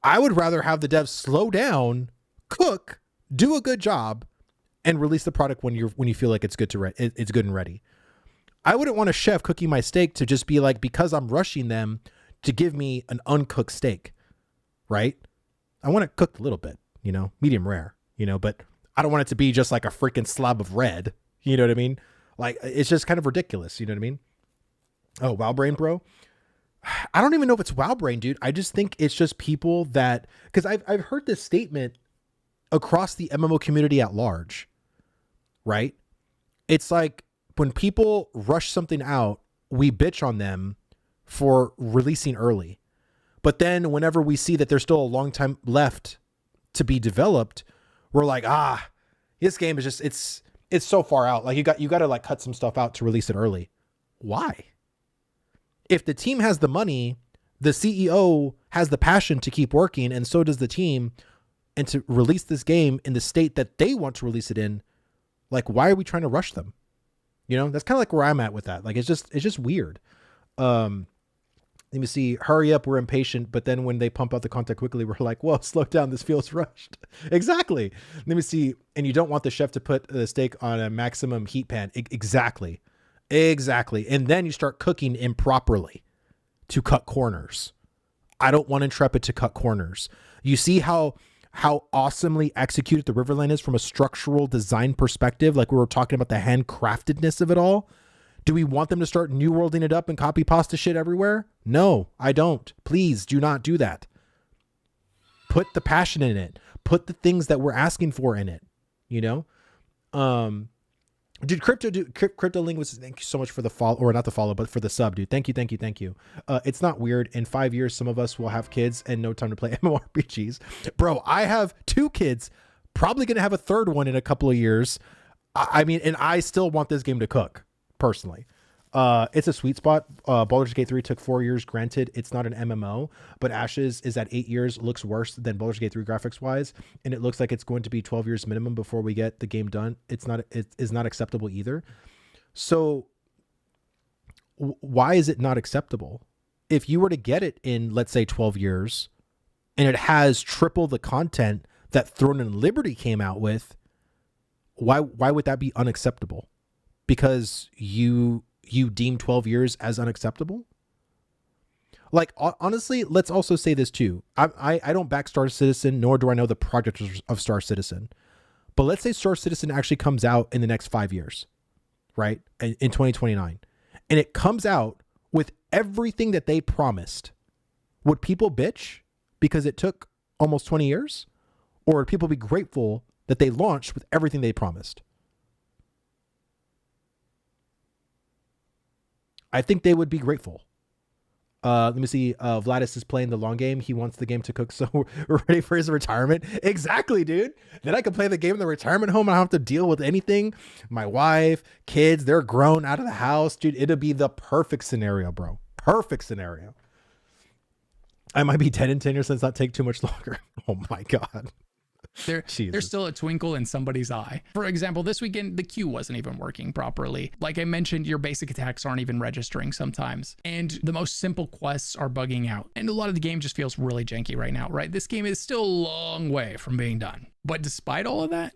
I would rather have the devs slow down, cook, do a good job, and release the product when you feel like it's good it's good and ready. I wouldn't want a chef cooking my steak to just be like, because I'm rushing them, to give me an uncooked steak, right? I want it cooked a little bit, medium rare, but I don't want it to be just like a freaking slab of red. You know what I mean? Like, it's just kind of ridiculous. You know what I mean? Oh, WoW Brain, bro. I don't even know if it's WoW Brain, dude. I just think it's just people that, because I've heard this statement across the MMO community at large, right? It's like when people rush something out, we bitch on them for releasing early. But then whenever we see that there's still a long time left to be developed, we're like, this game is just, it's so far out. Like, you got to like cut some stuff out to release it early. Why? If the team has the money, the CEO has the passion to keep working, and so does the team, and to release this game in the state that they want to release it in, like, why are we trying to rush them? That's kind of like where I'm at with that. Like, it's just weird. Let me see. Hurry up, we're impatient. But then when they pump out the content quickly, we're like, whoa, slow down. This feels rushed. Exactly. Let me see. And you don't want the chef to put the steak on a maximum heat pan. Exactly. And then you start cooking improperly to cut corners. I don't want Intrepid to cut corners. You see how awesomely executed the Riverland is from a structural design perspective. Like, we were talking about the handcraftedness of it all. Do we want them to start new worlding it up and copy pasta shit everywhere? No, I don't. Please do not do that. Put the passion in it. Put the things that we're asking for in it. You know? Dude, Crypto Linguist, thank you so much for the follow, or not the follow, but for the sub, dude. Thank you. It's not weird. In 5 years, some of us will have kids and no time to play MMORPGs. Bro, I have 2 kids, probably going to have a third one in a couple of years. I mean, and I still want this game to cook, personally. It's a sweet spot. Baldur's Gate 3 took 4 years. Granted, it's not an MMO, but Ashes is at 8 years, looks worse than Baldur's Gate 3 graphics wise, and it looks like it's going to be 12 years minimum before we get the game done. It is not acceptable either. So why is it not acceptable? If you were to get it in, let's say, 12 years, and it has triple the content that Throne and Liberty came out with, why would that be unacceptable? Because you deem 12 years as unacceptable? Like, honestly, let's also say this too. I don't back Star Citizen, nor do I know the project of Star Citizen. But let's say Star Citizen actually comes out in the next 5 years, right? In 2029. And it comes out with everything that they promised. Would people bitch because it took almost 20 years? Or would people be grateful that they launched with everything they promised? I think they would be grateful. Let me see. Vladis is playing the long game. He wants the game to cook, so we're ready for his retirement. Exactly, dude. Then I can play the game in the retirement home. I don't have to deal with anything. My wife, kids, they're grown out of the house. Dude, it'll be the perfect scenario, bro. Perfect scenario. I might be dead in 10 years since that take too much longer. Oh my God. There's still a twinkle in somebody's eye. For example, this weekend, the queue wasn't even working properly. Like I mentioned, your basic attacks aren't even registering sometimes. And the most simple quests are bugging out. And a lot of the game just feels really janky right now, right? This game is still a long way from being done. But despite all of that,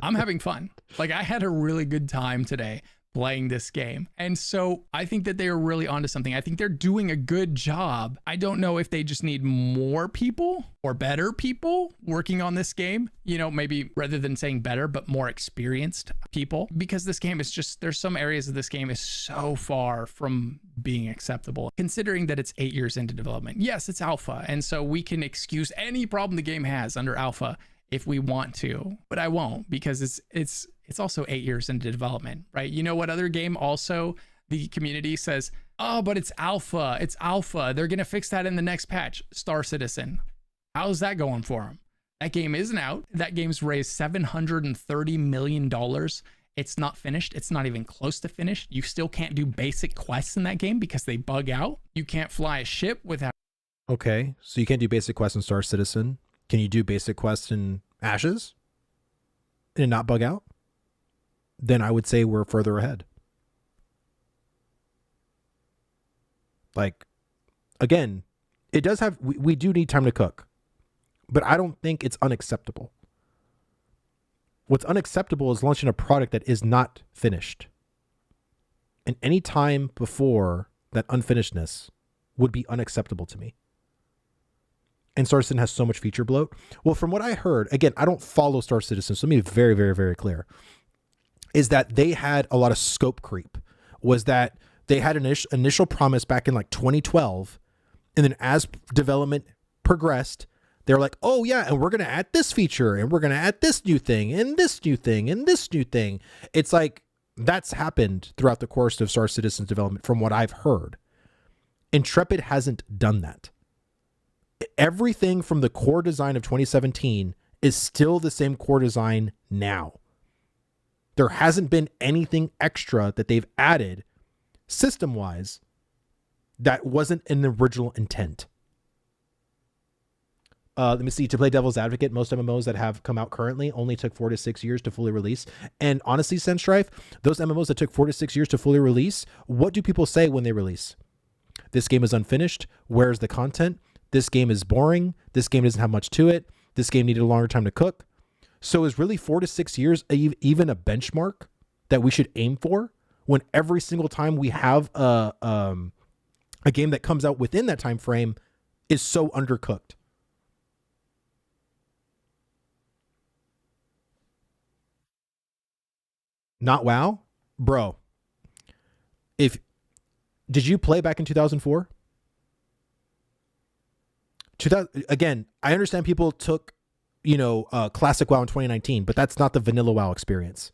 I'm having fun. Like I had a really good time today playing this game. And so I think that they are really onto something. I think they're doing a good job. I don't know if they just need more people or better people working on this game, you know, maybe rather than saying better, but more experienced people, because this game is just, there's some areas of this game is so far from being acceptable, considering that it's 8 years into development. Yes, it's alpha. And so we can excuse any problem the game has under alpha if we want to, but I won't, because it's also 8 years into development, right? You know what other game also the community says, oh, but it's alpha. It's alpha. They're going to fix that in the next patch. Star Citizen. How's that going for them? That game isn't out. That game's raised $730 million. It's not finished. It's not even close to finished. You still can't do basic quests in that game because they bug out. You can't fly a ship without. Okay, so you can't do basic quests in Star Citizen. Can you do basic quests in Ashes and not bug out? Then I would say we're further ahead. Like, again, it does have, we do need time to cook, but I don't think it's unacceptable. What's unacceptable is launching a product that is not finished. And any time before that unfinishedness would be unacceptable to me. And Star Citizen has so much feature bloat. Well, from what I heard, again, I don't follow Star Citizen, so let me be very, very, very clear, is that they had a lot of scope creep. Was that they had an initial promise back in like 2012, and then as development progressed, they were like, oh yeah, and we're going to add this feature, and we're going to add this new thing, and this new thing, and this new thing. It's like, that's happened throughout the course of Star Citizen's development, from what I've heard. Intrepid hasn't done that. Everything from the core design of 2017 is still the same core design now. There hasn't been anything extra that they've added system-wise that wasn't an original intent. Let me see. To play devil's advocate, most MMOs that have come out currently only took 4 to 6 years to fully release. And honestly, Strife, those MMOs that took 4 to 6 years to fully release, what do people say when they release? This game is unfinished. Where's the content? This game is boring. This game doesn't have much to it. This game needed a longer time to cook. So is really 4 to 6 years even a benchmark that we should aim for, when every single time we have a game that comes out within that time frame is so undercooked? Not WoW? Bro, Did you play back in 2004? Again, I understand people took, classic WoW in 2019, but that's not the vanilla WoW experience.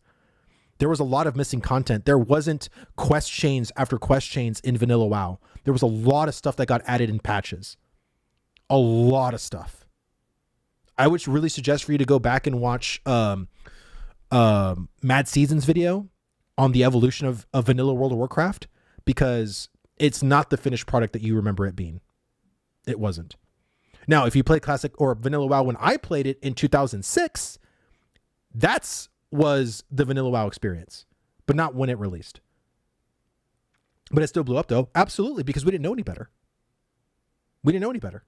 There was a lot of missing content. There wasn't quest chains after quest chains in vanilla WoW. There was a lot of stuff that got added in patches. A lot of stuff. I would really suggest for you to go back and watch Mad Season's video on the evolution of vanilla World of Warcraft, because it's not the finished product that you remember it being. It wasn't. Now, if you play classic or vanilla WoW when I played it in 2006, was the vanilla WoW experience, but not when it released. But it still blew up though. Absolutely. Because we didn't know any better. We didn't know any better.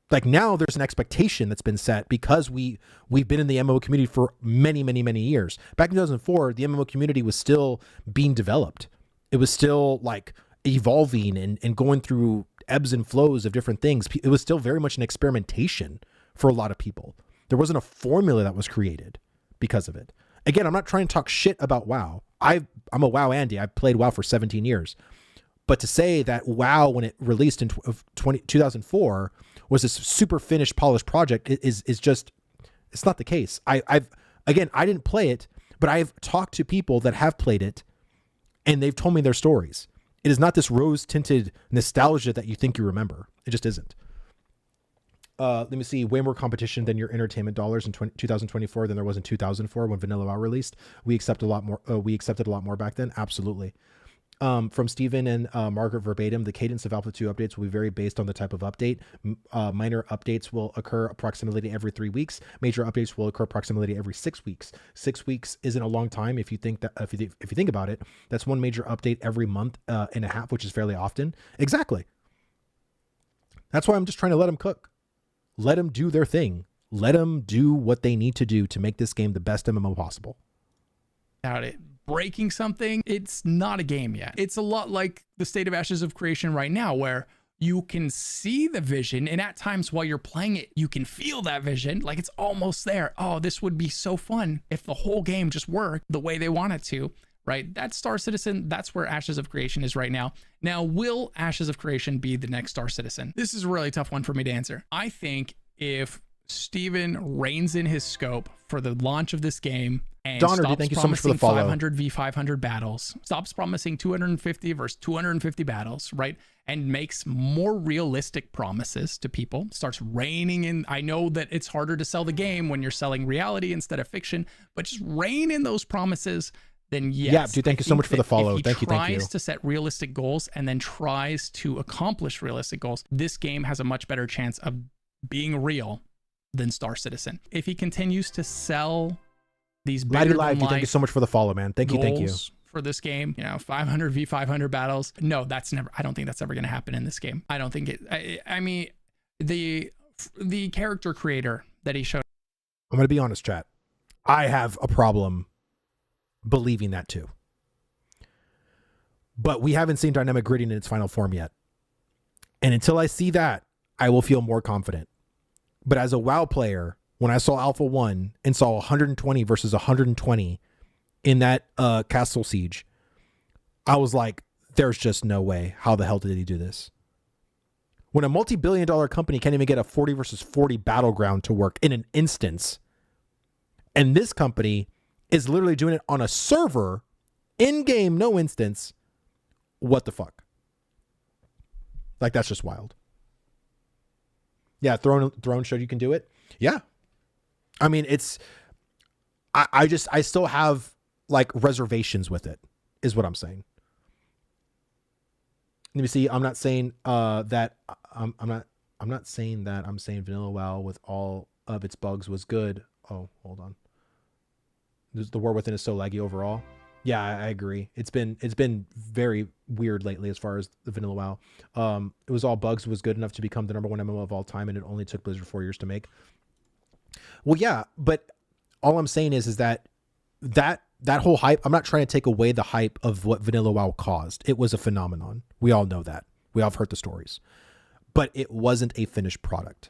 Like now there's an expectation that's been set because we've been in the MMO community for many, many, many years. Back in 2004, the MMO community was still being developed. It was still like evolving and going through ebbs and flows of different things. It was still very much an experimentation for a lot of people. There wasn't a formula that was created because of it. Again, I'm not trying to talk shit about WoW. I'm a WoW Andy. I've played WoW for 17 years. But to say that WoW, when it released in 2004, was this super finished, polished project is just, it's not the case. I didn't play it, but I've talked to people that have played it, and they've told me their stories. It is not this rose-tinted nostalgia that you think you remember. It just isn't. Let me see. Way more competition than your entertainment dollars in 2024 than there was in 2004 when Vanilla WoW released. We accepted a lot more back then. Absolutely. From Stephen and Margaret verbatim, the cadence of Alpha 2 updates will be very based on the type of update. Minor updates will occur approximately every 3 weeks. Major updates will occur approximately every 6 weeks. 6 weeks isn't a long time if you think that if you think about it. That's one major update every month and a half, which is fairly often. Exactly. That's why I'm just trying to let them cook. Let them do their thing. Let them do what they need to do to make this game the best MMO possible. About it. Breaking something, it's not a game yet. It's a lot like the state of Ashes of Creation right now, where you can see the vision, and at times while you're playing it, you can feel that vision, like it's almost there. Oh, this would be so fun if the whole game just worked the way they want it to, right? That's Star Citizen. That's where Ashes of Creation is right now. Now, will Ashes of Creation be the next Star Citizen? This is a really tough one for me to answer. I think if Steven reins in his scope for the launch of this game and Donner, stops thank you so much for the promising follow. 500 v 500 battles, stops promising 250 versus 250 battles, right? And makes more realistic promises to people, starts reining in. I know that it's harder to sell the game when you're selling reality instead of fiction, but just rein in those promises, then yes. Yeah, dude, thank you so much for the follow. Thank you. Thank you. Tries to set realistic goals and then tries to accomplish realistic goals, this game has a much better chance of being real than Star Citizen. If he continues to sell these bigger Live, than life thank you so much for the follow, man. Thank you. for this game, 500 v 500 battles. No, that's never. I don't think that's ever going to happen in this game. I don't think it. I mean, the character creator that he showed. I'm going to be honest, chat. I have a problem believing that too. But we haven't seen dynamic gridding in its final form yet. And until I see that, I will feel more confident. But as a WoW player, when I saw Alpha 1 and saw 120 versus 120 in that castle siege, I was like, there's just no way. How the hell did he do this? When a multi-billion-dollar company can't even get a 40 versus 40 battleground to work in an instance, and this company is literally doing it on a server, in-game, no instance, what the fuck? Like, that's just wild. Yeah, Throne showed you can do it. Yeah. I mean, it's, I still have like reservations with it, is what I'm saying. Let me see. I'm not saying that I'm not saying that. I'm saying Vanilla WoW with all of its bugs was good. Oh, hold on. The war within is so laggy overall. Yeah, I agree. It's been very weird lately as far as the Vanilla WoW. It was all bugs. It was good enough to become the #1 MMO of all time, and it only took Blizzard 4 years to make. Well, yeah, but all I'm saying is that whole hype, I'm not trying to take away the hype of what Vanilla WoW caused. It was a phenomenon. We all know that. We all have heard the stories. But it wasn't a finished product.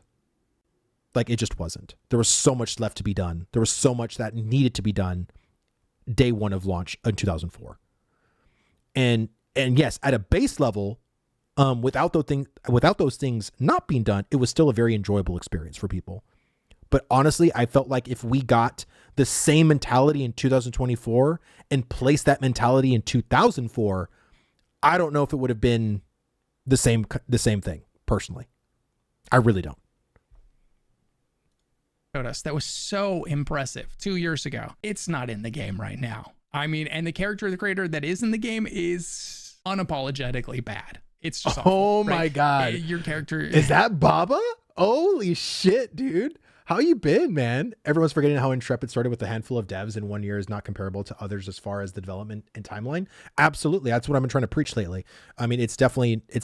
Like, it just wasn't. There was so much left to be done. There was so much that needed to be done day one of launch in 2004. And yes, at a base level, without those things not being done, it was still a very enjoyable experience for people. But honestly, I felt like if we got the same mentality in 2024 and placed that mentality in 2004, I don't know if it would have been the same thing. Personally, I really don't. Us that was so impressive 2 years ago. It's not in the game right now. I mean, and the character of the creator that is in the game is unapologetically bad. It's just awful, oh my right? God. Your character is that Baba? Holy shit, dude. How you been, man? Everyone's forgetting how Intrepid started with a handful of devs in 1 year is not comparable to others as far as the development and timeline. Absolutely. That's what I've been trying to preach lately. I mean, it's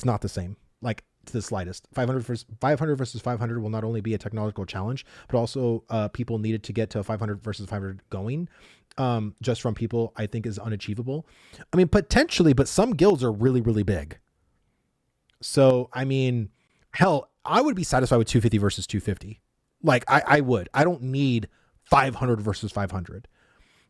not the same. Like, to the slightest. 500 versus 500 will not only be a technological challenge, but also people needed to get to a 500 versus 500 going. Just from people, I think is unachievable. I mean, potentially, but some guilds are really, really big. So, I mean, hell, I would be satisfied with 250 versus 250. Like, I would. I don't need 500 versus 500.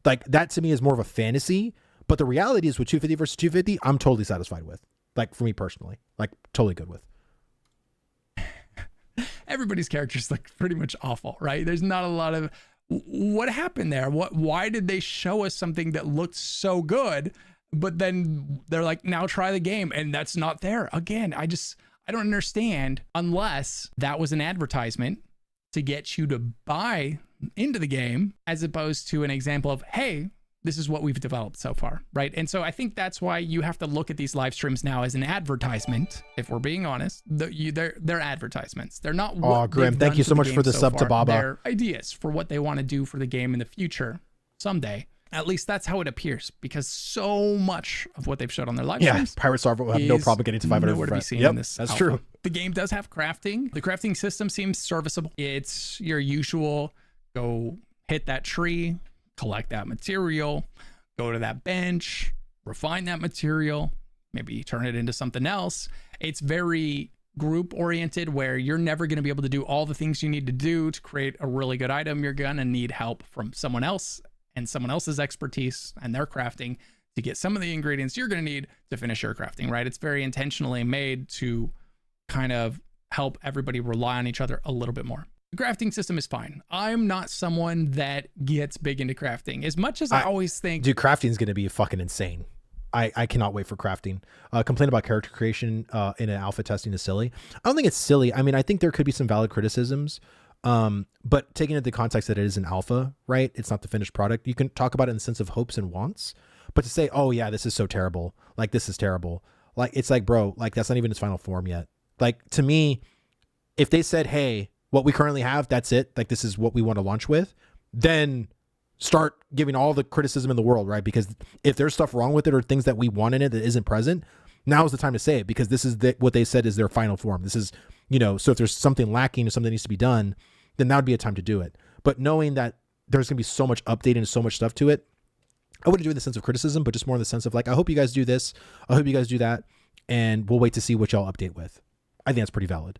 Like, that to me is more of a fantasy. But the reality is with 250 versus 250, I'm totally satisfied with. Like, for me personally. Like, totally good with. Everybody's characters look pretty much awful, right? There's not a lot of what happened there. Why did they show us something that looked so good, but then they're like, now try the game, and that's not there again? I don't understand, unless that was an advertisement to get you to buy into the game, as opposed to an example of, hey, this is what we've developed so far, right? And so I think that's why you have to look at these live streams now as an advertisement. If we're being honest, they're advertisements. They're not. Oh, Grim, thank you so much for the sub to Baba. They're ideas for what they want to do for the game in the future, someday. At least that's how it appears, because so much of what they've showed on their live streams. Yeah, Pirate Server will have no problem getting to 500. Nowhere to be seen in this. That's alpha. true. The game does have crafting. The crafting system seems serviceable. It's your usual: go hit that tree, collect that material, go to that bench, refine that material, maybe turn it into something else. It's very group oriented, where you're never going to be able to do all the things you need to do to create a really good item. You're going to need help from someone else and someone else's expertise and their crafting to get some of the ingredients you're going to need to finish your crafting, right? It's very intentionally made to kind of help everybody rely on each other a little bit more. The crafting system is fine. I'm not someone that gets big into crafting as much as I always think. Dude, crafting is going to be fucking insane. I cannot wait for crafting. Complaint about character creation in an alpha testing is silly. I don't think it's silly. I mean, I think there could be some valid criticisms, but taking into the context that it is an alpha, right? It's not the finished product. You can talk about it in the sense of hopes and wants, but to say, oh yeah, this is so terrible. Like, this is terrible. Like, it's like, bro, like, that's not even its final form yet. Like, to me, if they said, hey, what we currently have, that's it, like, this is what we want to launch with, then start giving all the criticism in the world, right? Because if there's stuff wrong with it or things that we want in it that isn't present, now is the time to say it, because this is what they said is their final form. This is, so if there's something lacking or something that needs to be done, then that would be a time to do it. But knowing that there's going to be so much updating and so much stuff to it, I wouldn't do it in the sense of criticism, but just more in the sense of like, I hope you guys do this, I hope you guys do that, and we'll wait to see what y'all update with. I think that's pretty valid.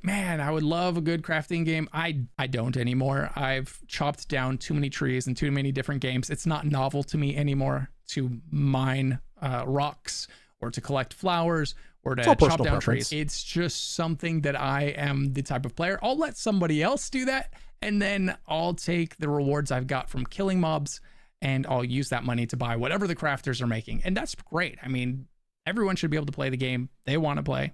Man, I would love a good crafting game. I don't anymore. I've chopped down too many trees in too many different games. It's not novel to me anymore to mine rocks or to collect flowers or to chop down preference. trees. It's just something that I am the type of player. I'll let somebody else do that, and then I'll take the rewards I've got from killing mobs and I'll use that money to buy whatever the crafters are making. And that's great. I mean, everyone should be able to play the game they want to play.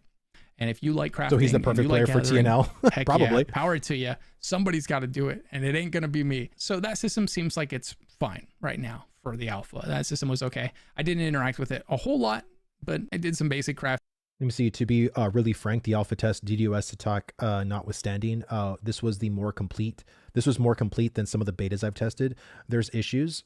And if you like crafting, so he's the perfect player for TNL. Heck Probably. Yeah, power to you. Somebody's got to do it, and it ain't gonna be me. So that system seems like it's fine right now for the alpha. That system was okay. I didn't interact with it a whole lot, but I did some basic craft. Let me see. To be really frank, the alpha test DDoS attack notwithstanding, this was more complete than some of the betas I've tested. There's issues.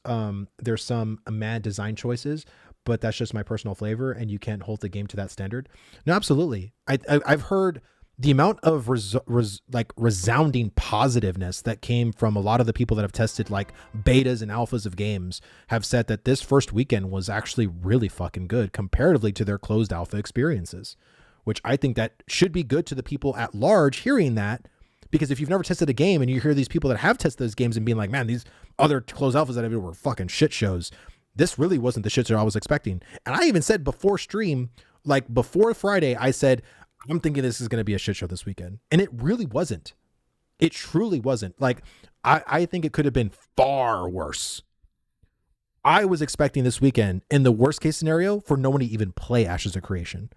There's some mad design choices, but that's just my personal flavor, and you can't hold the game to that standard. No, absolutely. I've heard the amount of resounding positiveness that came from a lot of the people that have tested like betas and alphas of games have said that this first weekend was actually really fucking good comparatively to their closed alpha experiences, which I think that should be good to the people at large hearing that, because if you've never tested a game and you hear these people that have tested those games and being like, man, these other closed alphas that I did were fucking shit shows, this really wasn't the shit show I was expecting. And I even said before stream, like before Friday, I said, I'm thinking this is going to be a shit show this weekend. And it really wasn't. It truly wasn't. Like, I think it could have been far worse. I was expecting this weekend, in the worst case scenario, for no one to even play Ashes of Creation.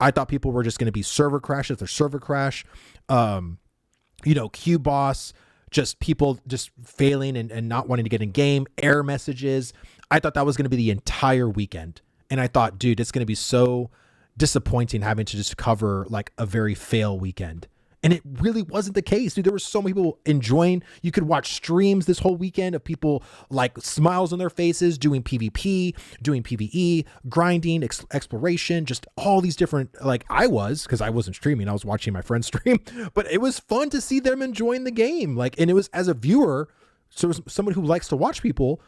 I thought people were just going to be server crashes or server crash, Q boss, just people just failing and not wanting to get in game, error messages. I thought that was going to be the entire weekend. And I thought, dude, it's going to be so disappointing having to just cover like a very fail weekend. And it really wasn't the case, dude. There were so many people enjoying. You could watch streams this whole weekend of people like smiles on their faces, doing PvP, doing PvE, grinding, exploration, just all these different, like I was, because I wasn't streaming, I was watching my friends stream, but it was fun to see them enjoying the game. Like, and it was, as a viewer, so as someone who likes to watch people,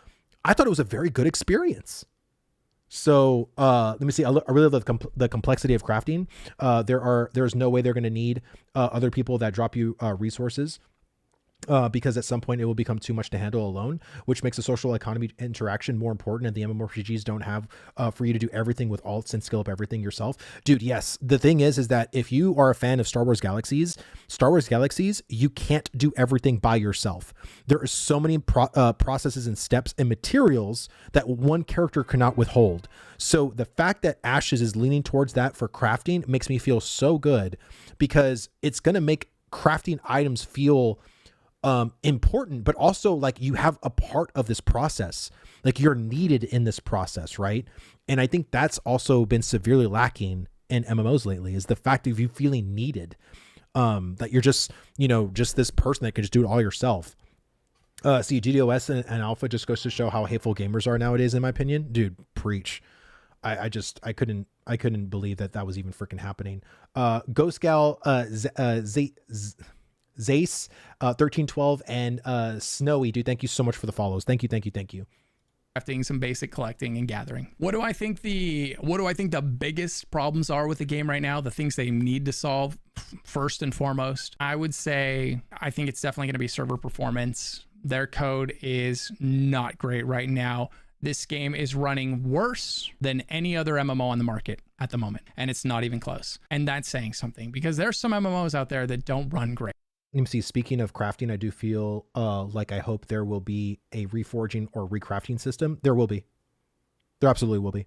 I thought it was a very good experience. So let me see. I really love the complexity of crafting. There's no way they're going to need other people that drop you resources, because at some point it will become too much to handle alone, which makes the social economy interaction more important. And the MMORPGs don't have for you to do everything with alts and skill up everything yourself, dude. Yes, the thing is that if you are a fan of Star Wars Galaxies, you can't do everything by yourself. There are so many processes and steps and materials that one character cannot withhold. So the fact that Ashes is leaning towards that for crafting makes me feel so good, because it's going to make crafting items feel important, but also like you have a part of this process, like you're needed in this process, right? And I think that's also been severely lacking in MMOs lately, is the fact of you feeling needed, that you're just, just this person that can just do it all yourself. See, GDOS and Alpha just goes to show how hateful gamers are nowadays, in my opinion. Dude, preach. I couldn't believe that was even freaking happening. Ghost Gal, Zace, 1312, and Snowy, dude, thank you so much for the follows. Thank you. Crafting, some basic collecting and gathering. What do I think the biggest problems are with the game right now? The things they need to solve first and foremost, I would say, I think it's definitely going to be server performance. Their code is not great right now. This game is running worse than any other MMO on the market at the moment, and it's not even close. And that's saying something, because there's some MMOs out there that don't run great. Let me see. Speaking of crafting, I do feel like I hope there will be a reforging or recrafting system. There will be. There absolutely will be.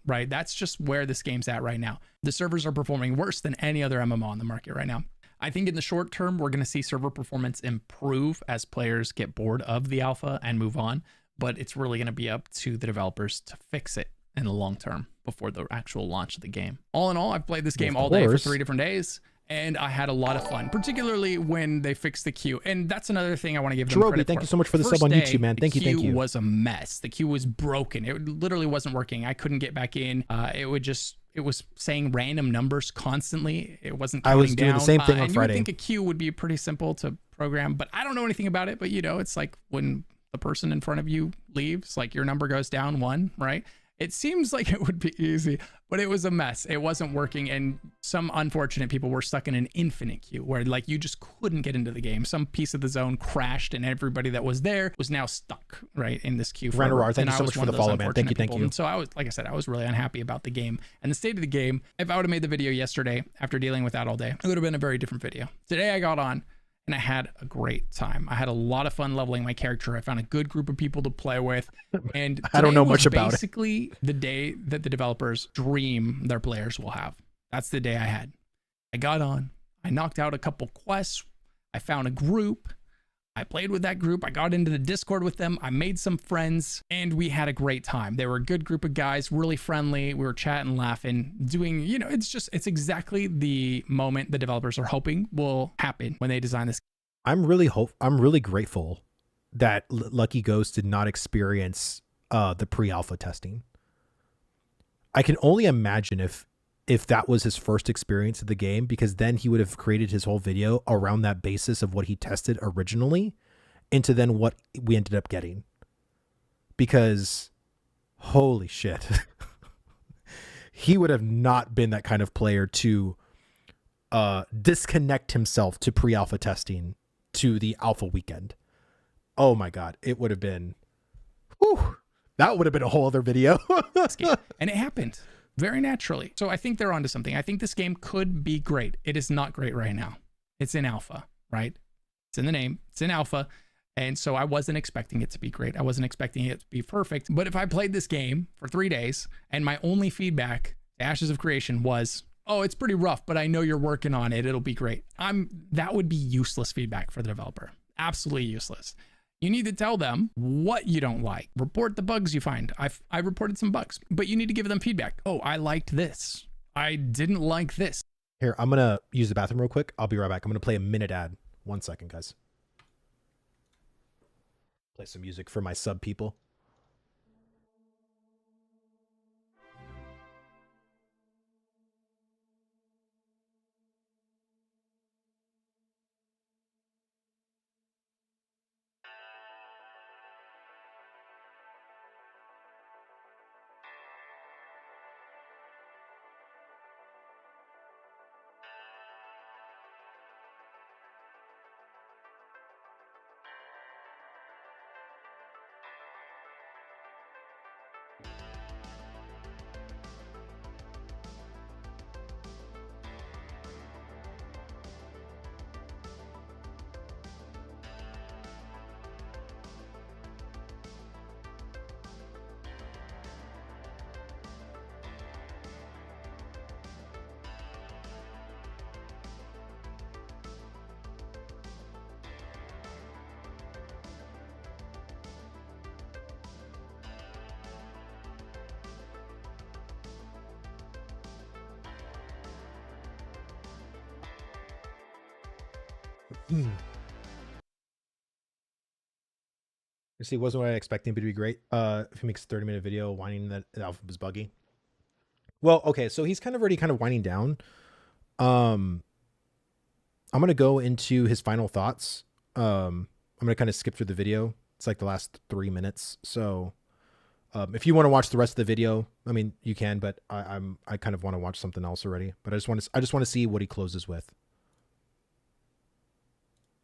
Right. That's just where this game's at right now. The servers are performing worse than any other MMO on the market right now. I think in the short term, we're going to see server performance improve as players get bored of the alpha and move on. But it's really going to be up to the developers to fix it in the long term before the actual launch of the game. All in all, I've played this game all day for 3 different days, and I had a lot of fun, particularly when they fixed the queue. And that's another thing I want to give them credit thank for. you so much for the sub on YouTube, man. Thank you. The queue was a mess. The queue was broken. It literally wasn't working. I couldn't get back in. It was saying random numbers constantly. It wasn't counting down. I was doing the same thing on Friday. You would think a queue would be pretty simple to program, but I don't know anything about it. But it's like when the person in front of you leaves, like your number goes down 1, right? It seems like it would be easy, but it was a mess. It wasn't working, and some unfortunate people were stuck in an infinite queue where like you just couldn't get into the game. Some piece of the zone crashed, and everybody that was there was now stuck right in this queue. Renarar, thank you so much for the follow, man. Thank you. And so I was, like I said, I was really unhappy about the game and the state of the game. If I would have made the video yesterday after dealing with that all day, it would have been a very different video. Today I got on and I had a great time. I had a lot of fun leveling my character. I found a good group of people to play with. And I don't know much about it. Basically the day that the developers dream their players will have. That's the day I had. I got on, I knocked out a couple quests. I found a group. I played with that group. I got into the Discord with them. I made some friends and we had a great time. They were a good group of guys, really friendly. We were chatting, laughing, doing, it's exactly the moment the developers are hoping will happen when they design this. I'm really grateful that Lucky Ghost did not experience the pre-alpha testing. I can only imagine if that was his first experience of the game, because then he would have created his whole video around that basis of what he tested originally into then what we ended up getting. Because holy shit, he would have not been that kind of player to disconnect himself to pre-alpha testing to the alpha weekend. Oh my God, it would have been, whew, That would have been a whole other video. And it happened very naturally. So I think they're onto something. I think this game could be great. It is not great right now. It's in alpha, right? It's in the name. It's in alpha. And so I wasn't expecting it to be great. I wasn't expecting it to be perfect. But if I played this game for 3 days and my only feedback to Ashes of Creation was, oh, it's pretty rough, but I know you're working on it, it'll be great. That would be useless feedback for the developer. Absolutely useless. You need to tell them what you don't like. Report the bugs you find. I reported some bugs, but you need to give them feedback. Oh, I liked this. I didn't like this. Here, I'm going to use the bathroom real quick. I'll be right back. I'm going to play a minute ad. 1 second, guys. Play some music for my sub people. You see, wasn't what I expected him to be great. If he makes a 30-minute video whining that the alpha is buggy. Well, okay, so he's already winding down. I'm gonna go into his final thoughts. I'm gonna kind of skip through the video. It's like the last 3 minutes. So if you want to watch the rest of the video, I mean, you can, but I kind of want to watch something else already. But I just want to see what he closes with.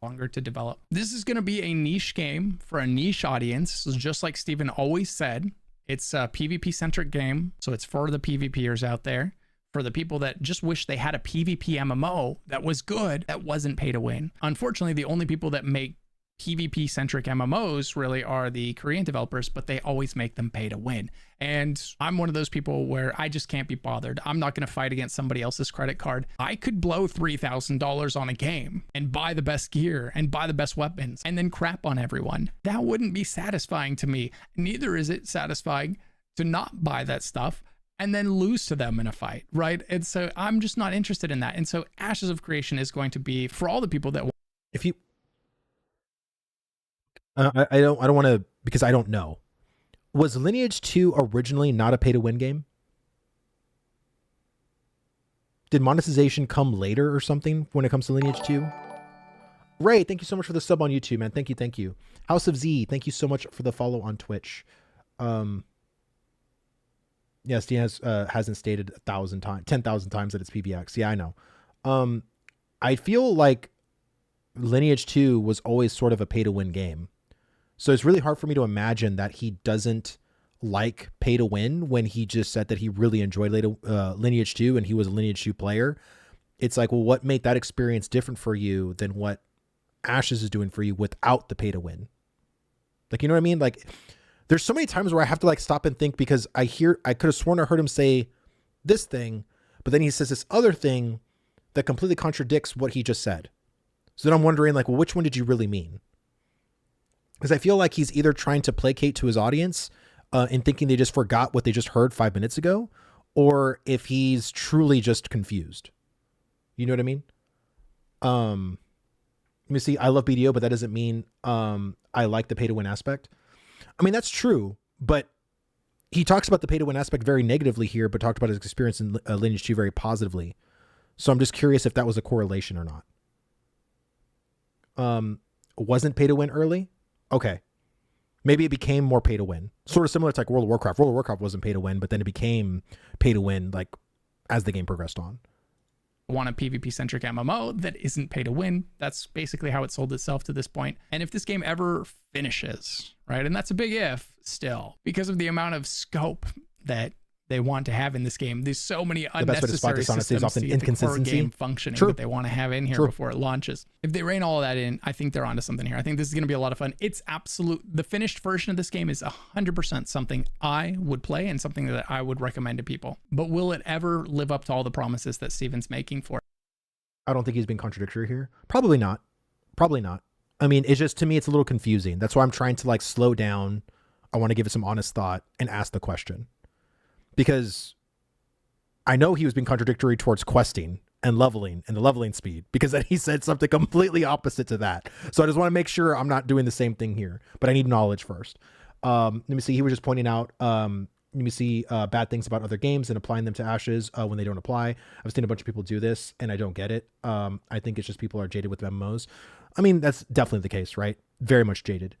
Longer to develop. This is going to be a niche game for a niche audience. So just like Steven always said, it's a PvP centric game. So it's for the PvPers out there, for the people that just wish they had a PvP MMO that was good, that wasn't pay to win. Unfortunately, the only people that make PvP centric MMOs really are the Korean developers, but they always make them pay to win. And I'm one of those people where I just can't be bothered. I'm not going to fight against somebody else's credit card. I could blow $3,000 on a game and buy the best gear and buy the best weapons and then crap on everyone. That wouldn't be satisfying to me. Neither is it satisfying to not buy that stuff and then lose to them in a fight, right? And so I'm just not interested in that. And so Ashes of Creation is going to be for all the people that if you I don't want to, because I don't know. Was Lineage 2 originally not a pay-to-win game? Did monetization come later or something when it comes to Lineage 2? Ray, thank you so much for the sub on YouTube, man. Thank you. House of Z, thank you so much for the follow on Twitch. Yes, he hasn't stated 1,000 times, 10,000 times that it's PBX. Yeah, I know. I feel like Lineage 2 was always sort of a pay-to-win game. So it's really hard for me to imagine that he doesn't like pay to win when he just said that he really enjoyed Lineage 2 and he was a Lineage 2 player. It's like, well, what made that experience different for you than what Ashes is doing for you without the pay to win? Like, you know what I mean? Like, there's so many times where I have to stop and think, because I could have sworn I heard him say this thing, but then he says this other thing that completely contradicts what he just said. So then I'm wondering, well, which one did you really mean? Because I feel like he's either trying to placate to his audience and thinking they just forgot what they just heard 5 minutes ago, or if he's truly just confused. You know what I mean? Let me see. I love BDO, but that doesn't mean I like the pay to win aspect. I mean, that's true, but he talks about the pay to win aspect very negatively here, but talked about his experience in Lineage 2 very positively. So I'm just curious if that was a correlation or not. Wasn't pay to win early? Okay. Maybe it became more pay to win. Sort of similar to World of Warcraft. World of Warcraft wasn't pay to win, but then it became pay to win as the game progressed on. want a PvP centric MMO that isn't pay to win. That's basically how it sold itself to this point. And if this game ever finishes, right, and that's a big if still, because of the amount of scope that they want to have in this game, there's so many unnecessary systems to get the core game functioning that they want to have in here before it launches. If they rein all of that in, I think they're onto something here. I think this is going to be a lot of fun. It's the finished version of this game is 100% something I would play and something that I would recommend to people. But will it ever live up to all the promises that Steven's making for it? I don't think he's being contradictory here. Probably not. Probably not. I mean, it's just, to me, it's a little confusing. That's why I'm trying to like slow down. I want to give it some honest thought and ask the question. Because I know he was being contradictory towards questing and leveling and the leveling speed, because then he said something completely opposite to that. So I just want to make sure I'm not doing the same thing here, but I need knowledge first. Let me see. He was just pointing out, let me see bad things about other games and applying them to Ashes when they don't apply. I've seen a bunch of people do this and I don't get it. I think it's just people are jaded with MMOs. I mean, that's definitely the case, right? Very much jaded.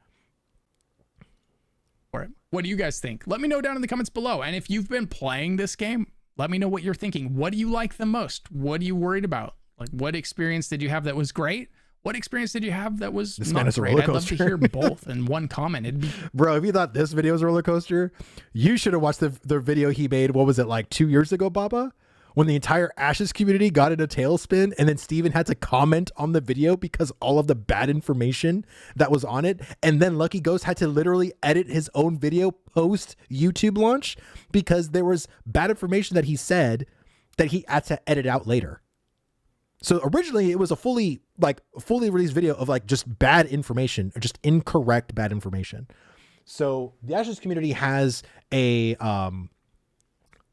What do you guys think? Let me know down in the comments below. And if you've been playing this game, let me know what you're thinking. What do you like the most? What are you worried about? Like, what experience did you have that was great? What experience did you have that was not great? I'd love to hear both in one comment. It'd be... Bro, if you thought this video was a roller coaster, you should have watched the video he made. What was it, like 2 years ago, Baba? When the entire Ashes community got in a tailspin and then Steven had to comment on the video because all of the bad information that was on it. And then Lucky Ghost had to literally edit his own video post YouTube launch because there was bad information that he said that he had to edit out later. So originally it was a fully released video of like just bad information, or just incorrect bad information. So the Ashes community has a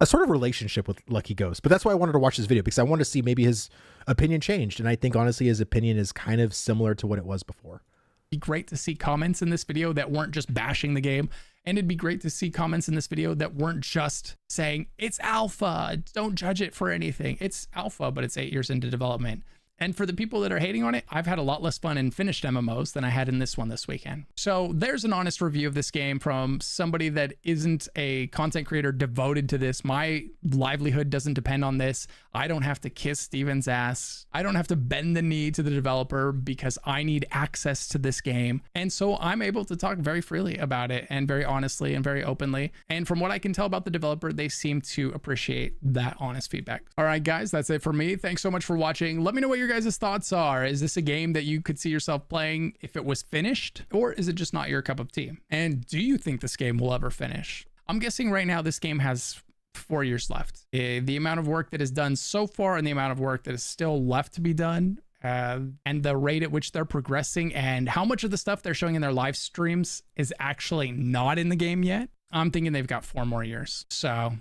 sort of relationship with Lucky Ghost, but that's why I wanted to watch this video, because I wanted to see maybe his opinion changed. And I think honestly, his opinion is kind of similar to what it was before. It'd be great to see comments in this video that weren't just bashing the game. And it'd be great to see comments in this video that weren't just saying it's alpha, don't judge it for anything. It's alpha, but it's 8 years into development. And for the people that are hating on it, I've had a lot less fun in finished MMOs than I had in this one this weekend. So there's an honest review of this game from somebody that isn't a content creator devoted to this. My livelihood doesn't depend on this. I don't have to kiss Steven's ass. I don't have to bend the knee to the developer because I need access to this game. And so I'm able to talk very freely about it and very honestly and very openly. And from what I can tell about the developer, they seem to appreciate that honest feedback. All right, guys, that's it for me. Thanks so much for watching. Let me know what your guys' thoughts are. Is this a game that you could see yourself playing if it was finished, or is it just not your cup of tea? And do you think this game will ever finish? I'm guessing right now this game has 4 years left. The amount of work that is done so far and the amount of work that is still left to be done, and the rate at which they're progressing and how much of the stuff they're showing in their live streams is actually not in the game yet, I'm thinking they've got 4 more years. So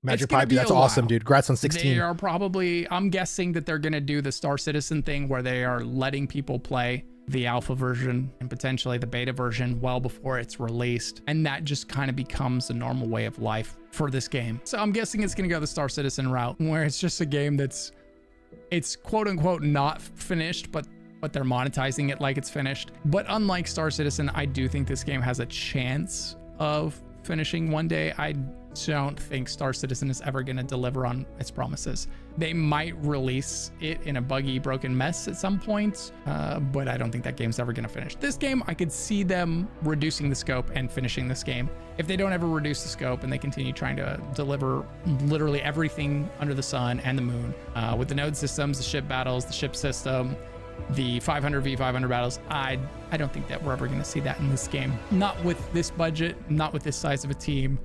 Magic Pipe, that's awesome, dude. Congrats on 16. They are probably, I'm guessing that they're going to do the Star Citizen thing where they are letting people play the alpha version and potentially the beta version well before it's released. And that just kind of becomes a normal way of life for this game. So I'm guessing it's going to go the Star Citizen route, where it's just a game that's, it's quote unquote not finished, but they're monetizing it like it's finished. But unlike Star Citizen, I do think this game has a chance of finishing one day. I don't think Star Citizen is ever going to deliver on its promises. They might release it in a buggy, broken mess at some point, but I don't think that game's ever going to finish. This game, I could see them reducing the scope and finishing this game. If they don't ever reduce the scope and they continue trying to deliver literally everything under the sun and the moon, with the node systems, the ship battles, the ship system, the 500v500 battles, I don't think that we're ever going to see that in this game. Not with this budget, not with this size of a team.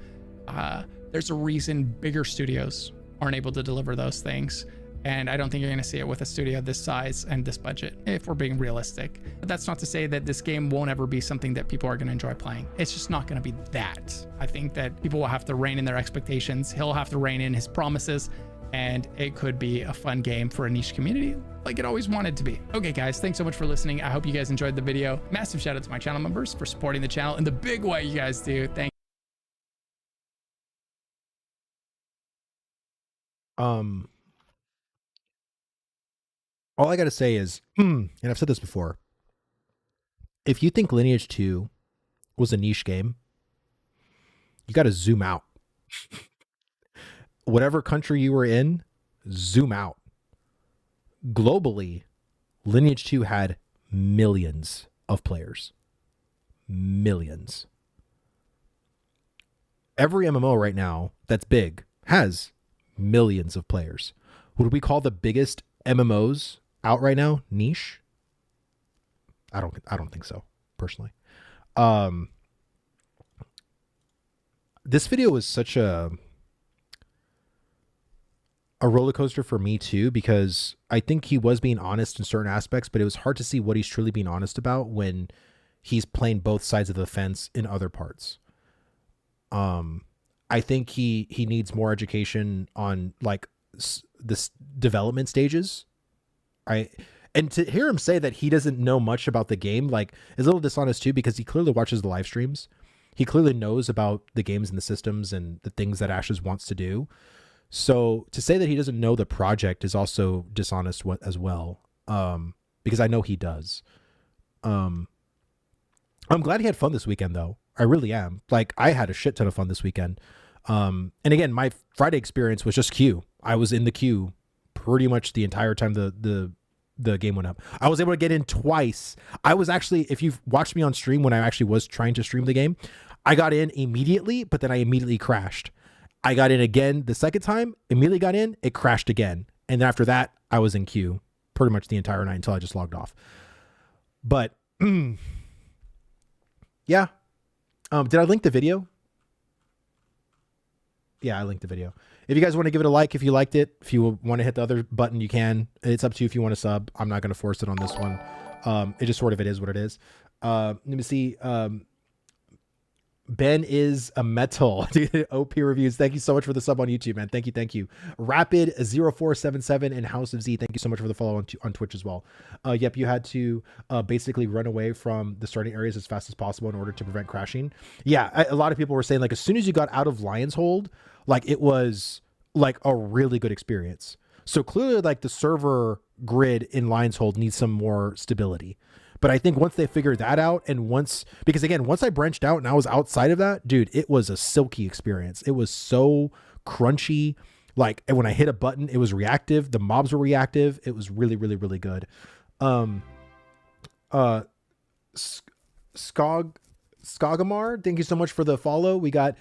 There's a reason bigger studios aren't able to deliver those things. And I don't think you're going to see it with a studio this size and this budget, if we're being realistic. But that's not to say that this game won't ever be something that people are going to enjoy playing. It's just not going to be that. I think that people will have to rein in their expectations. He'll have to rein in his promises. And it could be a fun game for a niche community like it always wanted to be. Okay, guys, thanks so much for listening. I hope you guys enjoyed the video. Massive shout out to my channel members for supporting the channel in the big way you guys do. Thank All I got to say is, and I've said this before, if you think Lineage 2 was a niche game, you got to zoom out. Whatever country you were in, zoom out. globally, Lineage 2 had millions of players. Millions. Every MMO right now that's big has millions of players. Would we call the biggest MMOs out right now niche? I don't think so, personally. This video was such a roller coaster for me too, because I think he was being honest in certain aspects, but it was hard to see what he's truly being honest about when he's playing both sides of the fence in other parts. I think he needs more education on like this development stages. And to hear him say that he doesn't know much about the game, like, is a little dishonest too, because he clearly watches the live streams. He clearly knows about the games and the systems and the things that Ashes wants to do. So to say that he doesn't know the project is also dishonest as well, because I know he does. I'm glad he had fun this weekend, though. I really am. Like, I had a shit ton of fun this weekend. And again, my Friday experience was just queue. I was in the queue pretty much the entire time the game went up. I was able to get in twice. I was actually, if you've watched me on stream when I actually was trying to stream the game, I got in immediately, but then I immediately crashed. I got in again the second time, immediately got in, it crashed again. And then after that, I was in queue pretty much the entire night until I just logged off. But yeah. Did I link the video? Yeah, I linked the video. If you guys want to give it a like, if you liked it, if you want to hit the other button, you can. It's up to you if you want to sub. I'm not going to force it on this one. It just sort of, it is what it is. Let me see. Ben is a metal. OP reviews. Thank you so much for the sub on YouTube, man. Thank you. Thank you. Rapid 0477 and House of Z. Thank you so much for the follow on Twitch as well. Yep. You had to basically run away from the starting areas as fast as possible in order to prevent crashing. Yeah. A lot of people were saying, like, as soon as you got out of Lion's Hold, like, it was like a really good experience. So clearly, like, the server grid in Lion's Hold needs some more stability. But I think once they figured that out, and because again, once I branched out and I was outside of that, dude, it was a silky experience. It was so crunchy. Like, and when I hit a button, it was reactive. The mobs were reactive. It was really, really, really good. Skogamar, thank you so much for the follow. We got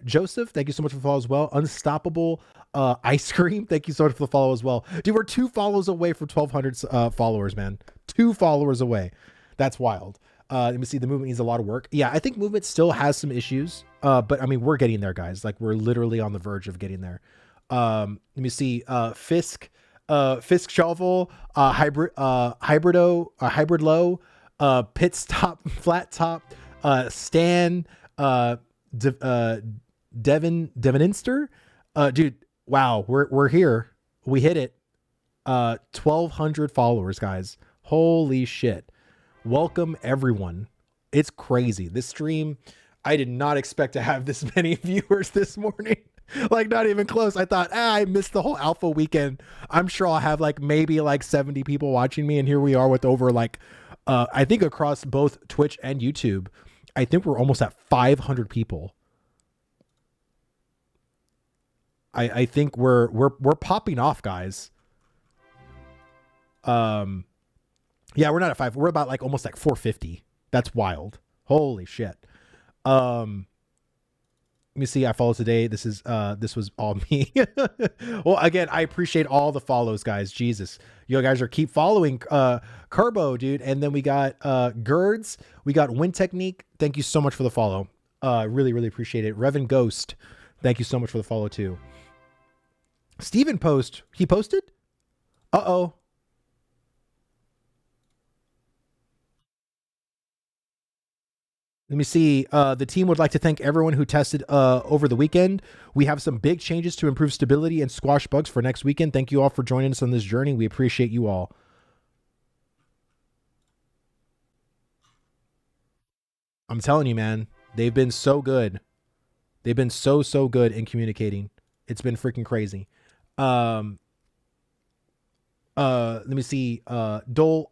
Joseph, thank you so much for the follow as well. Unstoppable Ice Cream, thank you so much for the follow as well. Dude, we're 2 follows away from 1,200 followers, man. 2 followers away. That's wild. Let me see, the movement needs a lot of work. Yeah, I think movement still has some issues, but I mean, we're getting there, guys. Like, we're literally on the verge of getting there. Let me see, Fisk Shovel, Hybrid Low, Pit Stop, Flat Top, Stan, Devininster, dude, wow, we're here. We hit it. 1,200 followers, guys. Holy shit. Welcome everyone. It's crazy. This stream, I did not expect to have this many viewers this morning. Like, not even close. I thought, I missed the whole alpha weekend. I'm sure I'll have like maybe like 70 people watching me, and here we are with over like I think across both Twitch and YouTube, I think we're almost at 500 people. I think we're popping off, guys. Yeah, we're not at 5. We're about like almost like 450. That's wild. Holy shit. Let me see. I follow today. This was all me. Well, again, I appreciate all the follows, guys. Jesus, you guys are keep following. Kerbo, dude, and then we got Girds. We got Wind Technique. Thank you so much for the follow. Really, really appreciate it. Revan Ghost. Thank you so much for the follow too. Steven Post. He posted. Uh-oh. Let me see. The team would like to thank everyone who tested over the weekend. We have some big changes to improve stability and squash bugs for next weekend. Thank you all for joining us on this journey. We appreciate you all. I'm telling you, man, they've been so good. They've been so good in communicating. It's been freaking crazy. Let me see. Dolsic.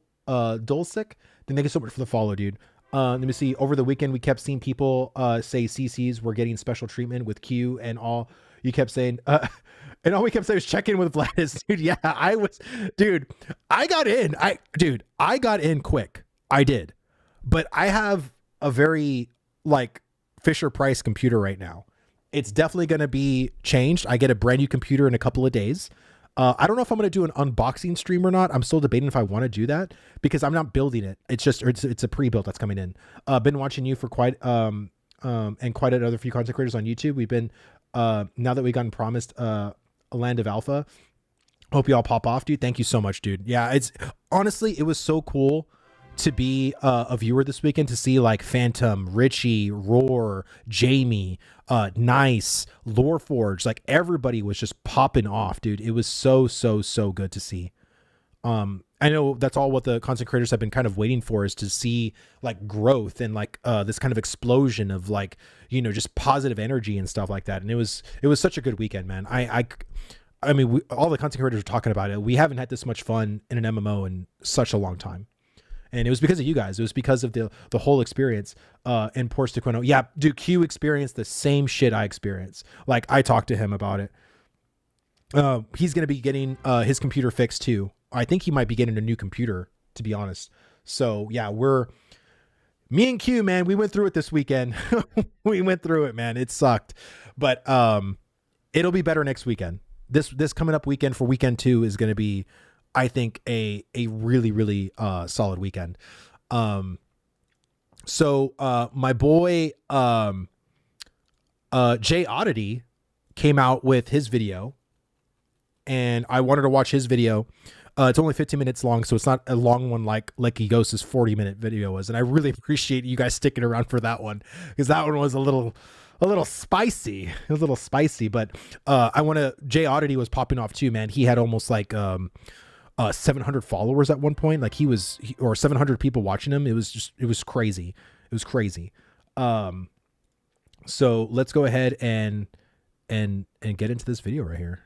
Thank you so much for the follow, dude. Let me see. Over the weekend, we kept seeing people say CCs were getting special treatment with Q and all. you kept saying, and all we kept saying was check in with Vladis. Dude, yeah, I got in. I got in quick. I did. But I have a very like Fisher Price computer right now. It's definitely going to be changed. I get a brand new computer in a couple of days. I don't know if I'm going to do an unboxing stream or not. I'm still debating if I want to do that because I'm not building it. It's a pre-built that's coming in. Been watching you for quite and quite another few content creators on YouTube. We've been now that we've gotten promised a land of alpha. Hope you all pop off, dude. Thank you so much, dude. Yeah, it's honestly, it was so cool to be a viewer this weekend, to see like Phantom, Richie, Roar, Jamie, Nice, Loreforge, like everybody was just popping off, dude. It was so good to see. I know that's all what the content creators have been kind of waiting for, is to see like growth and like this kind of explosion of like, you know, just positive energy and stuff like that. And it was such a good weekend, man. I mean, all the content creators are talking about it. We haven't had this much fun in an MMO in such a long time. And it was because of you guys. It was because of the whole experience. And poor Staquino. Yeah, dude, Q experienced the same shit I experienced. Like, I talked to him about it. He's going to be getting his computer fixed too. I think he might be getting a new computer, to be honest. So yeah, me and Q, man, we went through it this weekend. We went through it, man. It sucked. But it'll be better next weekend. This coming up weekend for weekend 2 is going to be, I think, a really solid weekend. So my boy Jay Oddity came out with his video, and I wanted to watch his video. It's only 15 minutes long, so it's not a long one like Ghost's 40-minute video was. And I really appreciate you guys sticking around for that one, because that one was a little spicy. It was a little spicy, but Jay Oddity was popping off too, man. He had almost like 700 followers at one point. Like or 700 people watching him. It was crazy. It was crazy. So let's go ahead and get into this video right here.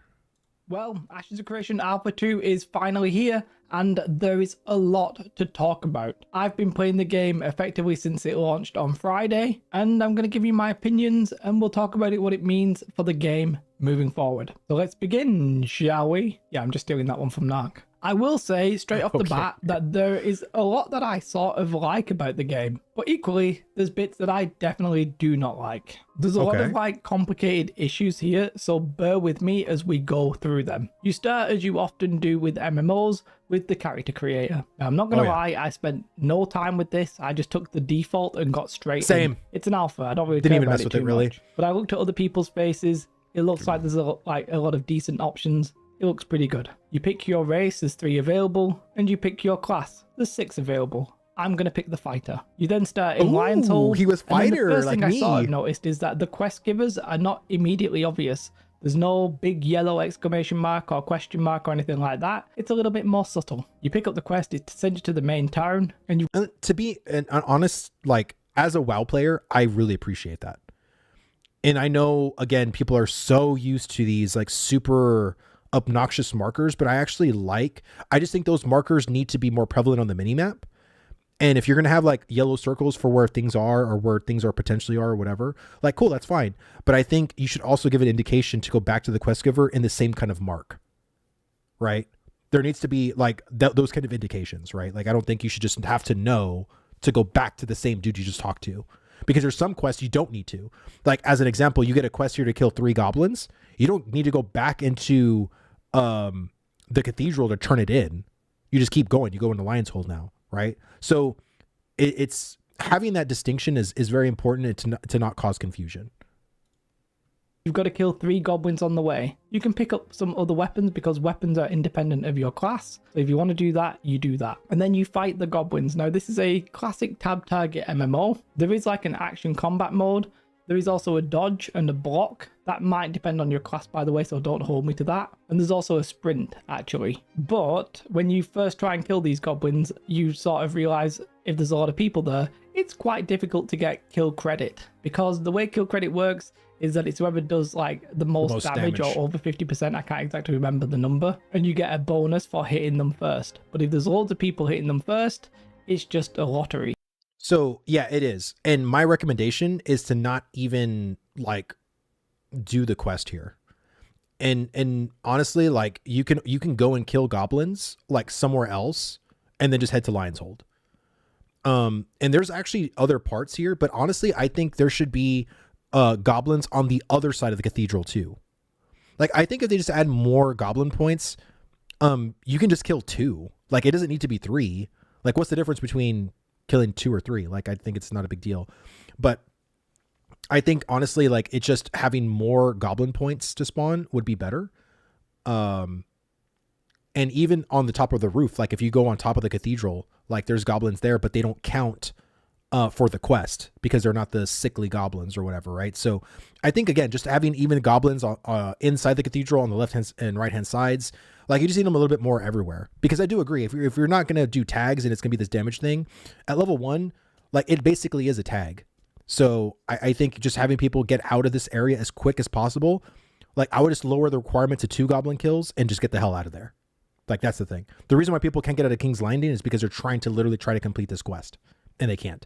Well, Ashes of Creation Alpha 2 is finally here, and there is a lot to talk about. I've been playing the game effectively since it launched on Friday, and I'm going to give you my opinions, and we'll talk about what it means for the game moving forward. So let's begin, shall we? Yeah, I'm just stealing that one from Narc. I will say straight off the bat that there is a lot that I sort of like about the game, but equally there's bits that I definitely do not like. There's a lot of like complicated issues here, so bear with me as we go through them. You start, as you often do with MMOs, with the character creator. Now, I'm not gonna lie, I spent no time with this. I just took the default and got straight in. It's an alpha. I don't really didn't care even about mess with it really much. But I looked at other people's faces. It looks like there's a lot of decent options. It looks pretty good. You pick your race, there's 3 available, and you pick your class, there's 6 available. I'm gonna pick the fighter. You then start in Lion's Hold. He was fighter, the first like thing me. I sort of noticed is that the quest givers are not immediately obvious. There's no big yellow exclamation mark or question mark or anything like that. It's a little bit more subtle. You pick up the quest, it sends you to the main town, and you... To be an honest, like, as a WoW player, I really appreciate that. And I know, again, people are so used to these, like, super obnoxious markers, but I just think those markers need to be more prevalent on the minimap. And if you're going to have like yellow circles for where things are or where things are potentially are or whatever, like, cool, that's fine. But I think you should also give an indication to go back to the quest giver in the same kind of mark, right? There needs to be like those kind of indications, right? Like, I don't think you should just have to know to go back to the same dude you just talked to, because there's some quests you don't need to. Like, as an example, you get a quest here to kill 3 goblins. You don't need to go back into the cathedral to turn it in. You just keep going. You go into Lion's Hold now, right? So it's having that distinction is very important to not cause confusion. You've got to kill 3 goblins on the way. You can pick up some other weapons because weapons are independent of your class. So if you want to do that, you do that. And then you fight the goblins. Now, this is a classic tab target MMO. There is like an action combat mode. There is also a dodge and a block. That might depend on your class, by the way, so don't hold me to that. And there's also a sprint, actually. But when you first try and kill these goblins, you sort of realize if there's a lot of people there, it's quite difficult to get kill credit. Because the way kill credit works is that it's whoever does like the most damage or over 50%. I can't exactly remember the number. And you get a bonus for hitting them first. But if there's loads of people hitting them first, it's just a lottery. So yeah, it is. And my recommendation is to not even like do the quest here. And honestly, like you can go and kill goblins like somewhere else and then just head to Lion's Hold. And there's actually other parts here, but honestly, I think there should be goblins on the other side of the cathedral too. Like, I think if they just add more goblin points, you can just kill 2. Like, it doesn't need to be 3. Like, what's the difference between killing 2 or 3? Like, I think it's not a big deal. But I think, honestly, like, it's just having more goblin points to spawn would be better. And even on the top of the roof, like, if you go on top of the cathedral, like, there's goblins there, but they don't count for the quest because they're not the sickly goblins or whatever, right? So I think, again, just having even goblins inside the cathedral on the left hand and right hand sides, like, you just need them a little bit more everywhere. Because I do agree, if you're not going to do tags and it's going to be this damage thing at level 1, like, it basically is a tag. So I think just having people get out of this area as quick as possible, like, I would just lower the requirement to 2 goblin kills and just get the hell out of there. Like, that's the thing. The reason why people can't get out of King's Landing is because they're trying to literally try to complete this quest and they can't.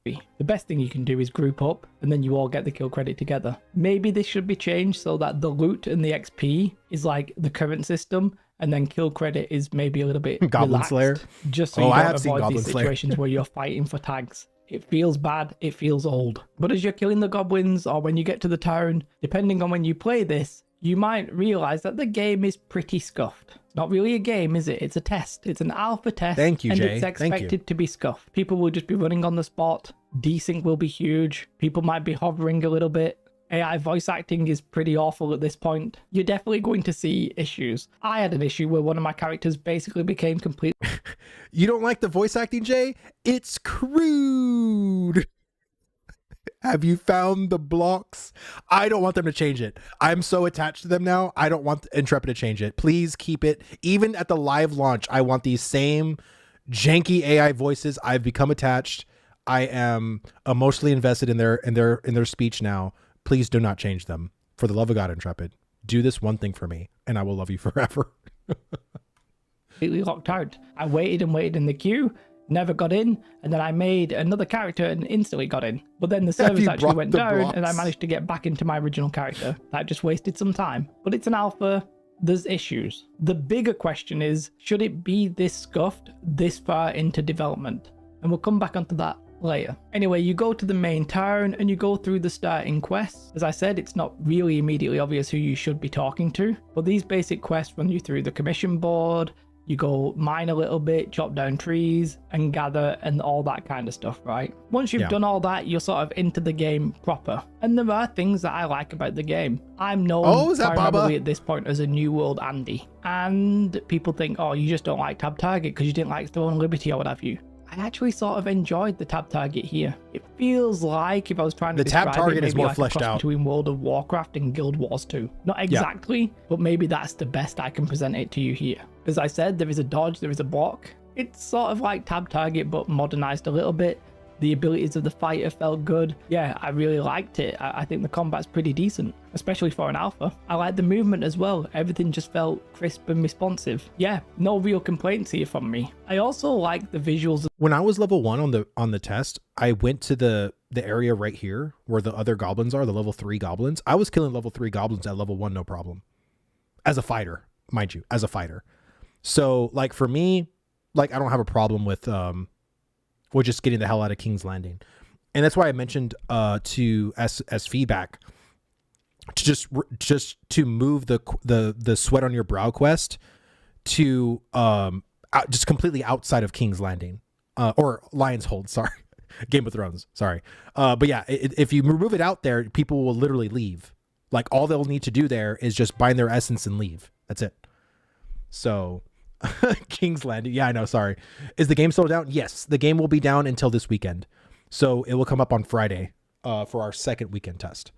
The best thing you can do is group up and then you all get the kill credit together. Maybe this should be changed so that the loot and the XP is like the current system, and then kill credit is maybe a little bit Goblin relaxed, Slayer. just so you don't avoid these situations where you're fighting for tags. It feels bad, it feels old. But as you're killing the goblins or when you get to the town, depending on when you play this, you might realize that the game is pretty scuffed. It's not really a game, is it? It's a test. It's an alpha test. Thank you, and Jay. it's expected to be scuffed. People will just be running on the spot. Desync will be huge. People might be hovering a little bit. AI voice acting is pretty awful at this point. You're definitely going to see issues. I had an issue where one of my characters basically became complete. You don't like the voice acting, Jay? It's crude. Have you found the blocks? I don't want them to change it. I'm so attached to them now. I don't want Intrepid to change it. Please keep it. Even at the live launch, I want these same janky AI voices. I've become attached. I am emotionally invested in their speech now. Please do not change them. For the love of God, Intrepid, do this one thing for me, and I will love you forever. Completely locked out. I waited and waited in the queue, never got in, and then I made another character and instantly got in. But then the service actually went down and I managed to get back into my original character. That just wasted some time. But it's an alpha, there's issues. The bigger question is, should it be this scuffed this far into development? And we'll come back onto that later. Anyway, you go to the main town and you go through the starting quests. As I said, it's not really immediately obvious who you should be talking to, but these basic quests run you through the commission board. You go mine a little bit, chop down trees, and gather, and all that kind of stuff, right? Once you've done all that, you're sort of into the game proper. And there are things that I like about the game. I'm known primarily at this point as a New World Andy. And people think, oh, you just don't like Tab Target because you didn't like Throne Liberty or what have you. I actually sort of enjoyed the Tab Target here. It feels like, if I was trying to describe Tab Target it, is maybe more like fleshed a cross out between World of Warcraft and Guild Wars 2. Not exactly, but maybe that's the best I can present it to you here. As I said, there is a dodge, there is a block. It's sort of like Tab Target, but modernized a little bit. The abilities of the fighter felt good. Yeah, I really liked it. I think the combat's pretty decent, especially for an alpha. I like the movement as well. Everything just felt crisp and responsive. Yeah, no real complaints here from me. I also like the visuals. When I was level 1 on the test, I went to the area right here where the other goblins are, the level 3 goblins. I was killing level 3 goblins at level 1, no problem. As a fighter, mind you, as a fighter. So, like, for me, like, I don't have a problem with just getting the hell out of King's Landing. And that's why I mentioned to as feedback to just to move the sweat on your brow quest to just completely outside of King's Landing or Lion's Hold, sorry. Game of Thrones, sorry. But yeah, if you remove it out there, people will literally leave. Like, all they'll need to do there is just bind their essence and leave. That's it. So King's Landing. Yeah, I know. Sorry. Is the game still down? Yes, the game will be down until this weekend. So it will come up on Friday for our second weekend test.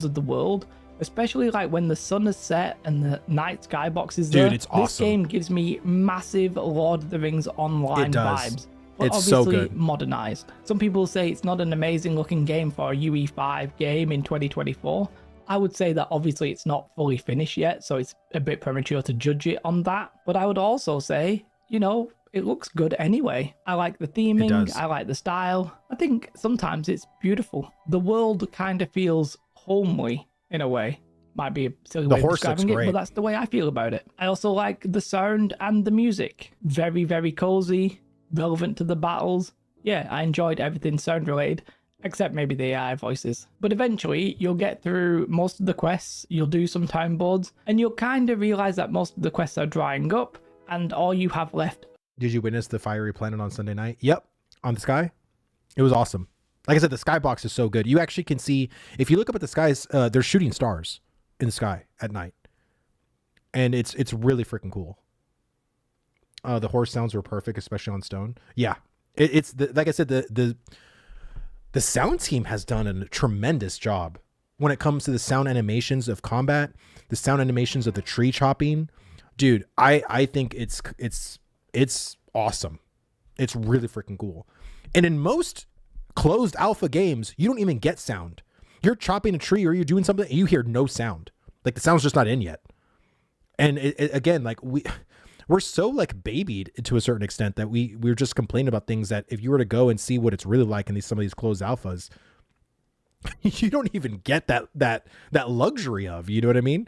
Of the world, especially like when the sun is set and the night skybox is there. Dude, it's awesome. This game gives me massive Lord of the Rings Online vibes. But it's obviously so good. Modernized. Some people say it's not an amazing looking game for a UE5 game in 2024. I would say that obviously it's not fully finished yet, so it's a bit premature to judge it on that. But I would also say, you know, it looks good anyway. I like the theming, I like the style. I think sometimes it's beautiful. The world kind of feels homely. in a way. Might be a silly The way of horse looks describing it, great. but that's the way I feel about it. I also like the sound and the music. Very, very cozy, relevant to the battles. Yeah, I enjoyed everything sound related, except maybe the AI voices. But eventually, you'll get through most of the quests, you'll do some time boards, and you'll kind of realize that most of the quests are drying up, and all you have left. Did you witness the fiery planet on Sunday night? Yep, on the sky. It was awesome. Like I said, the skybox is so good. You actually can see, if you look up at the skies, they're shooting stars in the sky at night. And it's really freaking cool. The horse sounds were perfect, especially on stone. Yeah, it's like I said, the sound team has done a tremendous job when it comes to the sound animations of combat, the sound animations of the tree chopping. Dude, I think it's awesome. It's really freaking cool. And in most closed alpha games, you don't even get sound. You're chopping a tree or you're doing something and you hear no sound. Like the sound's just not in yet. And again, like we're so like babied to a certain extent that we're just complaining about things that if you were to go and see what it's really like in some of these closed alphas, you don't even get that luxury of, you know what I mean?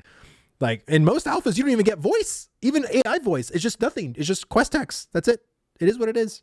Like in most alphas, you don't even get voice, even AI voice. It's just nothing. It's just quest text. That's it. It is what it is.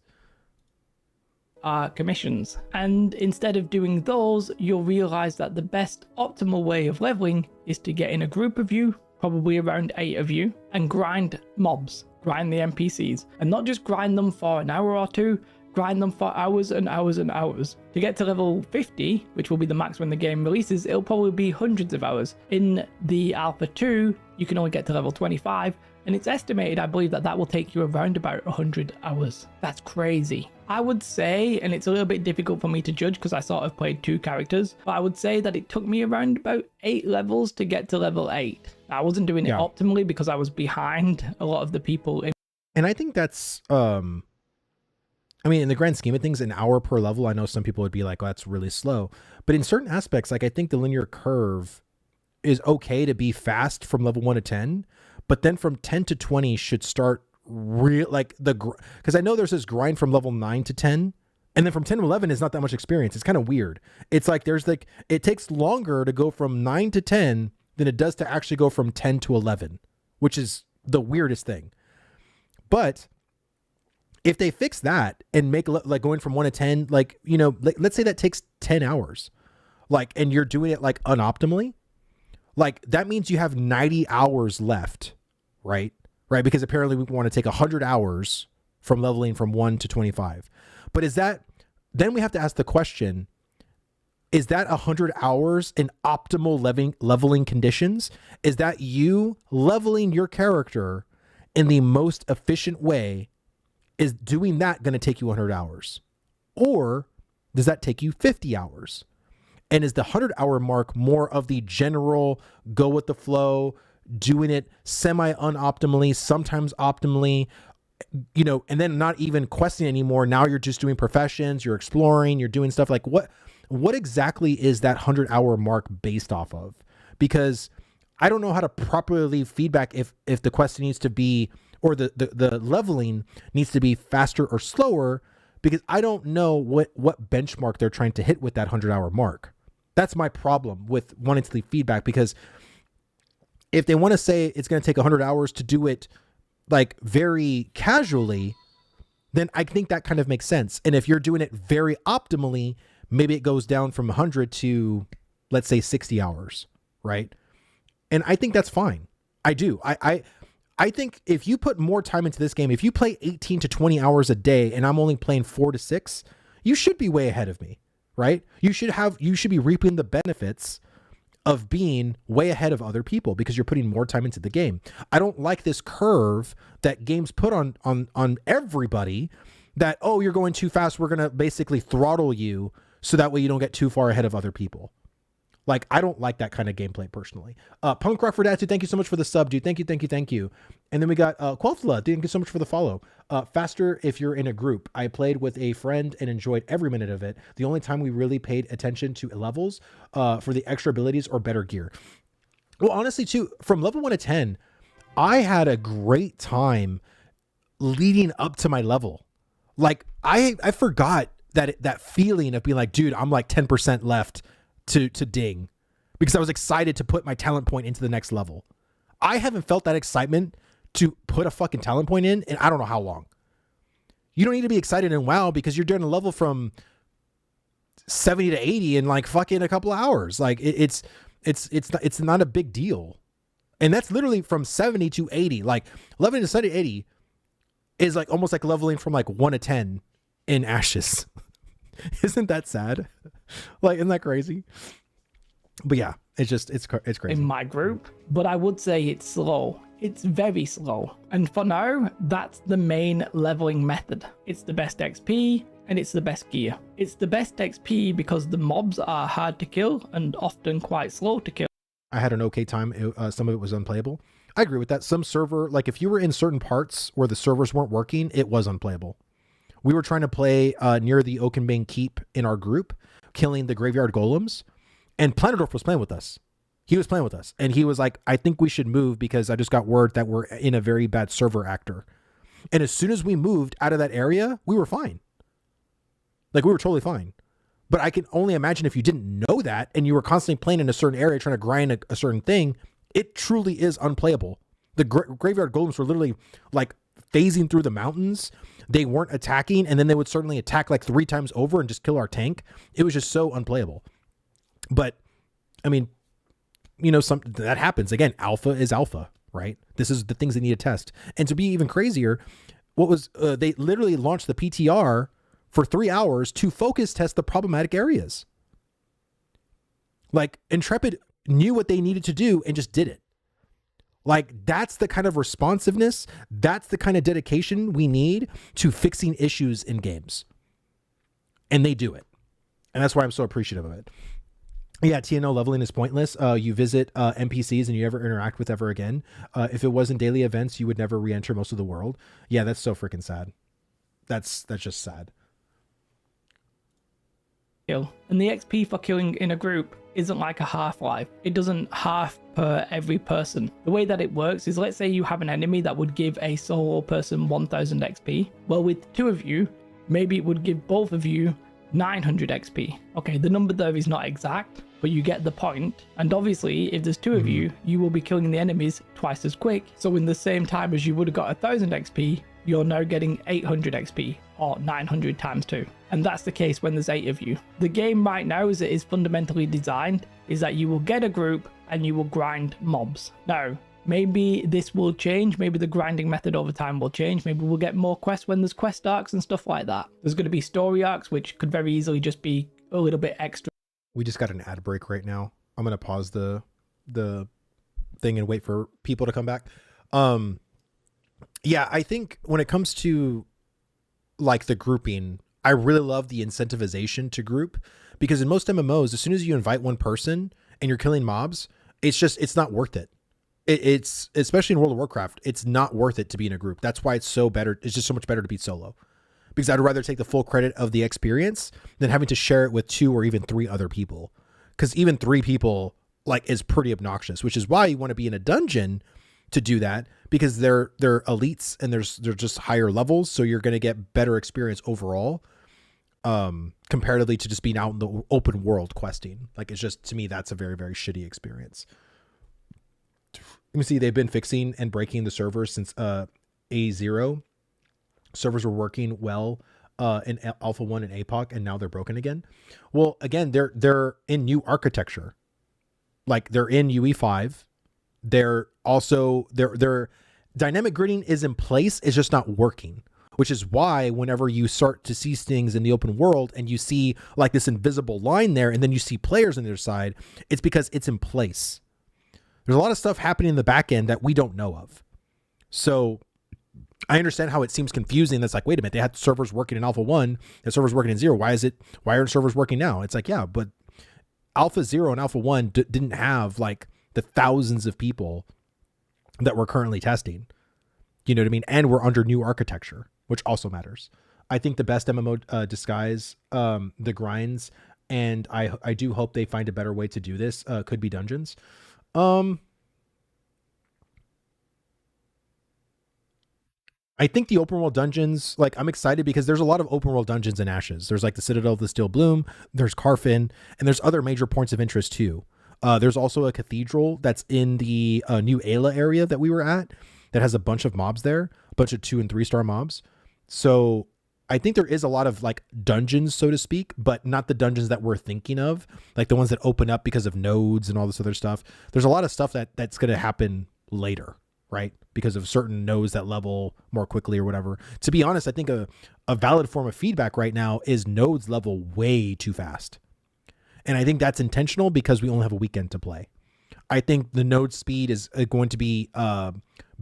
Commissions, and instead of doing those, you'll realize that the best optimal way of leveling is to get in a group of you, probably around 8 of you, and grind mobs, grind the NPCs, and not just grind them for an hour or two, grind them for hours and hours and hours. To get to level 50, which will be the max when the game releases, it'll probably be hundreds of hours. In the Alpha 2, you can only get to level 25, and it's estimated, I believe, that will take you around about 100 hours. That's crazy. I would say, and it's a little bit difficult for me to judge because I sort of played 2 characters, but I would say that it took me around about 8 levels to get to level 8. I wasn't doing it optimally because I was behind a lot of the people. And I think that's, I mean, in the grand scheme of things, an hour per level, I know some people would be like, oh, that's really slow. But in certain aspects, like I think the linear curve is okay to be fast from level 1 to 10, but then from 10 to 20 should start because I know there's this grind from level 9 to 10, and then from 10 to 11 is not that much experience. It's kind of weird. It's like it takes longer to go from 9 to 10 than it does to actually go from 10 to 11, which is the weirdest thing. But if they fix that and make like going from 1 to 10, like, you know, like, let's say that takes 10 hours, like, and you're doing it like unoptimally, like that means you have 90 hours left, right? Right, because apparently we want to take 100 hours from leveling from 1 to 25. But then we have to ask the question, is that 100 hours in optimal leveling conditions? Is that you leveling your character in the most efficient way? Is doing that going to take you 100 hours? Or does that take you 50 hours? And is the 100-hour mark more of the general go with the flow, doing it semi-unoptimally, sometimes optimally, you know, and then not even questing anymore. Now you're just doing professions, you're exploring, you're doing stuff like what exactly is that 100-hour mark based off of? Because I don't know how to properly leave feedback if the quest needs to be, or the leveling needs to be faster or slower, because I don't know what benchmark they're trying to hit with that 100-hour mark. That's my problem with wanting to leave feedback, because if they want to say it's going to take 100 hours to do it like very casually, then I think that kind of makes sense. And if you're doing it very optimally, maybe it goes down from 100 to, let's say, 60 hours, right? And I think that's fine. I do. I think if you put more time into this game, if you play 18 to 20 hours a day and I'm only playing 4 to 6, you should be way ahead of me, right? You should be reaping the benefits of being way ahead of other people because you're putting more time into the game. I don't like this curve that games put on everybody that, oh, you're going too fast, we're going to basically throttle you so that way you don't get too far ahead of other people. Like, I don't like that kind of gameplay personally. Punk Rock for Dad, dude, thank you so much for the sub, dude. Thank you. And then we got Qualfla, thank you so much for the follow. Faster if you're in a group. I played with a friend and enjoyed every minute of it. The only time we really paid attention to levels for the extra abilities or better gear. Well, honestly, too, from level 1 to 10, I had a great time leading up to my level. Like, I forgot that feeling of being like, dude, I'm like 10% left to ding, because I was excited to put my talent point into the next level. I haven't felt that excitement to put a fucking talent point in I don't know how long. You don't need to be excited in WoW because you're doing a level from 70 to 80 in like fucking a couple of hours. Like it's not a big deal. And that's literally from 70 to 80. Like leveling to 70 to 80 is like almost like leveling from like 1 to 10 in Ashes. Isn't that sad? Like, isn't that crazy? But yeah, it's crazy. In my group, but I would say it's slow. It's very slow. And for now, that's the main leveling method. It's the best XP and it's the best gear. It's the best XP because the mobs are hard to kill and often quite slow to kill. I had an okay time. Some of it was unplayable. I agree with that. Some server, like if you were in certain parts where the servers weren't working, it was unplayable. We were trying to play near the Oakenbane Keep in our group, killing the graveyard golems, and Planetdorf was playing with us. He was playing with us, and he was like, I think we should move because I just got word that we're in a very bad server actor. And as soon as we moved out of that area, we were fine. Like, we were totally fine. But I can only imagine if you didn't know that and you were constantly playing in a certain area trying to grind a certain thing, it truly is unplayable. The graveyard golems were literally like phasing through the mountains. They weren't attacking, and then they would certainly attack like 3 times over and just kill our tank. It was just so unplayable. But, I mean, you know, that happens. Again, alpha is alpha, right? This is the things they need to test. And to be even crazier, they literally launched the PTR for 3 hours to focus test the problematic areas. Like, Intrepid knew what they needed to do and just did it. Like, that's the kind of responsiveness, that's the kind of dedication we need to fixing issues in games. And they do it. And that's why I'm so appreciative of it. Yeah, TNO leveling is pointless. You visit NPCs and you never interact with ever again. If it wasn't daily events, you would never re-enter most of the world. Yeah, that's so freaking sad. That's just sad. And the XP for killing in a group isn't like a Half-Life. It doesn't half per every person. The way that it works is, let's say you have an enemy that would give a solo person 1000 XP. Well, with 2 of you, maybe it would give both of you 900 XP. Okay, the number there is not exact, but you get the point. And obviously, if there's 2 of you, you will be killing the enemies twice as quick. So in the same time as you would have got 1000 XP, you're now getting 800 XP, or 900 times 2. And that's the case when there's 8 of you. The game right now, as it is fundamentally designed, is that you will get a group and you will grind mobs. Now, maybe this will change. Maybe the grinding method over time will change. Maybe we'll get more quests when there's quest arcs and stuff like that. There's going to be story arcs, which could very easily just be a little bit extra. We just got an ad break right now. I'm going to pause the thing and wait for people to come back. Yeah, I think when it comes to like the grouping, I really love the incentivization to group, because in most MMOs, as soon as you invite one person and you're killing mobs, it's not worth it. It's especially in World of Warcraft, it's not worth it to be in a group. That's why it's just so much better to be solo, because I'd rather take the full credit of the experience than having to share it with 2 or even 3 other people. Because even 3 people like is pretty obnoxious, which is why you want to be in a dungeon to do that, because they're elites and they're just higher levels, so you're going to get better experience overall, comparatively to just being out in the open world questing. Like, it's just, to me, that's a very, very shitty experience. You can see they've been fixing and breaking the servers since A0. Servers were working well in Alpha 1 and APOC, and now they're broken again. Well, again, they're in new architecture. Like, they're in UE5. They're also their dynamic gridding is in place, it's just not working, which is why whenever you start to see things in the open world and you see like this invisible line there, and then you see players on the other side, it's because it's in place. There's a lot of stuff happening in the back end that we don't know of. So I understand how it seems confusing. That's like, wait a minute, they had servers working in Alpha 1 and servers working in 0. Why aren't servers working now? It's like, yeah, but Alpha 0 and Alpha 1 didn't have like the thousands of people that we're currently testing. You know what I mean? And we're under new architecture, which also matters. I think the best MMO disguise the grinds, and I do hope they find a better way to do this, could be dungeons. I think the open world dungeons, like, I'm excited because there's a lot of open world dungeons in Ashes. There's like the Citadel of the Steel Bloom, there's Carfin, and there's other major points of interest too. There's also a cathedral that's in the new Ayla area that we were at that has a bunch of mobs there, a bunch of 2 and 3 star mobs. So I think there is a lot of like dungeons, so to speak, but not the dungeons that we're thinking of, like the ones that open up because of nodes and all this other stuff. There's a lot of stuff that's going to happen later, right? Because of certain nodes that level more quickly or whatever. To be honest, I think a valid form of feedback right now is nodes level way too fast. And I think that's intentional because we only have a weekend to play. I think the node speed is going to be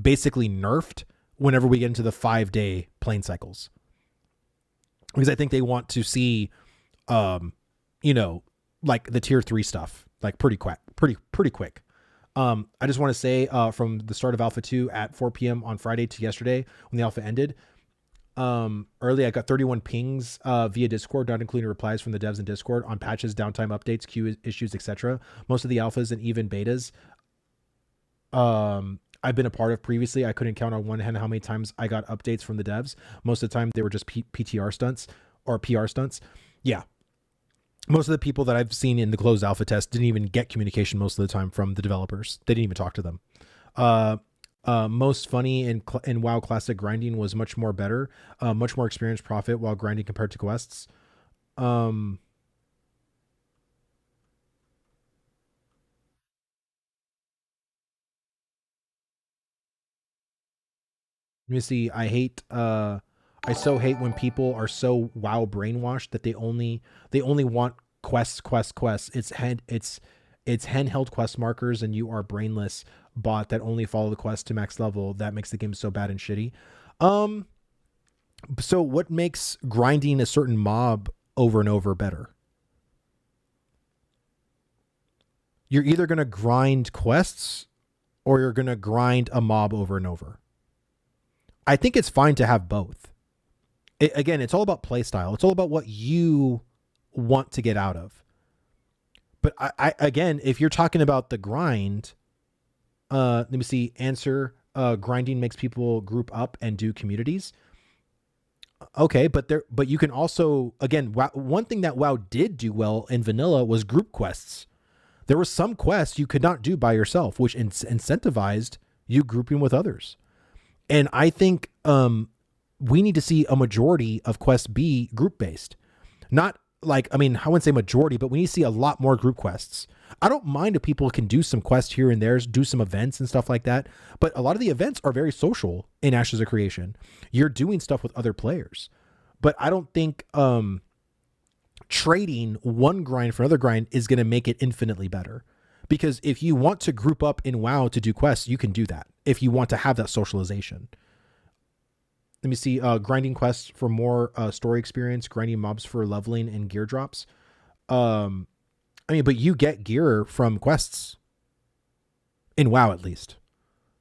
basically nerfed whenever we get into the 5-day plane cycles. Because I think they want to see, you know, like the tier 3 stuff, like pretty quick. I just want to say from the start of Alpha 2 at 4 p.m. on Friday to yesterday when the Alpha ended, early I got 31 pings via Discord, not including replies from the devs in Discord on patches, downtime updates, queue issues, etc. Most of the alphas and even betas I've been a part of previously. I couldn't count on one hand how many times I got updates from the devs. Most of the time they were just PTR stunts or PR stunts. Yeah. Most of the people that I've seen in the closed alpha test didn't even get communication most of the time from the developers. They didn't even talk to them. Most funny in WoW Classic grinding was much more better, much more experienced profit while grinding compared to quests. Let me see. I so hate when people are so WoW brainwashed that they only want quests. It's handheld quest markers, and you are brainless bot that only follow the quest to max level. That makes the game so bad and shitty. So what makes grinding a certain mob over and over better? You're either gonna grind quests or you're gonna grind a mob over and over. I think it's fine to have both. Again, it's all about play style. It's all about what you want to get out of. But I again, if you're talking about the grind, let me see. Answer: grinding makes people group up and do communities. Okay, but you can also, again, one thing that WoW did do well in vanilla was group quests. There were some quests you could not do by yourself, which incentivized you grouping with others. And I think we need to see a majority of quests be group-based. Not like, I mean, I wouldn't say majority, but we need to see a lot more group quests. I don't mind if people can do some quests here and there, do some events and stuff like that. But a lot of the events are very social in Ashes of Creation. You're doing stuff with other players. But I don't think trading one grind for another grind is going to make it infinitely better. Because if you want to group up in WoW to do quests, you can do that. If you want to have that socialization. Let me see. Grinding quests for more story experience, grinding mobs for leveling and gear drops. I mean, but you get gear from quests in WoW at least.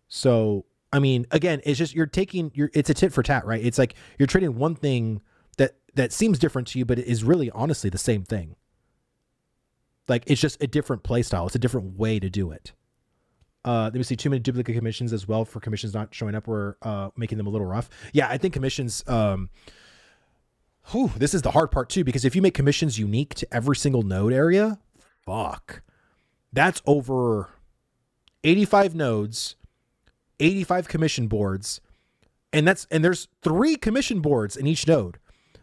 So, I mean, again, it's just it's a tit for tat, right? It's like you're trading one thing that seems different to you, but it is really honestly the same thing. Like, it's just a different play style. It's a different way to do it. Let me see. Too many duplicate commissions as well for commissions not showing up or making them a little rough. Yeah, I think commissions... this is the hard part too, because if you make commissions unique to every single node area, fuck. That's over 85 nodes, 85 commission boards, and there's 3 commission boards in each node.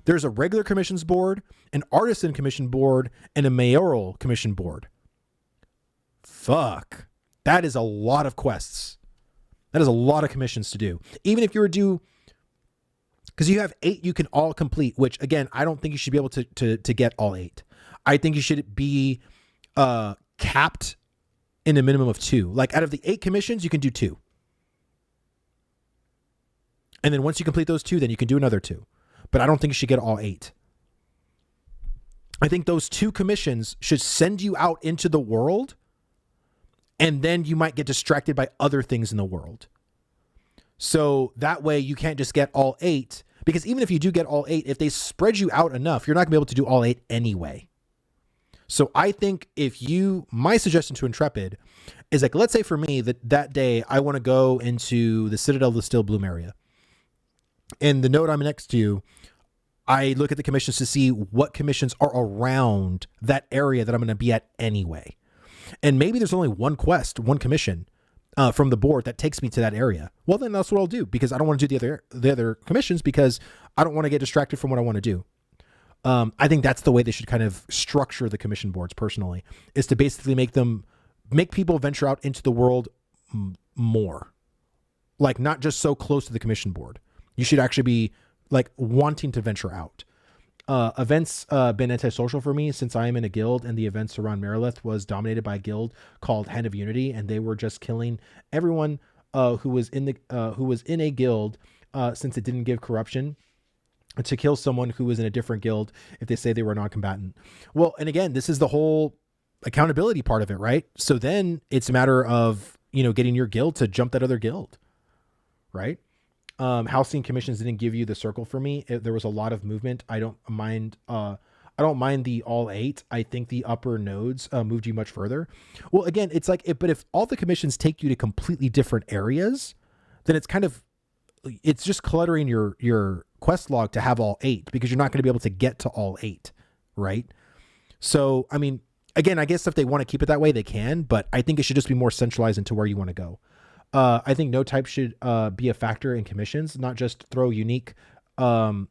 There's a regular commissions board, an artisan commission board, and a mayoral commission board. Fuck. That is a lot of quests. That is a lot of commissions to do. Even if you were to do, because you have 8 you can all complete, which again, I don't think you should be able to get all 8. I think you should be capped in a minimum of 2. Like out of the 8 commissions, you can do 2. And then once you complete those 2, then you can do another 2. But I don't think you should get all 8. I think those 2 commissions should send you out into the world, and then you might get distracted by other things in the world. So that way you can't just get all 8, because even if you do get all 8, if they spread you out enough, you're not gonna be able to do all 8 anyway. So I think my suggestion to Intrepid is like, let's say for me that day I want to go into the Citadel of the Still Bloom area. And the node I'm next to, I look at the commissions to see what commissions are around that area that I'm going to be at anyway. And maybe there's only one quest, one commission from the board that takes me to that area. Well, then that's what I'll do, because I don't want to do the other commissions, because I don't want to get distracted from what I want to do. I think that's the way they should kind of structure the commission boards personally, is to basically make people venture out into the world more. Like, not just so close to the commission board. You should actually be like wanting to venture out. Events been antisocial for me since I am in a guild, and the events around Marilith was dominated by a guild called Hand of Unity, and they were just killing everyone who was in a guild since it didn't give corruption to kill someone who was in a different guild if they say they were non-combatant. Well, and again, this is the whole accountability part of it, right? So then it's a matter of, you know, getting your guild to jump that other guild, right? Housing commissions didn't give you the circle for me. There was a lot of movement. I don't mind the all 8. I think the upper nodes moved you much further. Well, again, it's like, but if all the commissions take you to completely different areas, then it's just cluttering your quest log to have all 8, because you're not going to be able to get to all 8, right? So, I mean, again, I guess if they want to keep it that way, they can, but I think it should just be more centralized into where you want to go. I think node type should be a factor in commissions, not just throw unique for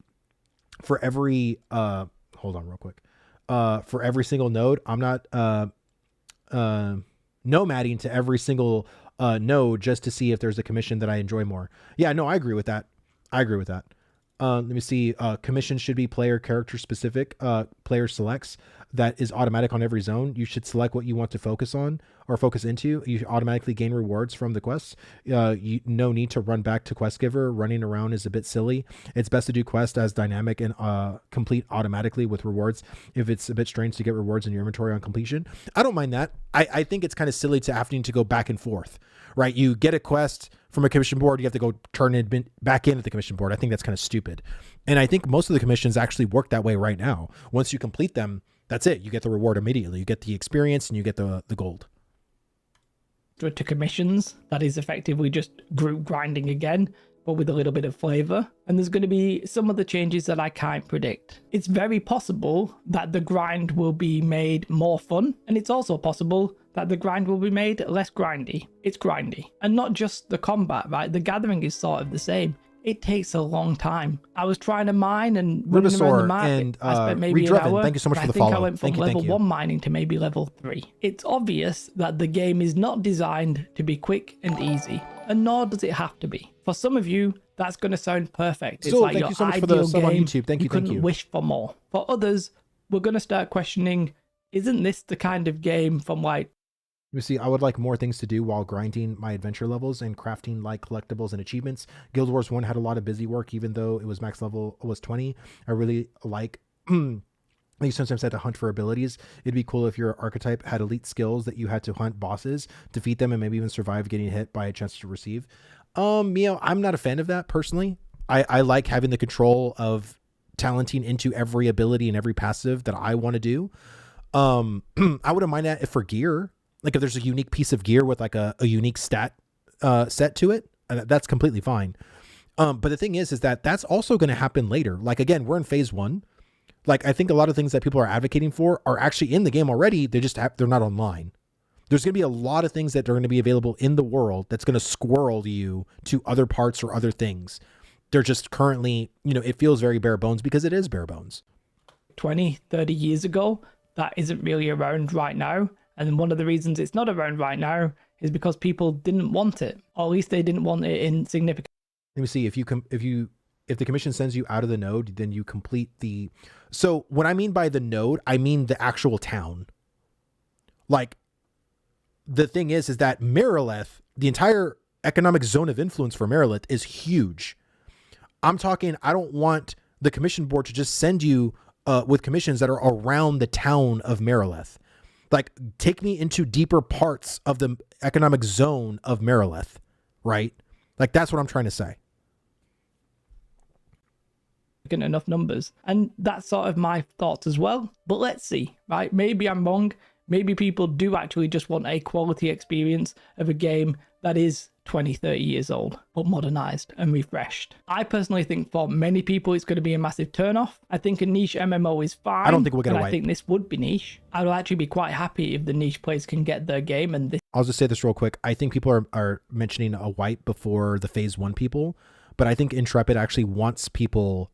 every hold on real quick. For every single node. I'm not nomading to every single node just to see if there's a commission that I enjoy more. Yeah, no, I agree with that. Let me see. Commissions should be player character specific. Player selects. That is automatic on every zone. You should select what you want to focus on or focus into. You automatically gain rewards from the quests. No need to run back to quest giver. Running around is a bit silly. It's best to do quest as dynamic and complete automatically with rewards. If it's a bit strange to get rewards in your inventory on completion, I don't mind that. I think it's kind of silly to having to go back and forth, right? You get a quest from a commission board, you have to go turn it back into the commission board. I think that's kind of stupid. And I think most of the commissions actually work that way right now. Once you complete them, that's it. You get the reward immediately. You get the experience and you get the gold. To commissions, that is effectively just group grinding again, but with a little bit of flavor. And there's going to be some of the changes that I can't predict. It's very possible that the grind will be made more fun, and it's also possible that the grind will be made less grindy. It's grindy. And not just the combat, right? The gathering is sort of the same. It takes a long time. I was trying to mine and running around the map. And I spent maybe an hour. Thank you so much for the follow. I think follow. I went from level 1 mining to maybe level 3. It's obvious that the game is not designed to be quick and easy, and nor does it have to be. For some of you, that's going to sound perfect. It's like thank your you so much for ideal the sub on game. YouTube. Thank you, couldn't wish for more. For others, we're going to start questioning, isn't this the kind of game from like, You see, I would like more things to do while grinding my adventure levels and crafting like collectibles and achievements. Guild Wars 1 had a lot of busy work, even though it was max level was 20. I really like, you sometimes had to hunt for abilities. It'd be cool if your archetype had elite skills that you had to hunt bosses, defeat them, and maybe even survive getting hit by a chance to receive. I'm not a fan of that personally. I like having the control of talenting into every ability and every passive that I want to do. I wouldn't mind that if for gear. Like if there's a unique piece of gear with like a unique stat set to it, that's completely fine. But the thing is that that's also going to happen later. Like, again, we're in phase 1. Like, I think a lot of things that people are advocating for are actually in the game already. They're not online. There's going to be a lot of things that are going to be available in the world that's going to squirrel you to other parts or other things. They're just currently, it feels very bare bones because it is bare bones. 20, 30 years ago, that isn't really around right now. And one of the reasons it's not around right now is because people didn't want it, or at least they didn't want it in significant. Let me see. If the commission sends you out of the node, then you complete the. So what I mean by the node, I mean the actual town. Like, the thing is that Marilith, the entire economic zone of influence for Marilith is huge. I'm talking. I don't want the commission board to just send you with commissions that are around the town of Marilith. Like, take me into deeper parts of the economic zone of Marilith, right? Like, that's what I'm trying to say. Enough numbers. And that's sort of my thoughts as well. But let's see, right? Maybe I'm wrong. Maybe people do actually just want a quality experience of a game that is 20, 30 years old, but modernized and refreshed. I personally think for many people, it's going to be a massive turnoff. I think a niche MMO is fine. I don't think we're going to I wipe. think this would be niche. I would actually be quite happy if the niche players can get their game. And this. I'll just say this real quick. I think people are mentioning a wipe before the phase 1 people, but I think Intrepid actually wants people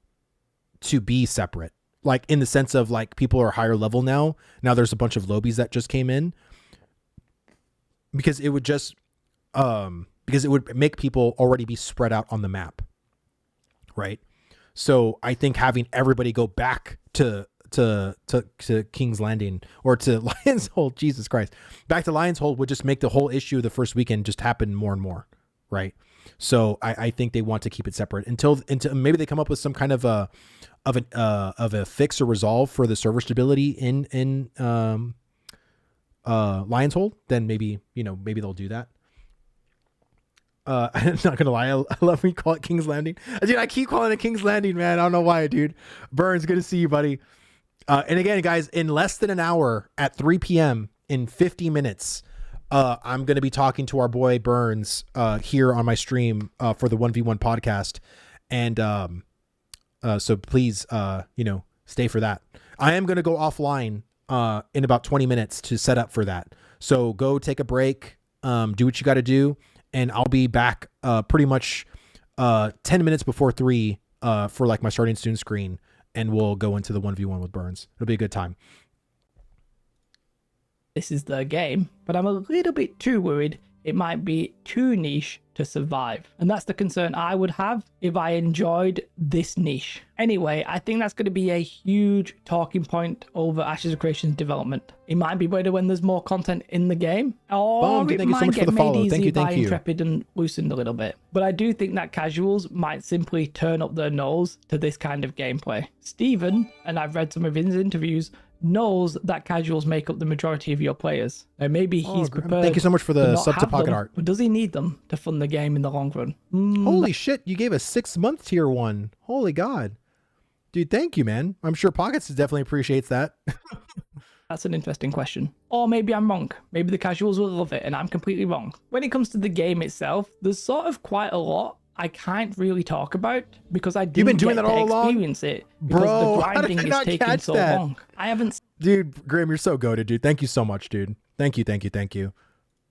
to be separate. Like in the sense of like people are higher level now. Now there's a bunch of lobies that just came in because it would just, because it would make people already be spread out on the map. Right. So I think having everybody go back to King's Landing or to Lion's Hold, Jesus Christ, back to Lion's Hold would just make the whole issue the first weekend just happen more and more. Right. So I think they want to keep it separate until maybe they come up with some kind of a fix or resolve for the server stability in Lion's Hold. Then maybe they'll do that. I'm not gonna lie, I love when you call it King's Landing. Dude, I keep calling it King's Landing, man. I don't know why, dude. Burns, good to see you, buddy. And again, guys, in less than an hour at 3 p.m. in 50 minutes, I'm going to be talking to our boy Burns here on my stream for the 1v1 podcast. And so please, stay for that. I am going to go offline in about 20 minutes to set up for that. So go take a break, do what you got to do. And I'll be back pretty much 10 minutes before 3 for like my starting student screen. And we'll go into the 1v1 with Burns. It'll be a good time. This is the game, but I'm a little bit too worried it might be too niche to survive. And that's the concern I would have if I enjoyed this niche. Anyway, I think that's going to be a huge talking point over Ashes of Creation's development. It might be better when there's more content in the game, or Boom, it thank you so might much for get the made follow. easy by Thank you. Intrepid and loosened a little bit. But I do think that casuals might simply turn up their nose to this kind of gameplay. Steven, and I've read some of his interviews, knows that casuals make up the majority of your players. Now maybe he's prepared. Thank you so much for the not sub to have Pocket them, Art. but does he need them to fund the game in the long run? Holy shit, you gave a 6-month tier 1. Holy God. Dude, thank you, man. I'm sure Pockets definitely appreciates that. That's an interesting question. Or maybe I'm wrong. Maybe the casuals will love it and I'm completely wrong. When it comes to the game itself, there's sort of quite a lot I can't really talk about because I didn't get to experience it because Bro, the how did grinding I is not taking catch so that? long. I haven't Dude, Grim, you're so goated, dude. Thank you so much, dude. Thank you.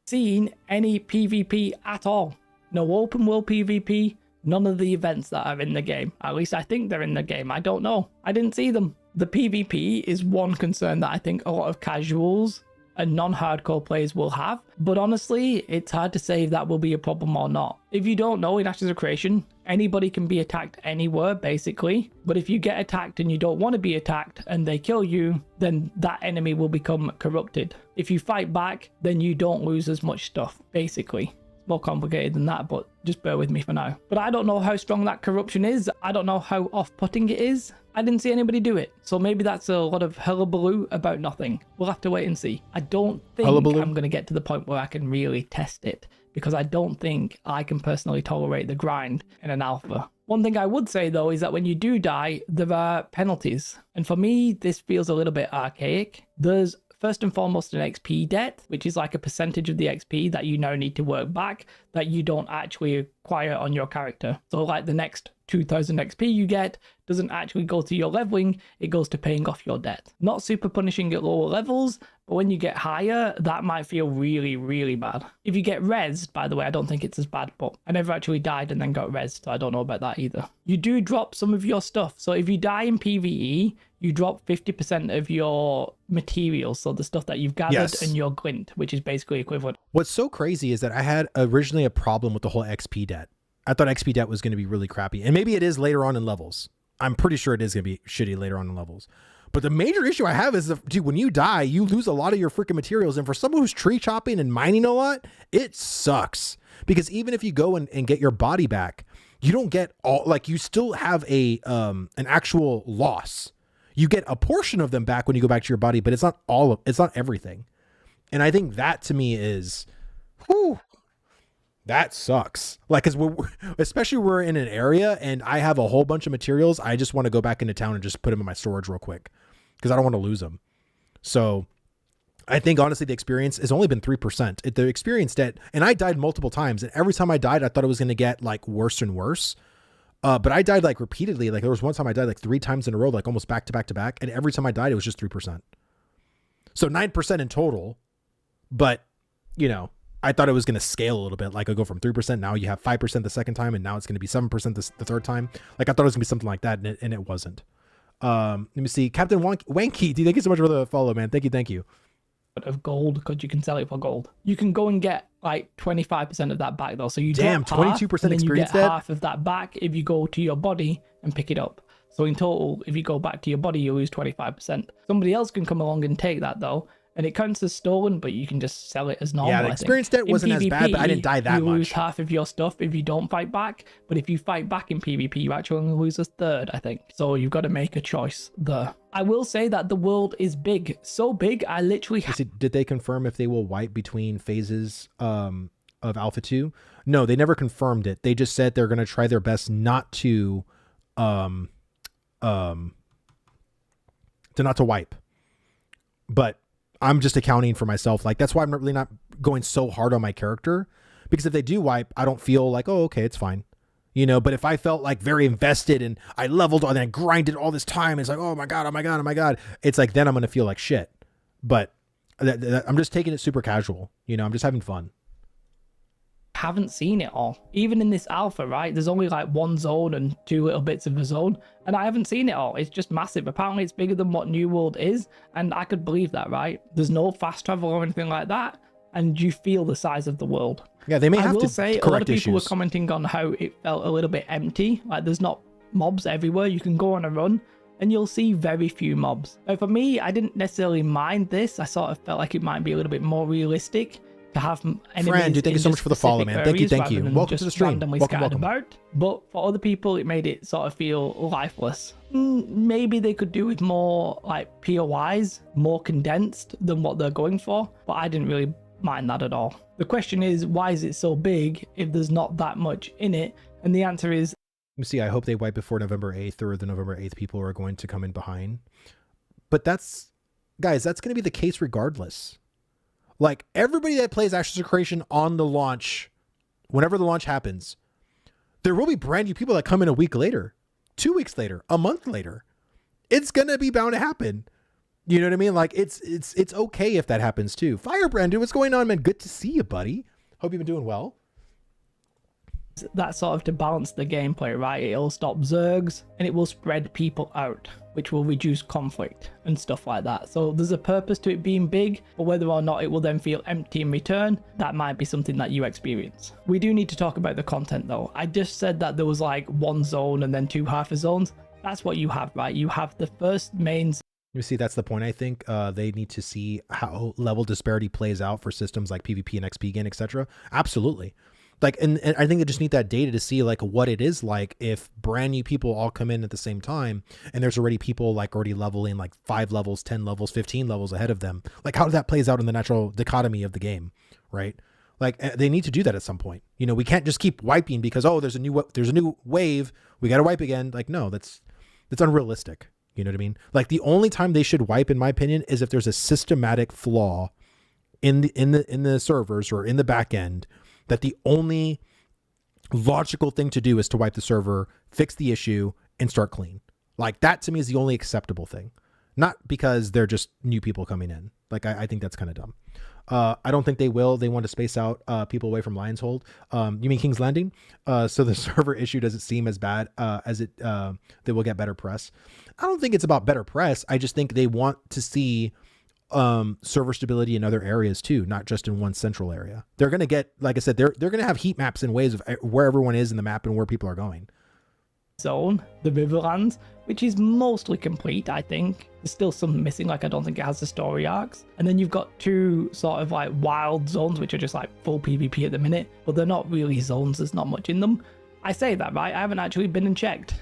seen any PvP at all. No open world PvP, none of the events that are in the game. At least I think they're in the game. I don't know. I didn't see them. The PvP is one concern that I think a lot of casuals and non-hardcore players will have, but honestly, it's hard to say if that will be a problem or not. If you don't know, in Ashes of Creation, anybody can be attacked anywhere, basically, but if you get attacked and you don't want to be attacked and they kill you, then that enemy will become corrupted. If you fight back, then you don't lose as much stuff, basically. It's more complicated than that, but just bear with me for now. But I don't know how strong that corruption is. I don't know how off-putting it is. I didn't see anybody do it. So maybe that's a lot of hullabaloo about nothing. We'll have to wait and see. I don't think I'm going to get to the point where I can really test it because I don't think I can personally tolerate the grind in an alpha. One thing I would say though is that when you do die, there are penalties. And for me, this feels a little bit archaic. There's first and foremost an XP debt, which is like a percentage of the XP that you now need to work back that you don't actually acquire on your character. So like the next 2000 XP you get doesn't actually go to your leveling, it goes to paying off your debt. Not super punishing at lower levels, but when you get higher, that might feel really, really bad. If you get rezzed, by the way, I don't think it's as bad, but I never actually died and then got rezzed, so I don't know about that either. You do drop some of your stuff. So if you die in PvE, you drop 50% of your materials, so the stuff that you've gathered and your glint, which is basically equivalent. What's so crazy is that I had originally a problem with the whole XP debt. I thought XP debt was going to be really crappy, and maybe it is later on in levels. I'm pretty sure it is going to be shitty later on in levels. But the major issue I have is, dude, when you die, you lose a lot of your freaking materials. And for someone who's tree chopping and mining a lot, it sucks. Because even if you go and get your body back, you don't get all, like, you still have an actual loss. You get a portion of them back when you go back to your body, but it's not it's not everything. And I think that to me is, whew, that sucks. Like, cause especially we're in an area and I have a whole bunch of materials. I just want to go back into town and just put them in my storage real quick because I don't want to lose them. So I think honestly the experience has only been 3%. The experience that, and I died multiple times, and every time I died, I thought it was going to get like worse and worse. But I died like repeatedly. Like there was one time I died like 3 times in a row, like almost back to back to back. And every time I died, it was just 3%. So 9% in total. But, you know, I thought it was going to scale a little bit. Like I go from 3%. Now you have 5% the second time. And now it's going to be 7% the third time. Like I thought it was going to be something like that. And it wasn't. Let me see. Captain Wanky, thank you so much for the follow, man. Thank you. Of gold, because you can sell it for gold. You can go and get like 25% of that back though. So you damn 22% experience you get half of that back if you go to your body and pick it up. So in total, if you go back to your body, you lose 25%. Somebody else can come along and take that though, and it counts as stolen, but you can just sell it as normal. Yeah, the experience debt wasn't as bad, but I didn't die that much. You lose half of your stuff if you don't fight back, but if you fight back in PvP, you actually only lose a third, I think. So you've got to make a choice there. I will say that the world is big, so big. I literally. Did they confirm if they will wipe between phases of Alpha 2? No, they never confirmed it. They just said they're going to try their best not to wipe. But I'm just accounting for myself. Like that's why I'm really not going so hard on my character, because if they do wipe, I don't feel like, oh, okay, it's fine. You know, but if I felt like very invested and I leveled and I grinded all this time, it's like, oh my God. It's like, then I'm going to feel like shit. But I'm just taking it super casual. You know, I'm just having fun. Haven't seen it all. Even in this alpha, right? There's only like 1 zone and 2 little bits of a zone, and I haven't seen it all. It's just massive. Apparently it's bigger than what New World is, and I could believe that, right? There's no fast travel or anything like that, and you feel the size of the world. Yeah, they may have to. I will say a lot of people were commenting on how it felt a little bit empty. Like there's not mobs everywhere. You can go on a run and you'll see very few mobs. For me, I didn't necessarily mind this. I sort of felt like it might be a little bit more realistic to have enemies. Friend, dude, thank you so much for the follow, man. Thank you. Welcome to the stream. Welcome. About. But for other people, it made it sort of feel lifeless. Maybe they could do with more like POIs, more condensed than what they're going for. But I didn't really mind that at all. The question is, why is it so big if there's not that much in it? And the answer is, let me see, I hope they wipe before November 8th, or the November 8th people are going to come in behind. But that's, guys, that's going to be the case regardless. Like everybody that plays Ashes of Creation on the launch, whenever the launch happens, there will be brand new people that come in a week later, 2 weeks later, a month later. It's going to be bound to happen. You know what I mean? Like it's okay if that happens too. Firebrand, dude, what's going on, man? Good to see you, buddy. Hope you've been doing well. That's sort of to balance the gameplay, right? It'll stop zergs and it will spread people out, which will reduce conflict and stuff like that. So there's a purpose to it being big, but whether or not it will then feel empty in return, that might be something that you experience. We do need to talk about the content though. I just said that there was like 1 zone and then 2 half zones. That's what you have, right? You have the first main. You see, that's the point. I think they need to see how level disparity plays out for systems like PvP and XP gain, etc. Absolutely. Like, and I think they just need that data to see like what it is like if brand new people all come in at the same time and there's already people like already leveling like 5 levels, 10 levels, 15 levels ahead of them. Like how that plays out in the natural dichotomy of the game, right? Like they need to do that at some point. You know, we can't just keep wiping because, oh, there's a new wave, we got to wipe again. Like, no, that's unrealistic. You know what I mean? Like the only time they should wipe, in my opinion, is if there's a systematic flaw in the servers or in the back end, that the only logical thing to do is to wipe the server, fix the issue, and start clean. Like that to me is the only acceptable thing. Not because they're just new people coming in. Like I think that's kind of dumb. I don't think they will. They want to space out people away from Lion's Hold. You mean King's Landing? So the server issue doesn't seem as bad as it. They will get better press. I don't think it's about better press. I just think they want to see server stability in other areas too, not just in one central area. They're going to get, like I said, they're going to have heat maps in ways of where everyone is in the map and where people are going. Zone, the Riverlands, which is mostly complete, I think. There's still some missing, like I don't think it has the story arcs. And then you've got 2 sort of like wild zones, which are just like full PvP at the minute, but they're not really zones, there's not much in them. I say that, right? I haven't actually been and checked.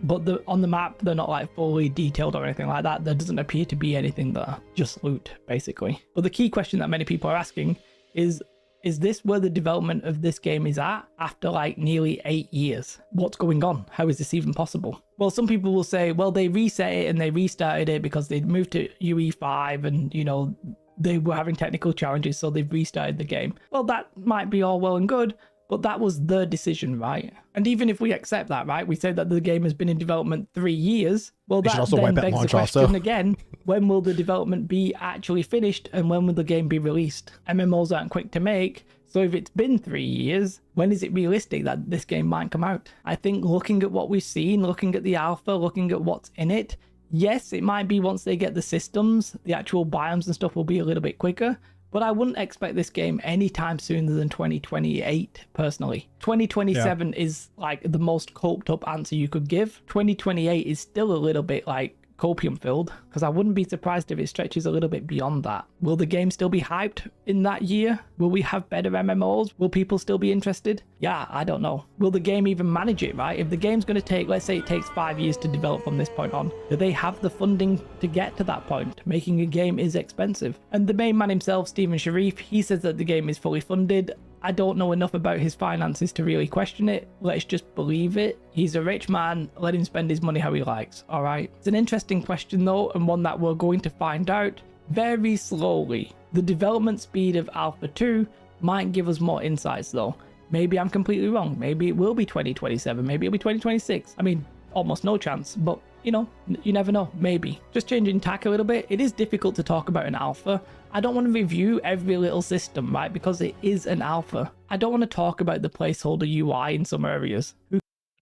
But on the map, they're not like fully detailed or anything like that. There doesn't appear to be anything there. Just loot, basically. But the key question that many people are asking is this where the development of this game is at after like nearly 8 years? What's going on? How is this even possible? Well, some people will say, well, they reset it and they restarted it because they moved to UE 5 and, you know, they were having technical challenges, so they've restarted the game. Well, that might be all well and good, but that was the decision, right? And even if we accept that, right, we say that the game has been in development 3 years. Well, They should that also then wipe out begs the launch question also. again, when will the development be actually finished and when will the game be released? MMOs aren't quick to make, so if it's been 3 years, when is it realistic that this game might come out? I think looking at what we've seen, looking at the alpha, looking at what's in it, yes, it might be once they get the systems, the actual biomes and stuff will be a little bit quicker, but I wouldn't expect this game anytime sooner than 2028, personally. 2027 is like the most coped up answer you could give. 2028 is still a little bit like copium filled, because I wouldn't be surprised if it stretches a little bit beyond that. Will the game still be hyped in that year? Will we have better MMOs? Will people still be interested? Yeah, I don't know. Will the game even manage it, right? If the game's going to take, let's say it takes 5 years to develop from this point on, do they have the funding to get to that point? Making a game is expensive. And the main man himself, Stephen Sharif, he says that the game is fully funded. I don't know enough about his finances to really question it. Let's just believe it. He's a rich man. Let him spend his money how he likes. All right. It's an interesting question though, and one that we're going to find out very slowly. The development speed of Alpha 2 might give us more insights though. Maybe I'm completely wrong. Maybe it will be 2027. Maybe it'll be 2026. I mean, almost no chance, but you know, you never know. Maybe. Just changing tack a little bit. It is difficult to talk about an alpha. I don't want to review every little system, right? Because it is an alpha. I don't want to talk about the placeholder UI in some areas.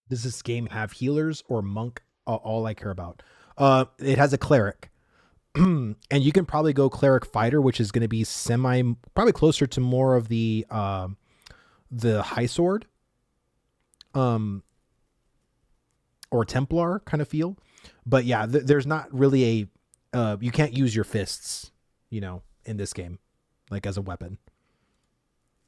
Does this game have healers or monk? All I care about. It has a cleric. And you can probably go cleric fighter, which is going to be probably closer to more of the high sword. Or Templar kind of feel. But yeah, there's not really a, you can't use your fists, you know, in this game, like as a weapon.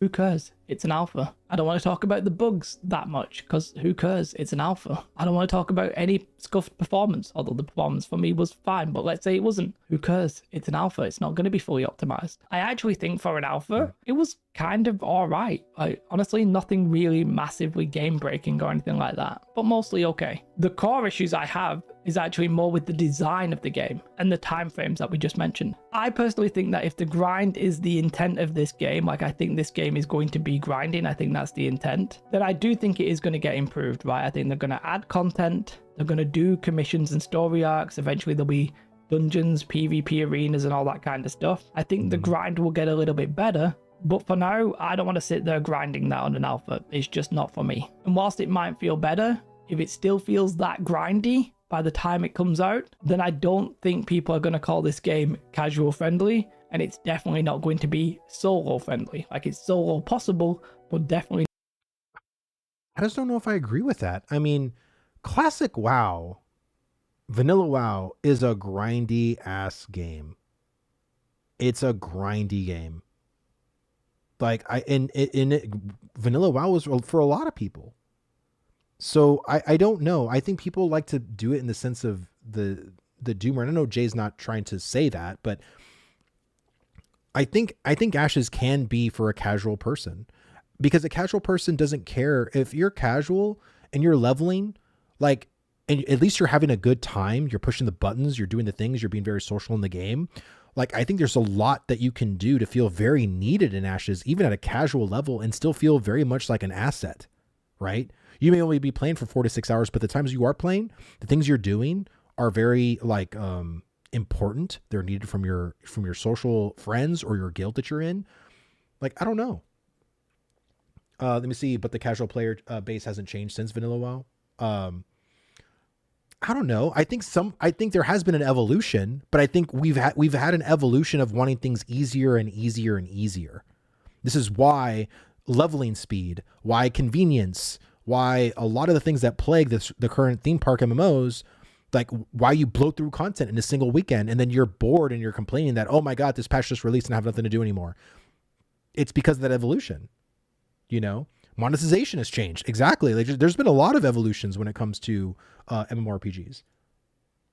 Who cares? It's an alpha. I don't want to talk about the bugs that much because who cares? It's an alpha. I don't want to talk about any scuffed performance, although the performance for me was fine, but let's say it wasn't. Who cares? It's an alpha. It's not going to be fully optimized. I actually think for an alpha, it was kind of all right. Like, honestly, nothing really massively game breaking or anything like that, but mostly okay. The core issues I have is actually more with the design of the game and the time frames that we just mentioned. I personally think that if the grind is the intent of this game, like I think this game is going to be grinding, I think that's the intent, then I do think it is going to get improved, right? I think they're going to add content, they're going to do commissions and story arcs, eventually there'll be dungeons, PvP arenas and all that kind of stuff. I think the grind will get a little bit better, but for now, I don't want to sit there grinding that on an alpha. It's just not for me. And whilst it might feel better, if it still feels that grindy by the time it comes out, then I don't think people are going to call this game casual friendly, and it's definitely not going to be solo friendly. Like, it's solo possible, but definitely. I just don't know if I agree with that. I mean, classic WoW, vanilla WoW is a grindy ass game. It's a grindy game. Like vanilla WoW was for a lot of people. So I don't know. I think people like to do it in the sense of the doomer. I know Jay's not trying to say that, but I think Ashes can be for a casual person, because a casual person doesn't care if you're casual and you're leveling, like, and at least you're having a good time. You're pushing the buttons, you're doing the things, you're being very social in the game. Like, I think there's a lot that you can do to feel very needed in Ashes, even at a casual level, and still feel very much like an asset, right? You may only be playing for 4 to 6 hours, but the times you are playing, the things you're doing are very like important. They're needed from your social friends or your guild that you're in. Like, I don't know. Let me see, but the casual player base hasn't changed since vanilla WoW. I don't know. I think there has been an evolution, but I think we've had an evolution of wanting things easier and easier and easier. This is why leveling speed, why convenience, why a lot of the things that plague the current theme park MMOs, like why you blow through content in a single weekend and then you're bored and you're complaining that, oh my God, this patch just released and I have nothing to do anymore. It's because of that evolution, you know? Monetization has changed. Exactly. Like, there's been a lot of evolutions when it comes to MMORPGs.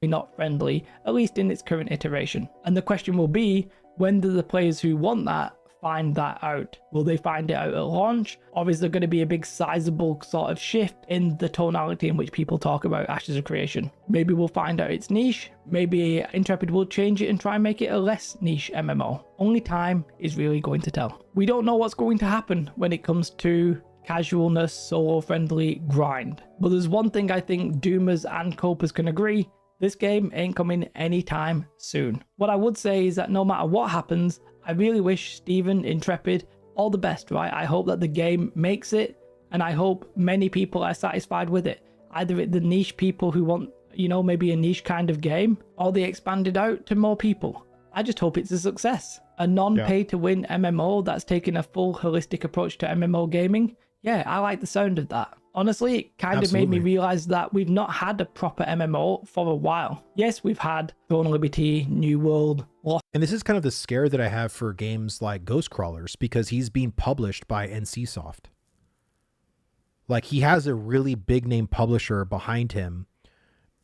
Not friendly, at least in its current iteration. And the question will be, when do the players who want that find that out? Will they find it out at launch? Or is there going to be a big sizable sort of shift in the tonality in which people talk about Ashes of Creation? Maybe we'll find out it's niche. Maybe Intrepid will change it and try and make it a less niche MMO. Only time is really going to tell. We don't know what's going to happen when it comes to casualness, solo-friendly grind. But there's one thing I think Doomers and Copers can agree: this game ain't coming anytime soon. What I would say is that no matter what happens, I really wish Steven, Intrepid, all the best, right? I hope that the game makes it, and I hope many people are satisfied with it. Either the niche people who want, you know, maybe a niche kind of game, or they expand it out to more people. I just hope it's a success. A non-pay-to-win MMO that's taking a full holistic approach to MMO gaming. Yeah, I like the sound of that. Honestly, it kind of made me realize that we've not had a proper MMO for a while. Yes, we've had Throne of Liberty, New World, Lost. And this is kind of the scare that I have for games like Ghost Crawlers, because he's being published by NCSoft. Like, he has a really big name publisher behind him.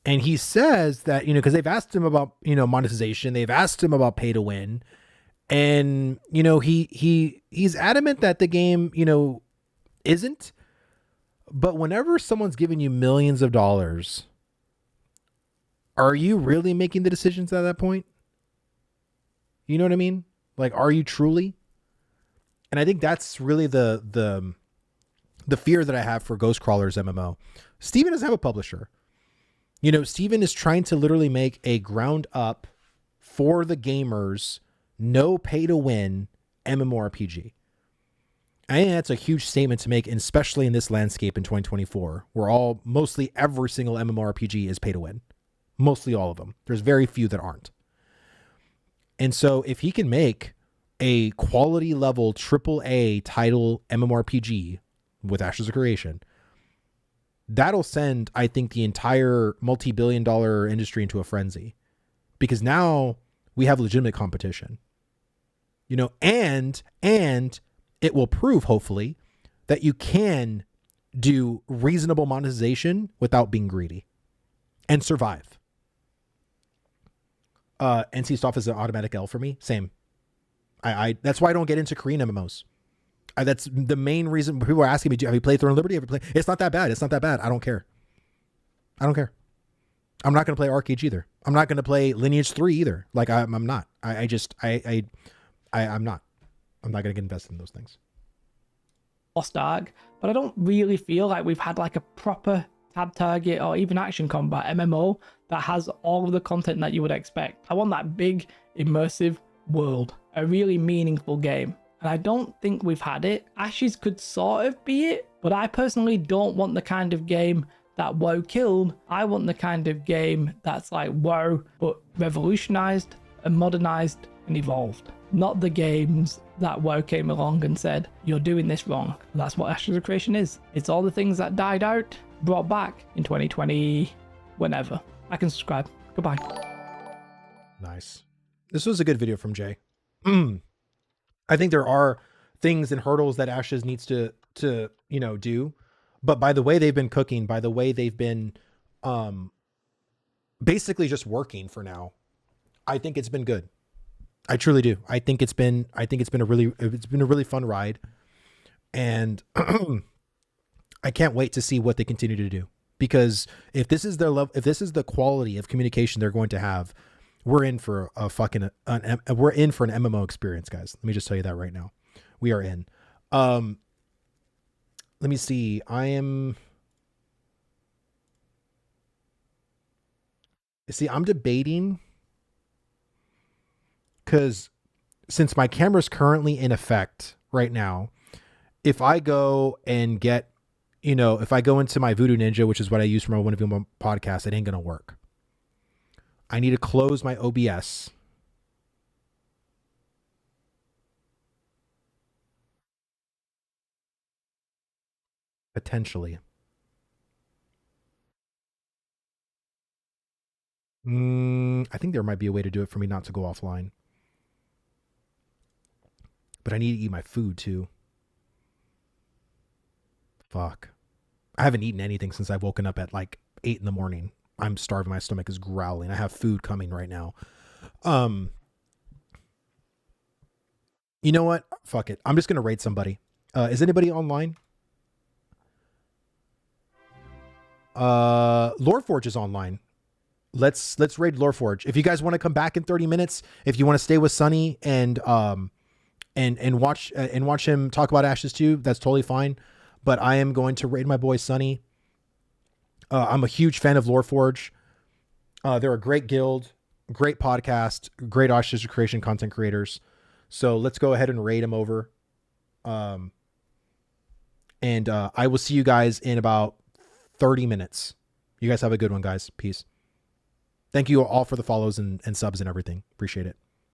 And he says that, you know, because they've asked him about, you know, monetization, they've asked him about pay to win. And, you know, he's adamant that the game, you know, isn't. But whenever someone's giving you millions of dollars, are you really making the decisions at that point? You know what I mean? Like, are you truly? And I think that's really the fear that I have for Ghost Crawlers MMO. Steven doesn't have a publisher. You know, Steven is trying to literally make a ground up for the gamers, no pay to win MMORPG. I think that's a huge statement to make, and especially in this landscape in 2024, where mostly every single MMORPG is pay to win. Mostly all of them. There's very few that aren't. And so if he can make a quality level AAA title MMORPG with Ashes of Creation, that'll send, I think, the entire multi-billion-dollar industry into a frenzy, because now we have legitimate competition. You know, and it will prove, hopefully, that you can do reasonable monetization without being greedy and survive. NCSoft is an automatic L for me. Same. I that's why I don't get into Korean MMOs. That's the main reason people are asking me, have you played Throne of Liberty? Have you played? It's not that bad. It's not that bad. I don't care. I don't care. I'm not going to play Arcade either. I'm not going to play Lineage 3 either. Like, I'm not. I'm not. I'm not going to get invested in those things. Lost Ark, but I don't really feel like we've had like a proper tab target or even action combat MMO that has all of the content that you would expect. I want that big, immersive world, a really meaningful game. And I don't think we've had it. Ashes could sort of be it, but I personally don't want the kind of game that WoW killed. I want the kind of game that's like WoW, but revolutionized and modernized and evolved. Not the games that WoW came along and said, you're doing this wrong. That's what Ashes of Creation is. It's all the things that died out, brought back in 2020, whenever. I can subscribe. Goodbye. Nice. This was a good video from Jay. I think there are things and hurdles that Ashes needs to you know, do. But by the way they've been cooking, by the way they've been basically just working for now, I think it's been good. I truly do. I think it's been a really fun ride, and I can't wait to see what they continue to do, because if this is their love, if this is the quality of communication they're going to have, we're in for an MMO experience, guys. Let me just tell you that right now. We are in. Let me see. I'm debating, because since my camera's currently in effect right now, if I go and get, you know, if I go into my Voodoo Ninja, which is what I use for my One of Your podcast, it ain't going to work. I need to close my OBS. Potentially. I think there might be a way to do it for me not to go offline. But I need to eat my food too. Fuck. I haven't eaten anything since I've woken up at like 8 in the morning. I'm starving. My stomach is growling. I have food coming right now. You know what? Fuck it. I'm just gonna raid somebody. Is anybody online? Loreforge is online. Let's raid Loreforge. If you guys want to come back in 30 minutes, if you want to stay with Sunny and watch him talk about Ashes 2, that's totally fine. But I am going to raid my boy Sunny. I'm a huge fan of Loreforge. They're a great guild, great podcast, great Ashes creation content creators. So let's go ahead and raid him over. And I will see you guys in about 30 minutes. You guys have a good one, guys. Peace. Thank you all for the follows and subs and everything. Appreciate it.